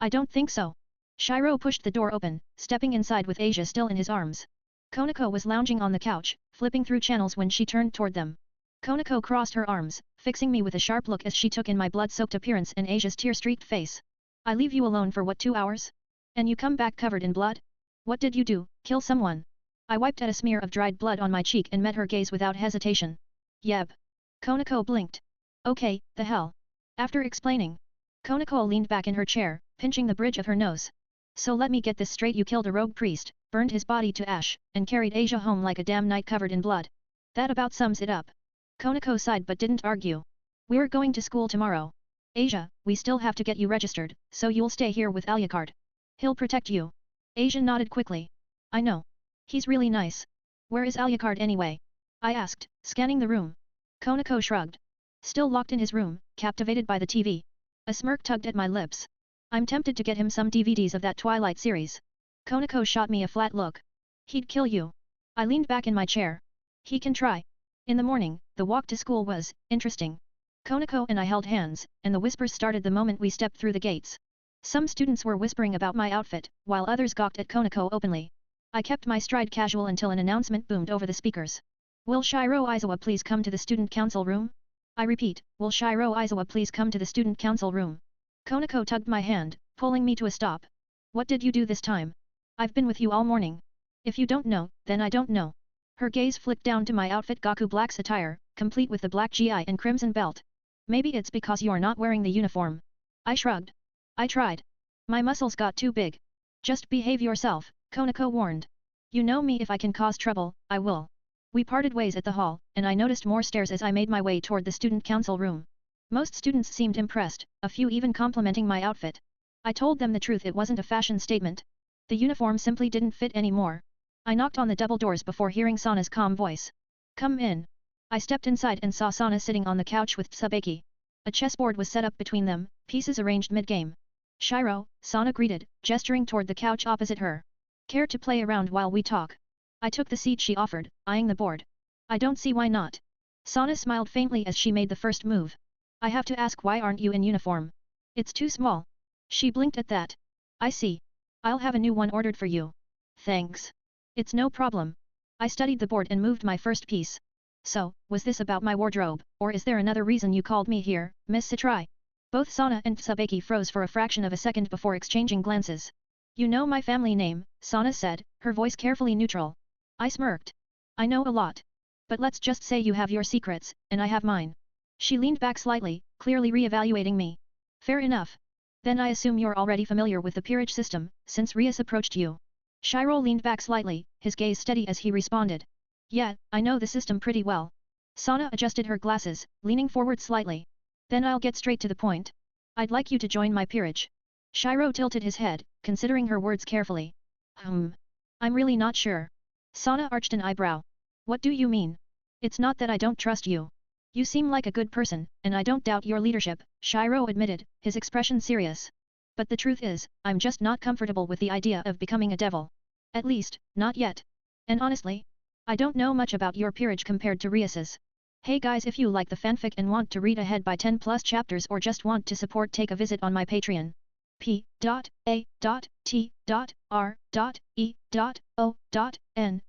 don't think so. Shiro pushed the door open, stepping inside with Asia still in his arms. Konako was lounging on the couch, flipping through channels when she turned toward them. Konako crossed her arms, fixing me with a sharp look as she took in my blood-soaked appearance and Asia's tear-streaked face. I leave you alone for what, 2 hours? And you come back covered in blood? What did you do, kill someone? I wiped at a smear of dried blood on my cheek and met her gaze without hesitation. Yep. Konako blinked. Okay, the hell. After explaining. Konako leaned back in her chair, pinching the bridge of her nose. So let me get this straight, you killed a rogue priest, burned his body to ash, and carried Asia home like a damn knight covered in blood. That about sums it up. Konako sighed but didn't argue. We're going to school tomorrow. Asia, we still have to get you registered, so you'll stay here with Alucard. He'll protect you. Asia nodded quickly. I know. He's really nice. Where is Alucard anyway? I asked, scanning the room. Konako shrugged. Still locked in his room, captivated by the TV. A smirk tugged at my lips. I'm tempted to get him some DVDs of that Twilight series. Konako shot me a flat look. He'd kill you. I leaned back in my chair. He can try. In the morning, the walk to school was interesting. Konako and I held hands, and the whispers started the moment we stepped through the gates. Some students were whispering about my outfit, while others gawked at Konako openly. I kept my stride casual until an announcement boomed over the speakers. Will Shiro Aizawa please come to the student council room? I repeat, will Shiro Aizawa please come to the student council room? Konako tugged my hand, pulling me to a stop. What did you do this time? I've been with you all morning. If you don't know, then I don't know. Her gaze flicked down to my outfit, Gaku Black's attire, complete with the black GI and crimson belt. Maybe it's because you're not wearing the uniform. I shrugged. I tried. My muscles got too big. Just behave yourself, Konako warned. You know me, if I can cause trouble, I will. We parted ways at the hall, and I noticed more stairs as I made my way toward the student council room. Most students seemed impressed, a few even complimenting my outfit. I told them the truth, it wasn't a fashion statement. The uniform simply didn't fit anymore. I knocked on the double doors before hearing Sana's calm voice. Come in. I stepped inside and saw Sana sitting on the couch with Tsubaki. A chessboard was set up between them, pieces arranged mid-game. Shiro, Sana greeted, gesturing toward the couch opposite her. Care to play around while we talk? I took the seat she offered, eyeing the board. I don't see why not. Sana smiled faintly as she made the first move. I have to ask, why aren't you in uniform? It's too small. She blinked at that. I see. I'll have a new one ordered for you. Thanks. It's no problem. I studied the board and moved my first piece. So, was this about my wardrobe, or is there another reason you called me here, Miss Citrai? Both Sana and Tsubaki froze for a fraction of a second before exchanging glances. You know my family name, Sana said, her voice carefully neutral. I smirked. I know a lot. But let's just say you have your secrets, and I have mine. She leaned back slightly, clearly re-evaluating me. Fair enough. Then I assume you're already familiar with the peerage system, since Rias approached you. Shiro leaned back slightly, his gaze steady as he responded. Yeah, I know the system pretty well. Sana adjusted her glasses, leaning forward slightly. Then I'll get straight to the point. I'd like you to join my peerage. Shiro tilted his head, considering her words carefully. I'm really not sure. Sana arched an eyebrow. What do you mean? It's not that I don't trust you. You seem like a good person, and I don't doubt your leadership, Shiro admitted, his expression serious. But the truth is, I'm just not comfortable with the idea of becoming a devil. At least, not yet. And honestly, I don't know much about your peerage compared to Rias's. Hey guys, if you like the fanfic and want to read ahead by 10 plus chapters or just want to support, take a visit on my Patreon. p.a.t.r.e.o.n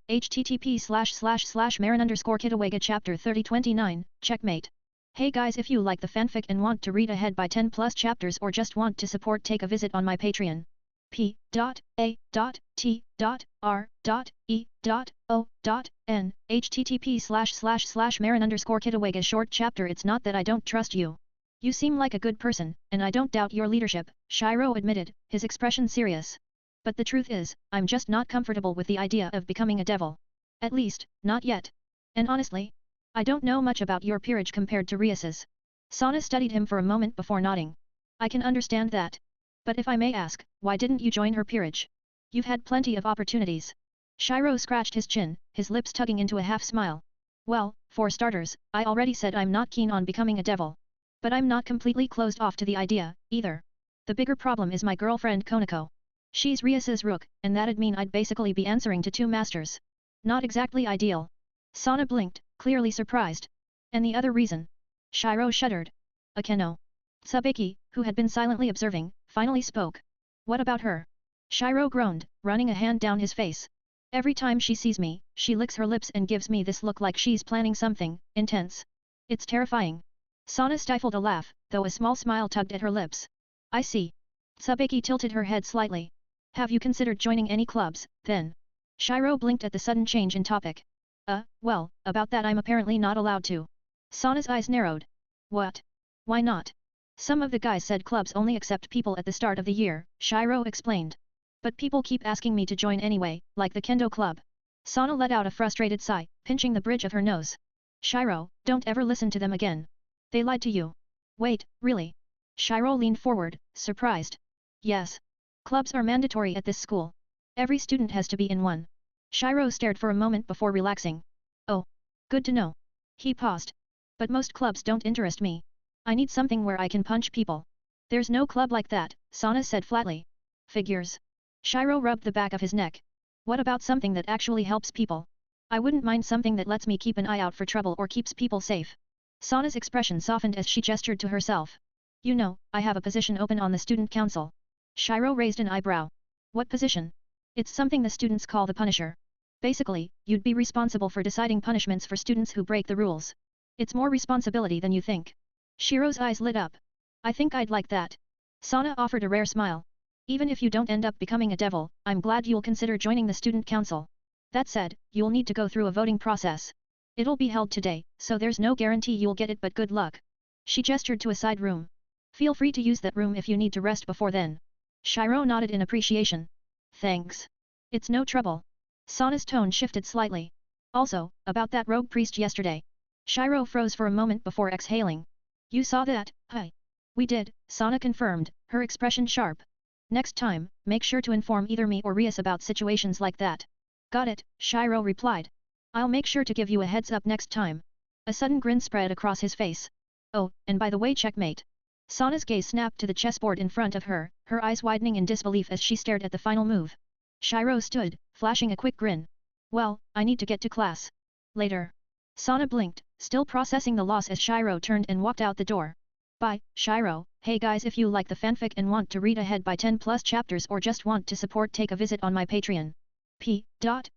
http://marin_kitawega chapter 3029, checkmate. Hey guys, if you like the fanfic and want to read ahead by 10 plus chapters or just want to support, take a visit on my Patreon. p.a.t.r.e.o.n http://marin_kitawega short chapter. It's not that I don't trust you. You seem like a good person, and I don't doubt your leadership, Shiro admitted, his expression serious. But the truth is, I'm just not comfortable with the idea of becoming a devil. At least, not yet. And honestly, I don't know much about your peerage compared to Rias's. Sana studied him for a moment before nodding. I can understand that. But if I may ask, why didn't you join her peerage? You've had plenty of opportunities. Shiro scratched his chin, his lips tugging into a half smile. Well, for starters, I already said I'm not keen on becoming a devil. But I'm not completely closed off to the idea, either. The bigger problem is my girlfriend Konako. She's Rias's rook, and that'd mean I'd basically be answering to two masters. Not exactly ideal. Sana blinked, clearly surprised. And the other reason? Shiro shuddered. Akeno. Tsubaki, who had been silently observing, finally spoke. What about her? Shiro groaned, running a hand down his face. Every time she sees me, she licks her lips and gives me this look like she's planning something intense. It's terrifying. Sana stifled a laugh, though a small smile tugged at her lips. I see. Tsubaki tilted her head slightly. Have you considered joining any clubs, then? Shiro blinked at the sudden change in topic. Well, about that I'm apparently not allowed to. Sana's eyes narrowed. What? Why not? Some of the guys said clubs only accept people at the start of the year, Shiro explained. But people keep asking me to join anyway, like the Kendo Club. Sana let out a frustrated sigh, pinching the bridge of her nose. Shiro, don't ever listen to them again. They lied to you. Wait, really? Shiro leaned forward, surprised. Yes. Clubs are mandatory at this school. Every student has to be in one. Shiro stared for a moment before relaxing. Oh. Good to know. He paused. But most clubs don't interest me. I need something where I can punch people. There's no club like that, Sana said flatly. Figures. Shiro rubbed the back of his neck. What about something that actually helps people? I wouldn't mind something that lets me keep an eye out for trouble or keeps people safe. Sana's expression softened as she gestured to herself. You know, I have a position open on the student council. Shiro raised an eyebrow. What position? It's something the students call the Punisher. Basically, you'd be responsible for deciding punishments for students who break the rules. It's more responsibility than you think. Shiro's eyes lit up. I think I'd like that. Sana offered a rare smile. Even if you don't end up becoming a devil, I'm glad you'll consider joining the student council. That said, you'll need to go through a voting process. It'll be held today, so there's no guarantee you'll get it, but good luck. She gestured to a side room. Feel free to use that room if you need to rest before then. Shiro nodded in appreciation. Thanks. It's no trouble. Sana's tone shifted slightly. Also, about that rogue priest yesterday. Shiro froze for a moment before exhaling. You saw that, huh? We did, Sana confirmed, her expression sharp. Next time, make sure to inform either me or Rias about situations like that. Got it, Shiro replied. I'll make sure to give you a heads up next time. A sudden grin spread across his face. Oh, and by the way, checkmate. Sana's gaze snapped to the chessboard in front of her, her eyes widening in disbelief as she stared at the final move. Shiro stood, flashing a quick grin. Well, I need to get to class. Later. Sana blinked, still processing the loss as Shiro turned and walked out the door. Bye, Shiro. Hey guys, if you like the fanfic and want to read ahead by 10 plus chapters or just want to support, take a visit on my Patreon. p.a.t.r.e.o.n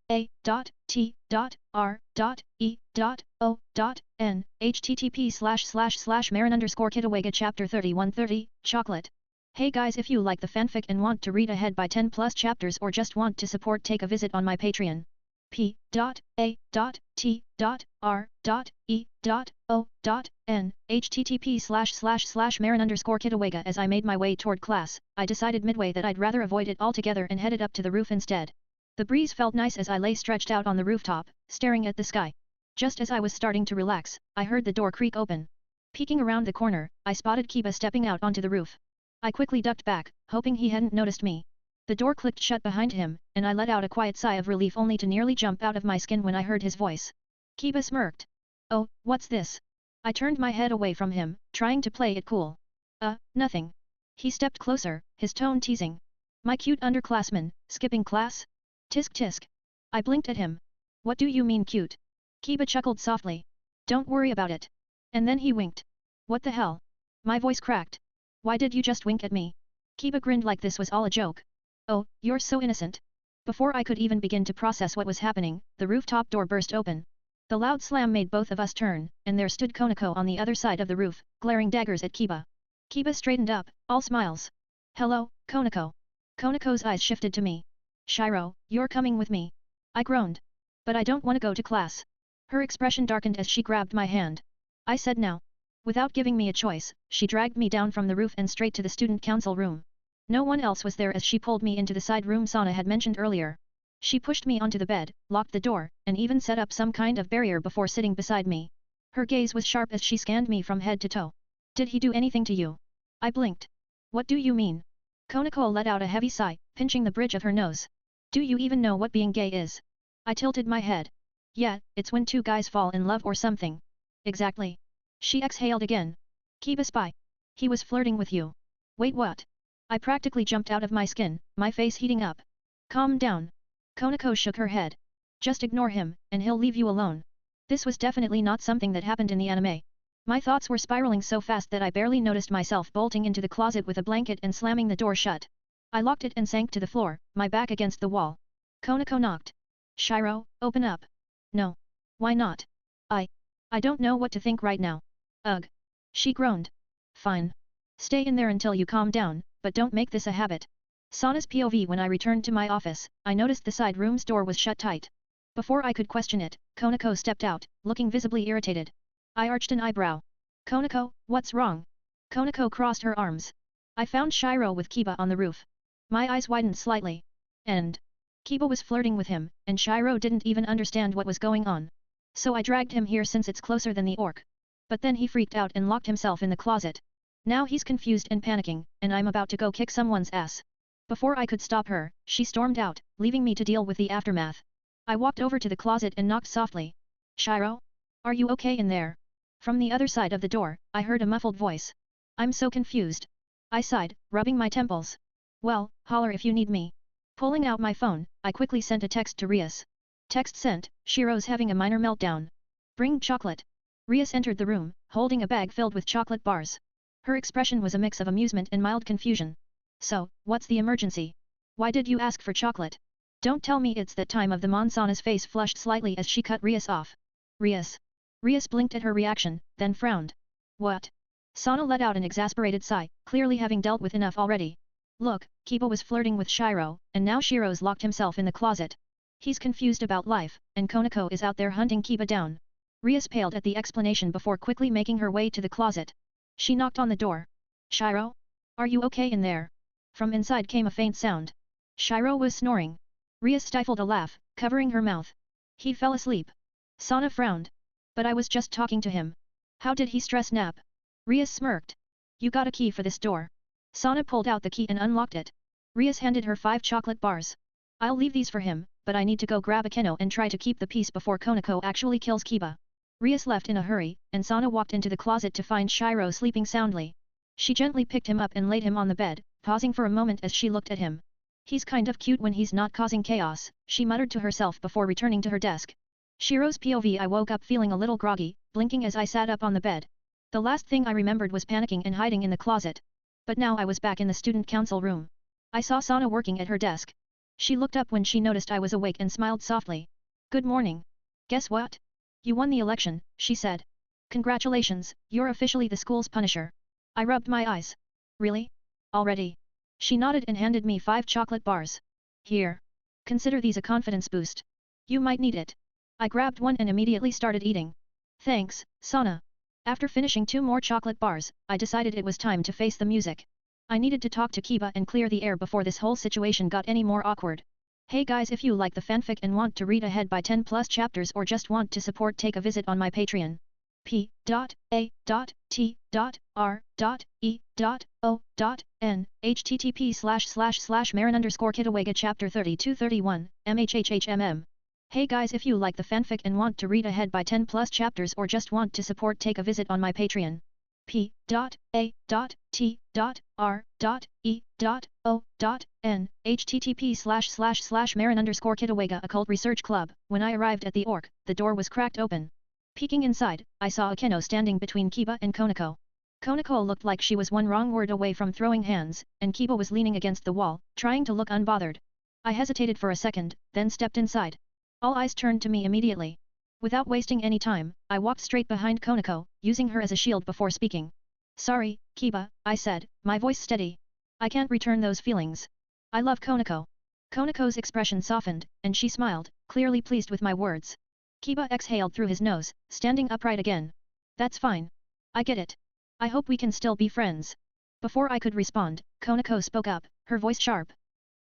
http://marin_kitawega chapter 3130, chocolate. Hey guys, if you like the fanfic and want to read ahead by 10 plus chapters or just want to support, take a visit on my Patreon. P. A. T. R. E. O. N. http://Marin_Kitawega. As I made my way toward class, I decided midway that I'd rather avoid it altogether and headed up to the roof instead. The breeze felt nice as I lay stretched out on the rooftop, staring at the sky. Just as I was starting to relax, I heard the door creak open. Peeking around the corner, I spotted Kiba stepping out onto the roof. I quickly ducked back, hoping he hadn't noticed me. The door clicked shut behind him, and I let out a quiet sigh of relief only to nearly jump out of my skin when I heard his voice. Kiba smirked. "Oh, what's this?" I turned my head away from him, trying to play it cool. Nothing." He stepped closer, his tone teasing. "My cute underclassman, skipping class? Tisk tisk." I blinked at him. "What do you mean cute?" Kiba chuckled softly. "Don't worry about it." And then he winked. "What the hell?" My voice cracked. "Why did you just wink at me?" Kiba grinned like this was all a joke. "Oh, you're so innocent." Before I could even begin to process what was happening, the rooftop door burst open. The loud slam made both of us turn, and there stood Konako on the other side of the roof, glaring daggers at Kiba. Kiba straightened up, all smiles. "Hello, Konako." Konako's eyes shifted to me. "Shiro, you're coming with me." I groaned. "But I don't want to go to class." Her expression darkened as she grabbed my hand. I said no. Without giving me a choice, she dragged me down from the roof and straight to the student council room. No one else was there as she pulled me into the side room Sana had mentioned earlier. She pushed me onto the bed, locked the door, and even set up some kind of barrier before sitting beside me. Her gaze was sharp as she scanned me from head to toe. "Did he do anything to you?" I blinked. "What do you mean?" Konako let out a heavy sigh, pinching the bridge of her nose. "Do you even know what being gay is?" I tilted my head. "Yeah, it's when two guys fall in love or something." "Exactly." She exhaled again. "Kiba spy. He was flirting with you." "Wait, what?" I practically jumped out of my skin, my face heating up. "Calm down." Konako shook her head. "Just ignore him, and he'll leave you alone." This was definitely not something that happened in the anime. My thoughts were spiraling so fast that I barely noticed myself bolting into the closet with a blanket and slamming the door shut. I locked it and sank to the floor, my back against the wall. Konako knocked. "Shiro, open up." "No. Why not?" I don't know what to think right now." "Ugh." She groaned. "Fine. Stay in there until you calm down, but don't make this a habit." Sana's POV. When I returned to my office, I noticed the side room's door was shut tight. Before I could question it, Konako stepped out, looking visibly irritated. I arched an eyebrow. "Konako, what's wrong?" Konako crossed her arms. "I found Shiro with Kiba on the roof." My eyes widened slightly. And Kiba was flirting with him, and Shiro didn't even understand what was going on. So I dragged him here since it's closer than the orc. But then he freaked out and locked himself in the closet. Now he's confused and panicking, and I'm about to go kick someone's ass. Before I could stop her, she stormed out, leaving me to deal with the aftermath. I walked over to the closet and knocked softly. "Shiro? Are you okay in there?" From the other side of the door, I heard a muffled voice. "I'm so confused." I sighed, rubbing my temples. "Well, holler if you need me." Pulling out my phone, I quickly sent a text to Rias. Text sent, "Shiro's having a minor meltdown. Bring chocolate." Rias entered the room, holding a bag filled with chocolate bars. Her expression was a mix of amusement and mild confusion. "So, what's the emergency? Why did you ask for chocolate?" "Don't tell me it's that time of the month." Sana's face flushed slightly as she cut Rias off. "Rias." Rias blinked at her reaction, then frowned. "What?" Sana let out an exasperated sigh, clearly having dealt with enough already. "Look, Kiba was flirting with Shiro, and now Shiro's locked himself in the closet. He's confused about life, and Konako is out there hunting Kiba down." Rias paled at the explanation before quickly making her way to the closet. She knocked on the door. "Shiro? Are you okay in there?" From inside came a faint sound. Shiro was snoring. Rias stifled a laugh, covering her mouth. "He fell asleep." Sana frowned. "But I was just talking to him. How did he stress nap?" Rias smirked. "You got a key for this door." Sana pulled out the key and unlocked it. Rias handed her 5 chocolate bars. "I'll leave these for him, but I need to go grab a keno and try to keep the peace before Konako actually kills Kiba." Rias left in a hurry, and Sana walked into the closet to find Shiro sleeping soundly. She gently picked him up and laid him on the bed, pausing for a moment as she looked at him. "He's kind of cute when he's not causing chaos," she muttered to herself before returning to her desk. Shiro's POV. I woke up feeling a little groggy, blinking as I sat up on the bed. The last thing I remembered was panicking and hiding in the closet. But now I was back in the student council room. I saw Sana working at her desk. She looked up when she noticed I was awake and smiled softly. "Good morning. Guess what? You won the election," she said. "Congratulations, you're officially the school's Punisher." I rubbed my eyes. "Really? Already?" She nodded and handed me 5 chocolate bars. "Here. Consider these a confidence boost." You might need it. I grabbed one and immediately started eating. Thanks, Sana. After finishing 2 more chocolate bars, I decided it was time to face the music. I needed to talk to Kiba and clear the air before this whole situation got any more awkward. Hey guys, if you like the fanfic and want to read ahead by 10 plus chapters or just want to support, take a visit on my Patreon. p.a.t.r.e.o.n http://marin_kitawega chapter 3231 mhhmm. Hey guys, if you like the fanfic and want to read ahead by 10 plus chapters or just want to support, take a visit on my Patreon. p.a.t.r.e.o.n http://marin_kitawega occult research club. When I arrived at the orc, the door was cracked open. Peeking inside, I saw Akeno standing between Kiba and Konako. Konako looked like she was one wrong word away from throwing hands, and Kiba was leaning against the wall, trying to look unbothered. I hesitated for a second, then stepped inside. All eyes turned to me immediately. Without wasting any time, I walked straight behind Konako, using her as a shield before speaking. Sorry, Kiba, I said, my voice steady. I can't return those feelings. I love Konako. Konako's expression softened, and she smiled, clearly pleased with my words. Kiba exhaled through his nose, standing upright again. That's fine. I get it. I hope we can still be friends. Before I could respond, Konako spoke up, her voice sharp.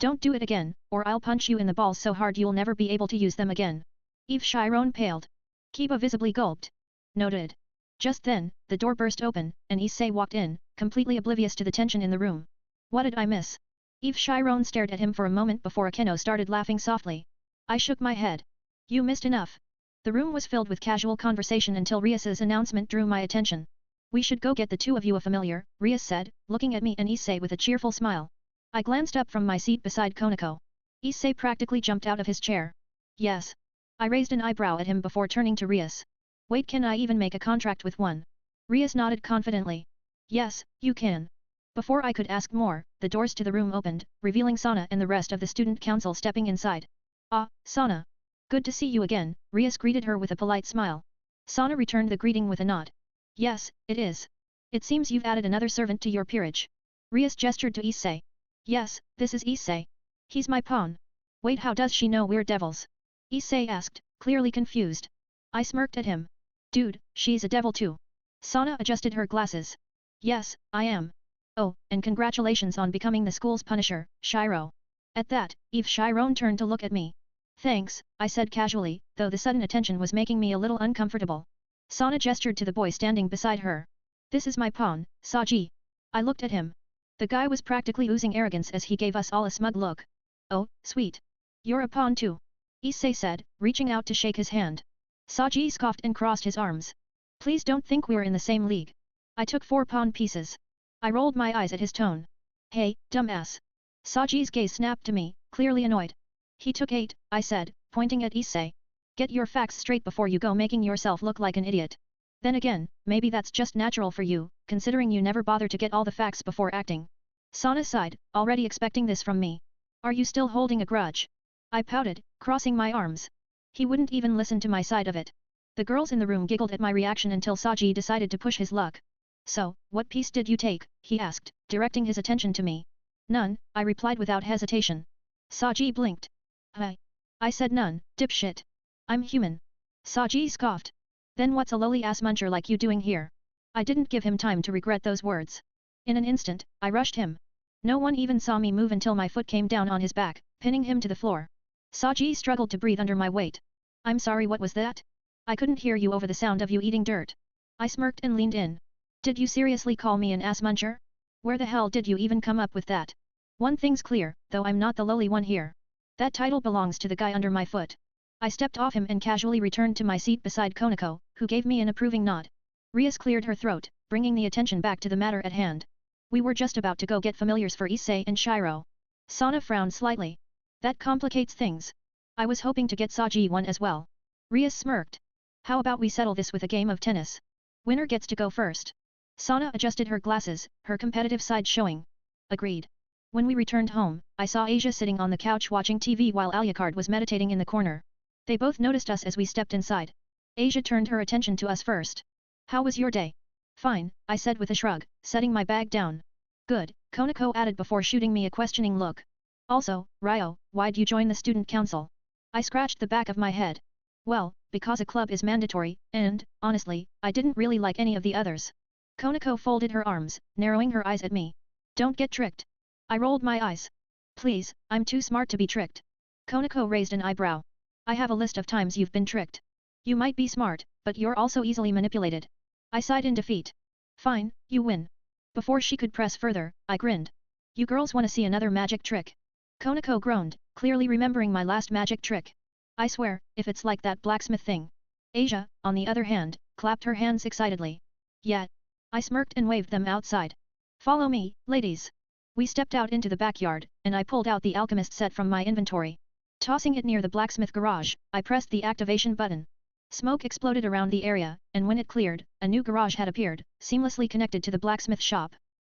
Don't do it again, or I'll punch you in the balls so hard you'll never be able to use them again. Eve Chiron paled. Kiba visibly gulped. Noted. Just then, the door burst open, and Issei walked in, completely oblivious to the tension in the room. What did I miss? Eve Chiron stared at him for a moment before Akeno started laughing softly. I shook my head. You missed enough. The room was filled with casual conversation until Rias's announcement drew my attention. We should go get the two of you a familiar, Rias said, looking at me and Issei with a cheerful smile. I glanced up from my seat beside Konako. Issei practically jumped out of his chair. Yes. I raised an eyebrow at him before turning to Rias. Wait, can I even make a contract with one? Rias nodded confidently. Yes, you can. Before I could ask more, the doors to the room opened, revealing Sana and the rest of the student council stepping inside. Ah, Sana. Good to see you again, Rias greeted her with a polite smile. Sana returned the greeting with a nod. Yes, it is. It seems you've added another servant to your peerage. Rias gestured to Issei. Yes, this is Issei. He's my pawn. Wait, how does she know we're devils? Issei asked, clearly confused. I smirked at him. Dude, she's a devil too. Sana adjusted her glasses. Yes, I am. Oh, and congratulations on becoming the school's punisher, Shiro. At that, Eve Chiron turned to look at me. Thanks, I said casually, though the sudden attention was making me a little uncomfortable. Sana gestured to the boy standing beside her. This is my pawn, Saji. I looked at him. The guy was practically oozing arrogance as he gave us all a smug look. Oh, sweet. You're a pawn too. Issei said, reaching out to shake his hand. Saji scoffed and crossed his arms. Please don't think we're in the same league. I took 4 pawn pieces. I rolled my eyes at his tone. Hey, dumbass. Saji's gaze snapped to me, clearly annoyed. He took 8, I said, pointing at Issei. Get your facts straight before you go making yourself look like an idiot. Then again, maybe that's just natural for you, considering you never bother to get all the facts before acting. Sana sighed, already expecting this from me. Are you still holding a grudge? I pouted, crossing my arms. He wouldn't even listen to my side of it. The girls in the room giggled at my reaction until Saji decided to push his luck. So, what piece did you take? He asked, directing his attention to me. None, I replied without hesitation. Saji blinked. I said none, dipshit. I'm human. Saji scoffed. Then what's a lowly-ass muncher like you doing here? I didn't give him time to regret those words. In an instant, I rushed him. No one even saw me move until my foot came down on his back, pinning him to the floor. Saji struggled to breathe under my weight. I'm sorry, what was that? I couldn't hear you over the sound of you eating dirt. I smirked and leaned in. Did you seriously call me an ass muncher? Where the hell did you even come up with that? One thing's clear, though I'm not the lowly one here. That title belongs to the guy under my foot. I stepped off him and casually returned to my seat beside Konako, who gave me an approving nod. Rias cleared her throat, bringing the attention back to the matter at hand. We were just about to go get familiars for Issei and Shiro. Sana frowned slightly. That complicates things. I was hoping to get Saji one as well. Rias smirked. How about we settle this with a game of tennis? Winner gets to go first. Sana adjusted her glasses, her competitive side showing. Agreed. When we returned home, I saw Asia sitting on the couch watching TV while Alucard was meditating in the corner. They both noticed us as we stepped inside. Asia turned her attention to us first. How was your day? Fine, I said with a shrug, setting my bag down. Good, Konako added before shooting me a questioning look. Also, Ryo, why'd you join the student council? I scratched the back of my head. Well, because a club is mandatory, and, honestly, I didn't really like any of the others. Konako folded her arms, narrowing her eyes at me. Don't get tricked. I rolled my eyes. Please, I'm too smart to be tricked. Konako raised an eyebrow. I have a list of times you've been tricked. You might be smart, but you're also easily manipulated. I sighed in defeat. Fine, you win. Before she could press further, I grinned. You girls want to see another magic trick? Konako groaned, clearly remembering my last magic trick. I swear, if it's like that blacksmith thing. Asia, on the other hand, clapped her hands excitedly. Yet. I smirked and waved them outside. Follow me, ladies. We stepped out into the backyard, and I pulled out the alchemist set from my inventory. Tossing it near the blacksmith garage, I pressed the activation button. Smoke exploded around the area, and when it cleared, a new garage had appeared, seamlessly connected to the blacksmith shop.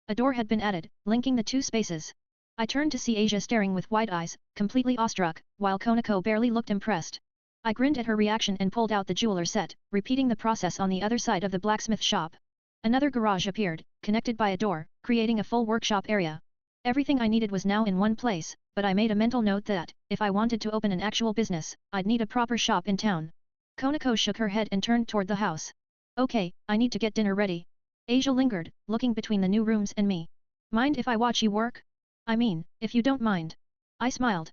A door had been added, linking the two spaces. I turned to see Asia staring with wide eyes, completely awestruck, while Konako barely looked impressed. I grinned at her reaction and pulled out the jeweler set, repeating the process on the other side of the blacksmith shop. Another garage appeared, connected by a door, creating a full workshop area. Everything I needed was now in one place, but I made a mental note that, if I wanted to open an actual business, I'd need a proper shop in town. Konako shook her head and turned toward the house. Okay, I need to get dinner ready. Asia lingered, looking between the new rooms and me. Mind if I watch you work? I mean, if you don't mind. I smiled.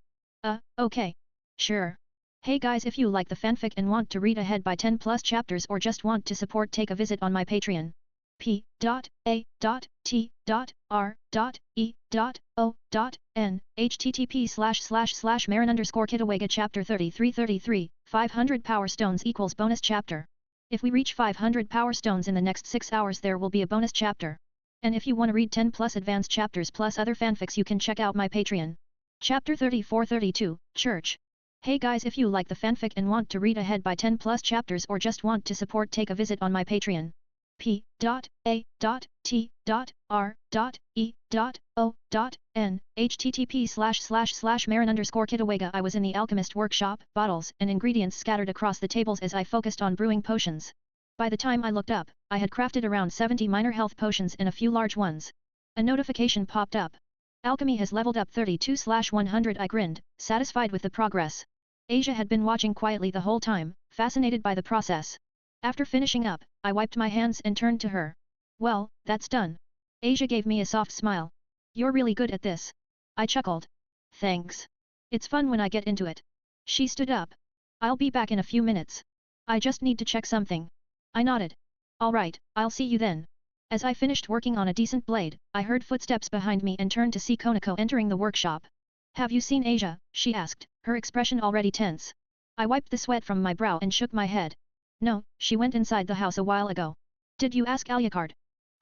Okay. Sure. Hey guys, if you like the fanfic and want to read ahead by 10 plus chapters or just want to support, take a visit on my Patreon. p.a.t.r.e.o.n http://marin_kitawega chapter 33 500 power stones equals bonus chapter. If we reach 500 power stones in the next 6 hours there will be a bonus chapter. And if you want to read 10 plus advanced chapters plus other fanfics you can check out my Patreon. Chapter 34-32, Church. Hey guys, if you like the fanfic and want to read ahead by 10 plus chapters or just want to support, take a visit on my Patreon. p.a.t.r.e.o.n http://marin_kitawega I was in the alchemist workshop, bottles and ingredients scattered across the tables as I focused on brewing potions. By the time I looked up, I had crafted around 70 minor health potions and a few large ones. A notification popped up. Alchemy has leveled up 32/100. I grinned, satisfied with the progress. Asia had been watching quietly the whole time, fascinated by the process. After finishing up, I wiped my hands and turned to her. Well, that's done. Asia gave me a soft smile. You're really good at this. I chuckled. Thanks. It's fun when I get into it. She stood up. I'll be back in a few minutes. I just need to check something. I nodded. Alright, I'll see you then. As I finished working on a decent blade, I heard footsteps behind me and turned to see Konako entering the workshop. Have you seen Asia? She asked, her expression already tense. I wiped the sweat from my brow and shook my head. No, she went inside the house a while ago. Did you ask Alucard?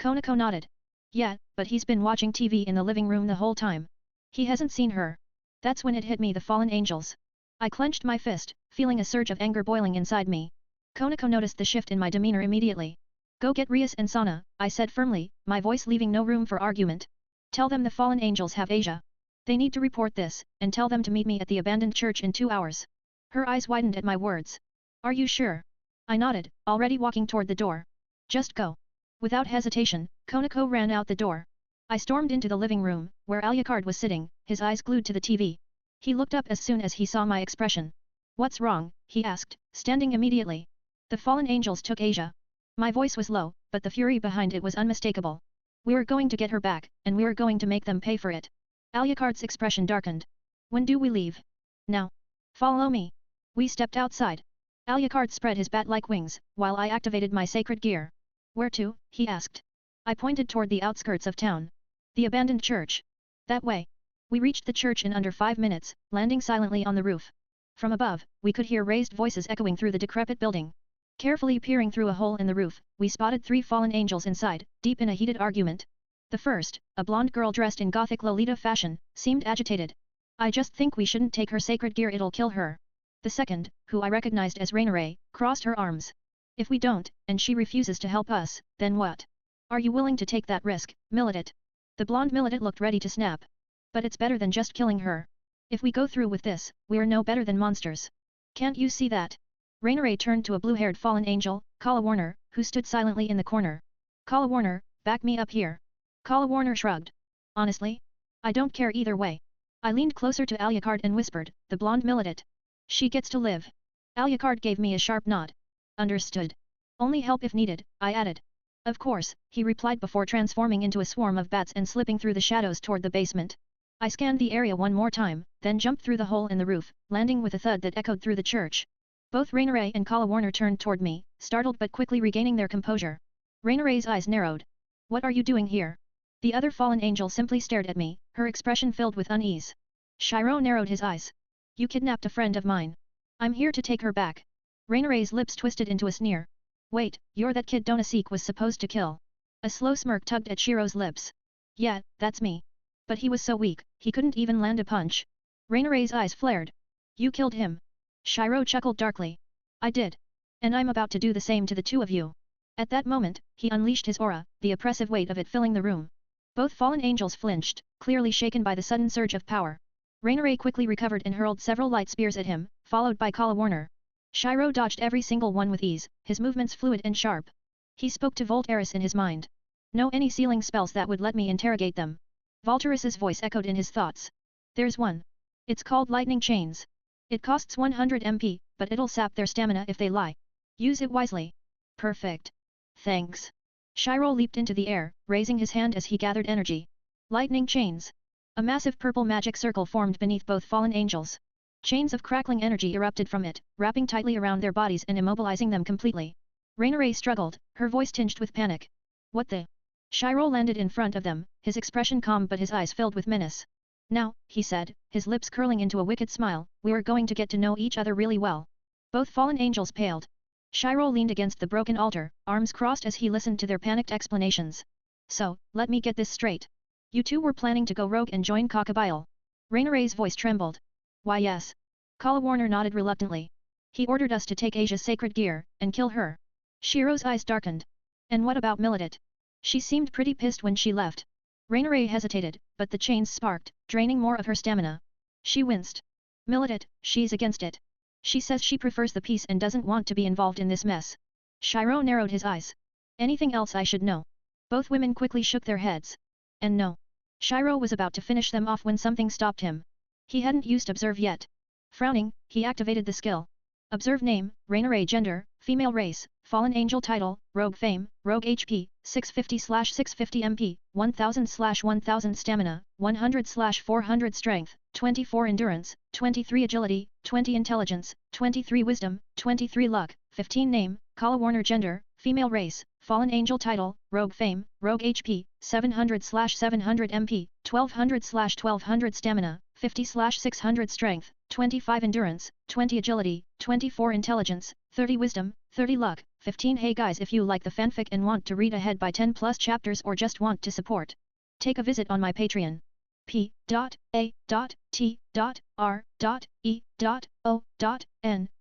Konako nodded. Yeah, but he's been watching TV in the living room the whole time. He hasn't seen her. That's when it hit me, the fallen angels. I clenched my fist, feeling a surge of anger boiling inside me. Konako noticed the shift in my demeanor immediately. Go get Rias and Sana, I said firmly, my voice leaving no room for argument. Tell them the fallen angels have Asia. They need to report this, and tell them to meet me at the abandoned church in 2 hours. Her eyes widened at my words. Are you sure? I nodded, already walking toward the door. Just go. Without hesitation, Konako ran out the door. I stormed into the living room, where Alucard was sitting, his eyes glued to the TV. He looked up as soon as he saw my expression. What's wrong? He asked, standing immediately. The fallen angels took Asia. My voice was low, but the fury behind it was unmistakable. We're going to get her back, and we're going to make them pay for it. Alucard's expression darkened. When do we leave? Now. Follow me. We stepped outside. Alucard spread his bat-like wings, while I activated my sacred gear. Where to? He asked. I pointed toward the outskirts of town. The abandoned church. That way. We reached the church in under 5 minutes, landing silently on the roof. From above, we could hear raised voices echoing through the decrepit building. Carefully peering through a hole in the roof, we spotted 3 fallen angels inside, deep in a heated argument. The first, a blonde girl dressed in gothic Lolita fashion, seemed agitated. I just think we shouldn't take her sacred gear, it'll kill her. The second, who I recognized as Rainare, crossed her arms. If we don't, and she refuses to help us, then what? Are you willing to take that risk, Militant? The blonde Militant looked ready to snap. But it's better than just killing her. If we go through with this, we're no better than monsters. Can't you see that? Rainare turned to a blue-haired fallen angel, Kala Warner, who stood silently in the corner. Kala Warner, back me up here. Kala Warner shrugged. Honestly? I don't care either way. I leaned closer to Alucard and whispered, the blonde Militant. She gets to live. Alucard gave me a sharp nod. Understood. Only help if needed, I added. Of course, he replied before transforming into a swarm of bats and slipping through the shadows toward the basement. I scanned the area one more time, then jumped through the hole in the roof, landing with a thud that echoed through the church. Both Raineray and Kala Warner turned toward me, startled but quickly regaining their composure. Raineray's eyes narrowed. What are you doing here? The other fallen angel simply stared at me, her expression filled with unease. Shiro narrowed his eyes. You kidnapped a friend of mine. I'm here to take her back. Raineray's lips twisted into a sneer. Wait, you're that kid Donaseek was supposed to kill. A slow smirk tugged at Shiro's lips. Yeah, that's me. But he was so weak, he couldn't even land a punch. Raineray's eyes flared. You killed him. Shiro chuckled darkly. I did. And I'm about to do the same to the two of you. At that moment, he unleashed his aura, the oppressive weight of it filling the room. Both fallen angels flinched, clearly shaken by the sudden surge of power. Raineray quickly recovered and hurled several light spears at him, followed by Kala Warner. Shiro dodged every single one with ease, his movements fluid and sharp. He spoke to Voltaris in his mind. Know any sealing spells that would let me interrogate them? Voltaris's voice echoed in his thoughts. There's one. It's called Lightning Chains. It costs 100 MP, but it'll sap their stamina if they lie. Use it wisely. Perfect. Thanks. Shiro leaped into the air, raising his hand as he gathered energy. Lightning Chains. A massive purple magic circle formed beneath both fallen angels. Chains of crackling energy erupted from it, wrapping tightly around their bodies and immobilizing them completely. Raineray struggled, her voice tinged with panic. What the? Shiro landed in front of them, his expression calm but his eyes filled with menace. Now, he said, his lips curling into a wicked smile, we're going to get to know each other really well. Both fallen angels paled. Shiro leaned against the broken altar, arms crossed as he listened to their panicked explanations. So, let me get this straight. You two were planning to go rogue and join Cockabile. Raineray's voice trembled. Why yes. Kala Warner nodded reluctantly. He ordered us to take Asia's sacred gear, and kill her. Shiro's eyes darkened. And what about Millet? She seemed pretty pissed when she left. Raineray hesitated, but the chains sparked, draining more of her stamina. She winced. Millet, she's against it. She says she prefers the peace and doesn't want to be involved in this mess. Shiro narrowed his eyes. Anything else I should know? Both women quickly shook their heads. And no. Shiro was about to finish them off when something stopped him. He hadn't used Observe yet. Frowning, he activated the skill. Observe name, Raineray gender, female race, fallen angel title, rogue fame, rogue HP, 650/650 MP, 1000/1000 stamina, 100/400 strength, 24 endurance, 23 agility, 20 intelligence, 23 wisdom, 23 luck, 15 name, Kala Warner gender, female race, fallen angel title, rogue fame, rogue HP, 700/700 MP, 1200/1200 stamina, 50/600 strength, 25 endurance, 20 agility, 24 intelligence, 30 wisdom, 30 luck, 15. Hey guys, if you like the fanfic and want to read ahead by 10 plus chapters or just want to support, take a visit on my Patreon. p.a.t.r.e.o.n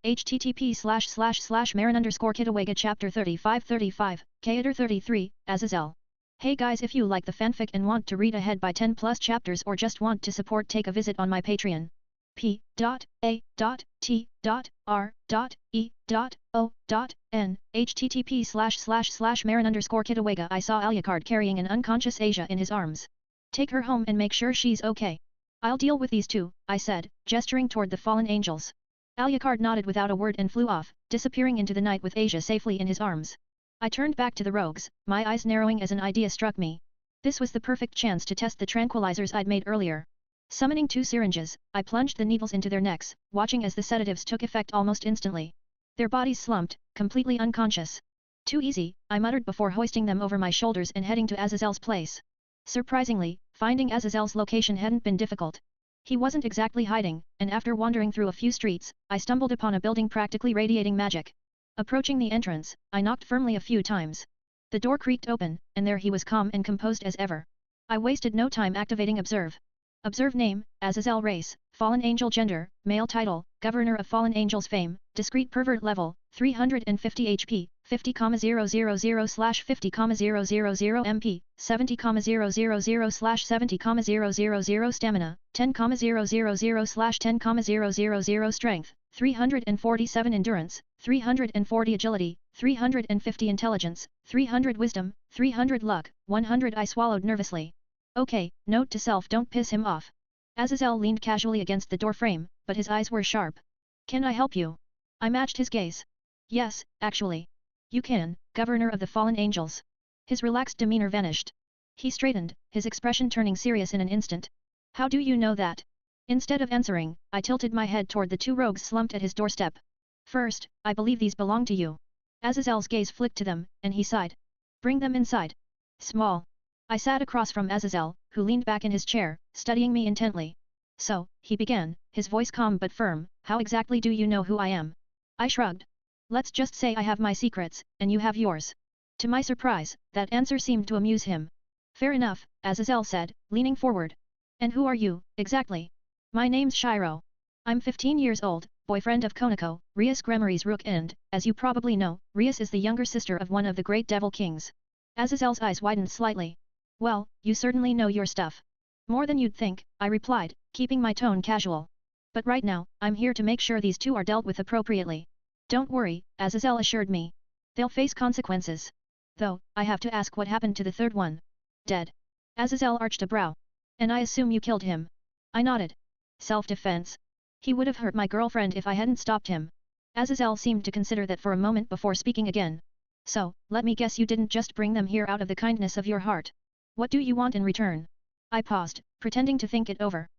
http://Marin_Kitawega chapter 35 Kaeder 33, Azazel. Hey guys, if you like the fanfic and want to read ahead by 10 plus chapters or just want to support, take a visit on my Patreon. p.a.t.r.e.o.n http://Marin_Kitawega. I saw Alucard carrying an unconscious Asia in his arms. Take her home and make sure she's okay. I'll deal with these two, I said, gesturing toward the fallen angels. Alucard nodded without a word and flew off, disappearing into the night with Asia safely in his arms. I turned back to the rogues, my eyes narrowing as an idea struck me. This was the perfect chance to test the tranquilizers I'd made earlier. Summoning 2 syringes, I plunged the needles into their necks, watching as the sedatives took effect almost instantly. Their bodies slumped, completely unconscious. Too easy, I muttered before hoisting them over my shoulders and heading to Azazel's place. Surprisingly, finding Azazel's location hadn't been difficult. He wasn't exactly hiding, and after wandering through a few streets, I stumbled upon a building practically radiating magic. Approaching the entrance, I knocked firmly a few times. The door creaked open, and there he was, calm and composed as ever. I wasted no time activating Observe. Observe name, Azazel race, fallen angel gender, male title, governor of fallen angels fame, discreet pervert level, 350 HP, 50,000/50,000 MP, 70,000/70,000 stamina, 10,000/10,000 strength, 347 endurance, 340 agility, 350 intelligence, 300 wisdom, 300 luck, 100. I swallowed nervously. Okay, note to self, don't piss him off. Azazel leaned casually against the door frame, but his eyes were sharp. Can I help you? I matched his gaze. Yes, actually. You can, Governor of the Fallen Angels. His relaxed demeanor vanished. He straightened, his expression turning serious in an instant. How do you know that? Instead of answering, I tilted my head toward the two rogues slumped at his doorstep. First, I believe these belong to you. Azazel's gaze flicked to them, and he sighed. Bring them inside. Small. I sat across from Azazel, who leaned back in his chair, studying me intently. So, he began, his voice calm but firm, how exactly do you know who I am? I shrugged. Let's just say I have my secrets, and you have yours. To my surprise, that answer seemed to amuse him. Fair enough, Azazel said, leaning forward. And who are you, exactly? My name's Shiro. I'm 15 years old, boyfriend of Konako, Rias Gremory's rook and, as you probably know, Rias is the younger sister of one of the great devil kings. Azazel's eyes widened slightly. Well, you certainly know your stuff. More than you'd think, I replied, keeping my tone casual. But right now, I'm here to make sure these two are dealt with appropriately. Don't worry, Azazel assured me. They'll face consequences. Though, I have to ask what happened to the third one. Dead. Azazel arched a brow. And I assume you killed him. I nodded. Self-defense. He would have hurt my girlfriend if I hadn't stopped him. Azazel seemed to consider that for a moment before speaking again. So, let me guess you didn't just bring them here out of the kindness of your heart. What do you want in return? I paused, pretending to think it over.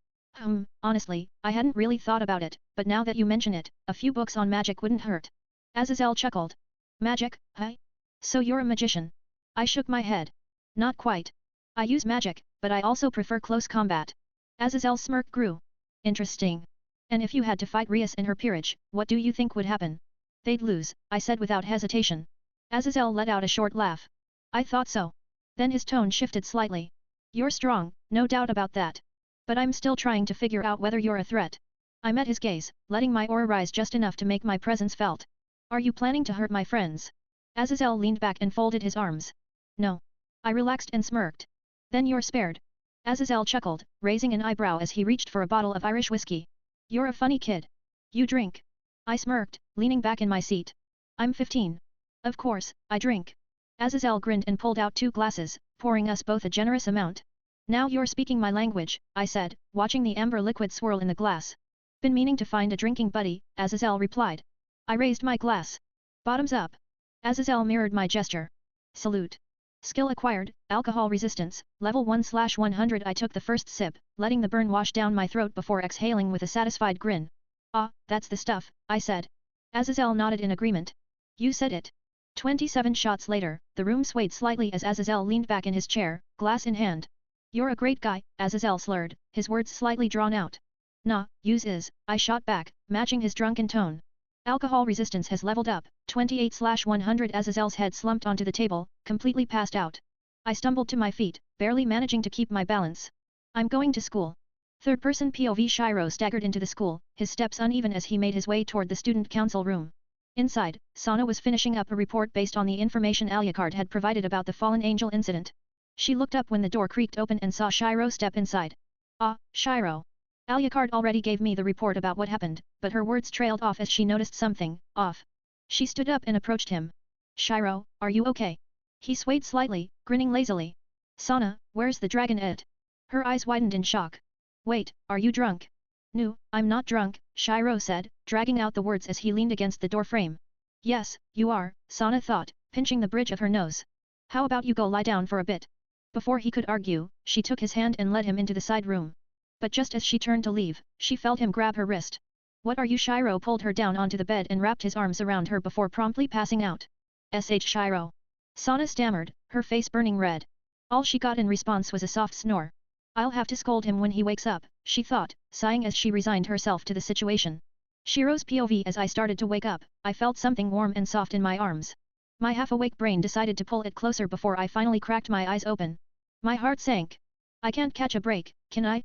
Honestly, I hadn't really thought about it, but now that you mention it, a few books on magic wouldn't hurt. Azazel chuckled. Magic, huh? So you're a magician? I shook my head. Not quite. I use magic, but I also prefer close combat. Azazel's smirk grew. Interesting. And if you had to fight Rias and her peerage, what do you think would happen? They'd lose, I said without hesitation. Azazel let out a short laugh. I thought so. Then his tone shifted slightly. You're strong, no doubt about that. But I'm still trying to figure out whether you're a threat. I met his gaze, letting my aura rise just enough to make my presence felt. Are you planning to hurt my friends? Azazel leaned back and folded his arms. No. I relaxed and smirked. Then you're spared. Azazel chuckled, raising an eyebrow as he reached for a bottle of Irish whiskey. You're a funny kid. You drink. I smirked, leaning back in my seat. I'm 15. Of course, I drink. Azazel grinned and pulled out 2 glasses, pouring us both a generous amount. Now you're speaking my language, I said, watching the amber liquid swirl in the glass. Been meaning to find a drinking buddy, Azazel replied. I raised my glass. Bottoms up. Azazel mirrored my gesture. Salute. Skill acquired, alcohol resistance, level 1/100. I took the first sip, letting the burn wash down my throat before exhaling with a satisfied grin. Ah, that's the stuff, I said. Azazel nodded in agreement. You said it. 27 shots later, the room swayed slightly as Azazel leaned back in his chair, glass in hand. You're a great guy, Azazel slurred, his words slightly drawn out. Nah, use is, I shot back, matching his drunken tone. Alcohol resistance has leveled up, 28/100. Azazel's head slumped onto the table, completely passed out. I stumbled to my feet, barely managing to keep my balance. I'm going to school. Third-person POV. Shiro staggered into the school, his steps uneven as he made his way toward the student council room. Inside, Sana was finishing up a report based on the information Alucard had provided about the fallen angel incident. She looked up when the door creaked open and saw Shiro step inside. Ah, Shiro. Alucard already gave me the report about what happened, but her words trailed off as she noticed something off. She stood up and approached him. Shiro, are you okay? He swayed slightly, grinning lazily. Sana, where's the dragon at? Her eyes widened in shock. Wait, are you drunk? No, I'm not drunk, Shiro said, dragging out the words as he leaned against the door frame. Yes, you are, Sana thought, pinching the bridge of her nose. How about you go lie down for a bit? Before he could argue, she took his hand and led him into the side room. But just as she turned to leave, she felt him grab her wrist. What are you? Shiro pulled her down onto the bed and wrapped his arms around her before promptly passing out. Shiro. Sana stammered, her face burning red. All she got in response was a soft snore. I'll have to scold him when he wakes up, she thought, sighing as she resigned herself to the situation. Shiro's POV. As I started to wake up, I felt something warm and soft in my arms. My half-awake brain decided to pull it closer before I finally cracked my eyes open. My heart sank. I can't catch a break, can I?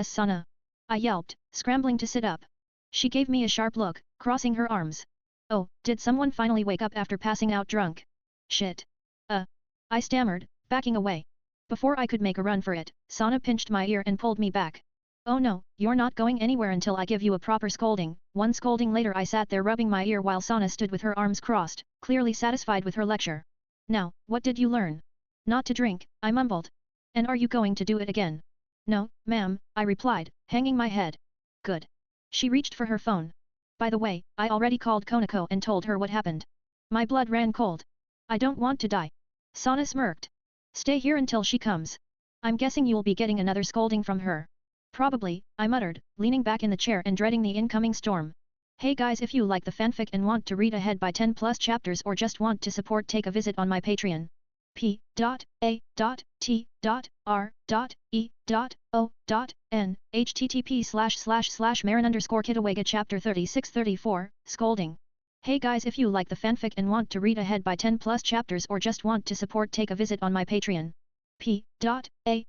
Sana. I yelped, scrambling to sit up. She gave me a sharp look, crossing her arms. Oh, did someone finally wake up after passing out drunk? Shit. I stammered, backing away. Before I could make a run for it, Sana pinched my ear and pulled me back. Oh no, you're not going anywhere until I give you a proper scolding. One scolding later I sat there rubbing my ear while Sana stood with her arms crossed, clearly satisfied with her lecture. Now, what did you learn? Not to drink, I mumbled. And are you going to do it again? No, ma'am, I replied, hanging my head. Good. She reached for her phone. By the way, I already called Konako and told her what happened. My blood ran cold. I don't want to die. Sana smirked. Stay here until she comes. I'm guessing you'll be getting another scolding from her. Probably, I muttered, leaning back in the chair and dreading the incoming storm. Hey guys, if you like the fanfic and want to read ahead by 10 plus chapters or just want to support, take a visit on my Patreon. p.a.t.r.e.o.n http://marin_kitawega chapter 36-34, Scolding. Hey guys, if you like the fanfic and want to read ahead by 10 plus chapters or just want to support, take a visit on my Patreon. p.a.t.r.e.o.n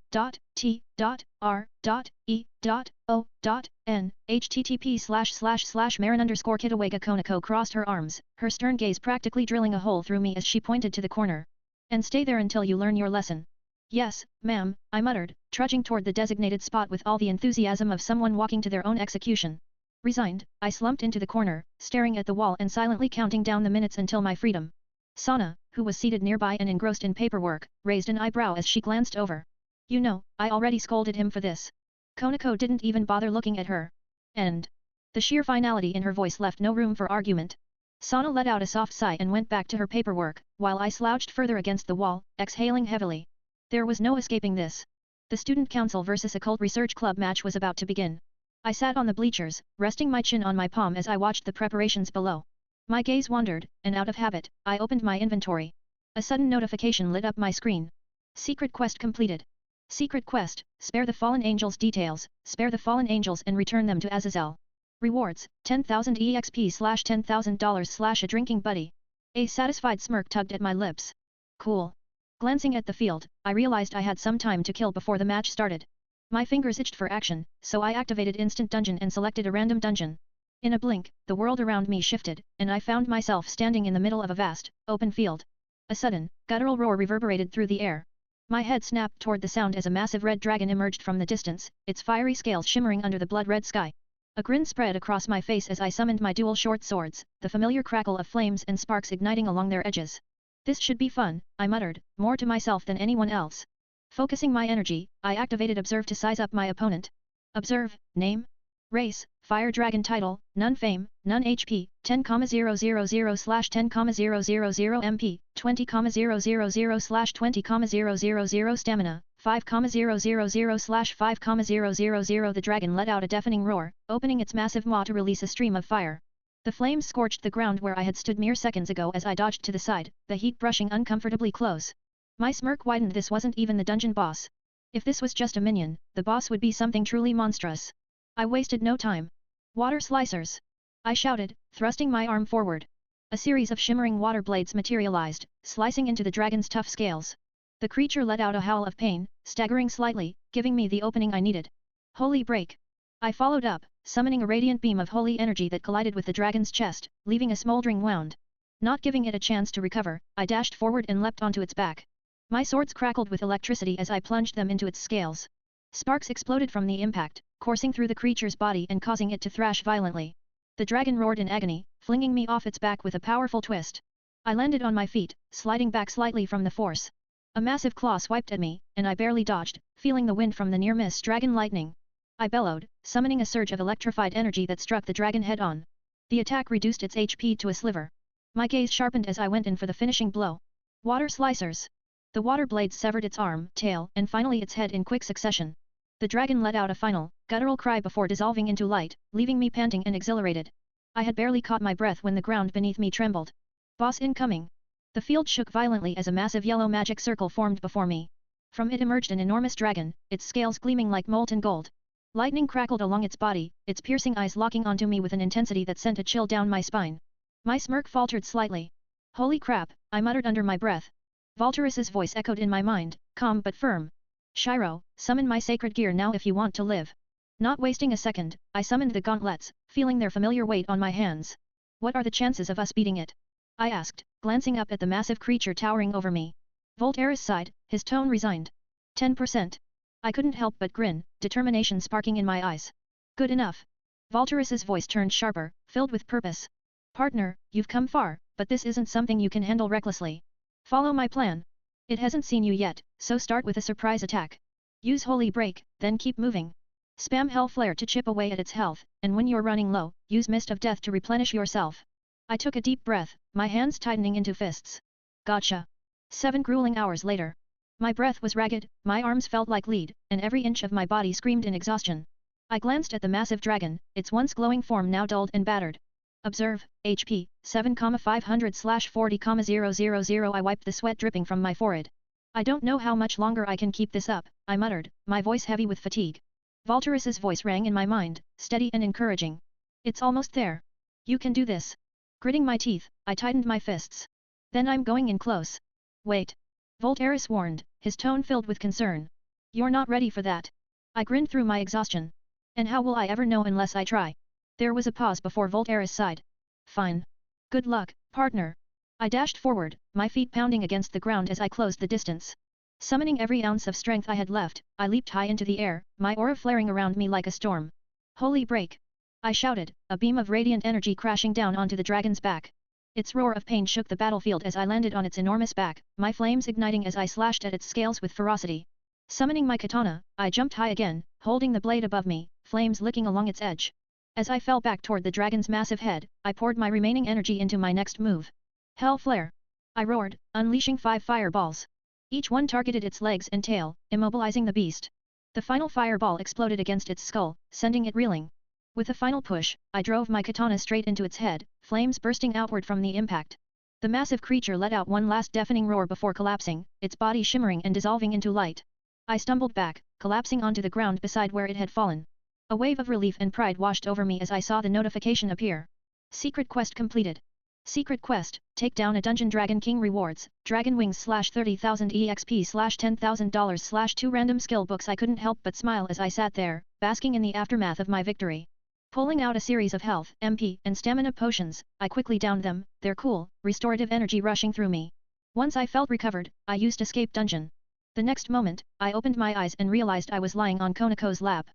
http://marin_kitawega. Konako crossed her arms, her stern gaze practically drilling a hole through me as she pointed to the corner. And stay there until you learn your lesson. Yes, ma'am, I muttered, trudging toward the designated spot with all the enthusiasm of someone walking to their own execution. Resigned, I slumped into the corner, staring at the wall and silently counting down the minutes until my freedom. Sana, who was seated nearby and engrossed in paperwork, raised an eyebrow as she glanced over. You know, I already scolded him for this. Konako didn't even bother looking at her. And the sheer finality in her voice left no room for argument. Sana let out a soft sigh and went back to her paperwork, while I slouched further against the wall, exhaling heavily. There was no escaping this. The Student Council vs Occult Research Club match was about to begin. I sat on the bleachers, resting my chin on my palm as I watched the preparations below. My gaze wandered, and out of habit, I opened my inventory. A sudden notification lit up my screen. Secret quest completed. Secret quest, spare the fallen angels details, spare the fallen angels and return them to Azazel. Rewards, 10,000 EXP/$10,000 a drinking buddy. A satisfied smirk tugged at my lips. Cool. Glancing at the field, I realized I had some time to kill before the match started. My fingers itched for action, so I activated Instant Dungeon and selected a random dungeon. In a blink, the world around me shifted, and I found myself standing in the middle of a vast, open field. A sudden, guttural roar reverberated through the air. My head snapped toward the sound as a massive red dragon emerged from the distance, its fiery scales shimmering under the blood-red sky. A grin spread across my face as I summoned my dual short swords, the familiar crackle of flames and sparks igniting along their edges. This should be fun, I muttered, more to myself than anyone else. Focusing my energy, I activated Observe to size up my opponent. Observe, name, race, Fire Dragon title, none fame, none HP, 10,000/10,000 MP, 20,000/20,000 stamina, 5,000/5,000. The dragon let out a deafening roar, opening its massive maw to release a stream of fire. The flames scorched the ground where I had stood mere seconds ago as I dodged to the side, the heat brushing uncomfortably close. My smirk widened. This wasn't even the dungeon boss. If this was just a minion, the boss would be something truly monstrous. I wasted no time. Water slicers! I shouted, thrusting my arm forward. A series of shimmering water blades materialized, slicing into the dragon's tough scales. The creature let out a howl of pain, staggering slightly, giving me the opening I needed. Holy break! I followed up, summoning a radiant beam of holy energy that collided with the dragon's chest, leaving a smoldering wound. Not giving it a chance to recover, I dashed forward and leapt onto its back. My swords crackled with electricity as I plunged them into its scales. Sparks exploded from the impact, coursing through the creature's body and causing it to thrash violently. The dragon roared in agony, flinging me off its back with a powerful twist. I landed on my feet, sliding back slightly from the force. A massive claw swiped at me, and I barely dodged, feeling the wind from the near-miss dragon lightning. I bellowed, summoning a surge of electrified energy that struck the dragon head-on. The attack reduced its HP to a sliver. My gaze sharpened as I went in for the finishing blow. Water slicers! The water blades severed its arm, tail, and finally its head in quick succession. The dragon let out a final, guttural cry before dissolving into light, leaving me panting and exhilarated. I had barely caught my breath when the ground beneath me trembled. Boss incoming! The field shook violently as a massive yellow magic circle formed before me. From it emerged an enormous dragon, its scales gleaming like molten gold. Lightning crackled along its body, its piercing eyes locking onto me with an intensity that sent a chill down my spine. My smirk faltered slightly. Holy crap, I muttered under my breath. Valterus's voice echoed in my mind, calm but firm. Shiro, summon my sacred gear now if you want to live. Not wasting a second, I summoned the gauntlets, feeling their familiar weight on my hands. What are the chances of us beating it? I asked, glancing up at the massive creature towering over me. Volterus sighed, his tone resigned. 10%. I couldn't help but grin, determination sparking in my eyes. Good enough. Valterus's voice turned sharper, filled with purpose. Partner, you've come far, but this isn't something you can handle recklessly. Follow my plan. It hasn't seen you yet, so start with a surprise attack. Use Holy Break, then keep moving. Spam Hell Flare to chip away at its health, and when you're running low, use Mist of Death to replenish yourself. I took a deep breath, my hands tightening into fists. Gotcha. 7 grueling hours later. My breath was ragged, my arms felt like lead, and every inch of my body screamed in exhaustion. I glanced at the massive dragon, its once glowing form now dulled and battered. Observe, HP, 7,500/40,000. I wiped the sweat dripping from my forehead. I don't know how much longer I can keep this up, I muttered, my voice heavy with fatigue. Valteris's voice rang in my mind, steady and encouraging. It's almost there. You can do this. Gritting my teeth, I tightened my fists. Then I'm going in close. Wait. Volteris warned, his tone filled with concern. You're not ready for that. I grinned through my exhaustion. And how will I ever know unless I try? There was a pause before Volteris sighed. Fine. Good luck, partner. I dashed forward, my feet pounding against the ground as I closed the distance. Summoning every ounce of strength I had left, I leaped high into the air, my aura flaring around me like a storm. Holy break! I shouted, a beam of radiant energy crashing down onto the dragon's back. Its roar of pain shook the battlefield as I landed on its enormous back, my flames igniting as I slashed at its scales with ferocity. Summoning my katana, I jumped high again, holding the blade above me, flames licking along its edge. As I fell back toward the dragon's massive head, I poured my remaining energy into my next move. Hell Flare! I roared, unleashing 5 fireballs. Each one targeted its legs and tail, immobilizing the beast. The final fireball exploded against its skull, sending it reeling. With a final push, I drove my katana straight into its head, flames bursting outward from the impact. The massive creature let out one last deafening roar before collapsing, its body shimmering and dissolving into light. I stumbled back, collapsing onto the ground beside where it had fallen. A wave of relief and pride washed over me as I saw the notification appear. Secret quest completed. Secret quest, take down a dungeon dragon king rewards, dragon wings /30,000 exp /$10,000 /2 random skill books. I couldn't help but smile as I sat there, basking in the aftermath of my victory. Pulling out a series of health, MP, and stamina potions, I quickly downed them, their cool, restorative energy rushing through me. Once I felt recovered, I used escape dungeon. The next moment, I opened my eyes and realized I was lying on Konako's lap.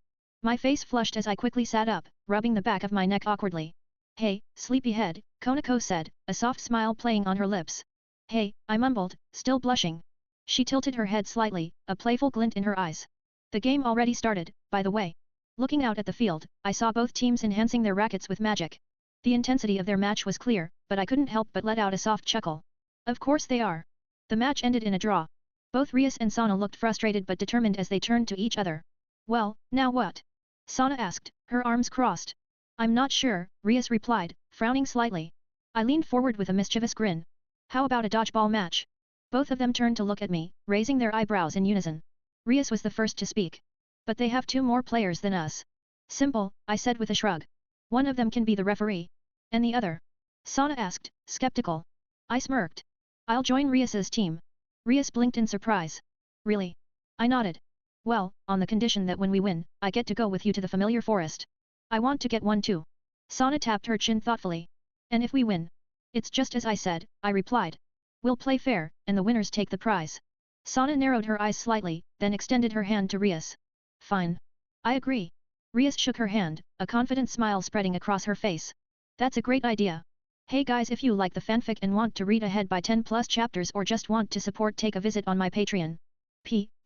My face flushed as I quickly sat up, rubbing the back of my neck awkwardly. Hey, sleepyhead, Konako said, a soft smile playing on her lips. Hey, I mumbled, still blushing. She tilted her head slightly, a playful glint in her eyes. The game already started, by the way. Looking out at the field, I saw both teams enhancing their rackets with magic. The intensity of their match was clear, but I couldn't help but let out a soft chuckle. Of course they are. The match ended in a draw. Both Rias and Sana looked frustrated but determined as they turned to each other. Well, now what? Sana asked, her arms crossed. I'm not sure, Rias replied, frowning slightly. I leaned forward with a mischievous grin. How about a dodgeball match? Both of them turned to look at me, raising their eyebrows in unison. Rias was the first to speak. But they have 2 more players than us. Simple, I said with a shrug. One of them can be the referee. And the other? Sana asked, skeptical. I smirked. I'll join Rias's team. Rias blinked in surprise. Really? I nodded. Well, on the condition that when we win, I get to go with you to the familiar forest. I want to get one too. Sana tapped her chin thoughtfully. And if we win? It's just as I said, I replied. We'll play fair, and the winners take the prize. Sana narrowed her eyes slightly, then extended her hand to Rias. Fine. I agree. Rias shook her hand, a confident smile spreading across her face. That's a great idea. Hey guys, if you like the fanfic and want to read ahead by 10+ chapters or just want to support, take a visit on my Patreon. p.a.t.r.e.o.n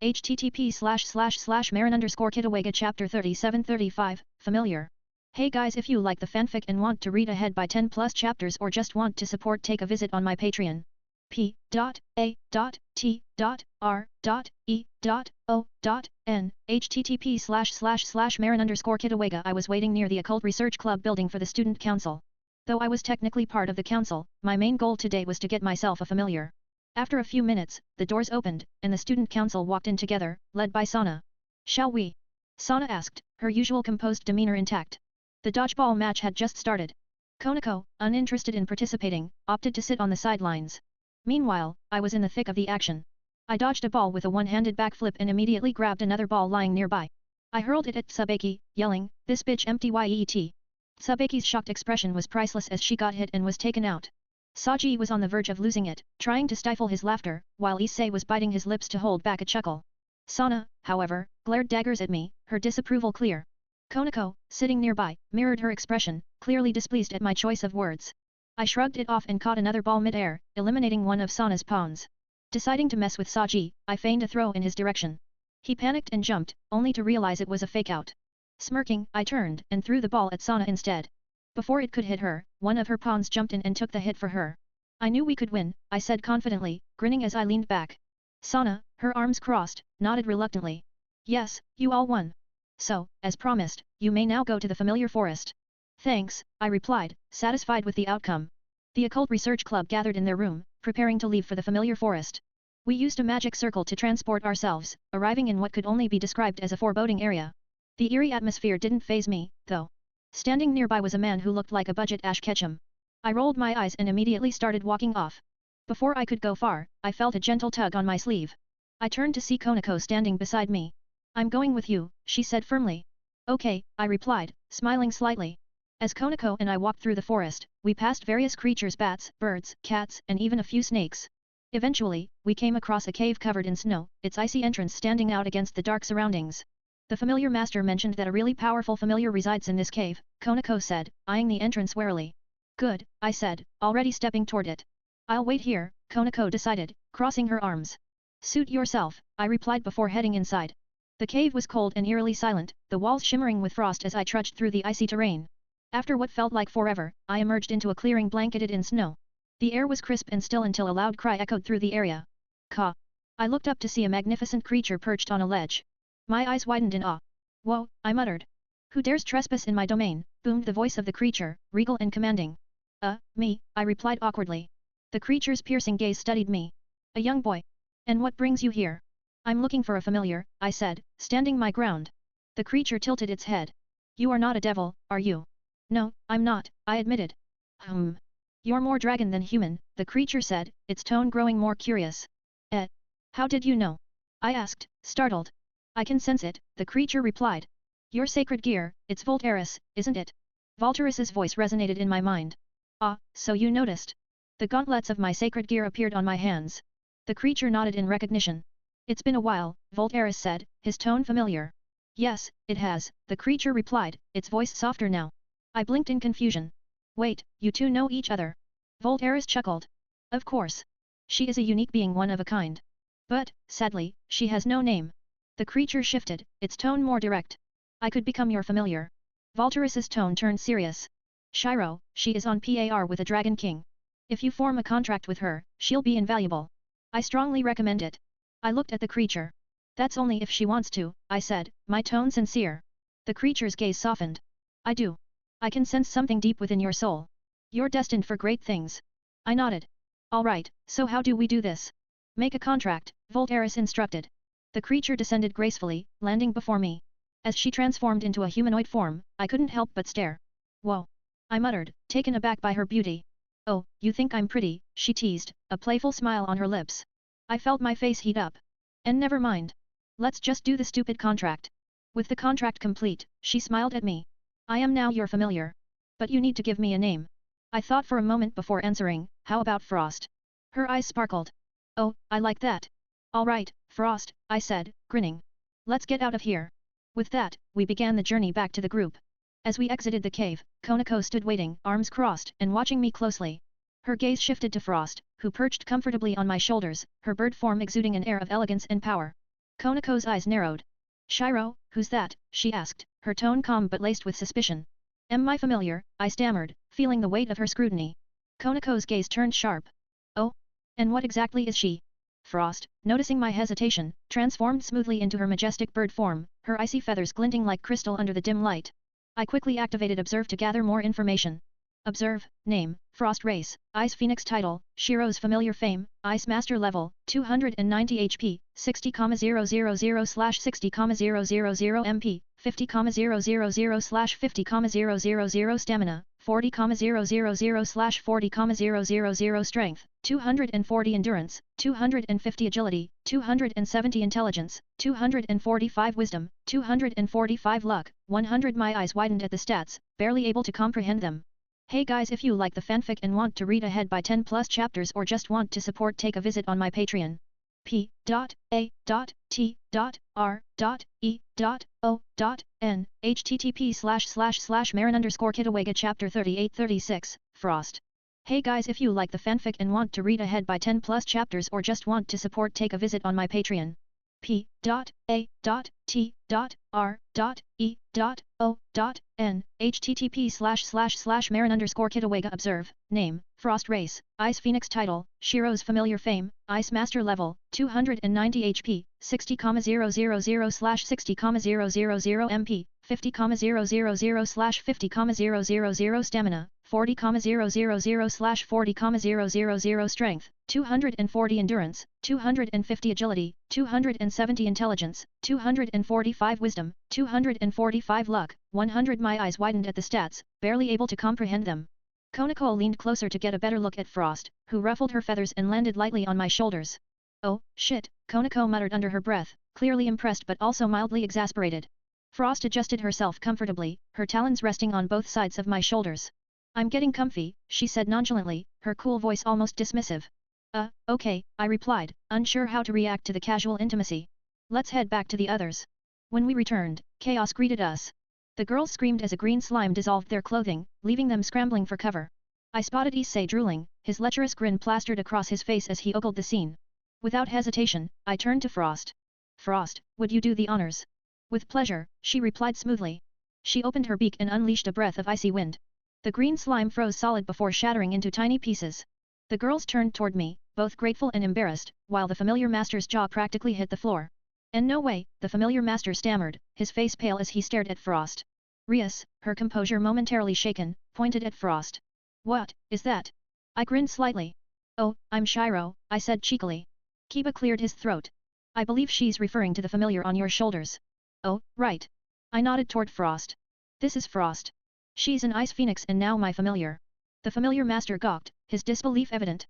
http://Marin_Kitawega chapter 3735, familiar. Hey guys, if you like the fanfic and want to read ahead by 10+ chapters or just want to support, take a visit on my Patreon. p.a.t.r.e.o.n http://Marin_Kitawega. I was waiting near the Occult Research Club building for the Student Council. Though I was technically part of the council, my main goal today was to get myself a familiar. After a few minutes, the doors opened, and the student council walked in together, led by Sana. Shall we? Sana asked, her usual composed demeanor intact. The dodgeball match had just started. Konako, uninterested in participating, opted to sit on the sidelines. Meanwhile, I was in the thick of the action. I dodged a ball with a one-handed backflip and immediately grabbed another ball lying nearby. I hurled it at Tsubaki, yelling, "This bitch empty YEET." Tsubaki's shocked expression was priceless as she got hit and was taken out. Saji was on the verge of losing it, trying to stifle his laughter, while Issei was biting his lips to hold back a chuckle. Sana, however, glared daggers at me, her disapproval clear. Konako, sitting nearby, mirrored her expression, clearly displeased at my choice of words. I shrugged it off and caught another ball mid-air, eliminating one of Sana's pawns. Deciding to mess with Saji, I feigned a throw in his direction. He panicked and jumped, only to realize it was a fake-out. Smirking, I turned and threw the ball at Sana instead. Before it could hit her, one of her pawns jumped in and took the hit for her. I knew we could win, I said confidently, grinning as I leaned back. Sana, her arms crossed, nodded reluctantly. Yes, you all won. So, as promised, you may now go to the familiar forest. Thanks, I replied, satisfied with the outcome. The occult research club gathered in their room, preparing to leave for the familiar forest. We used a magic circle to transport ourselves, arriving in what could only be described as a foreboding area. The eerie atmosphere didn't faze me, though. Standing nearby was a man who looked like a budget Ash Ketchum. I rolled my eyes and immediately started walking off. Before I could go far, I felt a gentle tug on my sleeve. I turned to see Konako standing beside me. I'm going with you, she said firmly. Okay, I replied, smiling slightly. As Konako and I walked through the forest, we passed various creatures, bats, birds, cats, and even a few snakes. Eventually, we came across a cave covered in snow, its icy entrance standing out against the dark surroundings. The familiar master mentioned that a really powerful familiar resides in this cave, Konako said, eyeing the entrance warily. Good, I said, already stepping toward it. I'll wait here, Konako decided, crossing her arms. Suit yourself, I replied before heading inside. The cave was cold and eerily silent, the walls shimmering with frost as I trudged through the icy terrain. After what felt like forever, I emerged into a clearing blanketed in snow. The air was crisp and still until a loud cry echoed through the area. Caw! I looked up to see a magnificent creature perched on a ledge. My eyes widened in awe. Whoa, I muttered. Who dares trespass in my domain? Boomed the voice of the creature, regal and commanding. Me, I replied awkwardly. The creature's piercing gaze studied me. A young boy. And what brings you here? I'm looking for a familiar, I said, standing my ground. The creature tilted its head. You are not a devil, are you? No, I'm not, I admitted. You're more dragon than human, the creature said, its tone growing more curious. How did you know? I asked, startled. I can sense it, the creature replied. Your sacred gear, it's Voltaris, isn't it? Voltaris's voice resonated in my mind. Ah, so you noticed. The gauntlets of my sacred gear appeared on my hands. The creature nodded in recognition. It's been a while, Voltaris said, his tone familiar. Yes, it has, the creature replied, its voice softer now. I blinked in confusion. Wait, you two know each other? Voltaris chuckled. Of course. She is a unique being, one of a kind. But, sadly, she has no name. The creature shifted, its tone more direct. I could become your familiar. Voltaris's tone turned serious. Shiro, she is on par with a Dragon King. If you form a contract with her, she'll be invaluable. I strongly recommend it. I looked at the creature. That's only if she wants to, I said, my tone sincere. The creature's gaze softened. I do. I can sense something deep within your soul. You're destined for great things. I nodded. All right, so how do we do this? Make a contract, Voltaris instructed. The creature descended gracefully, landing before me. As she transformed into a humanoid form, I couldn't help but stare. Whoa! I muttered, taken aback by her beauty. Oh, you think I'm pretty, she teased, a playful smile on her lips. I felt my face heat up. And never mind. Let's just do the stupid contract. With the contract complete, she smiled at me. I am now your familiar. But you need to give me a name. I thought for a moment before answering, how about Frost? Her eyes sparkled. Oh, I like that. All right, Frost, I said, grinning. Let's get out of here. With that, we began the journey back to the group. As we exited the cave, Konako stood waiting, arms crossed, and watching me closely. Her gaze shifted to Frost, who perched comfortably on my shoulders, her bird form exuding an air of elegance and power. Konako's eyes narrowed. Shiro, who's that? She asked, her tone calm but laced with suspicion. Am I familiar? I stammered, feeling the weight of her scrutiny. Konako's gaze turned sharp. Oh? And what exactly is she? Frost, noticing my hesitation, transformed smoothly into her majestic bird form, her icy feathers glinting like crystal under the dim light. I quickly activated Observe to gather more information. Observe, name, Frost race, Ice Phoenix title, Shiro's familiar fame, Ice Master level, 290 HP, 60,000/60,000 MP, 50,000/50,000 stamina, 40,000/40,000 strength, 240 endurance, 250 agility, 270 intelligence, 245 wisdom, 245 luck, 100. My eyes widened at the stats, barely able to comprehend them. Hey guys, if you like the fanfic and want to read ahead by 10 plus chapters or just want to support, take a visit on my Patreon. p.a.t.r.e.o.n http://marin_kitawega chapter 3836, Frost. Hey guys, if you like the fanfic and want to read ahead by 10 plus chapters or just want to support, take a visit on my Patreon. p.a.t.r.e.o.n http://Marin_Kitawega Observe, Name, Frost Race, Ice Phoenix Title, Shiro's Familiar Fame, Ice Master Level, 290 HP, 60,000/60,000 MP, 50,000/50,000 Stamina, 40,000/40,000 Strength, 240 Endurance, 250 Agility, 270 Intelligence, 245 Wisdom, 245 Luck, 100. My eyes widened at the stats, barely able to comprehend them. Konako leaned closer to get a better look at Frost, who ruffled her feathers and landed lightly on my shoulders. Oh, shit, Konako muttered under her breath, clearly impressed but also mildly exasperated. Frost adjusted herself comfortably, her talons resting on both sides of my shoulders. I'm getting comfy, she said nonchalantly, her cool voice almost dismissive. Okay, I replied, unsure how to react to the casual intimacy. Let's head back to the others. When we returned, chaos greeted us. The girls screamed as a green slime dissolved their clothing, leaving them scrambling for cover. I spotted Issei drooling, his lecherous grin plastered across his face as he ogled the scene. Without hesitation, I turned to Frost. Frost, would you do the honors? With pleasure, she replied smoothly. She opened her beak and unleashed a breath of icy wind. The green slime froze solid before shattering into tiny pieces. The girls turned toward me, both grateful and embarrassed, while the familiar master's jaw practically hit the floor. And no way, the familiar master stammered, his face pale as he stared at Frost. Rias, her composure momentarily shaken, pointed at Frost. What is that? I grinned slightly. Oh, I'm Shiro, I said cheekily. Kiba cleared his throat. I believe she's referring to the familiar on your shoulders. Oh, right. I nodded toward Frost. This is Frost. She's an ice phoenix and now my familiar. The familiar master gawked, his disbelief evident.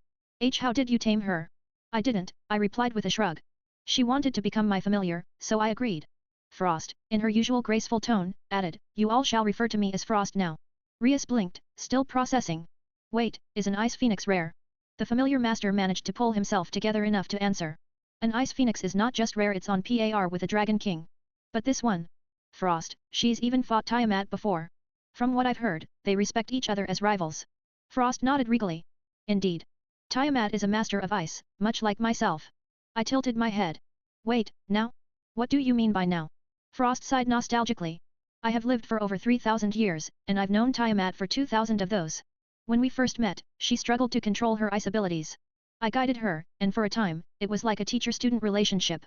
How did you tame her? I didn't, I replied with a shrug. She wanted to become my familiar, so I agreed. Frost, in her usual graceful tone, added, you all shall refer to me as Frost now. Rias blinked, still processing. Wait, is an ice phoenix rare? The familiar master managed to pull himself together enough to answer. An ice phoenix is not just rare, it's on par with a dragon king. But this one? Frost, she's even fought Tiamat before. From what I've heard, they respect each other as rivals. Frost nodded regally. Indeed. Tiamat is a master of ice, much like myself. I tilted my head. Wait, now? What do you mean by now? Frost sighed nostalgically. I have lived for over 3,000 years, and I've known Tiamat for 2,000 of those. When we first met, she struggled to control her ice abilities. I guided her, and for a time, it was like a teacher-student relationship.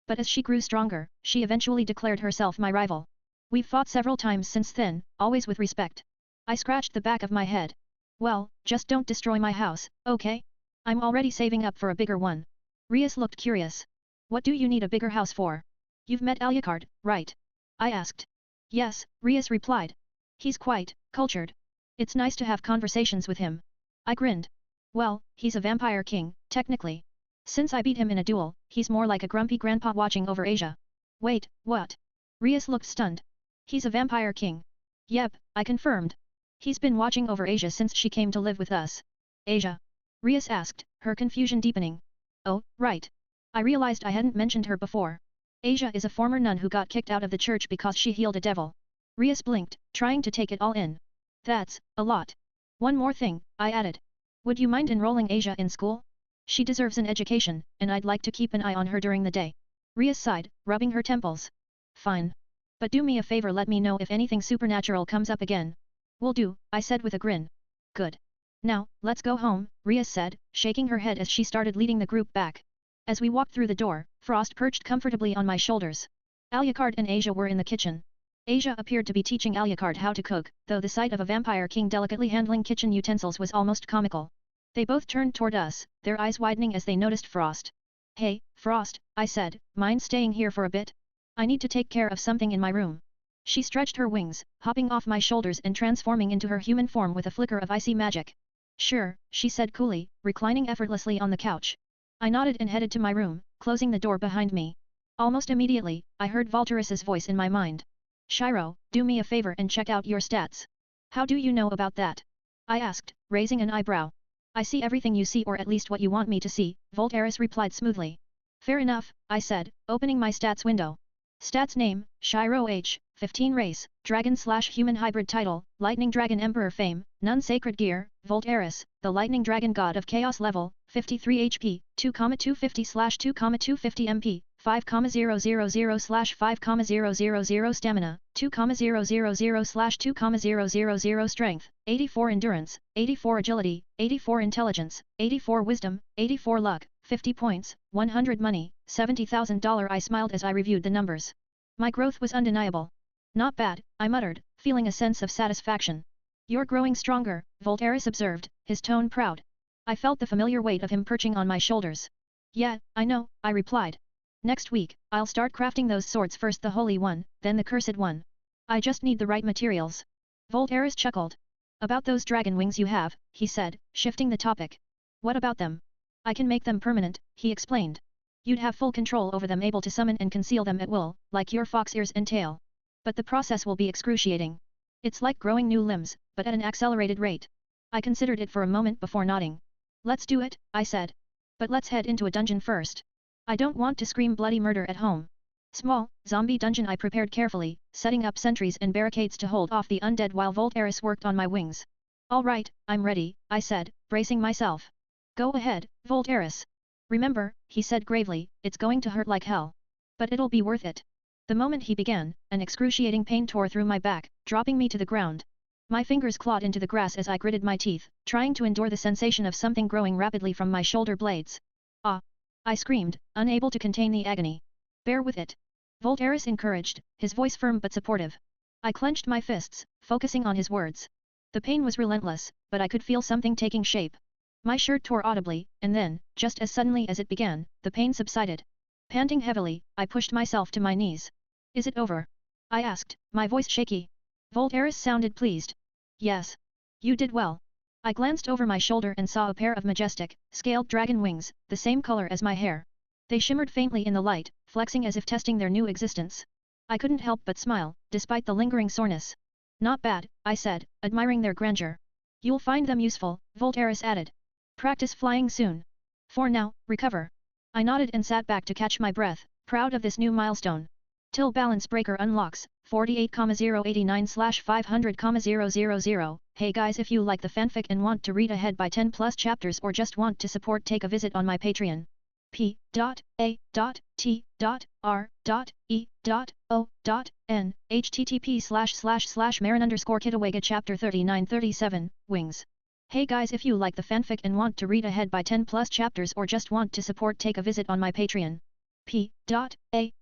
But as she grew stronger, she eventually declared herself my rival. We've fought several times since then, always with respect. I scratched the back of my head. Well, just don't destroy my house, okay? I'm already saving up for a bigger one. Rias looked curious. What do you need a bigger house for? You've met Alucard, right? I asked. Yes, Rias replied. He's quite cultured. It's nice to have conversations with him. I grinned. Well, he's a vampire king, technically. Since I beat him in a duel, he's more like a grumpy grandpa watching over Asia. Wait, what? Rias looked stunned. He's a vampire king. Yep, I confirmed. He's been watching over Asia since she came to live with us. Asia? Rias asked, her confusion deepening. Oh, right. I realized I hadn't mentioned her before. Asia is a former nun who got kicked out of the church because she healed a devil. Rias blinked, trying to take it all in. That's a lot. One more thing, I added. Would you mind enrolling Asia in school? She deserves an education, and I'd like to keep an eye on her during the day. Rias sighed, rubbing her temples. Fine. But do me a favor, let me know if anything supernatural comes up again. Will do, I said with a grin. Good. Now, let's go home, Rias said, shaking her head as she started leading the group back. As we walked through the door, Frost perched comfortably on my shoulders. Alucard and Asia were in the kitchen. Asia appeared to be teaching Alucard how to cook, though the sight of a vampire king delicately handling kitchen utensils was almost comical. They both turned toward us, their eyes widening as they noticed Frost. Hey, Frost, I said, mind staying here for a bit? I need to take care of something in my room. She stretched her wings, hopping off my shoulders and transforming into her human form with a flicker of icy magic. Sure, she said coolly, reclining effortlessly on the couch. I nodded and headed to my room, closing the door behind me. Almost immediately, I heard Valteris's voice in my mind. Shiro, do me a favor and check out your stats. How do you know about that? I asked, raising an eyebrow. I see everything you see, or at least what you want me to see, Valteris replied smoothly. Fair enough, I said, opening my stats window. Stats name, Shiro H, 15 race, Dragon/Human hybrid title, Lightning Dragon Emperor fame, none sacred gear, Volt Eris, the Lightning Dragon God of Chaos level, 53 HP, 2,250/2,250 MP, 5,000/5,000 stamina, 2,000/2,000 strength, 84 endurance, 84 agility, 84 intelligence, 84 wisdom, 84 luck, 50 points, 100 money, $70,000. I smiled as I reviewed the numbers. My growth was undeniable. Not bad, I muttered, feeling a sense of satisfaction. You're growing stronger, Volt Eris observed, his tone proud. I felt the familiar weight of him perching on my shoulders. Yeah, I know, I replied. Next week, I'll start crafting those swords, first the holy one, then the cursed one. I just need the right materials. Volt Eris chuckled. About those dragon wings you have, he said, shifting the topic. What about them? I can make them permanent, he explained. You'd have full control over them, able to summon and conceal them at will, like your fox ears and tail. But the process will be excruciating. It's like growing new limbs, but at an accelerated rate. I considered it for a moment before nodding. Let's do it, I said. But let's head into a dungeon first. I don't want to scream bloody murder at home. Small, zombie dungeon I prepared carefully, setting up sentries and barricades to hold off the undead while Volt Eris worked on my wings. All right, I'm ready, I said, bracing myself. Go ahead, Volt Eris. Remember, he said gravely, it's going to hurt like hell. But it'll be worth it. The moment he began, an excruciating pain tore through my back, dropping me to the ground. My fingers clawed into the grass as I gritted my teeth, trying to endure the sensation of something growing rapidly from my shoulder blades. Ah! I screamed, unable to contain the agony. Bear with it. Volt Eris encouraged, his voice firm but supportive. I clenched my fists, focusing on his words. The pain was relentless, but I could feel something taking shape. My shirt tore audibly, and then, just as suddenly as it began, the pain subsided. Panting heavily, I pushed myself to my knees. Is it over? I asked, my voice shaky. Volt Eris sounded pleased. Yes. You did well. I glanced over my shoulder and saw a pair of majestic, scaled dragon wings, the same color as my hair. They shimmered faintly in the light, flexing as if testing their new existence. I couldn't help but smile, despite the lingering soreness. Not bad, I said, admiring their grandeur. You'll find them useful, Volt Eris added. Practice flying soon. For now, recover. I nodded and sat back to catch my breath, proud of this new milestone. Till balance breaker unlocks, 48,089/500,000. Hey guys, if you like the fanfic and want to read ahead by 10 plus chapters or just want to support, take a visit on my Patreon. p.a.t.r.e.o.n http://marin_kitawega chapter 3937, Wings. Hey guys, if you like the fanfic and want to read ahead by 10 plus chapters or just want to support, take a visit on my Patreon. p.a.t.r.e.o.n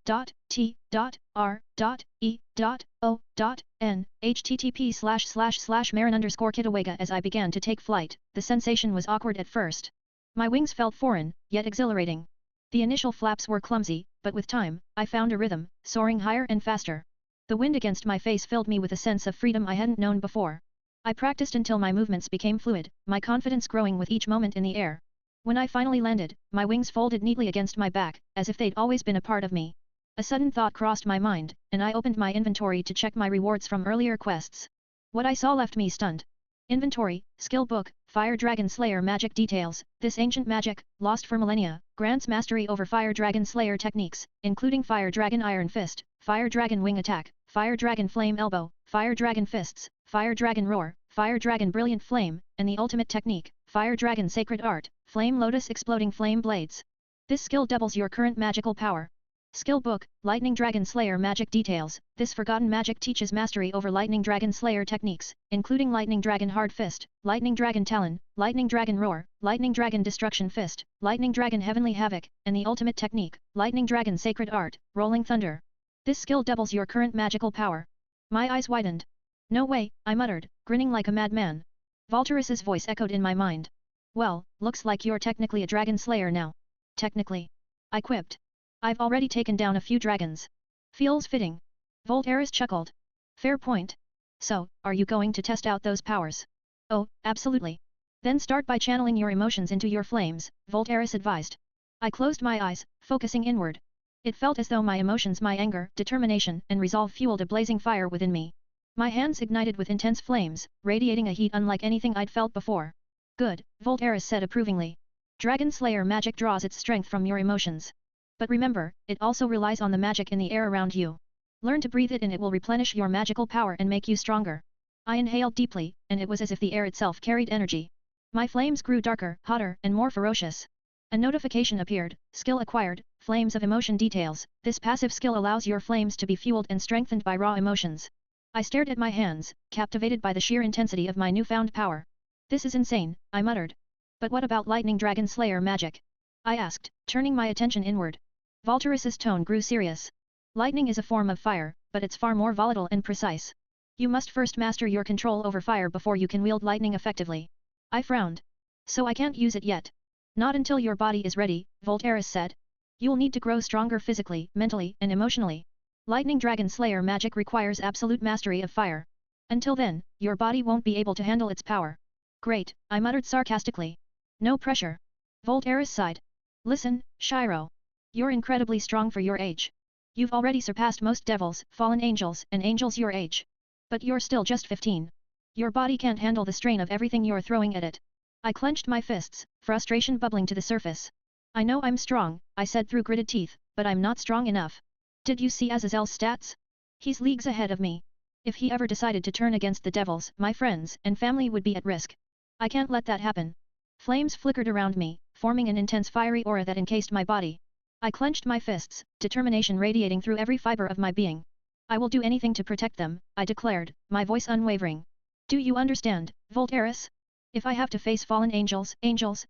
http://marin_kitawega. As I began to take flight, the sensation was awkward at first. My wings felt foreign, yet exhilarating. The initial flaps were clumsy, but with time, I found a rhythm, soaring higher and faster. The wind against my face filled me with a sense of freedom I hadn't known before. I practiced until my movements became fluid, my confidence growing with each moment in the air. When I finally landed, my wings folded neatly against my back, as if they'd always been a part of me. A sudden thought crossed my mind, and I opened my inventory to check my rewards from earlier quests. What I saw left me stunned. Inventory, Skill Book, Fire Dragon Slayer Magic Details. This ancient magic, lost for millennia, grants mastery over Fire Dragon Slayer techniques, including Fire Dragon Iron Fist, Fire Dragon Wing Attack, Fire Dragon Flame Elbow, Fire Dragon Fists, Fire Dragon Roar, Fire Dragon Brilliant Flame, and the ultimate technique, Fire Dragon Sacred Art, Flame Lotus Exploding Flame Blades. This skill doubles your current magical power. Skill Book, Lightning Dragon Slayer Magic Details. This forgotten magic teaches mastery over Lightning Dragon Slayer techniques, including Lightning Dragon Hard Fist, Lightning Dragon Talon, Lightning Dragon Roar, Lightning Dragon Destruction Fist, Lightning Dragon Heavenly Havoc, and the ultimate technique, Lightning Dragon Sacred Art, Rolling Thunder. This skill doubles your current magical power. My eyes widened. No way, I muttered, grinning like a madman. Volteris's voice echoed in my mind. Well, looks like you're technically a dragon slayer now. Technically. I quipped. I've already taken down a few dragons. Feels fitting. Volt Eris chuckled. Fair point. So, are you going to test out those powers? Oh, absolutely. Then start by channeling your emotions into your flames, Volt Eris advised. I closed my eyes, focusing inward. It felt as though my emotions, my anger, determination, and resolve fueled a blazing fire within me. My hands ignited with intense flames, radiating a heat unlike anything I'd felt before. Good, Volt Eris said approvingly. Dragon Slayer magic draws its strength from your emotions. But remember, it also relies on the magic in the air around you. Learn to breathe it and it will replenish your magical power and make you stronger. I inhaled deeply, and it was as if the air itself carried energy. My flames grew darker, hotter, and more ferocious. A notification appeared, skill acquired, flames of emotion details. This passive skill allows your flames to be fueled and strengthened by raw emotions. I stared at my hands, captivated by the sheer intensity of my newfound power. This is insane, I muttered. But what about lightning dragon slayer magic? I asked, turning my attention inward. Valterus's tone grew serious. Lightning is a form of fire, but it's far more volatile and precise. You must first master your control over fire before you can wield lightning effectively. I frowned. So I can't use it yet. Not until your body is ready, Volterus said. You'll need to grow stronger physically, mentally, and emotionally. Lightning Dragon Slayer magic requires absolute mastery of fire. Until then, your body won't be able to handle its power. Great, I muttered sarcastically. No pressure. Volterus sighed. Listen, Shiro. You're incredibly strong for your age. You've already surpassed most devils, fallen angels, and angels your age. But you're still just 15. Your body can't handle the strain of everything you're throwing at it. I clenched my fists, frustration bubbling to the surface. I know I'm strong, I said through gritted teeth, but I'm not strong enough. Did you see Azazel's stats? He's leagues ahead of me. If he ever decided to turn against the devils, my friends and family would be at risk. I can't let that happen. Flames flickered around me, forming an intense fiery aura that encased my body. I clenched my fists, determination radiating through every fiber of my being. I will do anything to protect them, I declared, my voice unwavering. Do you understand, Volterus? If I have to face fallen angels,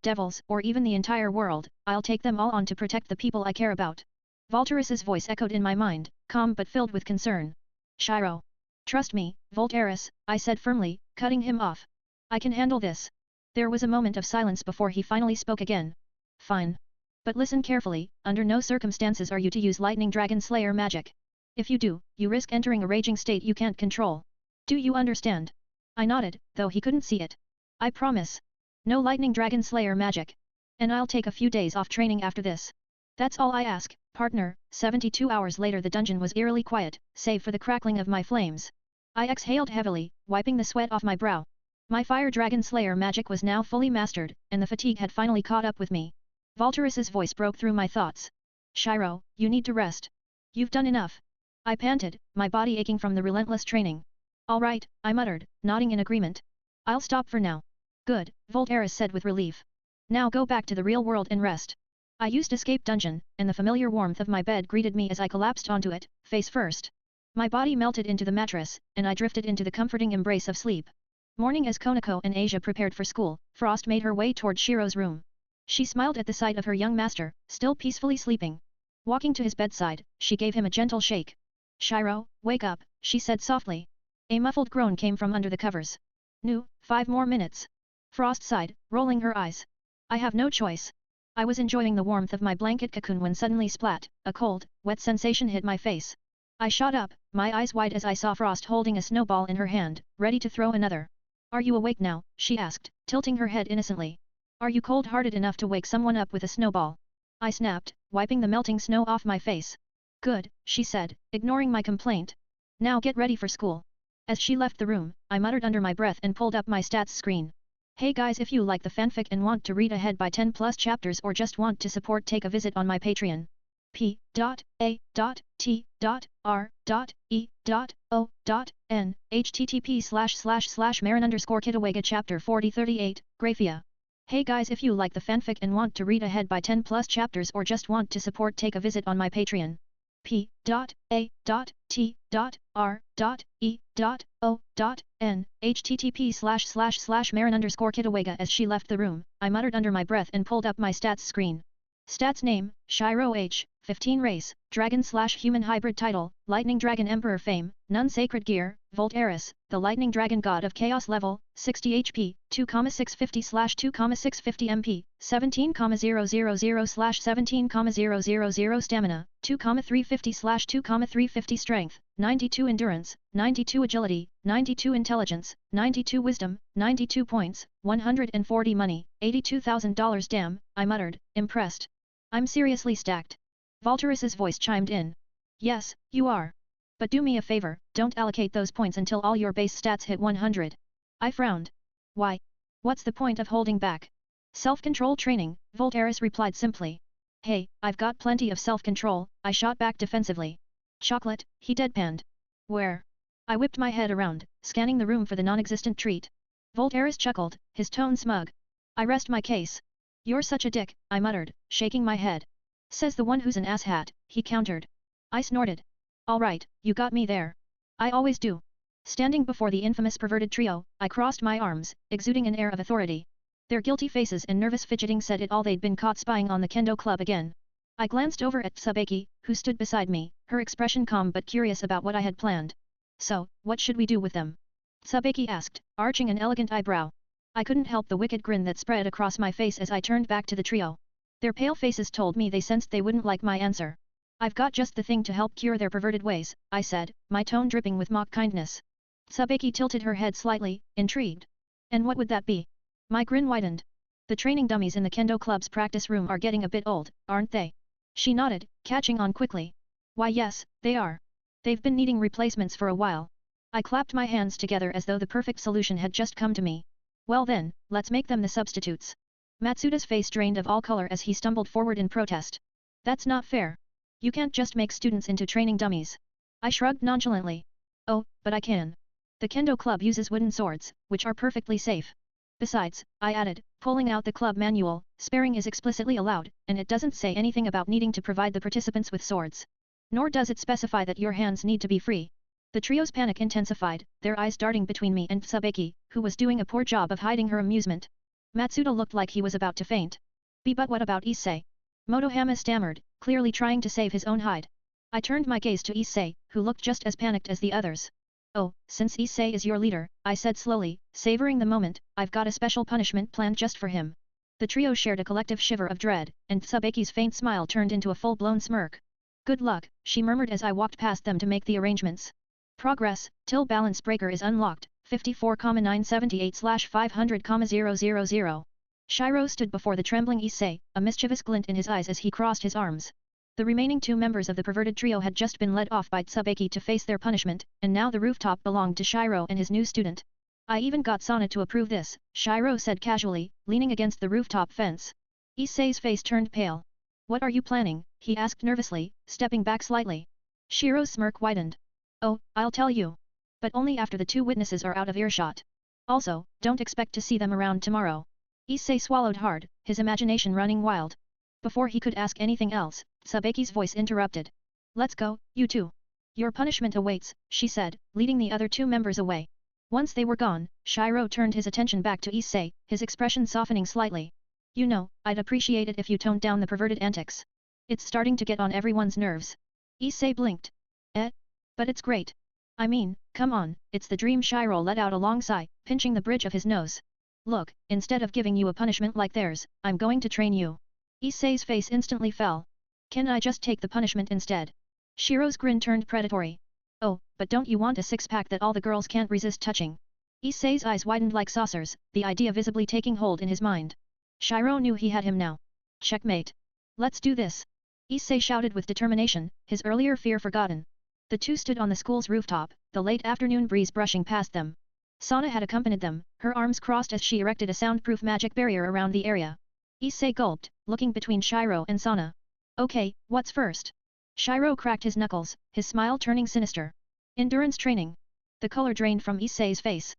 devils, or even the entire world, I'll take them all on to protect the people I care about. Volterus's voice echoed in my mind, calm but filled with concern. Shiro. Trust me, Volterus, I said firmly, cutting him off. I can handle this. There was a moment of silence before he finally spoke again. Fine. But listen carefully, under no circumstances are you to use Lightning Dragon Slayer magic. If you do, you risk entering a raging state you can't control. Do you understand? I nodded, though he couldn't see it. I promise. No Lightning Dragon Slayer magic. And I'll take a few days off training after this. That's all I ask, partner. 72 hours later the dungeon was eerily quiet, save for the crackling of my flames. I exhaled heavily, wiping the sweat off my brow. My Fire Dragon Slayer magic was now fully mastered, and the fatigue had finally caught up with me. Volterus's voice broke through my thoughts. Shiro, you need to rest. You've done enough. I panted, my body aching from the relentless training. All right, I muttered, nodding in agreement. I'll stop for now. Good, Volterus said with relief. Now go back to the real world and rest. I used escape dungeon, and the familiar warmth of my bed greeted me as I collapsed onto it, face first. My body melted into the mattress, and I drifted into the comforting embrace of sleep. Morning as Konako and Asia prepared for school, Frost made her way toward Shiro's room. She smiled at the sight of her young master, still peacefully sleeping. Walking to his bedside, she gave him a gentle shake. Shiro, wake up, she said softly. A muffled groan came from under the covers. No, 5 more minutes. Frost sighed, rolling her eyes. I have no choice. I was enjoying the warmth of my blanket cocoon when suddenly splat, a cold, wet sensation hit my face. I shot up, my eyes wide as I saw Frost holding a snowball in her hand, ready to throw another. Are you awake now? She asked, tilting her head innocently. Are you cold-hearted enough to wake someone up with a snowball? I snapped, wiping the melting snow off my face. Good, she said, ignoring my complaint. Now get ready for school. As she left the room, I muttered under my breath and pulled up my stats screen. Hey guys, if you like the fanfic and want to read ahead by 10 plus chapters or just want to support, take a visit on my Patreon. p.a.t.r.e.o.n http://marin_kitawega chapter 4038, Graphia. Hey guys, if you like the fanfic and want to read ahead by 10 plus chapters or just want to support, take a visit on my Patreon. p.a.t.r.e.o.n http://marin_kitawega. As she left the room, I muttered under my breath and pulled up my stats screen. Stats name, Shiro H, 15 race, Dragon/Human hybrid title, Lightning Dragon Emperor fame, none sacred gear, Volterus, the Lightning Dragon God of Chaos level, 60 HP, 2,650/2,650 MP, 17,000/17,000 stamina, 2,350/2,350 strength, 92 endurance, 92 agility, 92 intelligence, 92 wisdom, 92 points, 140 money, $82,000. Damn, I muttered, impressed. I'm seriously stacked. Volterus's voice chimed in. Yes, you are. But do me a favor, don't allocate those points until all your base stats hit 100. I frowned. Why? What's the point of holding back? Self-control training, Volterus replied simply. Hey, I've got plenty of self-control, I shot back defensively. Chocolate, he deadpanned. Where? I whipped my head around, scanning the room for the non-existent treat. Voltaire chuckled, his tone smug. I rest my case. You're such a dick, I muttered, shaking my head. Says the one who's an asshat, he countered. I snorted. All right, you got me there. I always do. Standing before the infamous perverted trio, I crossed my arms, exuding an air of authority. Their guilty faces and nervous fidgeting said it all. They'd been caught spying on the kendo club again. I glanced over at Tsubaki, who stood beside me, her expression calm but curious about what I had planned. So, what should we do with them? Tsubaki asked, arching an elegant eyebrow. I couldn't help the wicked grin that spread across my face as I turned back to the trio. Their pale faces told me they sensed they wouldn't like my answer. I've got just the thing to help cure their perverted ways, I said, my tone dripping with mock kindness. Tsubaki tilted her head slightly, intrigued. And what would that be? My grin widened. The training dummies in the kendo club's practice room are getting a bit old, aren't they? She nodded, catching on quickly. Why yes, they are. They've been needing replacements for a while. I clapped my hands together as though the perfect solution had just come to me. Well then, let's make them the substitutes. Matsuda's face drained of all color as he stumbled forward in protest. That's not fair. You can't just make students into training dummies. I shrugged nonchalantly. Oh, but I can. The kendo club uses wooden swords, which are perfectly safe. Besides, I added, pulling out the club manual, sparing is explicitly allowed, and it doesn't say anything about needing to provide the participants with swords. Nor does it specify that your hands need to be free. The trio's panic intensified, their eyes darting between me and Tsubaki, who was doing a poor job of hiding her amusement. Matsuda looked like he was about to faint. But what about Issei? Motohama stammered, clearly trying to save his own hide. I turned my gaze to Issei, who looked just as panicked as the others. Oh, since Issei is your leader, I said slowly, savoring the moment, I've got a special punishment planned just for him. The trio shared a collective shiver of dread, and Tsubaki's faint smile turned into a full-blown smirk. Good luck, she murmured as I walked past them to make the arrangements. Progress, till balance breaker is unlocked, 54,978/500,000. Shiro stood before the trembling Issei, a mischievous glint in his eyes as he crossed his arms. The remaining two members of the perverted trio had just been led off by Tsubaki to face their punishment, and now the rooftop belonged to Shiro and his new student. I even got Sana to approve this, Shiro said casually, leaning against the rooftop fence. Issei's face turned pale. What are you planning? He asked nervously, stepping back slightly. Shiro's smirk widened. Oh, I'll tell you. But only after the two witnesses are out of earshot. Also, don't expect to see them around tomorrow. Issei swallowed hard, his imagination running wild. Before he could ask anything else, Tsubaki's voice interrupted. Let's go, you two. Your punishment awaits, she said, leading the other two members away. Once they were gone, Shiro turned his attention back to Issei, his expression softening slightly. You know, I'd appreciate it if you toned down the perverted antics. It's starting to get on everyone's nerves. Issei blinked. But it's great. I mean, come on, it's the dream. Shiro let out a long sigh, pinching the bridge of his nose. Look, instead of giving you a punishment like theirs, I'm going to train you. Issei's face instantly fell. Can I just take the punishment instead? Shiro's grin turned predatory. Oh, but don't you want a six-pack that all the girls can't resist touching? Issei's eyes widened like saucers, the idea visibly taking hold in his mind. Shiro knew he had him now. Checkmate. Let's do this. Issei shouted with determination, his earlier fear forgotten. The two stood on the school's rooftop, the late afternoon breeze brushing past them. Sana had accompanied them, her arms crossed as she erected a soundproof magic barrier around the area. Issei gulped, looking between Shiro and Sana. Okay, what's first? Shiro cracked his knuckles, his smile turning sinister. Endurance training. The color drained from Issei's face.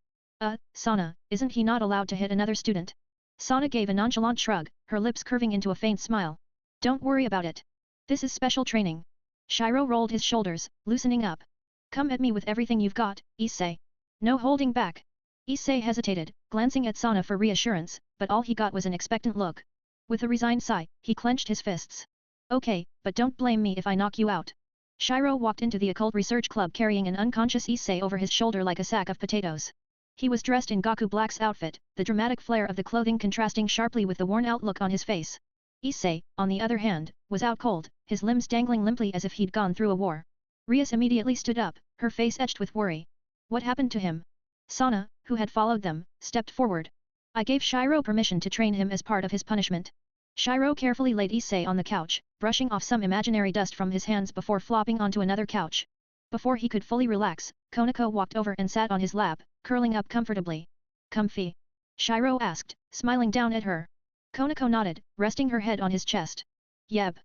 Sana, isn't he not allowed to hit another student? Sana gave a nonchalant shrug, her lips curving into a faint smile. Don't worry about it. This is special training. Shiro rolled his shoulders, loosening up. Come at me with everything you've got, Issei. No holding back. Issei hesitated, glancing at Sana for reassurance, but all he got was an expectant look. With a resigned sigh, he clenched his fists. Okay, but don't blame me if I knock you out. Shiro walked into the occult research club carrying an unconscious Issei over his shoulder like a sack of potatoes. He was dressed in Gaku Black's outfit, the dramatic flare of the clothing contrasting sharply with the worn-out look on his face. Issei, on the other hand, was out cold, his limbs dangling limply as if he'd gone through a war. Rias immediately stood up, her face etched with worry. What happened to him? Sana, who had followed them, stepped forward. I gave Shiro permission to train him as part of his punishment. Shiro carefully laid Issei on the couch, brushing off some imaginary dust from his hands before flopping onto another couch. Before he could fully relax, Konako walked over and sat on his lap, curling up comfortably. Comfy? Shiro asked, smiling down at her. Konako nodded, resting her head on his chest. Yeb.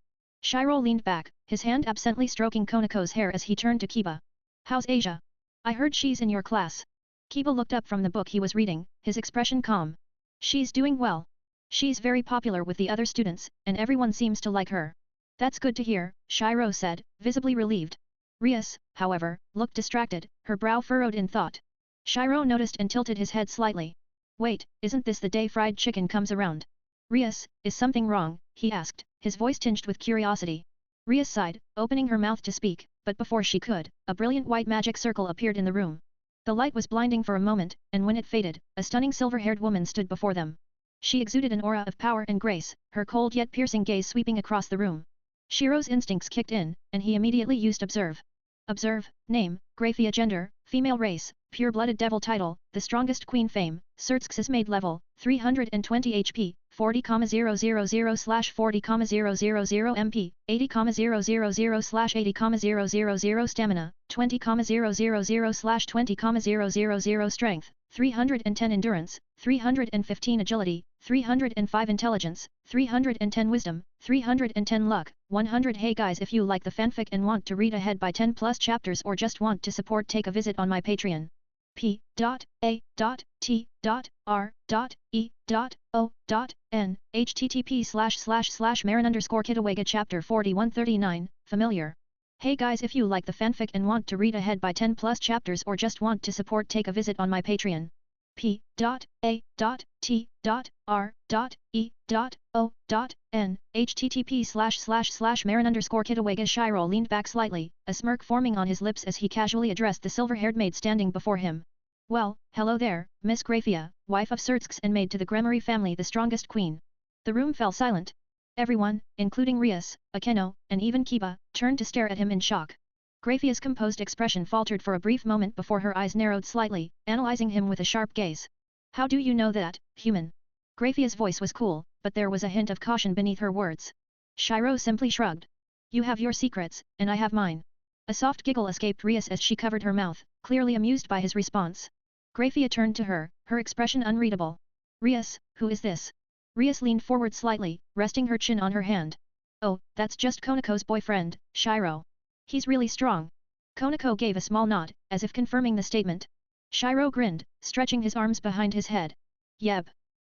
Shiro leaned back, his hand absently stroking Konako's hair as he turned to Kiba. How's Asia? I heard she's in your class. Kiba looked up from the book he was reading, his expression calm. She's doing well. She's very popular with the other students, and everyone seems to like her. That's good to hear, Shiro said, visibly relieved. Rias, however, looked distracted, her brow furrowed in thought. Shiro noticed and tilted his head slightly. Wait, isn't this the day fried chicken comes around? Rias, is something wrong? He asked, his voice tinged with curiosity. Rias sighed, opening her mouth to speak, but before she could, a brilliant white magic circle appeared in the room. The light was blinding for a moment, and when it faded, a stunning silver-haired woman stood before them. She exuded an aura of power and grace, her cold yet piercing gaze sweeping across the room. Shiro's instincts kicked in, and he immediately used observe. Observe, name, Graphia gender, female race, pure-blooded devil title, the strongest queen fame, Xerxes maid level, 320 HP, 40,000/40,000 MP, 80,000/80,000 stamina, 20,000/20,000 strength, 310 endurance, 315 agility, 305 intelligence, 310 wisdom, 310 luck, 100. Hey guys, if you like the fanfic and want to read ahead by 10 plus chapters or just want to support, take a visit on my Patreon. p.a.t.r.e.o.n http://marin_kitawega chapter 4139, familiar. Hey guys, if you like the fanfic and want to read ahead by 10 plus chapters or just want to support, take a visit on my Patreon. p.a.t.r.e.o.n http://marin_kitawega. Shiro leaned back slightly, a smirk forming on his lips as he casually addressed the silver-haired maid standing before him. Well, hello there, Miss Graphia, wife of Xerxes and maid to the Gremory family, the strongest queen. The room fell silent. Everyone, including Rias, Akeno, and even Kiba, turned to stare at him in shock. Graphia's composed expression faltered for a brief moment before her eyes narrowed slightly, analyzing him with a sharp gaze. How do you know that, human? Graphia's voice was cool, but there was a hint of caution beneath her words. Shiro simply shrugged. You have your secrets, and I have mine. A soft giggle escaped Rias as she covered her mouth, clearly amused by his response. Graphia turned to her, her expression unreadable. Rias, who is this? Rias leaned forward slightly, resting her chin on her hand. Oh, that's just Konako's boyfriend, Shiro. He's really strong. Konako gave a small nod, as if confirming the statement. Shiro grinned, stretching his arms behind his head. Yeb.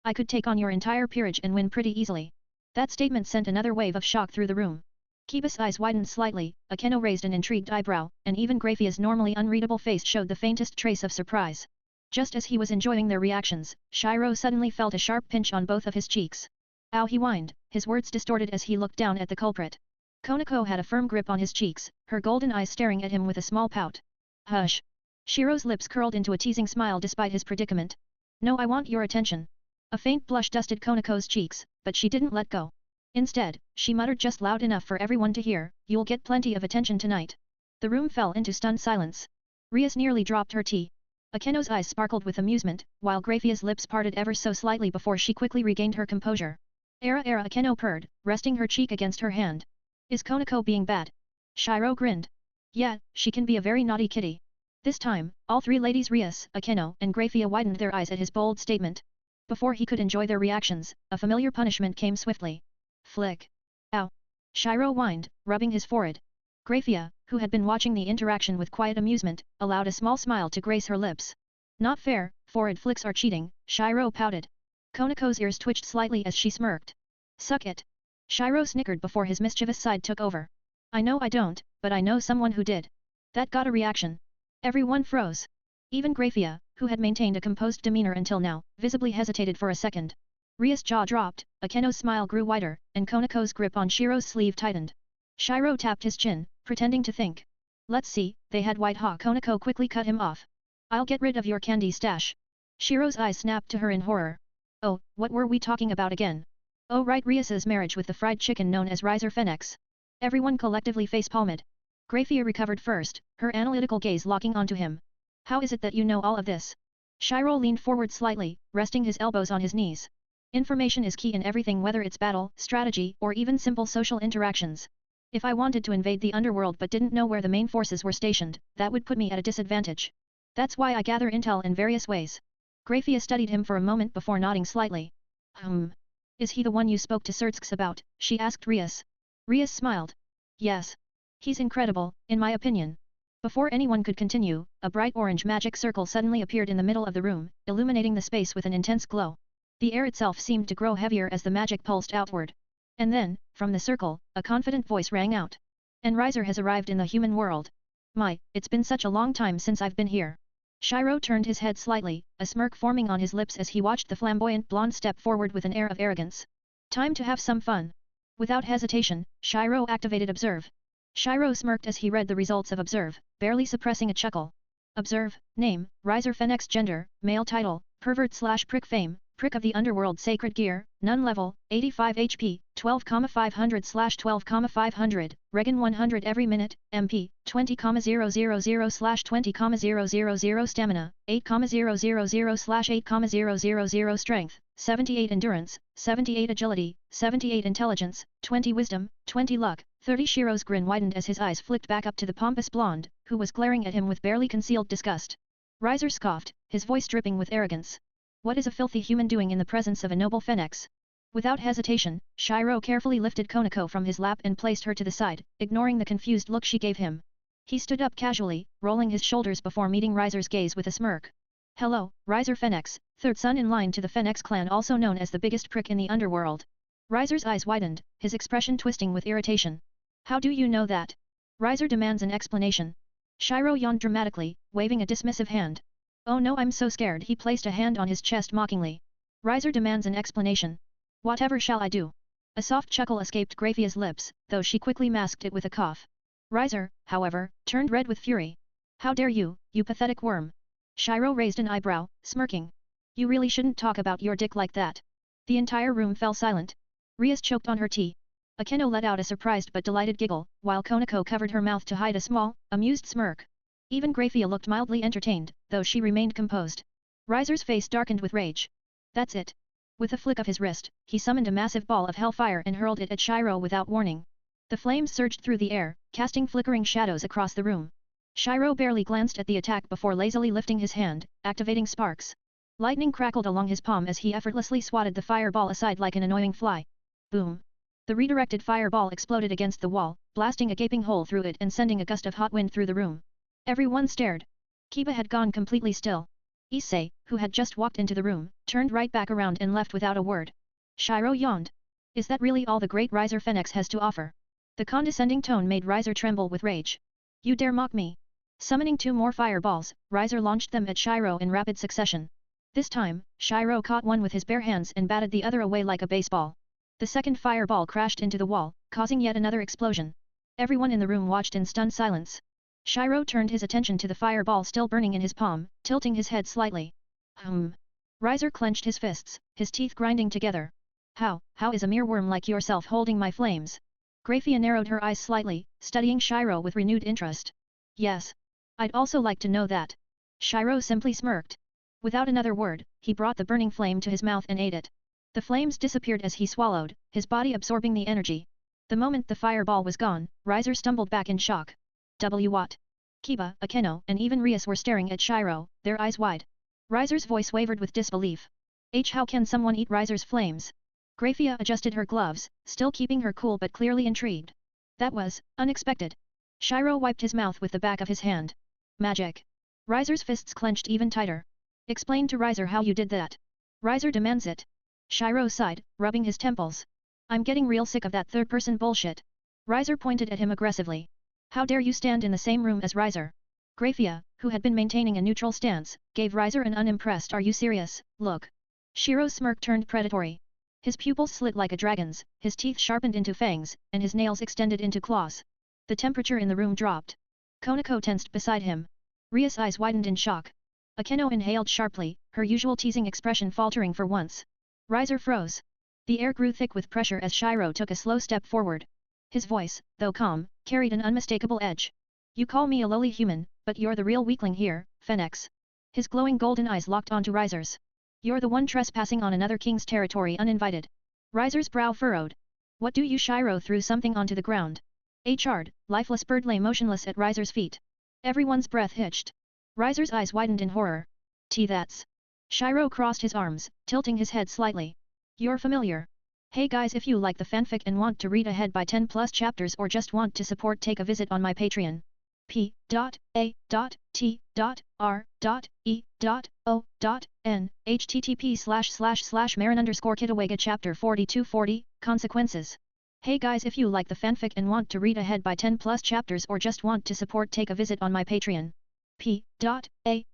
I could take on your entire peerage and win pretty easily. That statement sent another wave of shock through the room. Kiba's eyes widened slightly, Akeno raised an intrigued eyebrow, and even Graphia's normally unreadable face showed the faintest trace of surprise. Just as he was enjoying their reactions, Shiro suddenly felt a sharp pinch on both of his cheeks. Ow, he whined, his words distorted as he looked down at the culprit. Konako had a firm grip on his cheeks, her golden eyes staring at him with a small pout. Hush! Shiro's lips curled into a teasing smile despite his predicament. No, I want your attention. A faint blush dusted Konako's cheeks, but she didn't let go. Instead, she muttered just loud enough for everyone to hear, you'll get plenty of attention tonight. The room fell into stunned silence. Rias nearly dropped her tea. Akeno's eyes sparkled with amusement, while Graphia's lips parted ever so slightly before she quickly regained her composure. Era Akeno purred, resting her cheek against her hand. Is Konako being bad? Shiro grinned. Yeah, she can be a very naughty kitty. This time, all three ladies Rias, Akeno, and Graphia widened their eyes at his bold statement. Before he could enjoy their reactions, a familiar punishment came swiftly. Flick. Ow. Shiro whined, rubbing his forehead. Graphia, who had been watching the interaction with quiet amusement, allowed a small smile to grace her lips. Not fair, forehead flicks are cheating, Shiro pouted. Konako's ears twitched slightly as she smirked. Suck it. Shiro snickered before his mischievous side took over. I know I don't, but I know someone who did. That got a reaction. Everyone froze. Even Graphia, who had maintained a composed demeanor until now, visibly hesitated for a second. Ria's jaw dropped, Akeno's smile grew wider, and Konako's grip on Shiro's sleeve tightened. Shiro tapped his chin, pretending to think. Let's see, they had white hawk. Konako quickly cut him off. I'll get rid of your candy stash. Shiro's eyes snapped to her in horror. Oh, what were we talking about again? Oh right, Rias's marriage with the fried chicken known as Riser Phoenix. Everyone collectively face-palmed. Graphia recovered first, her analytical gaze locking onto him. How is it that you know all of this? Shiro leaned forward slightly, resting his elbows on his knees. Information is key in everything, whether it's battle, strategy, or even simple social interactions. If I wanted to invade the underworld but didn't know where the main forces were stationed, that would put me at a disadvantage. That's why I gather intel in various ways. Graphia studied him for a moment before nodding slightly. Is he the one you spoke to Xerxes about? She asked Rias. Rias smiled. Yes. He's incredible, in my opinion. Before anyone could continue, a bright orange magic circle suddenly appeared in the middle of the room, illuminating the space with an intense glow. The air itself seemed to grow heavier as the magic pulsed outward. And then, from the circle, a confident voice rang out. "And Riser has arrived in the human world. My, it's been such a long time since I've been here." Shiro turned his head slightly, a smirk forming on his lips as he watched the flamboyant blonde step forward with an air of arrogance. Time to have some fun. Without hesitation, Shiro activated Observe. Shiro smirked as he read the results of Observe, barely suppressing a chuckle. Observe, name, Riser Fenix, gender, male, title, pervert/prick, fame, prick of the underworld, sacred gear, none, level, 85 HP, 12,500/12,500, regen 100 every minute, MP, 20,000/20,000 stamina, 8,000/8,000 strength, 78 endurance, 78 agility, 78 intelligence, 20 wisdom, 20 luck, 30. Shiro's grin widened as his eyes flicked back up to the pompous blonde, who was glaring at him with barely concealed disgust. Riser scoffed, his voice dripping with arrogance. What is a filthy human doing in the presence of a noble phoenix? Without hesitation, Shiro carefully lifted Konako from his lap and placed her to the side, ignoring the confused look she gave him. He stood up casually, rolling his shoulders before meeting Riser's gaze with a smirk. "Hello, Riser Fenix, third son in line to the Fenix clan, also known as the biggest prick in the underworld." Riser's eyes widened, his expression twisting with irritation. "How do you know that?" Riser demands an explanation. Shiro yawned dramatically, waving a dismissive hand. "Oh no, I'm so scared." He placed a hand on his chest mockingly. Riser demands an explanation. "Whatever shall I do?" A soft chuckle escaped Graphia's lips, though she quickly masked it with a cough. Riser, however, turned red with fury. "How dare you, you pathetic worm!" Shiro raised an eyebrow, smirking. "You really shouldn't talk about your dick like that." The entire room fell silent. Rias choked on her tea. Akeno let out a surprised but delighted giggle, while Konako covered her mouth to hide a small, amused smirk. Even Graphia looked mildly entertained, though she remained composed. Riser's face darkened with rage. "That's it." With a flick of his wrist, he summoned a massive ball of hellfire and hurled it at Shiro without warning. The flames surged through the air, casting flickering shadows across the room. Shiro barely glanced at the attack before lazily lifting his hand, activating sparks. Lightning crackled along his palm as he effortlessly swatted the fireball aside like an annoying fly. Boom! The redirected fireball exploded against the wall, blasting a gaping hole through it and sending a gust of hot wind through the room. Everyone stared. Kiba had gone completely still. Issei, who had just walked into the room, turned right back around and left without a word. Shiro yawned. Is that really all the great Riser Fenix has to offer? The condescending tone made Riser tremble with rage. "You dare mock me?" Summoning 2 more fireballs, Riser launched them at Shiro in rapid succession. This time, Shiro caught one with his bare hands and batted the other away like a baseball. The second fireball crashed into the wall, causing yet another explosion. Everyone in the room watched in stunned silence. Shiro turned his attention to the fireball still burning in his palm, tilting his head slightly. Riser clenched his fists, his teeth grinding together. How is a mere worm like yourself holding my flames?" Graphia narrowed her eyes slightly, studying Shiro with renewed interest. "Yes. I'd also like to know that." Shiro simply smirked. Without another word, he brought the burning flame to his mouth and ate it. The flames disappeared as he swallowed, his body absorbing the energy. The moment the fireball was gone, Riser stumbled back in shock. What? Kiba, Akeno, and even Rias were staring at Shiro, their eyes wide. Riser's voice wavered with disbelief. How can someone eat Riser's flames?" Graphia adjusted her gloves, still keeping her cool but clearly intrigued. "That was unexpected." Shiro wiped his mouth with the back of his hand. "Magic." Riser's fists clenched even tighter. "Explain to Riser how you did that." "Riser demands it." Shiro sighed, rubbing his temples. "I'm getting real sick of that third-person bullshit." Riser pointed at him aggressively. "How dare you stand in the same room as Riser?" Graphia, who had been maintaining a neutral stance, gave Riser an unimpressed "Are you serious?" look. Shiro's smirk turned predatory. His pupils slit like a dragon's, his teeth sharpened into fangs, and his nails extended into claws. The temperature in the room dropped. Konako tensed beside him. Ria's eyes widened in shock. Akeno inhaled sharply, her usual teasing expression faltering for once. Riser froze. The air grew thick with pressure as Shiro took a slow step forward. His voice, though calm, carried an unmistakable edge. "You call me a lowly human, but you're the real weakling here, Fenix." His glowing golden eyes locked onto Riser's. "You're the one trespassing on another king's territory uninvited." Riser's brow furrowed. "What do you?" Shiro threw something onto the ground. A charred, lifeless bird lay motionless at Riser's feet. Everyone's breath hitched. Riser's eyes widened in horror. That's..." Shiro crossed his arms, tilting his head slightly. "You're familiar." Hey guys, if you like the fanfic and want to read ahead by 10 plus chapters or just want to support, take a visit on my Patreon. p.a.t.r.e.o.n http://marin_kitawega chapter 4240 Consequences. Hey guys, if you like the fanfic and want to read ahead by 10 plus chapters or just want to support, take a visit on my Patreon. p.a.t.r.e.o.n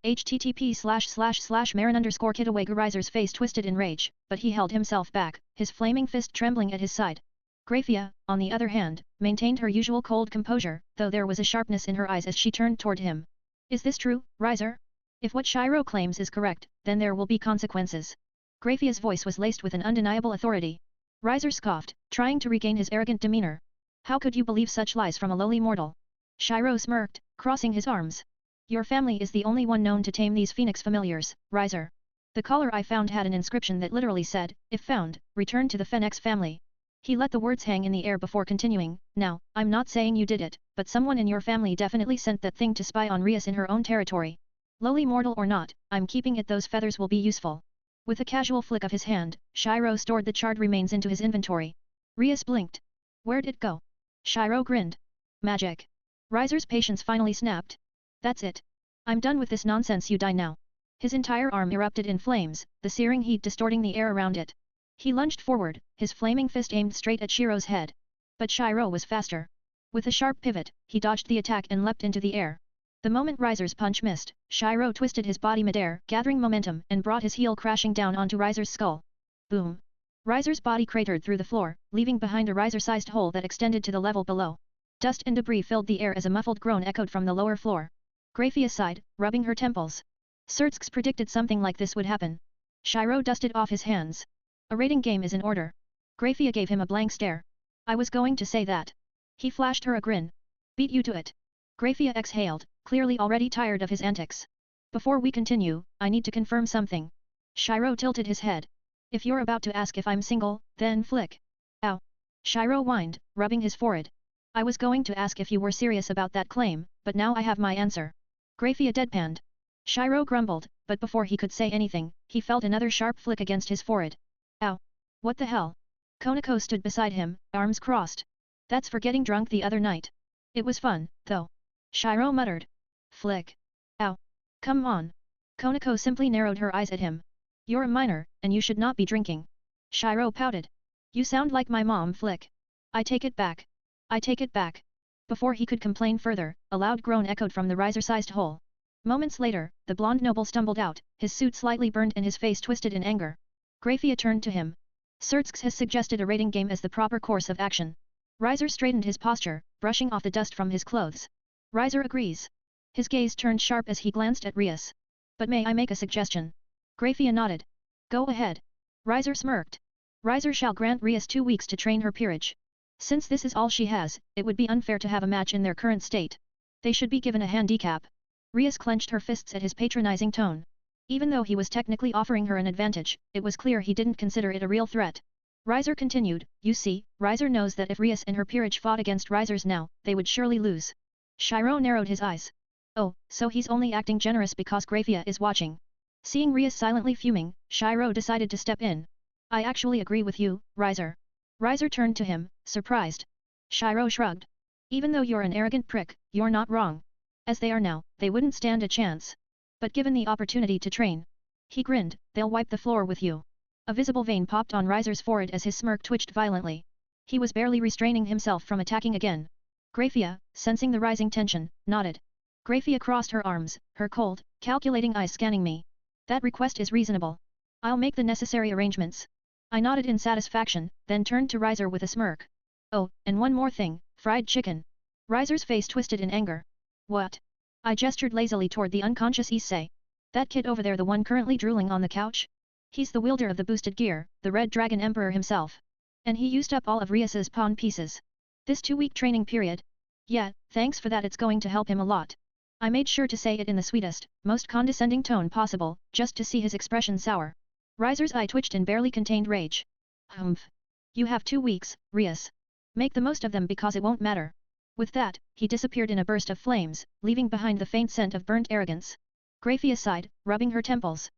http://marin_kitawega. Riser's face twisted in rage, but he held himself back, his flaming fist trembling at his side. Grafia, on the other hand, maintained her usual cold composure, though there was a sharpness in her eyes as she turned toward him. Is this true, Riser? If what Shiro claims is correct, then there will be consequences. Grafia's voice was laced with an undeniable authority. Riser scoffed, trying to regain his arrogant demeanor. How could you believe such lies from a lowly mortal? Shiro smirked, crossing his arms. Your family is the only one known to tame these phoenix familiars, Riser. The collar I found had an inscription that literally said, if found, return to the Phoenix family. He let the words hang in the air before continuing, now, I'm not saying you did it, but someone in your family definitely sent that thing to spy on Rias in her own territory. Lowly mortal or not, I'm keeping it, those feathers will be useful. With a casual flick of his hand, Shiro stored the charred remains into his inventory. Rias blinked. Where'd it go? Shiro grinned. Magic. Riser's patience finally snapped. That's it. I'm done with this nonsense, you die now. His entire arm erupted in flames, the searing heat distorting the air around it. He lunged forward, his flaming fist aimed straight at Shiro's head. But Shiro was faster. With a sharp pivot, he dodged the attack and leapt into the air. The moment Riser's punch missed, Shiro twisted his body midair, gathering momentum, and brought his heel crashing down onto Riser's skull. Boom! Riser's body cratered through the floor, leaving behind a Riser-sized hole that extended to the level below. Dust and debris filled the air as a muffled groan echoed from the lower floor. Grafia sighed, rubbing her temples. Surtsks predicted something like this would happen. Shiro dusted off his hands. A rating game is in order. Grafia gave him a blank stare. I was going to say that. He flashed her a grin. Beat you to it. Grafia exhaled, clearly already tired of his antics. Before we continue, I need to confirm something. Shiro tilted his head. If you're about to ask if I'm single, then flick. Ow. Shiro whined, rubbing his forehead. I was going to ask if you were serious about that claim, but now I have my answer. Grafia deadpanned. Shiro grumbled, but before he could say anything, he felt another sharp flick against his forehead. Ow. What the hell? Konako stood beside him, arms crossed. That's for getting drunk the other night. It was fun, though. Shiro muttered. Flick. Ow. Come on. Konako simply narrowed her eyes at him. You're a minor, and you should not be drinking. Shiro pouted. You sound like my mom, Flick. I take it back. I take it back. Before he could complain further, a loud groan echoed from the Riser-sized hole. Moments later, the blonde noble stumbled out, his suit slightly burned and his face twisted in anger. Grafia turned to him. Surtsks has suggested a rating game as the proper course of action. Riser straightened his posture, brushing off the dust from his clothes. Riser agrees. His gaze turned sharp as he glanced at Rias. But may I make a suggestion? Grafia nodded. Go ahead. Riser smirked. Riser shall grant Rias 2 weeks to train her peerage. Since this is all she has, it would be unfair to have a match in their current state. They should be given a handicap. Rias clenched her fists at his patronizing tone. Even though he was technically offering her an advantage, it was clear he didn't consider it a real threat. Riser continued, you see, Riser knows that if Rias and her peerage fought against Risers now, they would surely lose. Shiro narrowed his eyes. Oh, so he's only acting generous because Grafia is watching. Seeing Rias silently fuming, Shiro decided to step in. I actually agree with you, Riser. Riser turned to him, surprised. Shiro shrugged. Even though you're an arrogant prick, you're not wrong. As they are now, they wouldn't stand a chance. But given the opportunity to train. He grinned, they'll wipe the floor with you. A visible vein popped on Riser's forehead as his smirk twitched violently. He was barely restraining himself from attacking again. Grafia, sensing the rising tension, nodded. Grafia crossed her arms, her cold, calculating eyes scanning me. That request is reasonable. I'll make the necessary arrangements. I nodded in satisfaction, then turned to Riser with a smirk. Oh, and one more thing, fried chicken. Riser's face twisted in anger. What? I gestured lazily toward the unconscious Issei. That kid over there, the one currently drooling on the couch? He's the wielder of the boosted gear, the Red Dragon Emperor himself. And he used up all of Rias's pawn pieces. This 2-week training period? Yeah, thanks for that, it's going to help him a lot. I made sure to say it in the sweetest, most condescending tone possible, just to see his expression sour. Riser's eye twitched in barely contained rage. Humph. You have 2 weeks, Rias. Make the most of them because it won't matter. With that, he disappeared in a burst of flames, leaving behind the faint scent of burnt arrogance. Grafia sighed, rubbing her temples.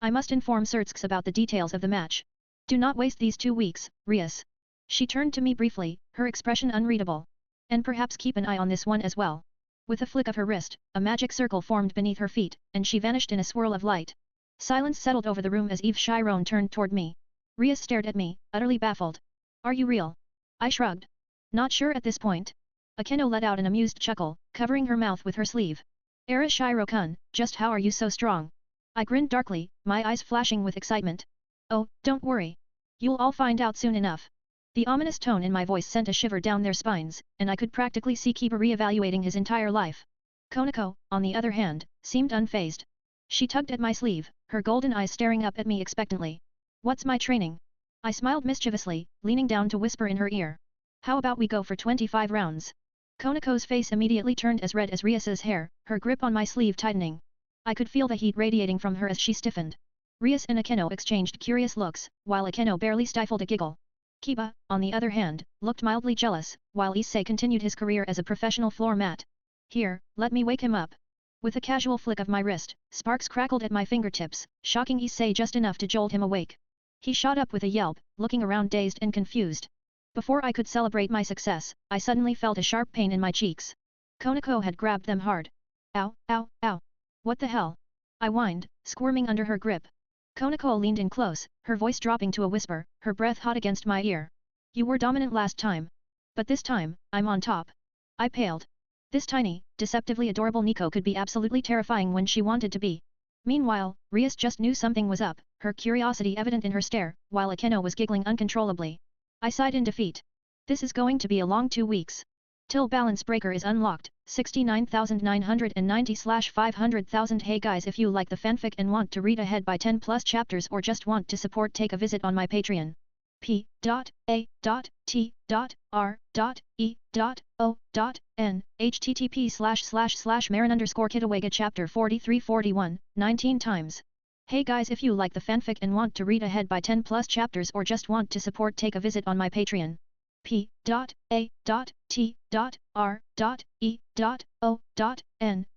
I must inform Surtsks about the details of the match. Do not waste these 2 weeks, Rias. She turned to me briefly, her expression unreadable. And perhaps keep an eye on this one as well. With a flick of her wrist, a magic circle formed beneath her feet, and she vanished in a swirl of light. Silence settled over the room as Eve Chiron turned toward me. Rias stared at me, utterly baffled. Are you real? I shrugged. Not sure at this point. Akeno let out an amused chuckle, covering her mouth with her sleeve. Era Shiro-kun, just how are you so strong? I grinned darkly, my eyes flashing with excitement. Oh, don't worry. You'll all find out soon enough. The ominous tone in my voice sent a shiver down their spines, and I could practically see Kiba re-evaluating his entire life. Konako, on the other hand, seemed unfazed. She tugged at my sleeve, her golden eyes staring up at me expectantly. What's my training? I smiled mischievously, leaning down to whisper in her ear. How about we go for 25 rounds? Konako's face immediately turned as red as Rias's hair, her grip on my sleeve tightening. I could feel the heat radiating from her as she stiffened. Rias and Akeno exchanged curious looks, while Akeno barely stifled a giggle. Kiba, on the other hand, looked mildly jealous, while Issei continued his career as a professional floor mat. Here, let me wake him up. With a casual flick of my wrist, sparks crackled at my fingertips, shocking Issei just enough to jolt him awake. He shot up with a yelp, looking around dazed and confused. Before I could celebrate my success, I suddenly felt a sharp pain in my cheeks. Konako had grabbed them hard. Ow, ow, ow. What the hell? I whined, squirming under her grip. Konako leaned in close, her voice dropping to a whisper, her breath hot against my ear. You were dominant last time. But this time, I'm on top. I paled. This tiny, deceptively adorable Nico could be absolutely terrifying when she wanted to be. Meanwhile, Rias just knew something was up, her curiosity evident in her stare, while Akeno was giggling uncontrollably. I sighed in defeat. This is going to be a long 2 weeks. Till balance breaker is unlocked, 69,990/500,000. Hey guys, if you like the fanfic and want to read ahead by 10 plus chapters or just want to support, take a visit on my Patreon. p.a.t.r.e.o.n http://Marin_Kitawega chapter 4341, 19 times. Hey guys, if you like the fanfic and want to read ahead by 10 plus chapters or just want to support, take a visit on my Patreon. p.a.t.r.e.o.n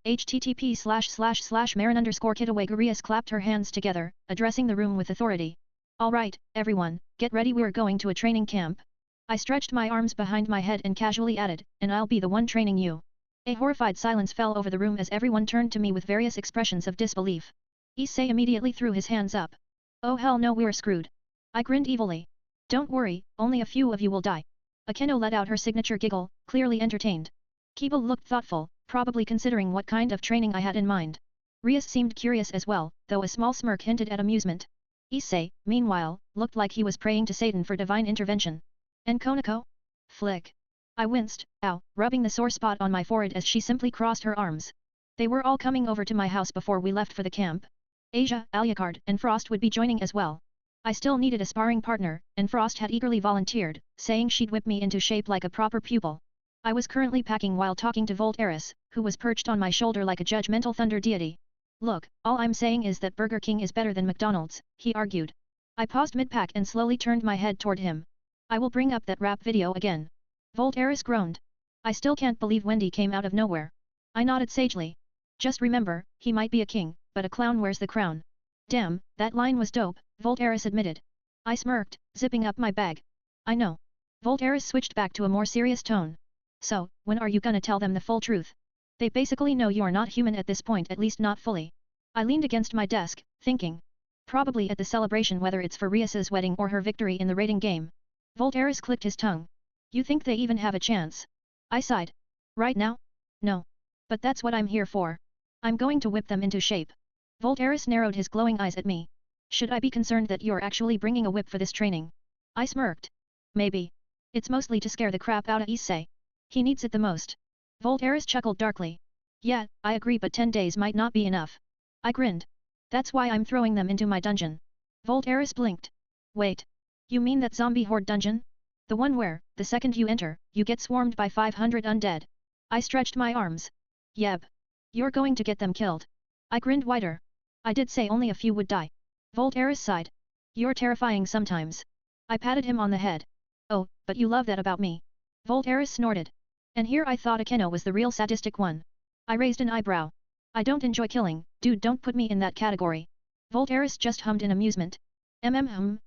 http://Marin_Kitawega. Rias clapped her hands together, addressing the room with authority. Alright, everyone, get ready, we're going to a training camp. I stretched my arms behind my head and casually added, and I'll be the one training you. A horrified silence fell over the room as everyone turned to me with various expressions of disbelief. Issei immediately threw his hands up. Oh hell no, we're screwed. I grinned evilly. Don't worry, only a few of you will die. Akeno let out her signature giggle, clearly entertained. Kiba looked thoughtful, probably considering what kind of training I had in mind. Rias seemed curious as well, though a small smirk hinted at amusement. Issei, meanwhile, looked like he was praying to Satan for divine intervention. And Konako? Flick. I winced, ow, rubbing the sore spot on my forehead as she simply crossed her arms. They were all coming over to my house before we left for the camp. Asia, Alucard, and Frost would be joining as well. I still needed a sparring partner, and Frost had eagerly volunteered, saying she'd whip me into shape like a proper pupil. I was currently packing while talking to Voltaris, who was perched on my shoulder like a judgmental thunder deity. Look, all I'm saying is that Burger King is better than McDonald's, he argued. I paused mid-pack and slowly turned my head toward him. I will bring up that rap video again. Voltaris groaned. I still can't believe Wendy came out of nowhere. I nodded sagely. Just remember, he might be a king, but a clown wears the crown. Damn, that line was dope, Voltaris admitted. I smirked, zipping up my bag. I know. Voltaris switched back to a more serious tone. So, when are you gonna tell them the full truth? They basically know you're not human at this point, at least not fully. I leaned against my desk, thinking. Probably at the celebration, whether it's for Rias's wedding or her victory in the rating game. Voltaris clicked his tongue. You think they even have a chance? I sighed. Right now? No. But that's what I'm here for. I'm going to whip them into shape. Voltaris narrowed his glowing eyes at me. Should I be concerned that you're actually bringing a whip for this training? I smirked. Maybe. It's mostly to scare the crap out of Issei. He needs it the most. Voltaris chuckled darkly. Yeah, I agree, but 10 days might not be enough. I grinned. That's why I'm throwing them into my dungeon. Voltaris blinked. Wait. You mean that zombie horde dungeon? The one where, the second you enter, you get swarmed by 500 undead? I stretched my arms. Yep. You're going to get them killed. I grinned wider. I did say only a few would die. Voltaris sighed. You're terrifying sometimes. I patted him on the head. Oh, but you love that about me. Voltaris snorted. And here I thought Akeno was the real sadistic one. I raised an eyebrow. I don't enjoy killing, dude, don't put me in that category. Voltaris just hummed in amusement.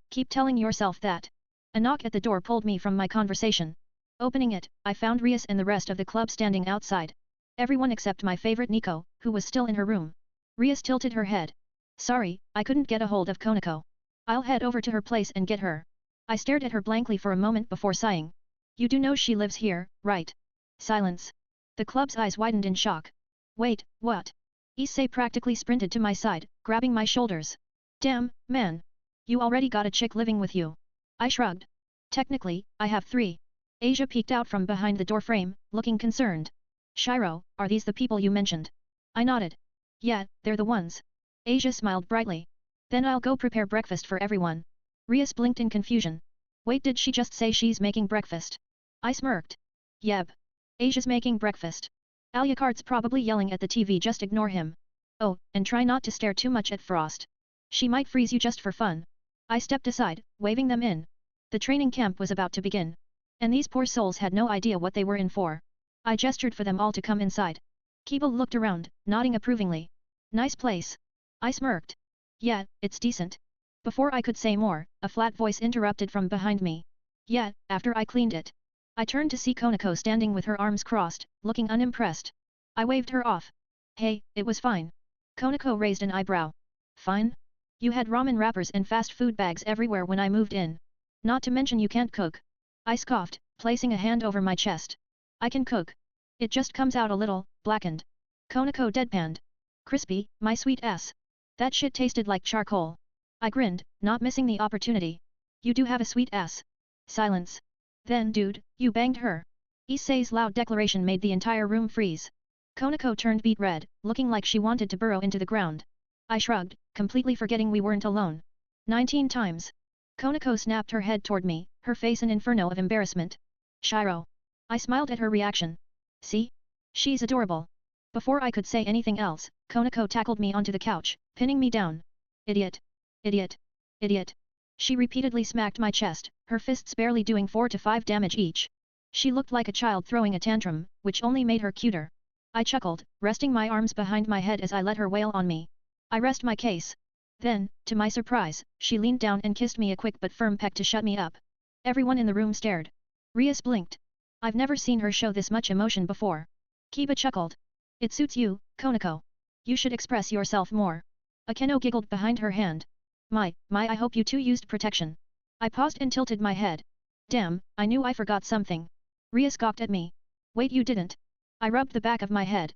Keep telling yourself that. A knock at the door pulled me from my conversation. Opening it, I found Rias and the rest of the club standing outside. Everyone except my favorite Nico, who was still in her room. Rias tilted her head. Sorry, I couldn't get a hold of Konako. I'll head over to her place and get her. I stared at her blankly for a moment before sighing. You do know she lives here, right? Silence. The club's eyes widened in shock. Wait, what? Issei practically sprinted to my side, grabbing my shoulders. Damn, man. You already got a chick living with you. I shrugged. Technically, I have 3. Asia peeked out from behind the doorframe, looking concerned. Shiro, are these the people you mentioned? I nodded. Yeah, they're the ones. Asia smiled brightly. Then I'll go prepare breakfast for everyone. Rias blinked in confusion. Wait, did she just say she's making breakfast? I smirked. Yep. Asia's making breakfast. Alucard's probably yelling at the TV, just ignore him. Oh, and try not to stare too much at Frost. She might freeze you just for fun. I stepped aside, waving them in. The training camp was about to begin. And these poor souls had no idea what they were in for. I gestured for them all to come inside. Kiba looked around, nodding approvingly. Nice place. I smirked. Yeah, it's decent. Before I could say more, a flat voice interrupted from behind me. Yeah, after I cleaned it. I turned to see Konako standing with her arms crossed, looking unimpressed. I waved her off. Hey, it was fine. Konako raised an eyebrow. Fine? You had ramen wrappers and fast food bags everywhere when I moved in. Not to mention you can't cook. I scoffed, placing a hand over my chest. I can cook. It just comes out a little, blackened. Konako deadpanned. Crispy, my sweet ass. That shit tasted like charcoal. I grinned, not missing the opportunity. You do have a sweet ass. Silence. Then dude, you banged her. Issei's loud declaration made the entire room freeze. Konako turned beet red, looking like she wanted to burrow into the ground. I shrugged, completely forgetting we weren't alone. 19 times. Konako snapped her head toward me, her face an inferno of embarrassment. Shiro. I smiled at her reaction. See? She's adorable. Before I could say anything else, Konako tackled me onto the couch, pinning me down. Idiot. Idiot. Idiot. She repeatedly smacked my chest, her fists barely doing 4 to 5 damage each. She looked like a child throwing a tantrum, which only made her cuter. I chuckled, resting my arms behind my head as I let her wail on me. I rest my case. Then, to my surprise, she leaned down and kissed me a quick but firm peck to shut me up. Everyone in the room stared. Rias blinked. I've never seen her show this much emotion before. Kiba chuckled. It suits you, Konako. You should express yourself more. Akeno giggled behind her hand. My, I hope you two used protection. I paused and tilted my head. Damn, I knew I forgot something. Rias gawked at me. Wait, you didn't? I rubbed the back of my head.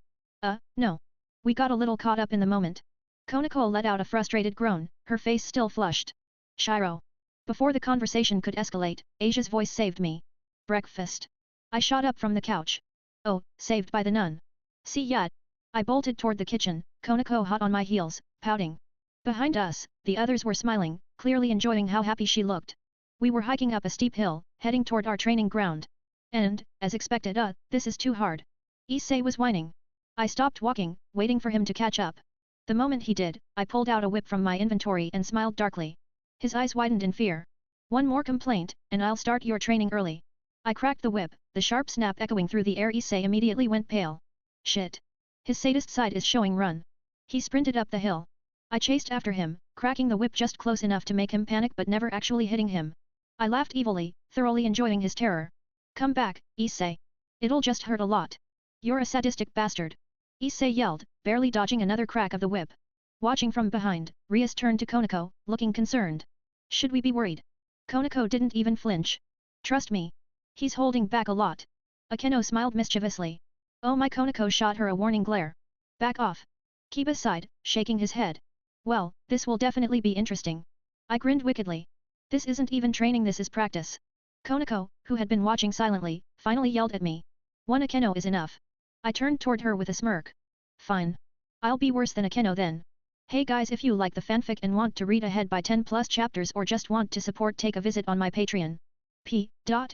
No. We got a little caught up in the moment. Konako let out a frustrated groan, her face still flushed. Shiro. Before the conversation could escalate, Asia's voice saved me. Breakfast. I shot up from the couch. Oh, saved by the nun. See ya. I bolted toward the kitchen, Konako hot on my heels, pouting. Behind us, the others were smiling, clearly enjoying how happy she looked. We were hiking up a steep hill, heading toward our training ground. And, as expected, this is too hard. Issei was whining. I stopped walking, waiting for him to catch up. The moment he did, I pulled out a whip from my inventory and smiled darkly. His eyes widened in fear. One more complaint, and I'll start your training early. I cracked the whip, the sharp snap echoing through the air. Issei immediately went pale. Shit. His sadist side is showing. Run. He sprinted up the hill. I chased after him, cracking the whip just close enough to make him panic but never actually hitting him. I laughed evilly, thoroughly enjoying his terror. Come back, Issei. It'll just hurt a lot. You're a sadistic bastard. Issei yelled, barely dodging another crack of the whip. Watching from behind, Rias turned to Konako, looking concerned. Should we be worried? Konako didn't even flinch. Trust me. He's holding back a lot. Akeno smiled mischievously. Oh my! Konako shot her a warning glare. Back off. Kiba sighed, shaking his head. Well, this will definitely be interesting. I grinned wickedly. This isn't even training, this is practice. Konako, who had been watching silently, finally yelled at me. One Akeno is enough. I turned toward her with a smirk. Fine. I'll be worse than Akeno then. Hey guys, if you like the fanfic and want to read ahead by 10 plus chapters or just want to support, take a visit on my Patreon. p.a.t.r.e.o.n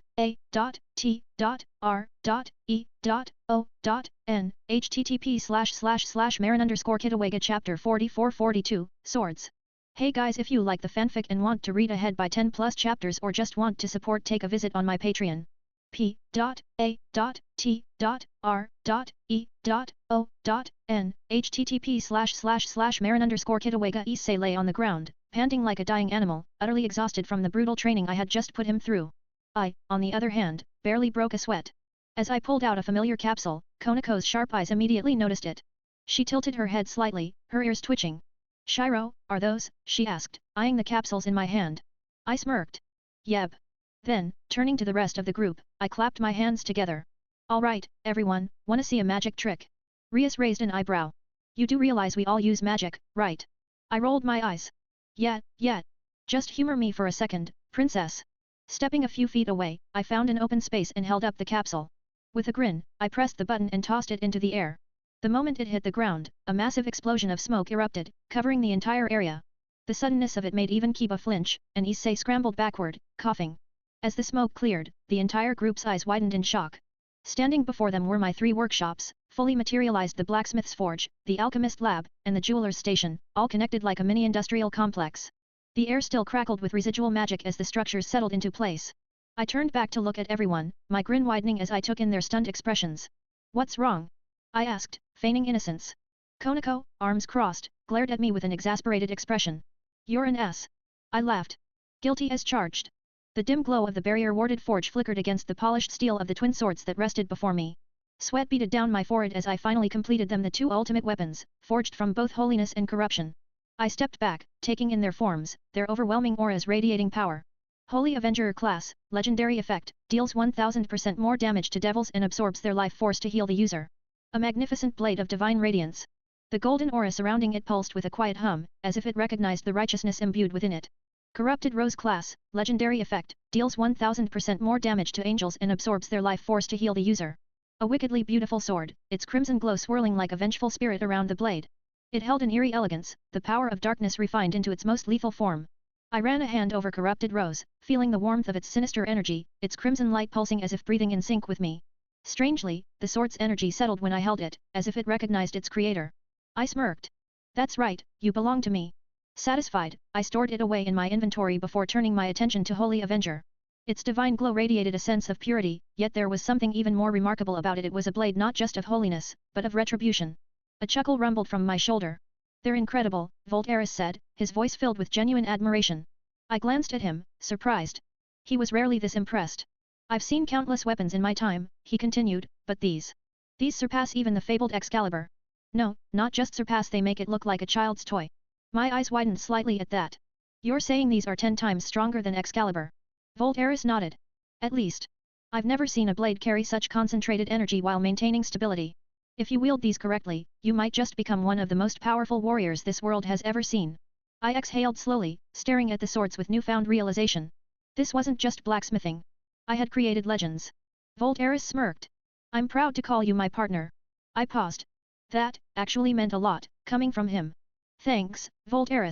http://marin_kitawega chapter 4442 Swords. Hey guys, if you like the fanfic and want to read ahead by 10 plus chapters or just want to support, take a visit on my Patreon. p.a.t.r.e.o.n http://marin_kitawega Issei lay on the ground, panting like a dying animal, utterly exhausted from the brutal training I had just put him through. I, on the other hand, barely broke a sweat. As I pulled out a familiar capsule, Konako's sharp eyes immediately noticed it. She tilted her head slightly, her ears twitching. "Shiro, are those?" she asked, eyeing the capsules in my hand. I smirked. "Yep." Then, turning to the rest of the group, I clapped my hands together. "Alright, everyone, wanna see a magic trick?" Rias raised an eyebrow. "You do realize we all use magic, right?" I rolled my eyes. Yeah. Just humor me for a second, princess." Stepping a few feet away, I found an open space and held up the capsule. With a grin, I pressed the button and tossed it into the air. The moment it hit the ground, a massive explosion of smoke erupted, covering the entire area. The suddenness of it made even Kiba flinch, and Issei scrambled backward, coughing. As the smoke cleared, the entire group's eyes widened in shock. Standing before them were my 3 workshops, fully materialized the blacksmith's forge, the alchemist lab, and the jeweler's station, all connected like a mini-industrial complex. The air still crackled with residual magic as the structures settled into place. I turned back to look at everyone, my grin widening as I took in their stunned expressions. "What's wrong?" I asked, feigning innocence. Konako, arms crossed, glared at me with an exasperated expression. "You're an ass." I laughed. "Guilty as charged." The dim glow of the barrier-warded forge flickered against the polished steel of the twin swords that rested before me. Sweat beaded down my forehead as I finally completed them, the 2 ultimate weapons, forged from both holiness and corruption. I stepped back, taking in their forms, their overwhelming auras radiating power. Holy Avenger class, legendary effect, deals 1000% more damage to devils and absorbs their life force to heal the user. A magnificent blade of divine radiance. The golden aura surrounding it pulsed with a quiet hum, as if it recognized the righteousness imbued within it. Corrupted Rose class, legendary effect, deals 1000% more damage to angels and absorbs their life force to heal the user. A wickedly beautiful sword, its crimson glow swirling like a vengeful spirit around the blade. It held an eerie elegance, the power of darkness refined into its most lethal form. I ran a hand over Corrupted Rose, feeling the warmth of its sinister energy, its crimson light pulsing as if breathing in sync with me. Strangely, the sword's energy settled when I held it, as if it recognized its creator. I smirked. "That's right, you belong to me." Satisfied, I stored it away in my inventory before turning my attention to Holy Avenger. Its divine glow radiated a sense of purity, yet there was something even more remarkable about it. It was a blade not just of holiness, but of retribution. A chuckle rumbled from my shoulder. "They're incredible," Voltaire said, his voice filled with genuine admiration. I glanced at him, surprised. He was rarely this impressed. "I've seen countless weapons in my time," he continued, "but these surpass even the fabled Excalibur. No, not just surpass, they make it look like a child's toy." My eyes widened slightly at that. "You're saying these are 10 times stronger than Excalibur?" Voltaire nodded. "At least. I've never seen a blade carry such concentrated energy while maintaining stability. If you wield these correctly, you might just become one of the most powerful warriors this world has ever seen." I exhaled slowly, staring at the swords with newfound realization. This wasn't just blacksmithing. I had created legends. Voltaire smirked. "I'm proud to call you my partner." I paused. That, actually meant a lot, coming from him. "Thanks, Voltaire.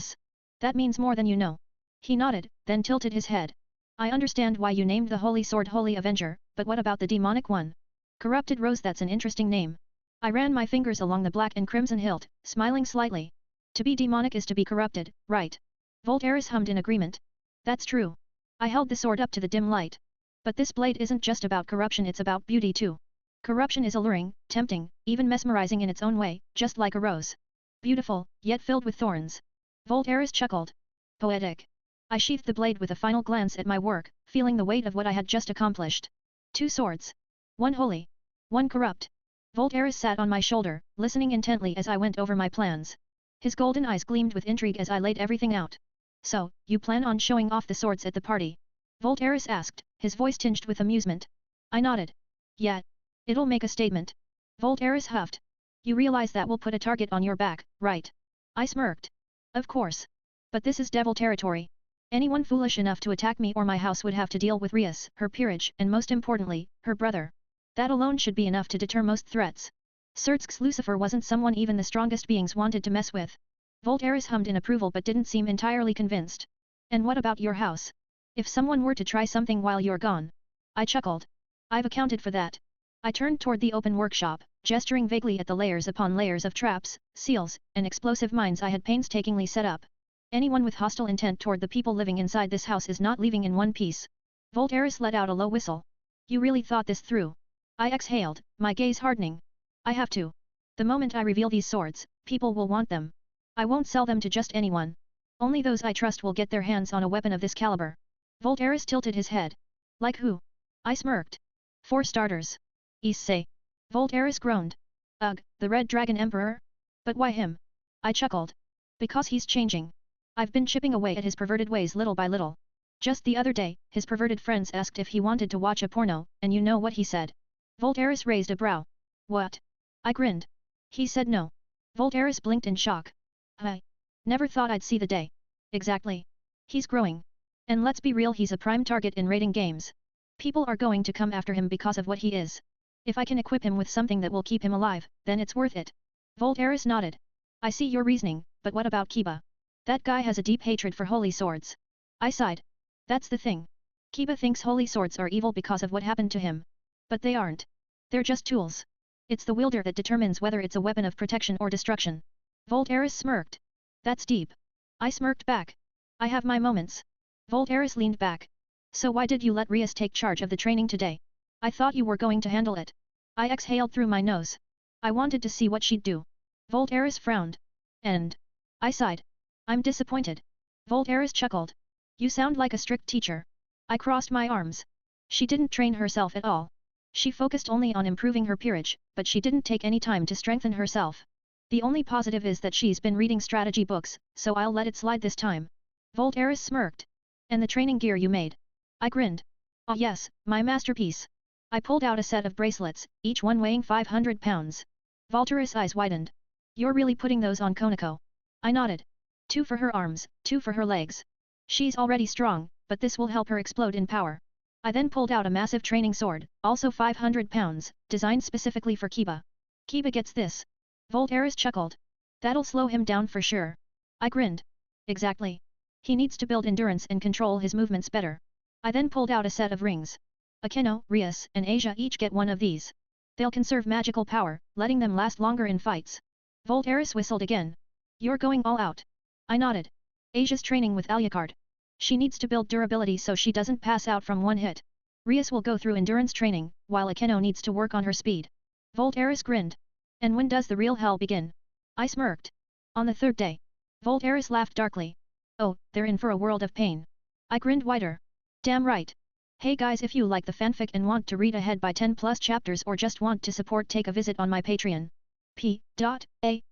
That means more than you know." He nodded, then tilted his head. "I understand why you named the holy sword Holy Avenger, but what about the demonic one?" "Corrupted Rose, that's an interesting name." I ran my fingers along the black and crimson hilt, smiling slightly. "To be demonic is to be corrupted, right?" Voltaire hummed in agreement. "That's true." I held the sword up to the dim light. "But this blade isn't just about corruption, it's about beauty too. Corruption is alluring, tempting, even mesmerizing in its own way, just like a rose. Beautiful, yet filled with thorns." Voltaire chuckled. "Poetic." I sheathed the blade with a final glance at my work, feeling the weight of what I had just accomplished. 2 swords. 1 holy. 1 corrupt. Voltaire sat on my shoulder, listening intently as I went over my plans. His golden eyes gleamed with intrigue as I laid everything out. "So, you plan on showing off the swords at the party?" Voltaire asked, his voice tinged with amusement. I nodded. "Yeah. It'll make a statement." Voltaire huffed. "You realize that will put a target on your back, right?" I smirked. "Of course. But this is devil territory. Anyone foolish enough to attack me or my house would have to deal with Rias, her peerage, and most importantly, her brother. That alone should be enough to deter most threats. Surtsk's Lucifer wasn't someone even the strongest beings wanted to mess with." Voltaire hummed in approval but didn't seem entirely convinced. "And what about your house? If someone were to try something while you're gone?" I chuckled. "I've accounted for that." I turned toward the open workshop, gesturing vaguely at the layers upon layers of traps, seals, and explosive mines I had painstakingly set up. "Anyone with hostile intent toward the people living inside this house is not leaving in one piece." Voltaire let out a low whistle. "You really thought this through?" I exhaled, my gaze hardening. "I have to. The moment I reveal these swords, people will want them. I won't sell them to just anyone. Only those I trust will get their hands on a weapon of this caliber. Voltairus tilted his head. Like who? I smirked. For starters. Issei. Voltairus groaned. Ugh, the Red Dragon Emperor? But why him? I chuckled. Because he's changing. I've been chipping away at his perverted ways little by little. Just the other day, his perverted friends asked if he wanted to watch a porno, and you know what he said. Voltairus raised a brow. What? I grinned. He said no. Voltairus blinked in shock. I never thought I'd see the day. Exactly. He's growing. And let's be real, he's a prime target in raiding games. People are going to come after him because of what he is. If I can equip him with something that will keep him alive, then it's worth it. Voltairus nodded. I see your reasoning, but what about Kiba? That guy has a deep hatred for holy swords. I sighed. That's the thing. Kiba thinks holy swords are evil because of what happened to him. But they aren't. They're just tools. It's the wielder that determines whether it's a weapon of protection or destruction. Voltairus smirked. That's deep. I smirked back. I have my moments. Voltairus leaned back. So why did you let Rias take charge of the training today? I thought you were going to handle it. I exhaled through my nose. I wanted to see what she'd do. Voltairus frowned. And I sighed. I'm disappointed. Voltairus chuckled. You sound like a strict teacher. I crossed my arms. She didn't train herself at all. She focused only on improving her peerage, but she didn't take any time to strengthen herself. The only positive is that she's been reading strategy books, so I'll let it slide this time. Voltairus smirked. And the training gear you made? I grinned. Oh yes, my masterpiece. I pulled out a set of bracelets, each one weighing 500 pounds. Voltairus' eyes widened. You're really putting those on Konako? I nodded. 2 for her arms, 2 for her legs. She's already strong, but this will help her explode in power. I then pulled out a massive training sword, also 500 pounds, designed specifically for Kiba. Kiba gets this. Voltairus chuckled. That'll slow him down for sure. I grinned. Exactly. He needs to build endurance and control his movements better. I then pulled out a set of rings. Akeno, Rias, and Asia each get one of these. They'll conserve magical power, letting them last longer in fights. Voltairus whistled again. You're going all out. I nodded. Asia's training with Alucard. She needs to build durability so she doesn't pass out from one hit. Rias will go through endurance training, while Akeno needs to work on her speed. Voltairus grinned. And when does the real hell begin? I smirked. On the 3rd day. Voltairus laughed darkly. Oh, they're in for a world of pain. I grinned wider. Damn right. Hey guys, if you like the fanfic and want to read ahead by 10 plus chapters or just want to support, take a visit on my Patreon. p.a.t.r.e.o.n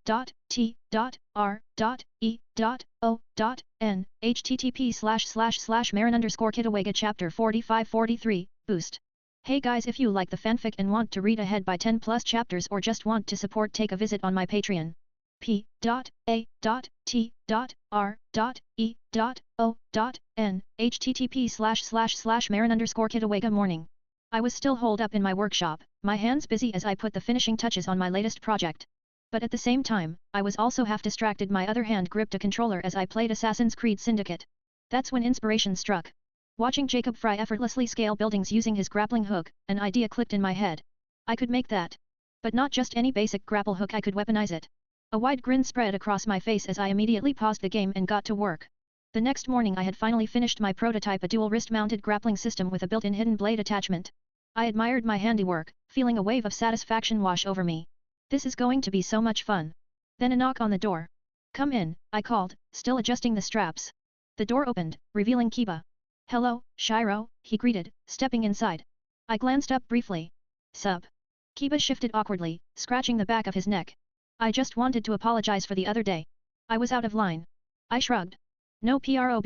http://marin_kitawega chapter 45-43 boost. Hey guys, if you like the fanfic and want to read ahead by 10 plus chapters or just want to support, take a visit on my Patreon. p.a.t.r.e.o.n http://marin_kitawega morning. I was still holed up in my workshop, my hands busy as I put the finishing touches on my latest project. But at the same time, I was also half distracted, my other hand gripped a controller as I played Assassin's Creed Syndicate. That's when inspiration struck. Watching Jacob Fry effortlessly scale buildings using his grappling hook, an idea clicked in my head. I could make that. But not just any basic grapple hook, I could weaponize it. A wide grin spread across my face as I immediately paused the game and got to work. The next morning I had finally finished my prototype, a dual wrist-mounted grappling system with a built-in hidden blade attachment. I admired my handiwork, feeling a wave of satisfaction wash over me. This is going to be so much fun. Then a knock on the door. Come in, I called, still adjusting the straps. The door opened, revealing Kiba. Hello, Shiro, he greeted, stepping inside. I glanced up briefly. Sup? Kiba shifted awkwardly, scratching the back of his neck. I just wanted to apologize for the other day. I was out of line. I shrugged. No prob.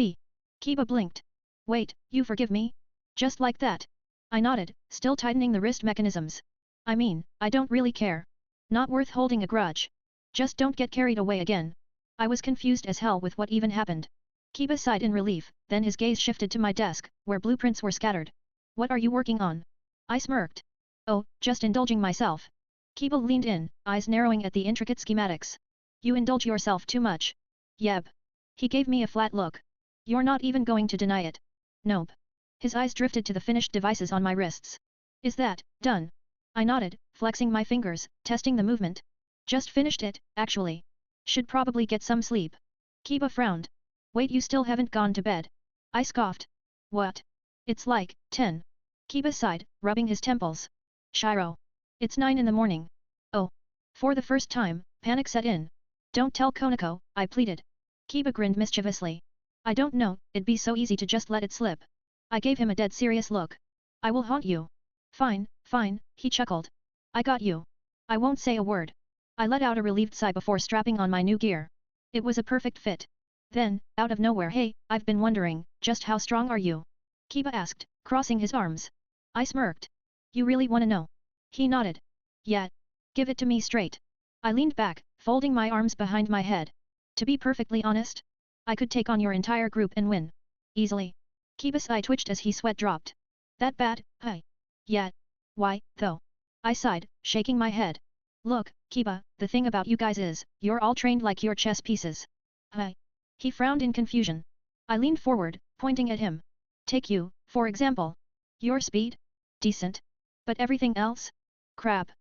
Kiba blinked. Wait, you forgive me? Just like that? I nodded, still tightening the wrist mechanisms. I mean, I don't really care. Not worth holding a grudge. Just don't get carried away again. I was confused as hell with what even happened. Kiba sighed in relief, then his gaze shifted to my desk, where blueprints were scattered. What are you working on? I smirked. Oh, just indulging myself. Kiba leaned in, eyes narrowing at the intricate schematics. You indulge yourself too much. Yep. He gave me a flat look. You're not even going to deny it. Nope. His eyes drifted to the finished devices on my wrists. Is that done? I nodded, flexing my fingers, testing the movement. Just finished it, actually. Should probably get some sleep. Kiba frowned. Wait, you still haven't gone to bed? I scoffed. What? It's like 10. Kiba sighed, rubbing his temples. Shiro. It's 9 in the morning. Oh. For the first time, panic set in. Don't tell Konako, I pleaded. Kiba grinned mischievously. I don't know, it'd be so easy to just let it slip. I gave him a dead serious look. I will haunt you. Fine, fine, he chuckled. I got you. I won't say a word. I let out a relieved sigh before strapping on my new gear. It was a perfect fit. Then, out of nowhere, hey, I've been wondering, just how strong are you? Kiba asked, crossing his arms. I smirked. You really wanna know? He nodded. Yeah. Give it to me straight. I leaned back, folding my arms behind my head. To be perfectly honest, I could take on your entire group and win. Easily. Kiba's eye twitched as he sweat dropped. That bad, huh? Yeah. Why, though? I sighed, shaking my head. Look, Kiba, the thing about you guys is, you're all trained like your chess pieces. Huh? He frowned in confusion. I leaned forward, pointing at him. Take you, for example. Your speed? Decent. But everything else? Crap.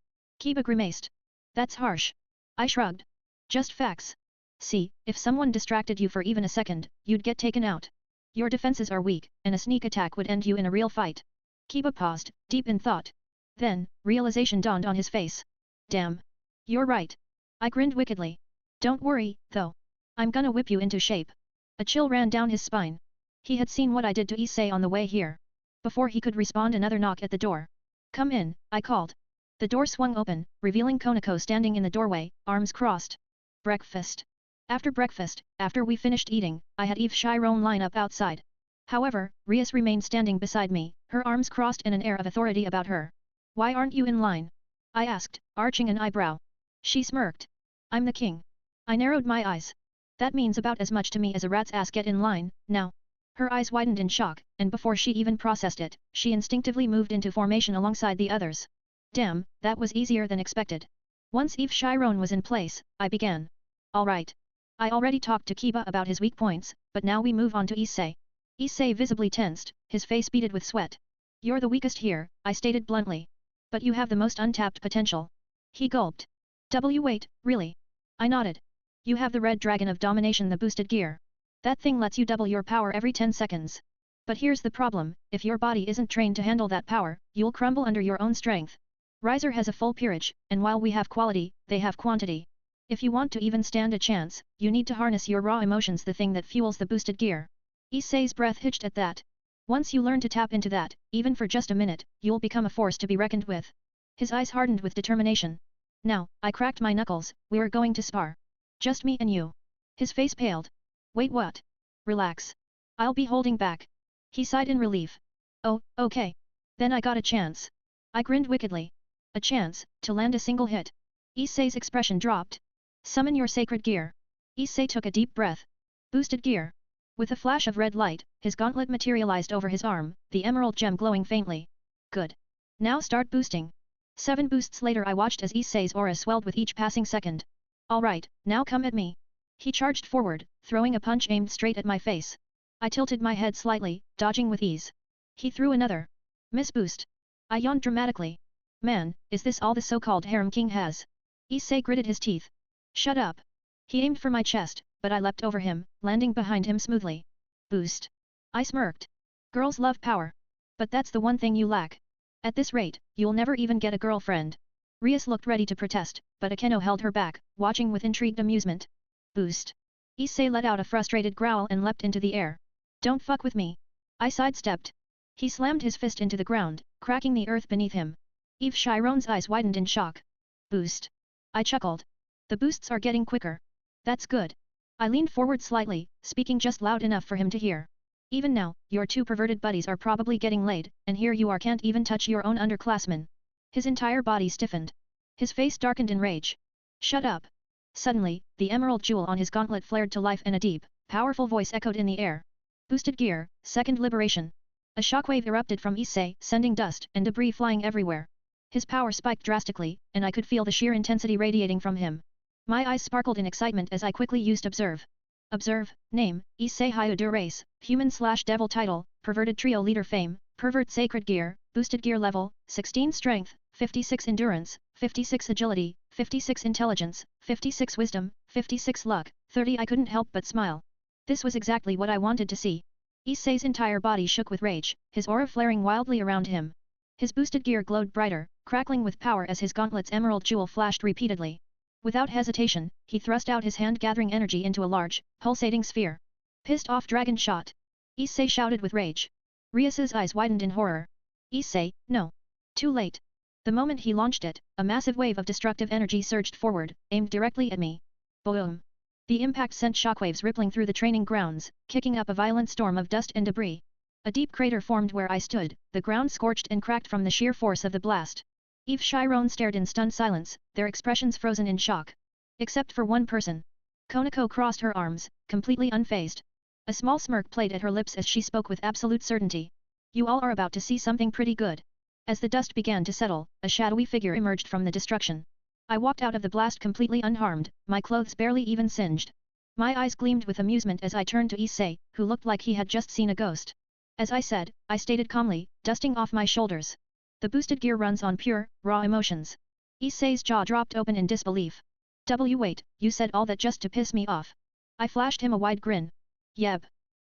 Kiba grimaced. That's harsh. I shrugged. Just facts. See, if someone distracted you for even a second, you'd get taken out. Your defenses are weak, and a sneak attack would end you in a real fight. Kiba paused, deep in thought. Then, realization dawned on his face. Damn. You're right. I grinned wickedly. Don't worry, though. I'm gonna whip you into shape. A chill ran down his spine. He had seen what I did to Issei on the way here. Before he could respond, another knock at the door. Come in, I called. The door swung open, revealing Konako standing in the doorway, arms crossed. Breakfast. After breakfast, after we finished eating, I had Eve Chiron line up outside. However, Rias remained standing beside me, her arms crossed and an air of authority about her. Why aren't you in line? I asked, arching an eyebrow. She smirked. I'm the king. I narrowed my eyes. That means about as much to me as a rat's ass. Get in line, now. Her eyes widened in shock, and before she even processed it, she instinctively moved into formation alongside the others. Damn, that was easier than expected. Once Eve Chiron was in place, I began. Alright. I already talked to Kiba about his weak points, but now we move on to Issei. Issei visibly tensed, his face beaded with sweat. You're the weakest here, I stated bluntly. But you have the most untapped potential. He gulped. Wait, really? I nodded. You have the Red Dragon of Domination, the boosted gear. That thing lets you double your power every 10 seconds. But here's the problem, if your body isn't trained to handle that power, you'll crumble under your own strength. Riser has a full peerage, and while we have quality, they have quantity. If you want to even stand a chance, you need to harness your raw emotions, the thing that fuels the boosted gear. Issei's breath hitched at that. Once you learn to tap into that, even for just a minute, you'll become a force to be reckoned with. His eyes hardened with determination. Now, I cracked my knuckles, we're going to spar. Just me and you. His face paled. Wait, what? Relax. I'll be holding back. He sighed in relief. Oh, okay. Then I got a chance. I grinned wickedly. A chance, to land a single hit. Issei's expression dropped. Summon your sacred gear. Issei took a deep breath. Boosted gear. With a flash of red light, his gauntlet materialized over his arm, the emerald gem glowing faintly. Good. Now start boosting. 7 boosts later, I watched as Issei's aura swelled with each passing second. Alright, now come at me. He charged forward, throwing a punch aimed straight at my face. I tilted my head slightly, dodging with ease. He threw another. Miss boost. I yawned dramatically. Man, is this all the so-called harem king has? Issei gritted his teeth. Shut up. He aimed for my chest, but I leapt over him, landing behind him smoothly. Boost. I smirked. Girls love power. But that's the one thing you lack. At this rate, you'll never even get a girlfriend. Rias looked ready to protest, but Akeno held her back, watching with intrigued amusement. Boost. Issei let out a frustrated growl and leapt into the air. Don't fuck with me. I sidestepped. He slammed his fist into the ground, cracking the earth beneath him. Eve Chiron's eyes widened in shock. Boost. I chuckled. The boosts are getting quicker. That's good. I leaned forward slightly, speaking just loud enough for him to hear. Even now, your 2 perverted buddies are probably getting laid, and here you are can't even touch your own underclassmen. His entire body stiffened. His face darkened in rage. Shut up. Suddenly, the emerald jewel on his gauntlet flared to life and a deep, powerful voice echoed in the air. Boosted gear, second liberation. A shockwave erupted from Issei, sending dust and debris flying everywhere. His power spiked drastically, and I could feel the sheer intensity radiating from him. My eyes sparkled in excitement as I quickly used Observe. Observe, name, Issei Hyudu race, human/devil title, perverted trio leader fame, pervert sacred gear, boosted gear level, 16 strength, 56 endurance, 56 agility, 56 intelligence, 56 wisdom, 56 luck, 30. I couldn't help but smile. This was exactly what I wanted to see. Issei's entire body shook with rage, his aura flaring wildly around him. His boosted gear glowed brighter, crackling with power as his gauntlet's emerald jewel flashed repeatedly. Without hesitation, he thrust out his hand gathering energy into a large, pulsating sphere. Pissed off dragon shot! Issei shouted with rage. Rias's eyes widened in horror. Issei, no! Too late! The moment he launched it, a massive wave of destructive energy surged forward, aimed directly at me. Boom! The impact sent shockwaves rippling through the training grounds, kicking up a violent storm of dust and debris. A deep crater formed where I stood, the ground scorched and cracked from the sheer force of the blast. Eve Chiron stared in stunned silence, their expressions frozen in shock. Except for one person. Konako crossed her arms, completely unfazed. A small smirk played at her lips as she spoke with absolute certainty. You all are about to see something pretty good. As the dust began to settle, a shadowy figure emerged from the destruction. I walked out of the blast completely unharmed, my clothes barely even singed. My eyes gleamed with amusement as I turned to Issei, who looked like he had just seen a ghost. As I said, I stated calmly, dusting off my shoulders. The boosted gear runs on pure, raw emotions. Issei's jaw dropped open in disbelief. Wait, you said all that just to piss me off. I flashed him a wide grin. Yeb.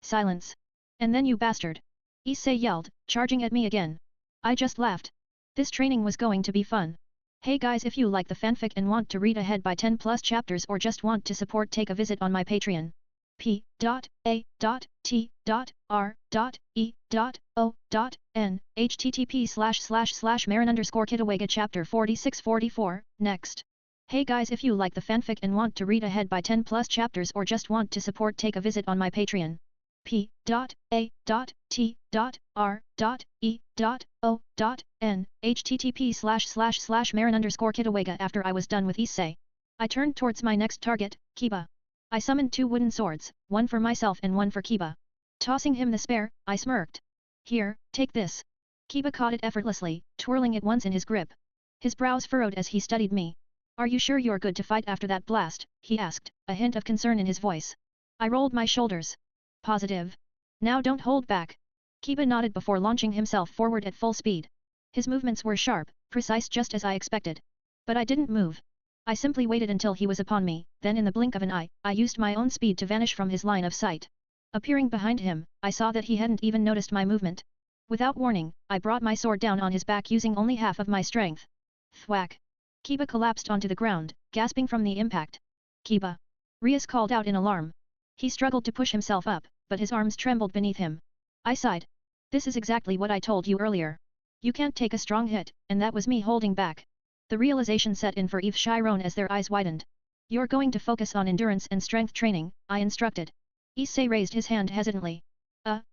Silence. And then you bastard. Issei yelled, charging at me again. I just laughed. This training was going to be fun. Hey guys, if you like the fanfic and want to read ahead by 10 plus chapters or just want to support, take a visit on my Patreon. p.a.t.r.e.o.n http://marin_kitawega chapter 4644, next. Hey guys, if you like the fanfic and want to read ahead by 10 plus chapters or just want to support, take a visit on my Patreon. p.a.t.r.e.o.n http://marin_kitawega. After I was done with Issei, I turned towards my next target, Kiba. I summoned 2 wooden swords, one for myself and one for Kiba. Tossing him the spare, I smirked. Here, take this. Kiba caught it effortlessly, twirling it once in his grip. His brows furrowed as he studied me. Are you sure you're good to fight after that blast? He asked, a hint of concern in his voice. I rolled my shoulders. Positive. Now don't hold back. Kiba nodded before launching himself forward at full speed. His movements were sharp, precise, just as I expected. But I didn't move. I simply waited until he was upon me, then in the blink of an eye, I used my own speed to vanish from his line of sight. Appearing behind him, I saw that he hadn't even noticed my movement. Without warning, I brought my sword down on his back using only half of my strength. Thwack! Kiba collapsed onto the ground, gasping from the impact. Kiba! Rias called out in alarm. He struggled to push himself up, but his arms trembled beneath him. I sighed. This is exactly what I told you earlier. You can't take a strong hit, and that was me holding back. The realization set in for Eve Chiron as their eyes widened. You're going to focus on endurance and strength training, I instructed. Issei raised his hand hesitantly.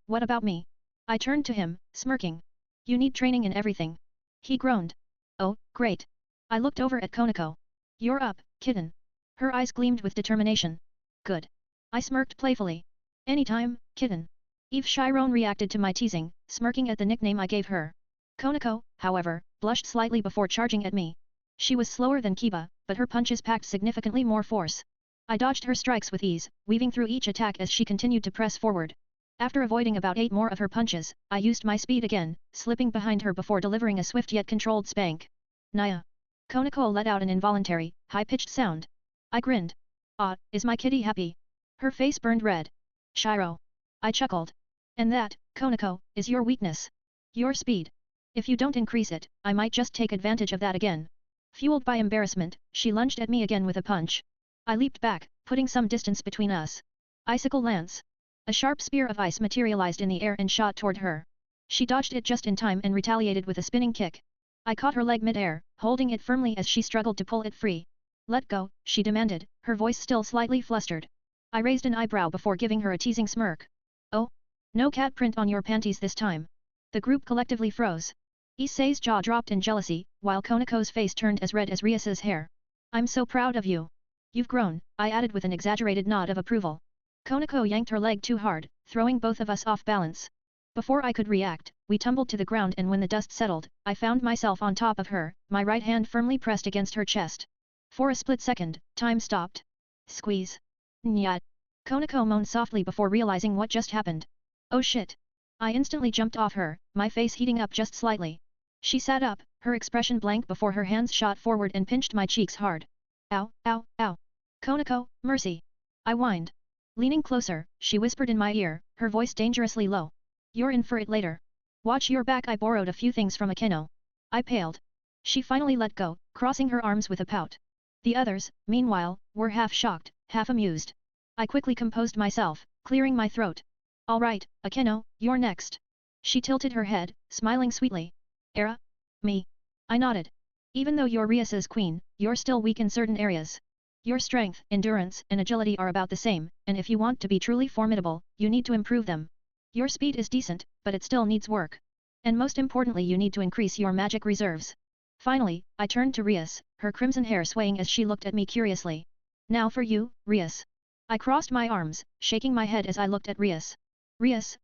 What about me? I turned to him, smirking. You need training in everything. He groaned. Oh, great. I looked over at Konako. You're up, kitten. Her eyes gleamed with determination. Good. I smirked playfully. Anytime, kitten. Eve Chiron reacted to my teasing, smirking at the nickname I gave her. Konako, however, blushed slightly before charging at me. She was slower than Kiba, but her punches packed significantly more force. I dodged her strikes with ease, weaving through each attack as she continued to press forward. After avoiding about 8 more of her punches, I used my speed again, slipping behind her before delivering a swift yet controlled spank. Naya. Konako let out an involuntary, high-pitched sound. I grinned. Ah, is my kitty happy? Her face burned red. Shiro. I chuckled. And that, Konako, is your weakness. Your speed. If you don't increase it, I might just take advantage of that again. Fueled by embarrassment, she lunged at me again with a punch. I leaped back, putting some distance between us. Icicle Lance. A sharp spear of ice materialized in the air and shot toward her. She dodged it just in time and retaliated with a spinning kick. I caught her leg mid-air, holding it firmly as she struggled to pull it free. Let go, she demanded, her voice still slightly flustered. I raised an eyebrow before giving her a teasing smirk. Oh? No cat print on your panties this time. The group collectively froze. Issei's jaw dropped in jealousy, while Konako's face turned as red as Rias's hair. I'm so proud of you. You've grown, I added with an exaggerated nod of approval. Konako yanked her leg too hard, throwing both of us off balance. Before I could react, we tumbled to the ground, and when the dust settled, I found myself on top of her, my right hand firmly pressed against her chest. For a split second, time stopped. Squeeze. Nyat. Konako moaned softly before realizing what just happened. Oh shit. I instantly jumped off her, my face heating up just slightly. She sat up, her expression blank before her hands shot forward and pinched my cheeks hard. Ow, ow, ow. Konako, mercy. I whined. Leaning closer, she whispered in my ear, her voice dangerously low. You're in for it later. Watch your back, I borrowed a few things from Akeno. I paled. She finally let go, crossing her arms with a pout. The others, meanwhile, were half shocked, half amused. I quickly composed myself, clearing my throat. Alright, Akeno, you're next. She tilted her head, smiling sweetly. Era? Me? I nodded. Even though you're Rias's queen, you're still weak in certain areas. Your strength, endurance, and agility are about the same, and if you want to be truly formidable, you need to improve them. Your speed is decent, but it still needs work. And most importantly, you need to increase your magic reserves. Finally, I turned to Rias, her crimson hair swaying as she looked at me curiously. Now for you, Rias. I crossed my arms, shaking my head as I looked at Rias. Rias,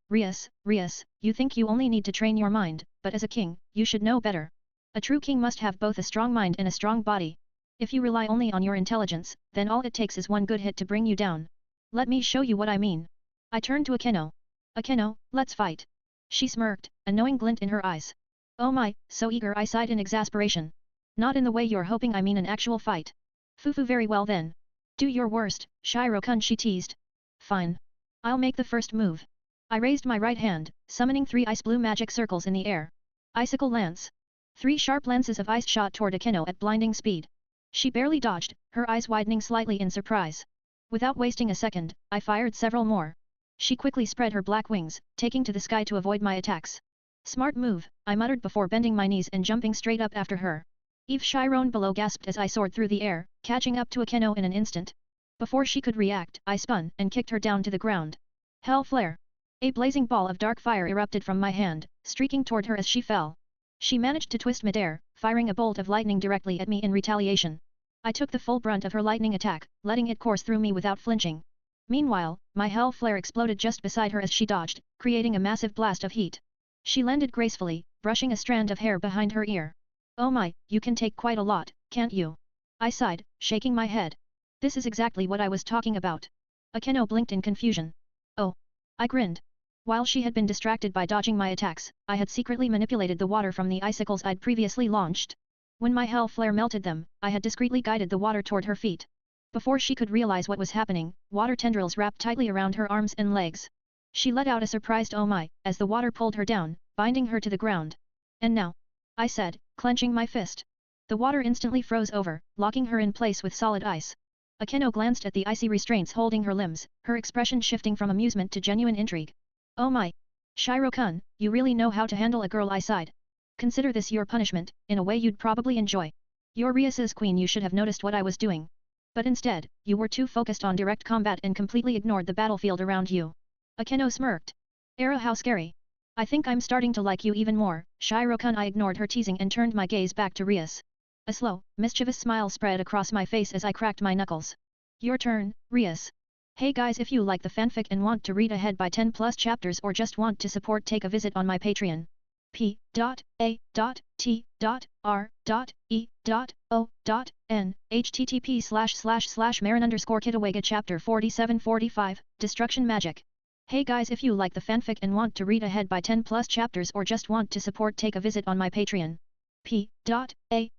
you think you only need to train your mind, but as a king, you should know better. A true king must have both a strong mind and a strong body. If you rely only on your intelligence, then all it takes is one good hit to bring you down. Let me show you what I mean. I turned to Akeno. Akeno, let's fight. She smirked, a knowing glint in her eyes. Oh my, so eager, I sighed in exasperation. Not in the way you're hoping, I mean an actual fight. Fufu, very well then. Do your worst, Shiro-kun, she teased. Fine. I'll make the first move. I raised my right hand, summoning 3 ice blue magic circles in the air. Icicle lance. 3 sharp lances of ice shot toward Akeno at blinding speed. She barely dodged, her eyes widening slightly in surprise. Without wasting a second, I fired several more. She quickly spread her black wings, taking to the sky to avoid my attacks. Smart move, I muttered before bending my knees and jumping straight up after her. Eve Chiron below gasped as I soared through the air, catching up to Akeno in an instant. Before she could react, I spun and kicked her down to the ground. Hell flare! A blazing ball of dark fire erupted from my hand, streaking toward her as she fell. She managed to twist midair, firing a bolt of lightning directly at me in retaliation. I took the full brunt of her lightning attack, letting it course through me without flinching. Meanwhile, my hell flare exploded just beside her as she dodged, creating a massive blast of heat. She landed gracefully, brushing a strand of hair behind her ear. Oh my, you can take quite a lot, can't you? I sighed, shaking my head. This is exactly what I was talking about. Akeno blinked in confusion. Oh. I grinned. While she had been distracted by dodging my attacks, I had secretly manipulated the water from the icicles I'd previously launched. When my hell flare melted them, I had discreetly guided the water toward her feet. Before she could realize what was happening, water tendrils wrapped tightly around her arms and legs. She let out a surprised oh my, as the water pulled her down, binding her to the ground. And now? I said, clenching my fist. The water instantly froze over, locking her in place with solid ice. Akeno glanced at the icy restraints holding her limbs, her expression shifting from amusement to genuine intrigue. Oh my! Shiro-kun, you really know how to handle a girl, I sighed. Consider this your punishment, in a way you'd probably enjoy. You're Rias's queen, you should have noticed what I was doing. But instead, you were too focused on direct combat and completely ignored the battlefield around you. Akeno smirked. Era, how scary. I think I'm starting to like you even more, Shiro-kun. I ignored her teasing and turned my gaze back to Rias. A slow, mischievous smile spread across my face as I cracked my knuckles. Your turn, Rias. Hey guys, if you like the fanfic and want to read ahead by 10+ chapters or just want to support, take a visit on my Patreon. p.a.t.r.e.o.n http://Marin_Kitawega chapter 47-45 Destruction Magic. Hey guys, if you like the fanfic and want to read ahead by 10+ chapters or just want to support, take a visit on my Patreon. p.a.t.r.e.o.n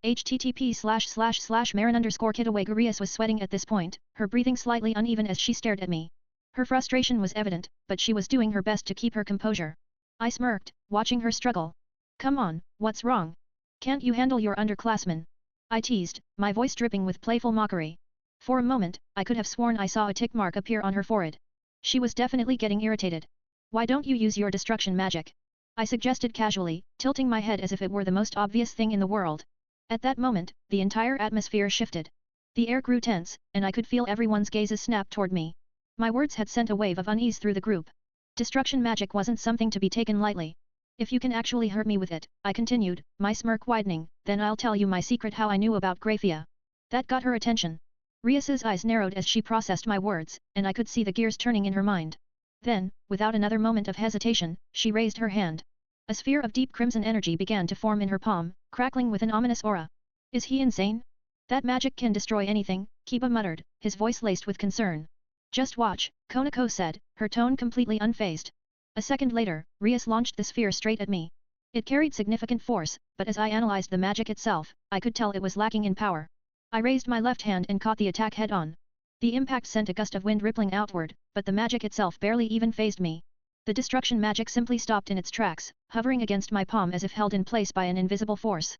http://Marin_Kitawega. Rias was sweating at this point, her breathing slightly uneven as she stared at me. Her frustration was evident, but she was doing her best to keep her composure. I smirked, watching her struggle. Come on, what's wrong? Can't you handle your underclassmen? I teased, my voice dripping with playful mockery. For a moment, I could have sworn I saw a tick mark appear on her forehead. She was definitely getting irritated. Why don't you use your destruction magic? I suggested casually, tilting my head as if it were the most obvious thing in the world. At that moment, the entire atmosphere shifted. The air grew tense, and I could feel everyone's gazes snap toward me. My words had sent a wave of unease through the group. Destruction magic wasn't something to be taken lightly. If you can actually hurt me with it, I continued, my smirk widening, then I'll tell you my secret, how I knew about Graphia. That got her attention. Rias's eyes narrowed as she processed my words, and I could see the gears turning in her mind. Then, without another moment of hesitation, she raised her hand. A sphere of deep crimson energy began to form in her palm, crackling with an ominous aura. Is he insane? That magic can destroy anything, Kiba muttered, his voice laced with concern. Just watch, Konako said, her tone completely unfazed. A second later, Rias launched the sphere straight at me. It carried significant force, but as I analyzed the magic itself, I could tell it was lacking in power. I raised my left hand and caught the attack head-on. The impact sent a gust of wind rippling outward, but the magic itself barely even fazed me. The destruction magic simply stopped in its tracks, hovering against my palm as if held in place by an invisible force.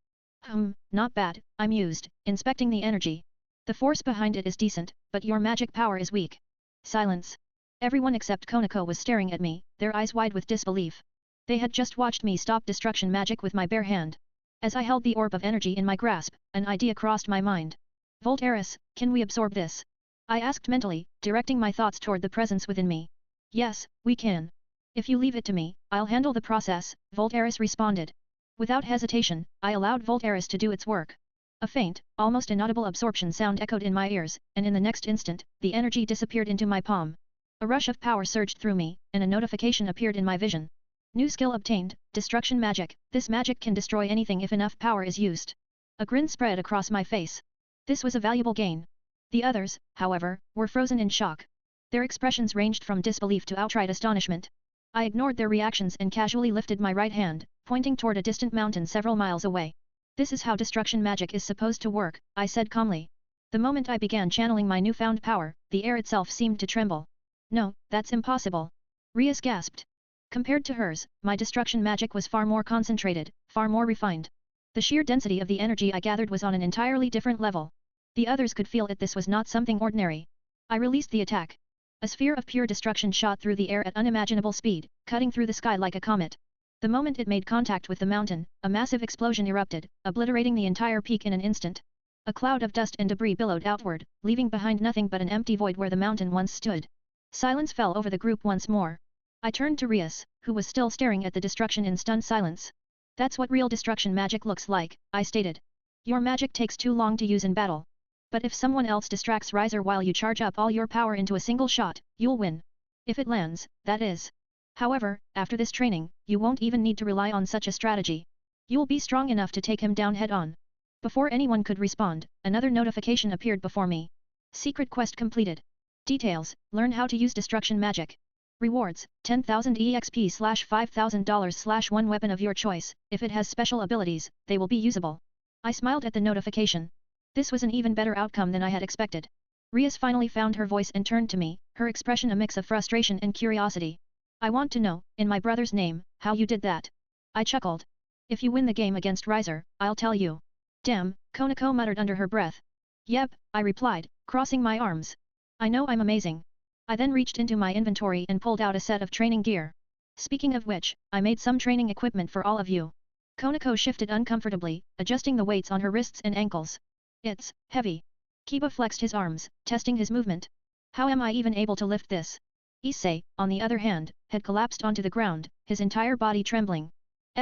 Not bad, I mused, inspecting the energy. The force behind it is decent, but your magic power is weak. Silence. Everyone except Konako was staring at me, their eyes wide with disbelief. They had just watched me stop destruction magic with my bare hand. As I held the orb of energy in my grasp, an idea crossed my mind. Voltaris, can we absorb this? I asked mentally, directing my thoughts toward the presence within me. Yes, we can. If you leave it to me, I'll handle the process, Voltaris responded. Without hesitation, I allowed Voltaris to do its work. A faint, almost inaudible absorption sound echoed in my ears, and in the next instant, the energy disappeared into my palm. A rush of power surged through me, and a notification appeared in my vision. New skill obtained, Destruction Magic. This magic can destroy anything if enough power is used. A grin spread across my face. This was a valuable gain. The others, however, were frozen in shock. Their expressions ranged from disbelief to outright astonishment. I ignored their reactions and casually lifted my right hand, pointing toward a distant mountain several miles away. This is how destruction magic is supposed to work, I said calmly. The moment I began channeling my newfound power, the air itself seemed to tremble. No, that's impossible. Rias gasped. Compared to hers, my destruction magic was far more concentrated, far more refined. The sheer density of the energy I gathered was on an entirely different level. The others could feel it. This was not something ordinary. I released the attack. A sphere of pure destruction shot through the air at unimaginable speed, cutting through the sky like a comet. The moment it made contact with the mountain, a massive explosion erupted, obliterating the entire peak in an instant. A cloud of dust and debris billowed outward, leaving behind nothing but an empty void where the mountain once stood. Silence fell over the group once more. I turned to Rias, who was still staring at the destruction in stunned silence. That's what real destruction magic looks like, I stated. Your magic takes too long to use in battle. But if someone else distracts Riser while you charge up all your power into a single shot, you'll win. If it lands, that is. However, after this training, you won't even need to rely on such a strategy. You'll be strong enough to take him down head-on. Before anyone could respond, another notification appeared before me. Secret quest completed. Details: learn how to use destruction magic. Rewards: 10,000 EXP $5,000 1 weapon of your choice. If it has special abilities, they will be usable. I smiled at the notification. This was an even better outcome than I had expected. Rias finally found her voice and turned to me, her expression a mix of frustration and curiosity. I want to know, in my brother's name, how you did that. I chuckled. If you win the game against Riser, I'll tell you. Damn, Konako muttered under her breath. Yep, I replied, crossing my arms. I know I'm amazing. I then reached into my inventory and pulled out a set of training gear. Speaking of which, I made some training equipment for all of you. Konako shifted uncomfortably, adjusting the weights on her wrists and ankles. It's heavy. Kiba flexed his arms, testing his movement. How am I even able to lift this? Issei, on the other hand, had collapsed onto the ground, his entire body trembling.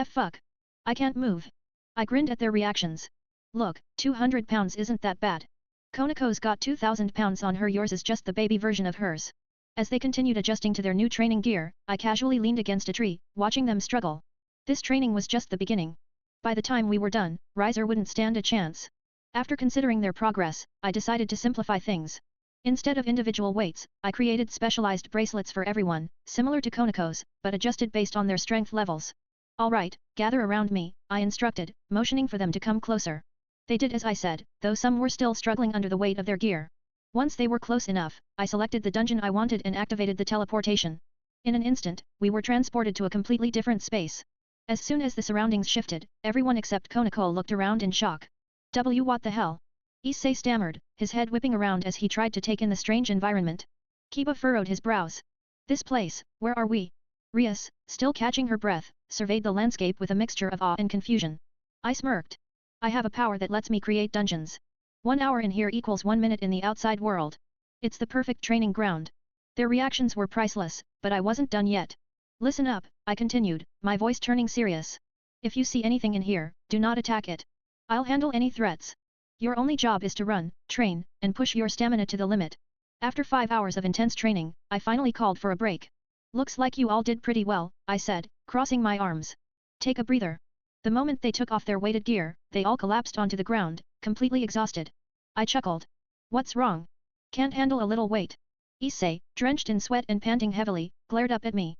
Fuck. I can't move. I grinned at their reactions. Look, 200 pounds isn't that bad. Konako's got 2,000 pounds on her, yours is just the baby version of hers. As they continued adjusting to their new training gear, I casually leaned against a tree, watching them struggle. This training was just the beginning. By the time we were done, Riser wouldn't stand a chance. After considering their progress, I decided to simplify things. Instead of individual weights, I created specialized bracelets for everyone, similar to Konako's, but adjusted based on their strength levels. Alright, gather around me, I instructed, motioning for them to come closer. They did as I said, though some were still struggling under the weight of their gear. Once they were close enough, I selected the dungeon I wanted and activated the teleportation. In an instant, we were transported to a completely different space. As soon as the surroundings shifted, everyone except Konako looked around in shock. What the hell? Issei stammered, his head whipping around as he tried to take in the strange environment. Kiba furrowed his brows. This place, where are we? Rias, still catching her breath, surveyed the landscape with a mixture of awe and confusion. I smirked. I have a power that lets me create dungeons. 1 hour in here equals 1 minute in the outside world. It's the perfect training ground. Their reactions were priceless, but I wasn't done yet. Listen up, I continued, my voice turning serious. If you see anything in here, do not attack it. I'll handle any threats. Your only job is to run, train, and push your stamina to the limit. After 5 hours of intense training, I finally called for a break. Looks like you all did pretty well, I said, crossing my arms. Take a breather. The moment they took off their weighted gear, they all collapsed onto the ground, completely exhausted. I chuckled. What's wrong? Can't handle a little weight? Issei, drenched in sweat and panting heavily, glared up at me.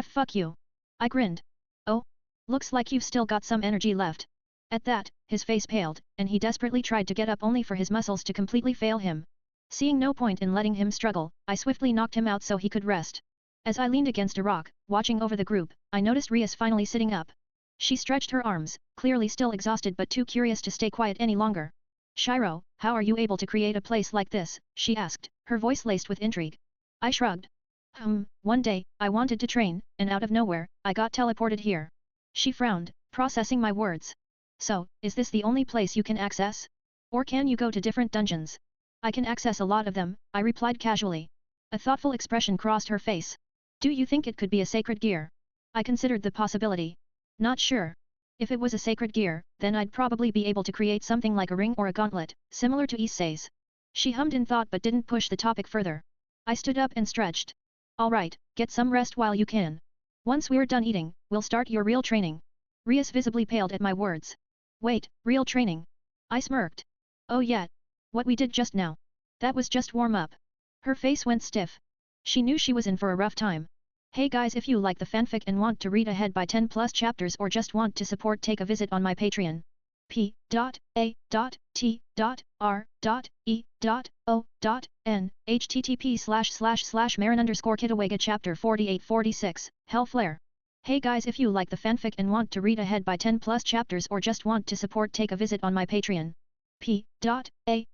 Fuck you. I grinned. Oh? Looks like you've still got some energy left. At that, his face paled, and he desperately tried to get up only for his muscles to completely fail him. Seeing no point in letting him struggle, I swiftly knocked him out so he could rest. As I leaned against a rock, watching over the group, I noticed Rias finally sitting up. She stretched her arms, clearly still exhausted but too curious to stay quiet any longer. Shiro, how are you able to create a place like this? She asked, her voice laced with intrigue. I shrugged. One day, I wanted to train, and out of nowhere, I got teleported here. She frowned, processing my words. So, is this the only place you can access? Or can you go to different dungeons? I can access a lot of them, I replied casually. A thoughtful expression crossed her face. Do you think it could be a sacred gear? I considered the possibility. Not sure. If it was a sacred gear, then I'd probably be able to create something like a ring or a gauntlet, similar to Issei's. She hummed in thought but didn't push the topic further. I stood up and stretched. Alright, get some rest while you can. Once we're done eating, we'll start your real training. Rias visibly paled at my words. Wait, real training? I smirked. Oh yeah. What we did just now. That was just warm up. Her face went stiff. She knew she was in for a rough time. Hey guys, if you like the fanfic and want to read ahead by 10 plus chapters or just want to support, take a visit on my Patreon. p.a.t.r.e.o.n http://Marin_Kitawega chapter 4846, Hell Flare. Hey guys, if you like the fanfic and want to read ahead by 10 plus chapters or just want to support, take a visit on my Patreon. p.a.t.r.e.o.n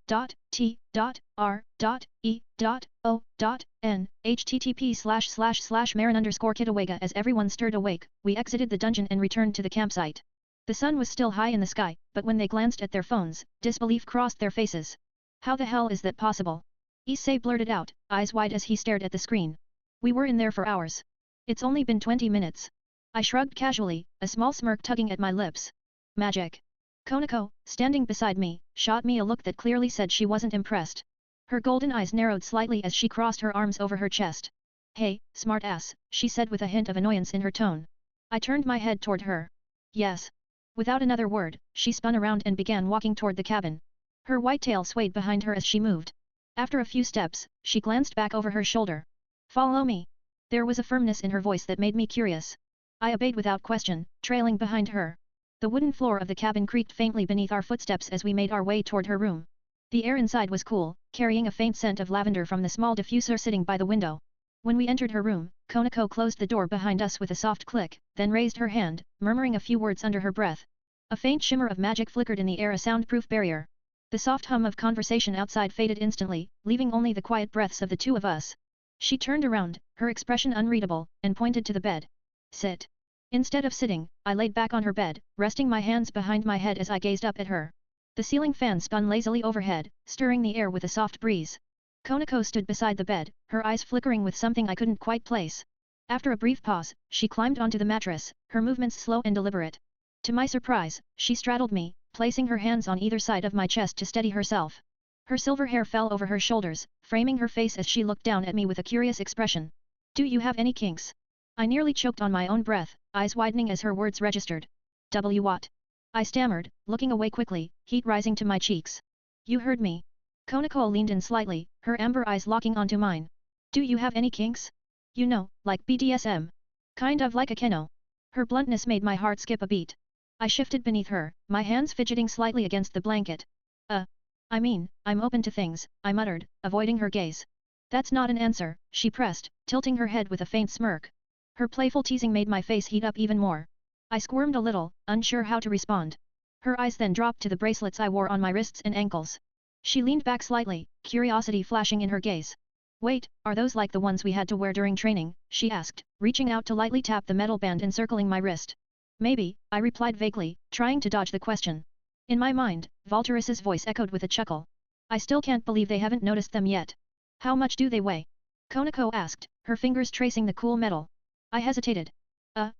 http://Marin_Kitawega. As everyone stirred awake, we exited the dungeon and returned to the campsite. The sun was still high in the sky, but when they glanced at their phones, disbelief crossed their faces. How the hell is that possible? Issei blurted out, eyes wide as he stared at the screen. We were in there for hours. It's only been 20 minutes. I shrugged casually, a small smirk tugging at my lips. Magic. Konako, standing beside me, shot me a look that clearly said she wasn't impressed. Her golden eyes narrowed slightly as she crossed her arms over her chest. Hey, smart ass, she said with a hint of annoyance in her tone. I turned my head toward her. Yes. Without another word, she spun around and began walking toward the cabin. Her white tail swayed behind her as she moved. After a few steps, she glanced back over her shoulder. Follow me. There was a firmness in her voice that made me curious. I obeyed without question, trailing behind her. The wooden floor of the cabin creaked faintly beneath our footsteps as we made our way toward her room. The air inside was cool, carrying a faint scent of lavender from the small diffuser sitting by the window. When we entered her room, Konako closed the door behind us with a soft click, then raised her hand, murmuring a few words under her breath. A faint shimmer of magic flickered in the air, a soundproof barrier. The soft hum of conversation outside faded instantly, leaving only the quiet breaths of the two of us. She turned around, her expression unreadable, and pointed to the bed. Sit. Instead of sitting, I laid back on her bed, resting my hands behind my head as I gazed up at her. The ceiling fan spun lazily overhead, stirring the air with a soft breeze. Konako stood beside the bed, her eyes flickering with something I couldn't quite place. After a brief pause, she climbed onto the mattress, her movements slow and deliberate. To my surprise, she straddled me, placing her hands on either side of my chest to steady herself. Her silver hair fell over her shoulders, framing her face as she looked down at me with a curious expression. Do you have any kinks? I nearly choked on my own breath, eyes widening as her words registered. What? I stammered, looking away quickly, heat rising to my cheeks. You heard me. Konako leaned in slightly, her amber eyes locking onto mine. Do you have any kinks? You know, like BDSM. Kind of like a keno. Her bluntness made my heart skip a beat. I shifted beneath her, my hands fidgeting slightly against the blanket. I mean, I'm open to things, I muttered, avoiding her gaze. That's not an answer, she pressed, tilting her head with a faint smirk. Her playful teasing made my face heat up even more. I squirmed a little, unsure how to respond. Her eyes then dropped to the bracelets I wore on my wrists and ankles. She leaned back slightly, curiosity flashing in her gaze. Wait, are those like the ones we had to wear during training? She asked, reaching out to lightly tap the metal band encircling my wrist. Maybe, I replied vaguely, trying to dodge the question. In my mind, Valteris's voice echoed with a chuckle. I still can't believe they haven't noticed them yet. How much do they weigh? Konako asked, her fingers tracing the cool metal. I hesitated.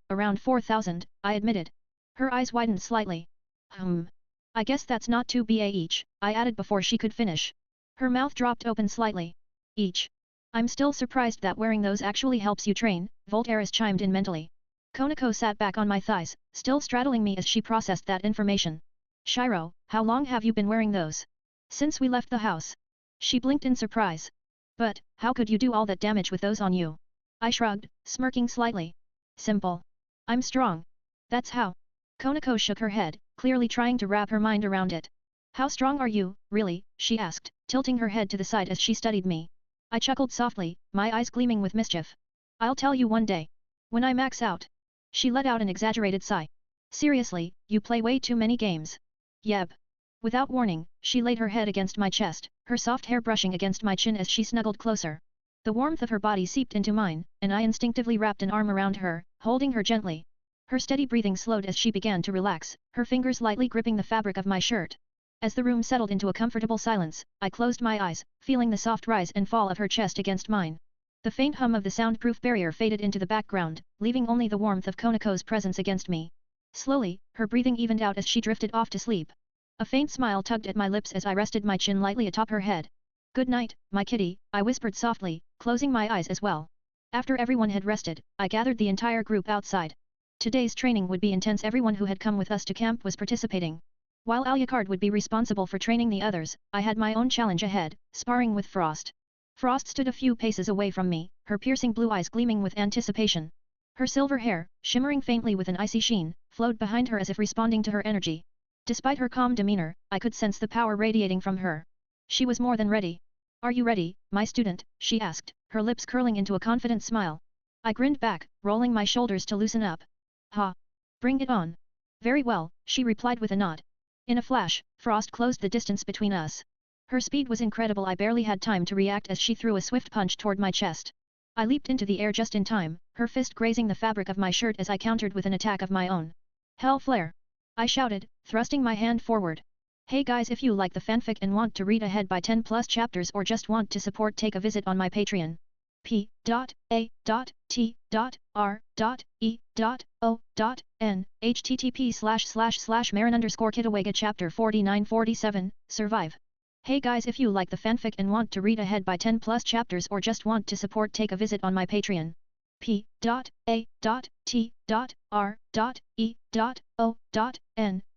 Around 4,000, I admitted. Her eyes widened slightly. I guess that's not 2 BA each, I added before she could finish. Her mouth dropped open slightly. Each. I'm still surprised that wearing those actually helps you train, Volteris chimed in mentally. Konako sat back on my thighs, still straddling me as she processed that information. Shiro, how long have you been wearing those? Since we left the house. She blinked in surprise. But, how could you do all that damage with those on you? I shrugged, smirking slightly. Simple. I'm strong. That's how. Konako shook her head, clearly trying to wrap her mind around it. How strong are you, really? She asked, tilting her head to the side as she studied me. I chuckled softly, my eyes gleaming with mischief. I'll tell you one day. When I max out. She let out an exaggerated sigh. Seriously, you play way too many games. Yep. Without warning, she laid her head against my chest, her soft hair brushing against my chin as she snuggled closer. The warmth of her body seeped into mine, and I instinctively wrapped an arm around her, holding her gently. Her steady breathing slowed as she began to relax, her fingers lightly gripping the fabric of my shirt. As the room settled into a comfortable silence, I closed my eyes, feeling the soft rise and fall of her chest against mine. The faint hum of the soundproof barrier faded into the background, leaving only the warmth of Konako's presence against me. Slowly, her breathing evened out as she drifted off to sleep. A faint smile tugged at my lips as I rested my chin lightly atop her head. Good night, my kitty, I whispered softly, closing my eyes as well. After everyone had rested, I gathered the entire group outside. Today's training would be intense. Everyone who had come with us to camp was participating. While Alucard would be responsible for training the others, I had my own challenge ahead, sparring with Frost. Frost stood a few paces away from me, her piercing blue eyes gleaming with anticipation. Her silver hair, shimmering faintly with an icy sheen, flowed behind her as if responding to her energy. Despite her calm demeanor, I could sense the power radiating from her. She was more than ready. Are you ready, my student? She asked, her lips curling into a confident smile. I grinned back, rolling my shoulders to loosen up. Ha! Bring it on. Very well, she replied with a nod. In a flash, Frost closed the distance between us. Her speed was incredible. I barely had time to react as she threw a swift punch toward my chest. I leaped into the air just in time, her fist grazing the fabric of my shirt as I countered with an attack of my own. Hell flare! I shouted, thrusting my hand forward. Hey guys, if you like the fanfic and want to read ahead by 10 plus chapters or just want to support, take a visit on my Patreon. p.a.t.r.e.o.n http://marin_kitawega chapter 4947 survive. Hey guys, if you like the fanfic and want to read ahead by 10 plus chapters or just want to support, take a visit on my Patreon. p.a.t.r.e.o.n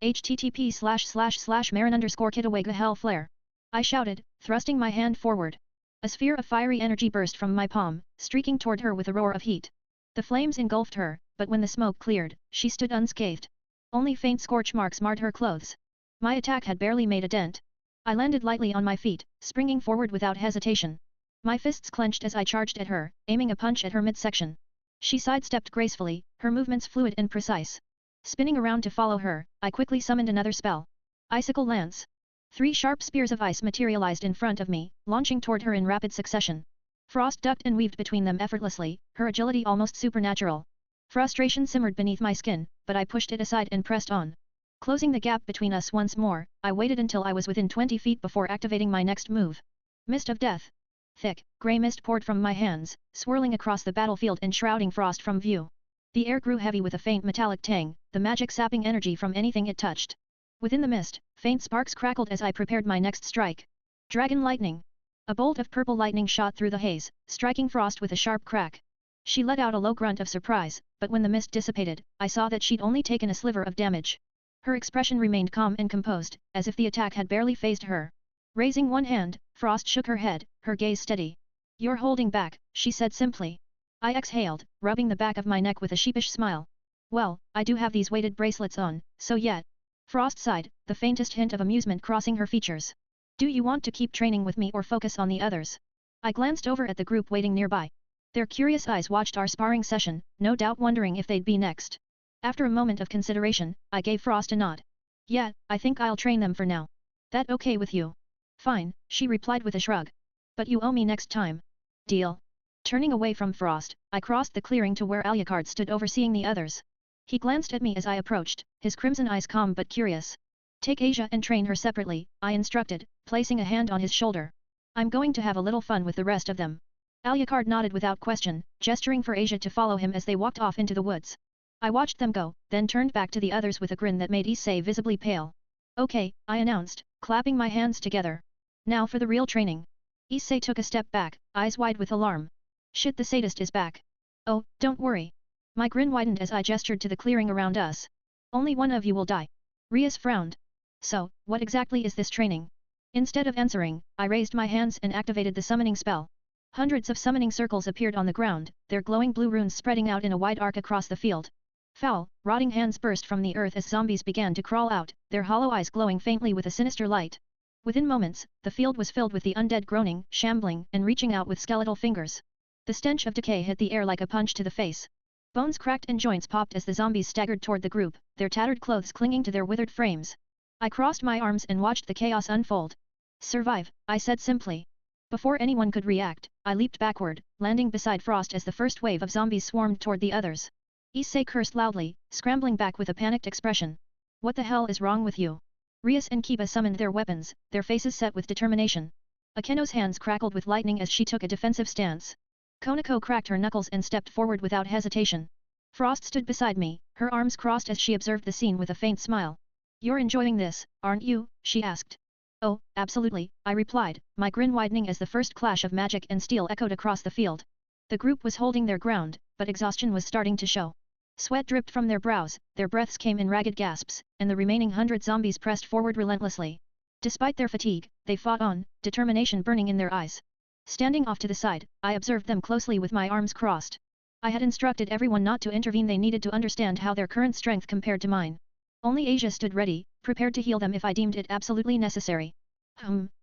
http://marin_kitawega hell flare. I shouted, thrusting my hand forward. A sphere of fiery energy burst from my palm, streaking toward her with a roar of heat. The flames engulfed her, but when the smoke cleared, she stood unscathed. Only faint scorch marks marred her clothes. My attack had barely made a dent. I landed lightly on my feet, springing forward without hesitation. My fists clenched as I charged at her, aiming a punch at her midsection. She sidestepped gracefully, her movements fluid and precise. Spinning around to follow her, I quickly summoned another spell. Icicle Lance. 3 sharp spears of ice materialized in front of me, launching toward her in rapid succession. Frost ducked and weaved between them effortlessly, her agility almost supernatural. Frustration simmered beneath my skin, but I pushed it aside and pressed on. Closing the gap between us once more, I waited until I was within 20 feet before activating my next move. Mist of Death. Thick, grey mist poured from my hands, swirling across the battlefield and shrouding Frost from view. The air grew heavy with a faint metallic tang, the magic sapping energy from anything it touched. Within the mist, faint sparks crackled as I prepared my next strike. Dragon Lightning. A bolt of purple lightning shot through the haze, striking Frost with a sharp crack. She let out a low grunt of surprise, but when the mist dissipated, I saw that she'd only taken a sliver of damage. Her expression remained calm and composed, as if the attack had barely fazed her. Raising one hand, Frost shook her head, her gaze steady. You're holding back, she said simply. I exhaled, rubbing the back of my neck with a sheepish smile. Well, I do have these weighted bracelets on, so yet. Frost sighed, the faintest hint of amusement crossing her features. Do you want to keep training with me or focus on the others? I glanced over at the group waiting nearby. Their curious eyes watched our sparring session, no doubt wondering if they'd be next. After a moment of consideration, I gave Frost a nod. Yeah, I think I'll train them for now. That okay with you? Fine, she replied with a shrug. But you owe me next time. Deal. Turning away from Frost, I crossed the clearing to where Alucard stood overseeing the others. He glanced at me as I approached, his crimson eyes calm but curious. Take Asia and train her separately, I instructed, placing a hand on his shoulder. I'm going to have a little fun with the rest of them. Alucard nodded without question, gesturing for Asia to follow him as they walked off into the woods. I watched them go, then turned back to the others with a grin that made Issei visibly pale. Okay, I announced, clapping my hands together. Now for the real training. Issei took a step back, eyes wide with alarm. Shit, the sadist is back. Oh, don't worry. My grin widened as I gestured to the clearing around us. Only one of you will die. Rias frowned. So, what exactly is this training? Instead of answering, I raised my hands and activated the summoning spell. Hundreds of summoning circles appeared on the ground, their glowing blue runes spreading out in a wide arc across the field. Foul, rotting hands burst from the earth as zombies began to crawl out, their hollow eyes glowing faintly with a sinister light. Within moments, the field was filled with the undead groaning, shambling, and reaching out with skeletal fingers. The stench of decay hit the air like a punch to the face. Bones cracked and joints popped as the zombies staggered toward the group, their tattered clothes clinging to their withered frames. I crossed my arms and watched the chaos unfold. "Survive," I said simply. Before anyone could react, I leaped backward, landing beside Frost as the first wave of zombies swarmed toward the others. Issei cursed loudly, scrambling back with a panicked expression. "What the hell is wrong with you?" Rias and Kiba summoned their weapons, their faces set with determination. Akeno's hands crackled with lightning as she took a defensive stance. Konako cracked her knuckles and stepped forward without hesitation. Frost stood beside me, her arms crossed as she observed the scene with a faint smile. "You're enjoying this, aren't you?" she asked. "Oh, absolutely," I replied, my grin widening as the first clash of magic and steel echoed across the field. The group was holding their ground, but exhaustion was starting to show. Sweat dripped from their brows, their breaths came in ragged gasps, and the remaining 100 zombies pressed forward relentlessly. Despite their fatigue, they fought on, determination burning in their eyes. Standing off to the side, I observed them closely with my arms crossed. I had instructed everyone not to intervene. They needed to understand how their current strength compared to mine. Only Asia stood ready, prepared to heal them if I deemed it absolutely necessary.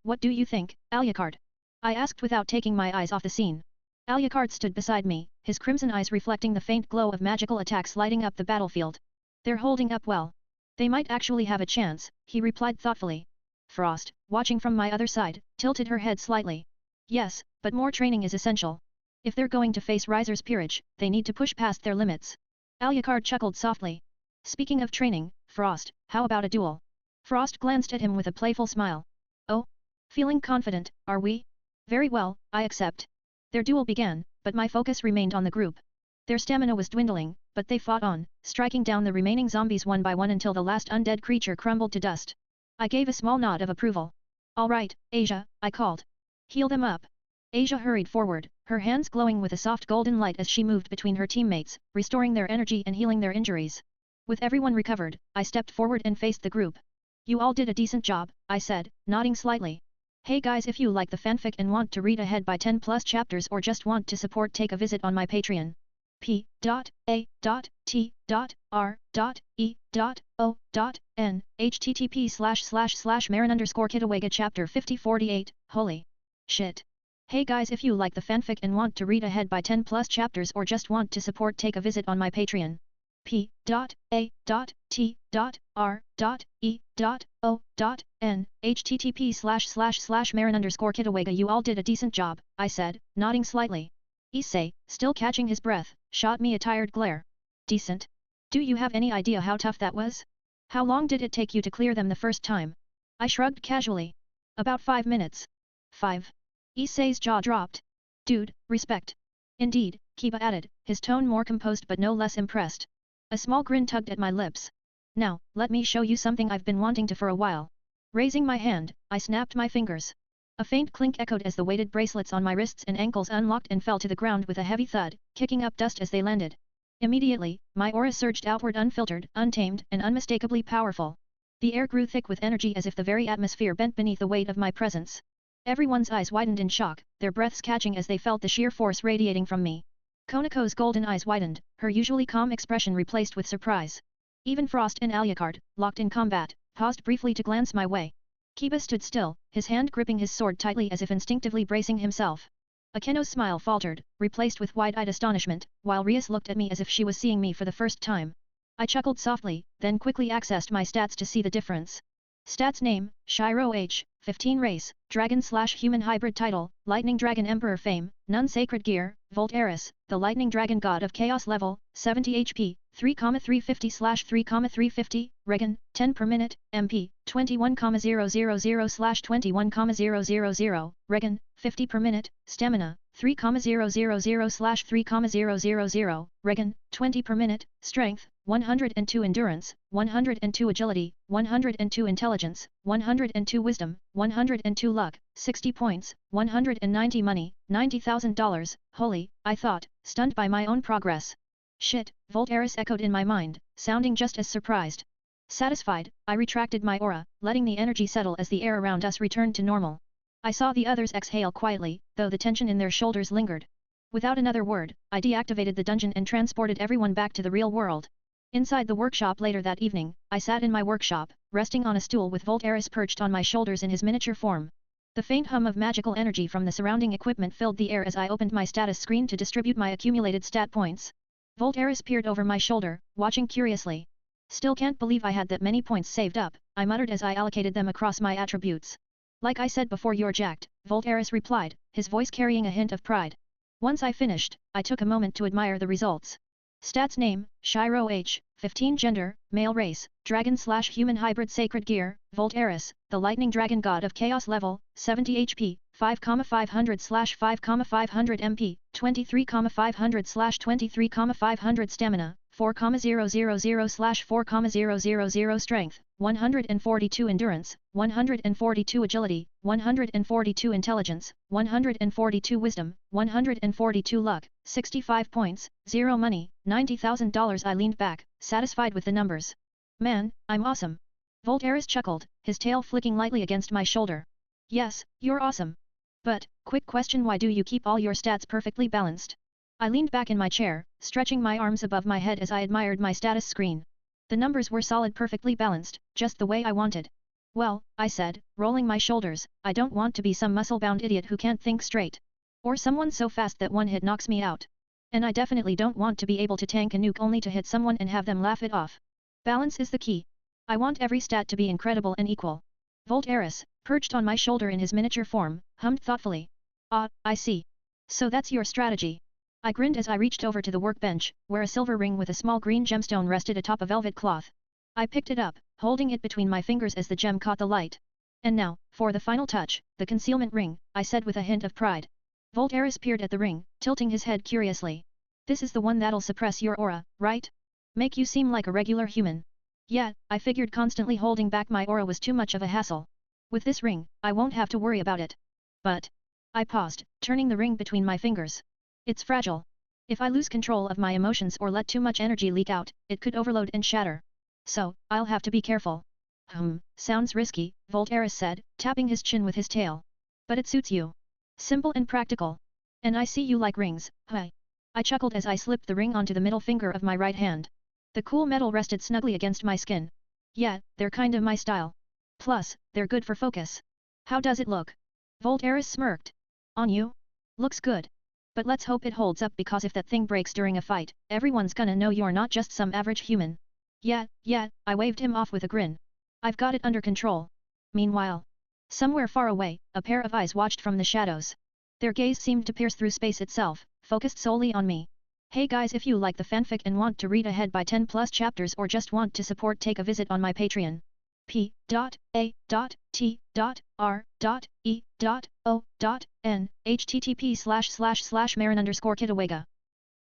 What do you think, Alucard?" I asked without taking my eyes off the scene. Alucard stood beside me, his crimson eyes reflecting the faint glow of magical attacks lighting up the battlefield. "They're holding up well. They might actually have a chance," he replied thoughtfully. Frost, watching from my other side, tilted her head slightly. "Yes, but more training is essential. If they're going to face Riser's peerage, they need to push past their limits." Alucard chuckled softly. "Speaking of training, Frost, how about a duel?" Frost glanced at him with a playful smile. "Oh? Feeling confident, are we? Very well, I accept." Their duel began, but my focus remained on the group. Their stamina was dwindling, but they fought on, striking down the remaining zombies one by one until the last undead creature crumbled to dust. I gave a small nod of approval. "All right, Asia," I called. "Heal them up." Asia hurried forward, her hands glowing with a soft golden light as she moved between her teammates, restoring their energy and healing their injuries. With everyone recovered, I stepped forward and faced the group. "You all did a decent job," I said, nodding slightly. "Hey guys, if you like the fanfic and want to read ahead by 10 plus chapters or just want to support, take a visit on my Patreon. p.a.t.r.e.o.n http://marin_kitawega chapter 5048, holy shit. Hey guys, if you like the fanfic and want to read ahead by 10 plus chapters or just want to support, take a visit on my Patreon. p.a.t.r.e.o.n http://marin_kitawega. You all did a decent job, I said, nodding slightly. Issei, still catching his breath, shot me a tired glare. "Decent? Do you have any idea how tough that was? How long did it take you to clear them the first time?" I shrugged casually. "About 5 minutes. 5. Issei's jaw dropped. "Dude, respect." "Indeed," Kiba added, his tone more composed but no less impressed. A small grin tugged at my lips. "Now, let me show you something I've been wanting to for a while." Raising my hand, I snapped my fingers. A faint clink echoed as the weighted bracelets on my wrists and ankles unlocked and fell to the ground with a heavy thud, kicking up dust as they landed. Immediately, my aura surged outward, unfiltered, untamed, and unmistakably powerful. The air grew thick with energy as if the very atmosphere bent beneath the weight of my presence. Everyone's eyes widened in shock, their breaths catching as they felt the sheer force radiating from me. Konako's golden eyes widened, her usually calm expression replaced with surprise. Even Frost and Alucard, locked in combat, paused briefly to glance my way. Kiba stood still, his hand gripping his sword tightly as if instinctively bracing himself. Akeno's smile faltered, replaced with wide-eyed astonishment, while Rias looked at me as if she was seeing me for the first time. I chuckled softly, then quickly accessed my stats to see the difference. Stats: name, Shiro H, 15 race, Dragon/Human hybrid title, Lightning Dragon Emperor fame, Nun Sacred Gear, Volt Eris, the Lightning Dragon God of Chaos level, 70 HP, 3,350/3,350, Regen, 10 per minute, MP, 21,000/21,000, Regen, 50 per minute, Stamina, 3,000/3,000, Regen, 20 per minute, Strength, 102 Endurance, 102 Agility, 102 Intelligence, 102 Wisdom, 102 Luck, 60 points, 190 money, $90,000, holy, I thought, stunned by my own progress. Shit, Volt Eris echoed in my mind, sounding just as surprised. Satisfied, I retracted my aura, letting the energy settle as the air around us returned to normal. I saw the others exhale quietly, though the tension in their shoulders lingered. Without another word, I deactivated the dungeon and transported everyone back to the real world. Inside the workshop later that evening, I sat in my workshop, resting on a stool with Voltaris perched on my shoulders in his miniature form. The faint hum of magical energy from the surrounding equipment filled the air as I opened my status screen to distribute my accumulated stat points. Voltaris peered over my shoulder, watching curiously. Still can't believe I had that many points saved up, I muttered as I allocated them across my attributes. Like I said before, you're jacked, Voltaris replied, his voice carrying a hint of pride. Once I finished, I took a moment to admire the results. Stats: name, Shiro H, 15 gender, male race, dragon/human hybrid sacred gear, Voltaris, the lightning dragon god of chaos level, 70 HP, 5,500/5,500 MP, 23,500/23,500 stamina, 4,000/4,000 strength, 142 endurance, 142 agility, 142 intelligence, 142 wisdom, 142 luck, 65 points, 0 money, $90,000. I leaned back, satisfied with the numbers. Man, I'm awesome. Voltaris chuckled, his tail flicking lightly against my shoulder. Yes, you're awesome. But, quick question, why do you keep all your stats perfectly balanced? I leaned back in my chair, stretching my arms above my head as I admired my status screen. The numbers were solid, perfectly balanced, just the way I wanted. Well, I said, rolling my shoulders, I don't want to be some muscle-bound idiot who can't think straight. Or someone so fast that one hit knocks me out. And I definitely don't want to be able to tank a nuke only to hit someone and have them laugh it off. Balance is the key. I want every stat to be incredible and equal. Voltaris, perched on my shoulder in his miniature form, hummed thoughtfully. Ah, I see. So that's your strategy. I grinned as I reached over to the workbench, where a silver ring with a small green gemstone rested atop a velvet cloth. I picked it up, holding it between my fingers as the gem caught the light. And now, for the final touch, the concealment ring, I said with a hint of pride. Voltaris peered at the ring, tilting his head curiously. This is the one that'll suppress your aura, right? Make you seem like a regular human. Yeah, I figured constantly holding back my aura was too much of a hassle. With this ring, I won't have to worry about it. But... I paused, turning the ring between my fingers. It's fragile. If I lose control of my emotions or let too much energy leak out, it could overload and shatter. So, I'll have to be careful. Sounds risky, Voltaris said, tapping his chin with his tail. But it suits you. Simple and practical. And I see you like rings, huh? I chuckled as I slipped the ring onto the middle finger of my right hand. The cool metal rested snugly against my skin. Yeah, they're kinda my style. Plus, they're good for focus. How does it look? Voltaris smirked. On you? Looks good. But let's hope it holds up, because if that thing breaks during a fight, everyone's gonna know you're not just some average human. Yeah, I waved him off with a grin. I've got it under control. Meanwhile, somewhere far away, a pair of eyes watched from the shadows. Their gaze seemed to pierce through space itself, focused solely on me. Hey guys, if you like the fanfic and want to read ahead by 10+ chapters or just want to support, take a visit on my Patreon. p.a.t.r.e.o.n http://marin_kitawega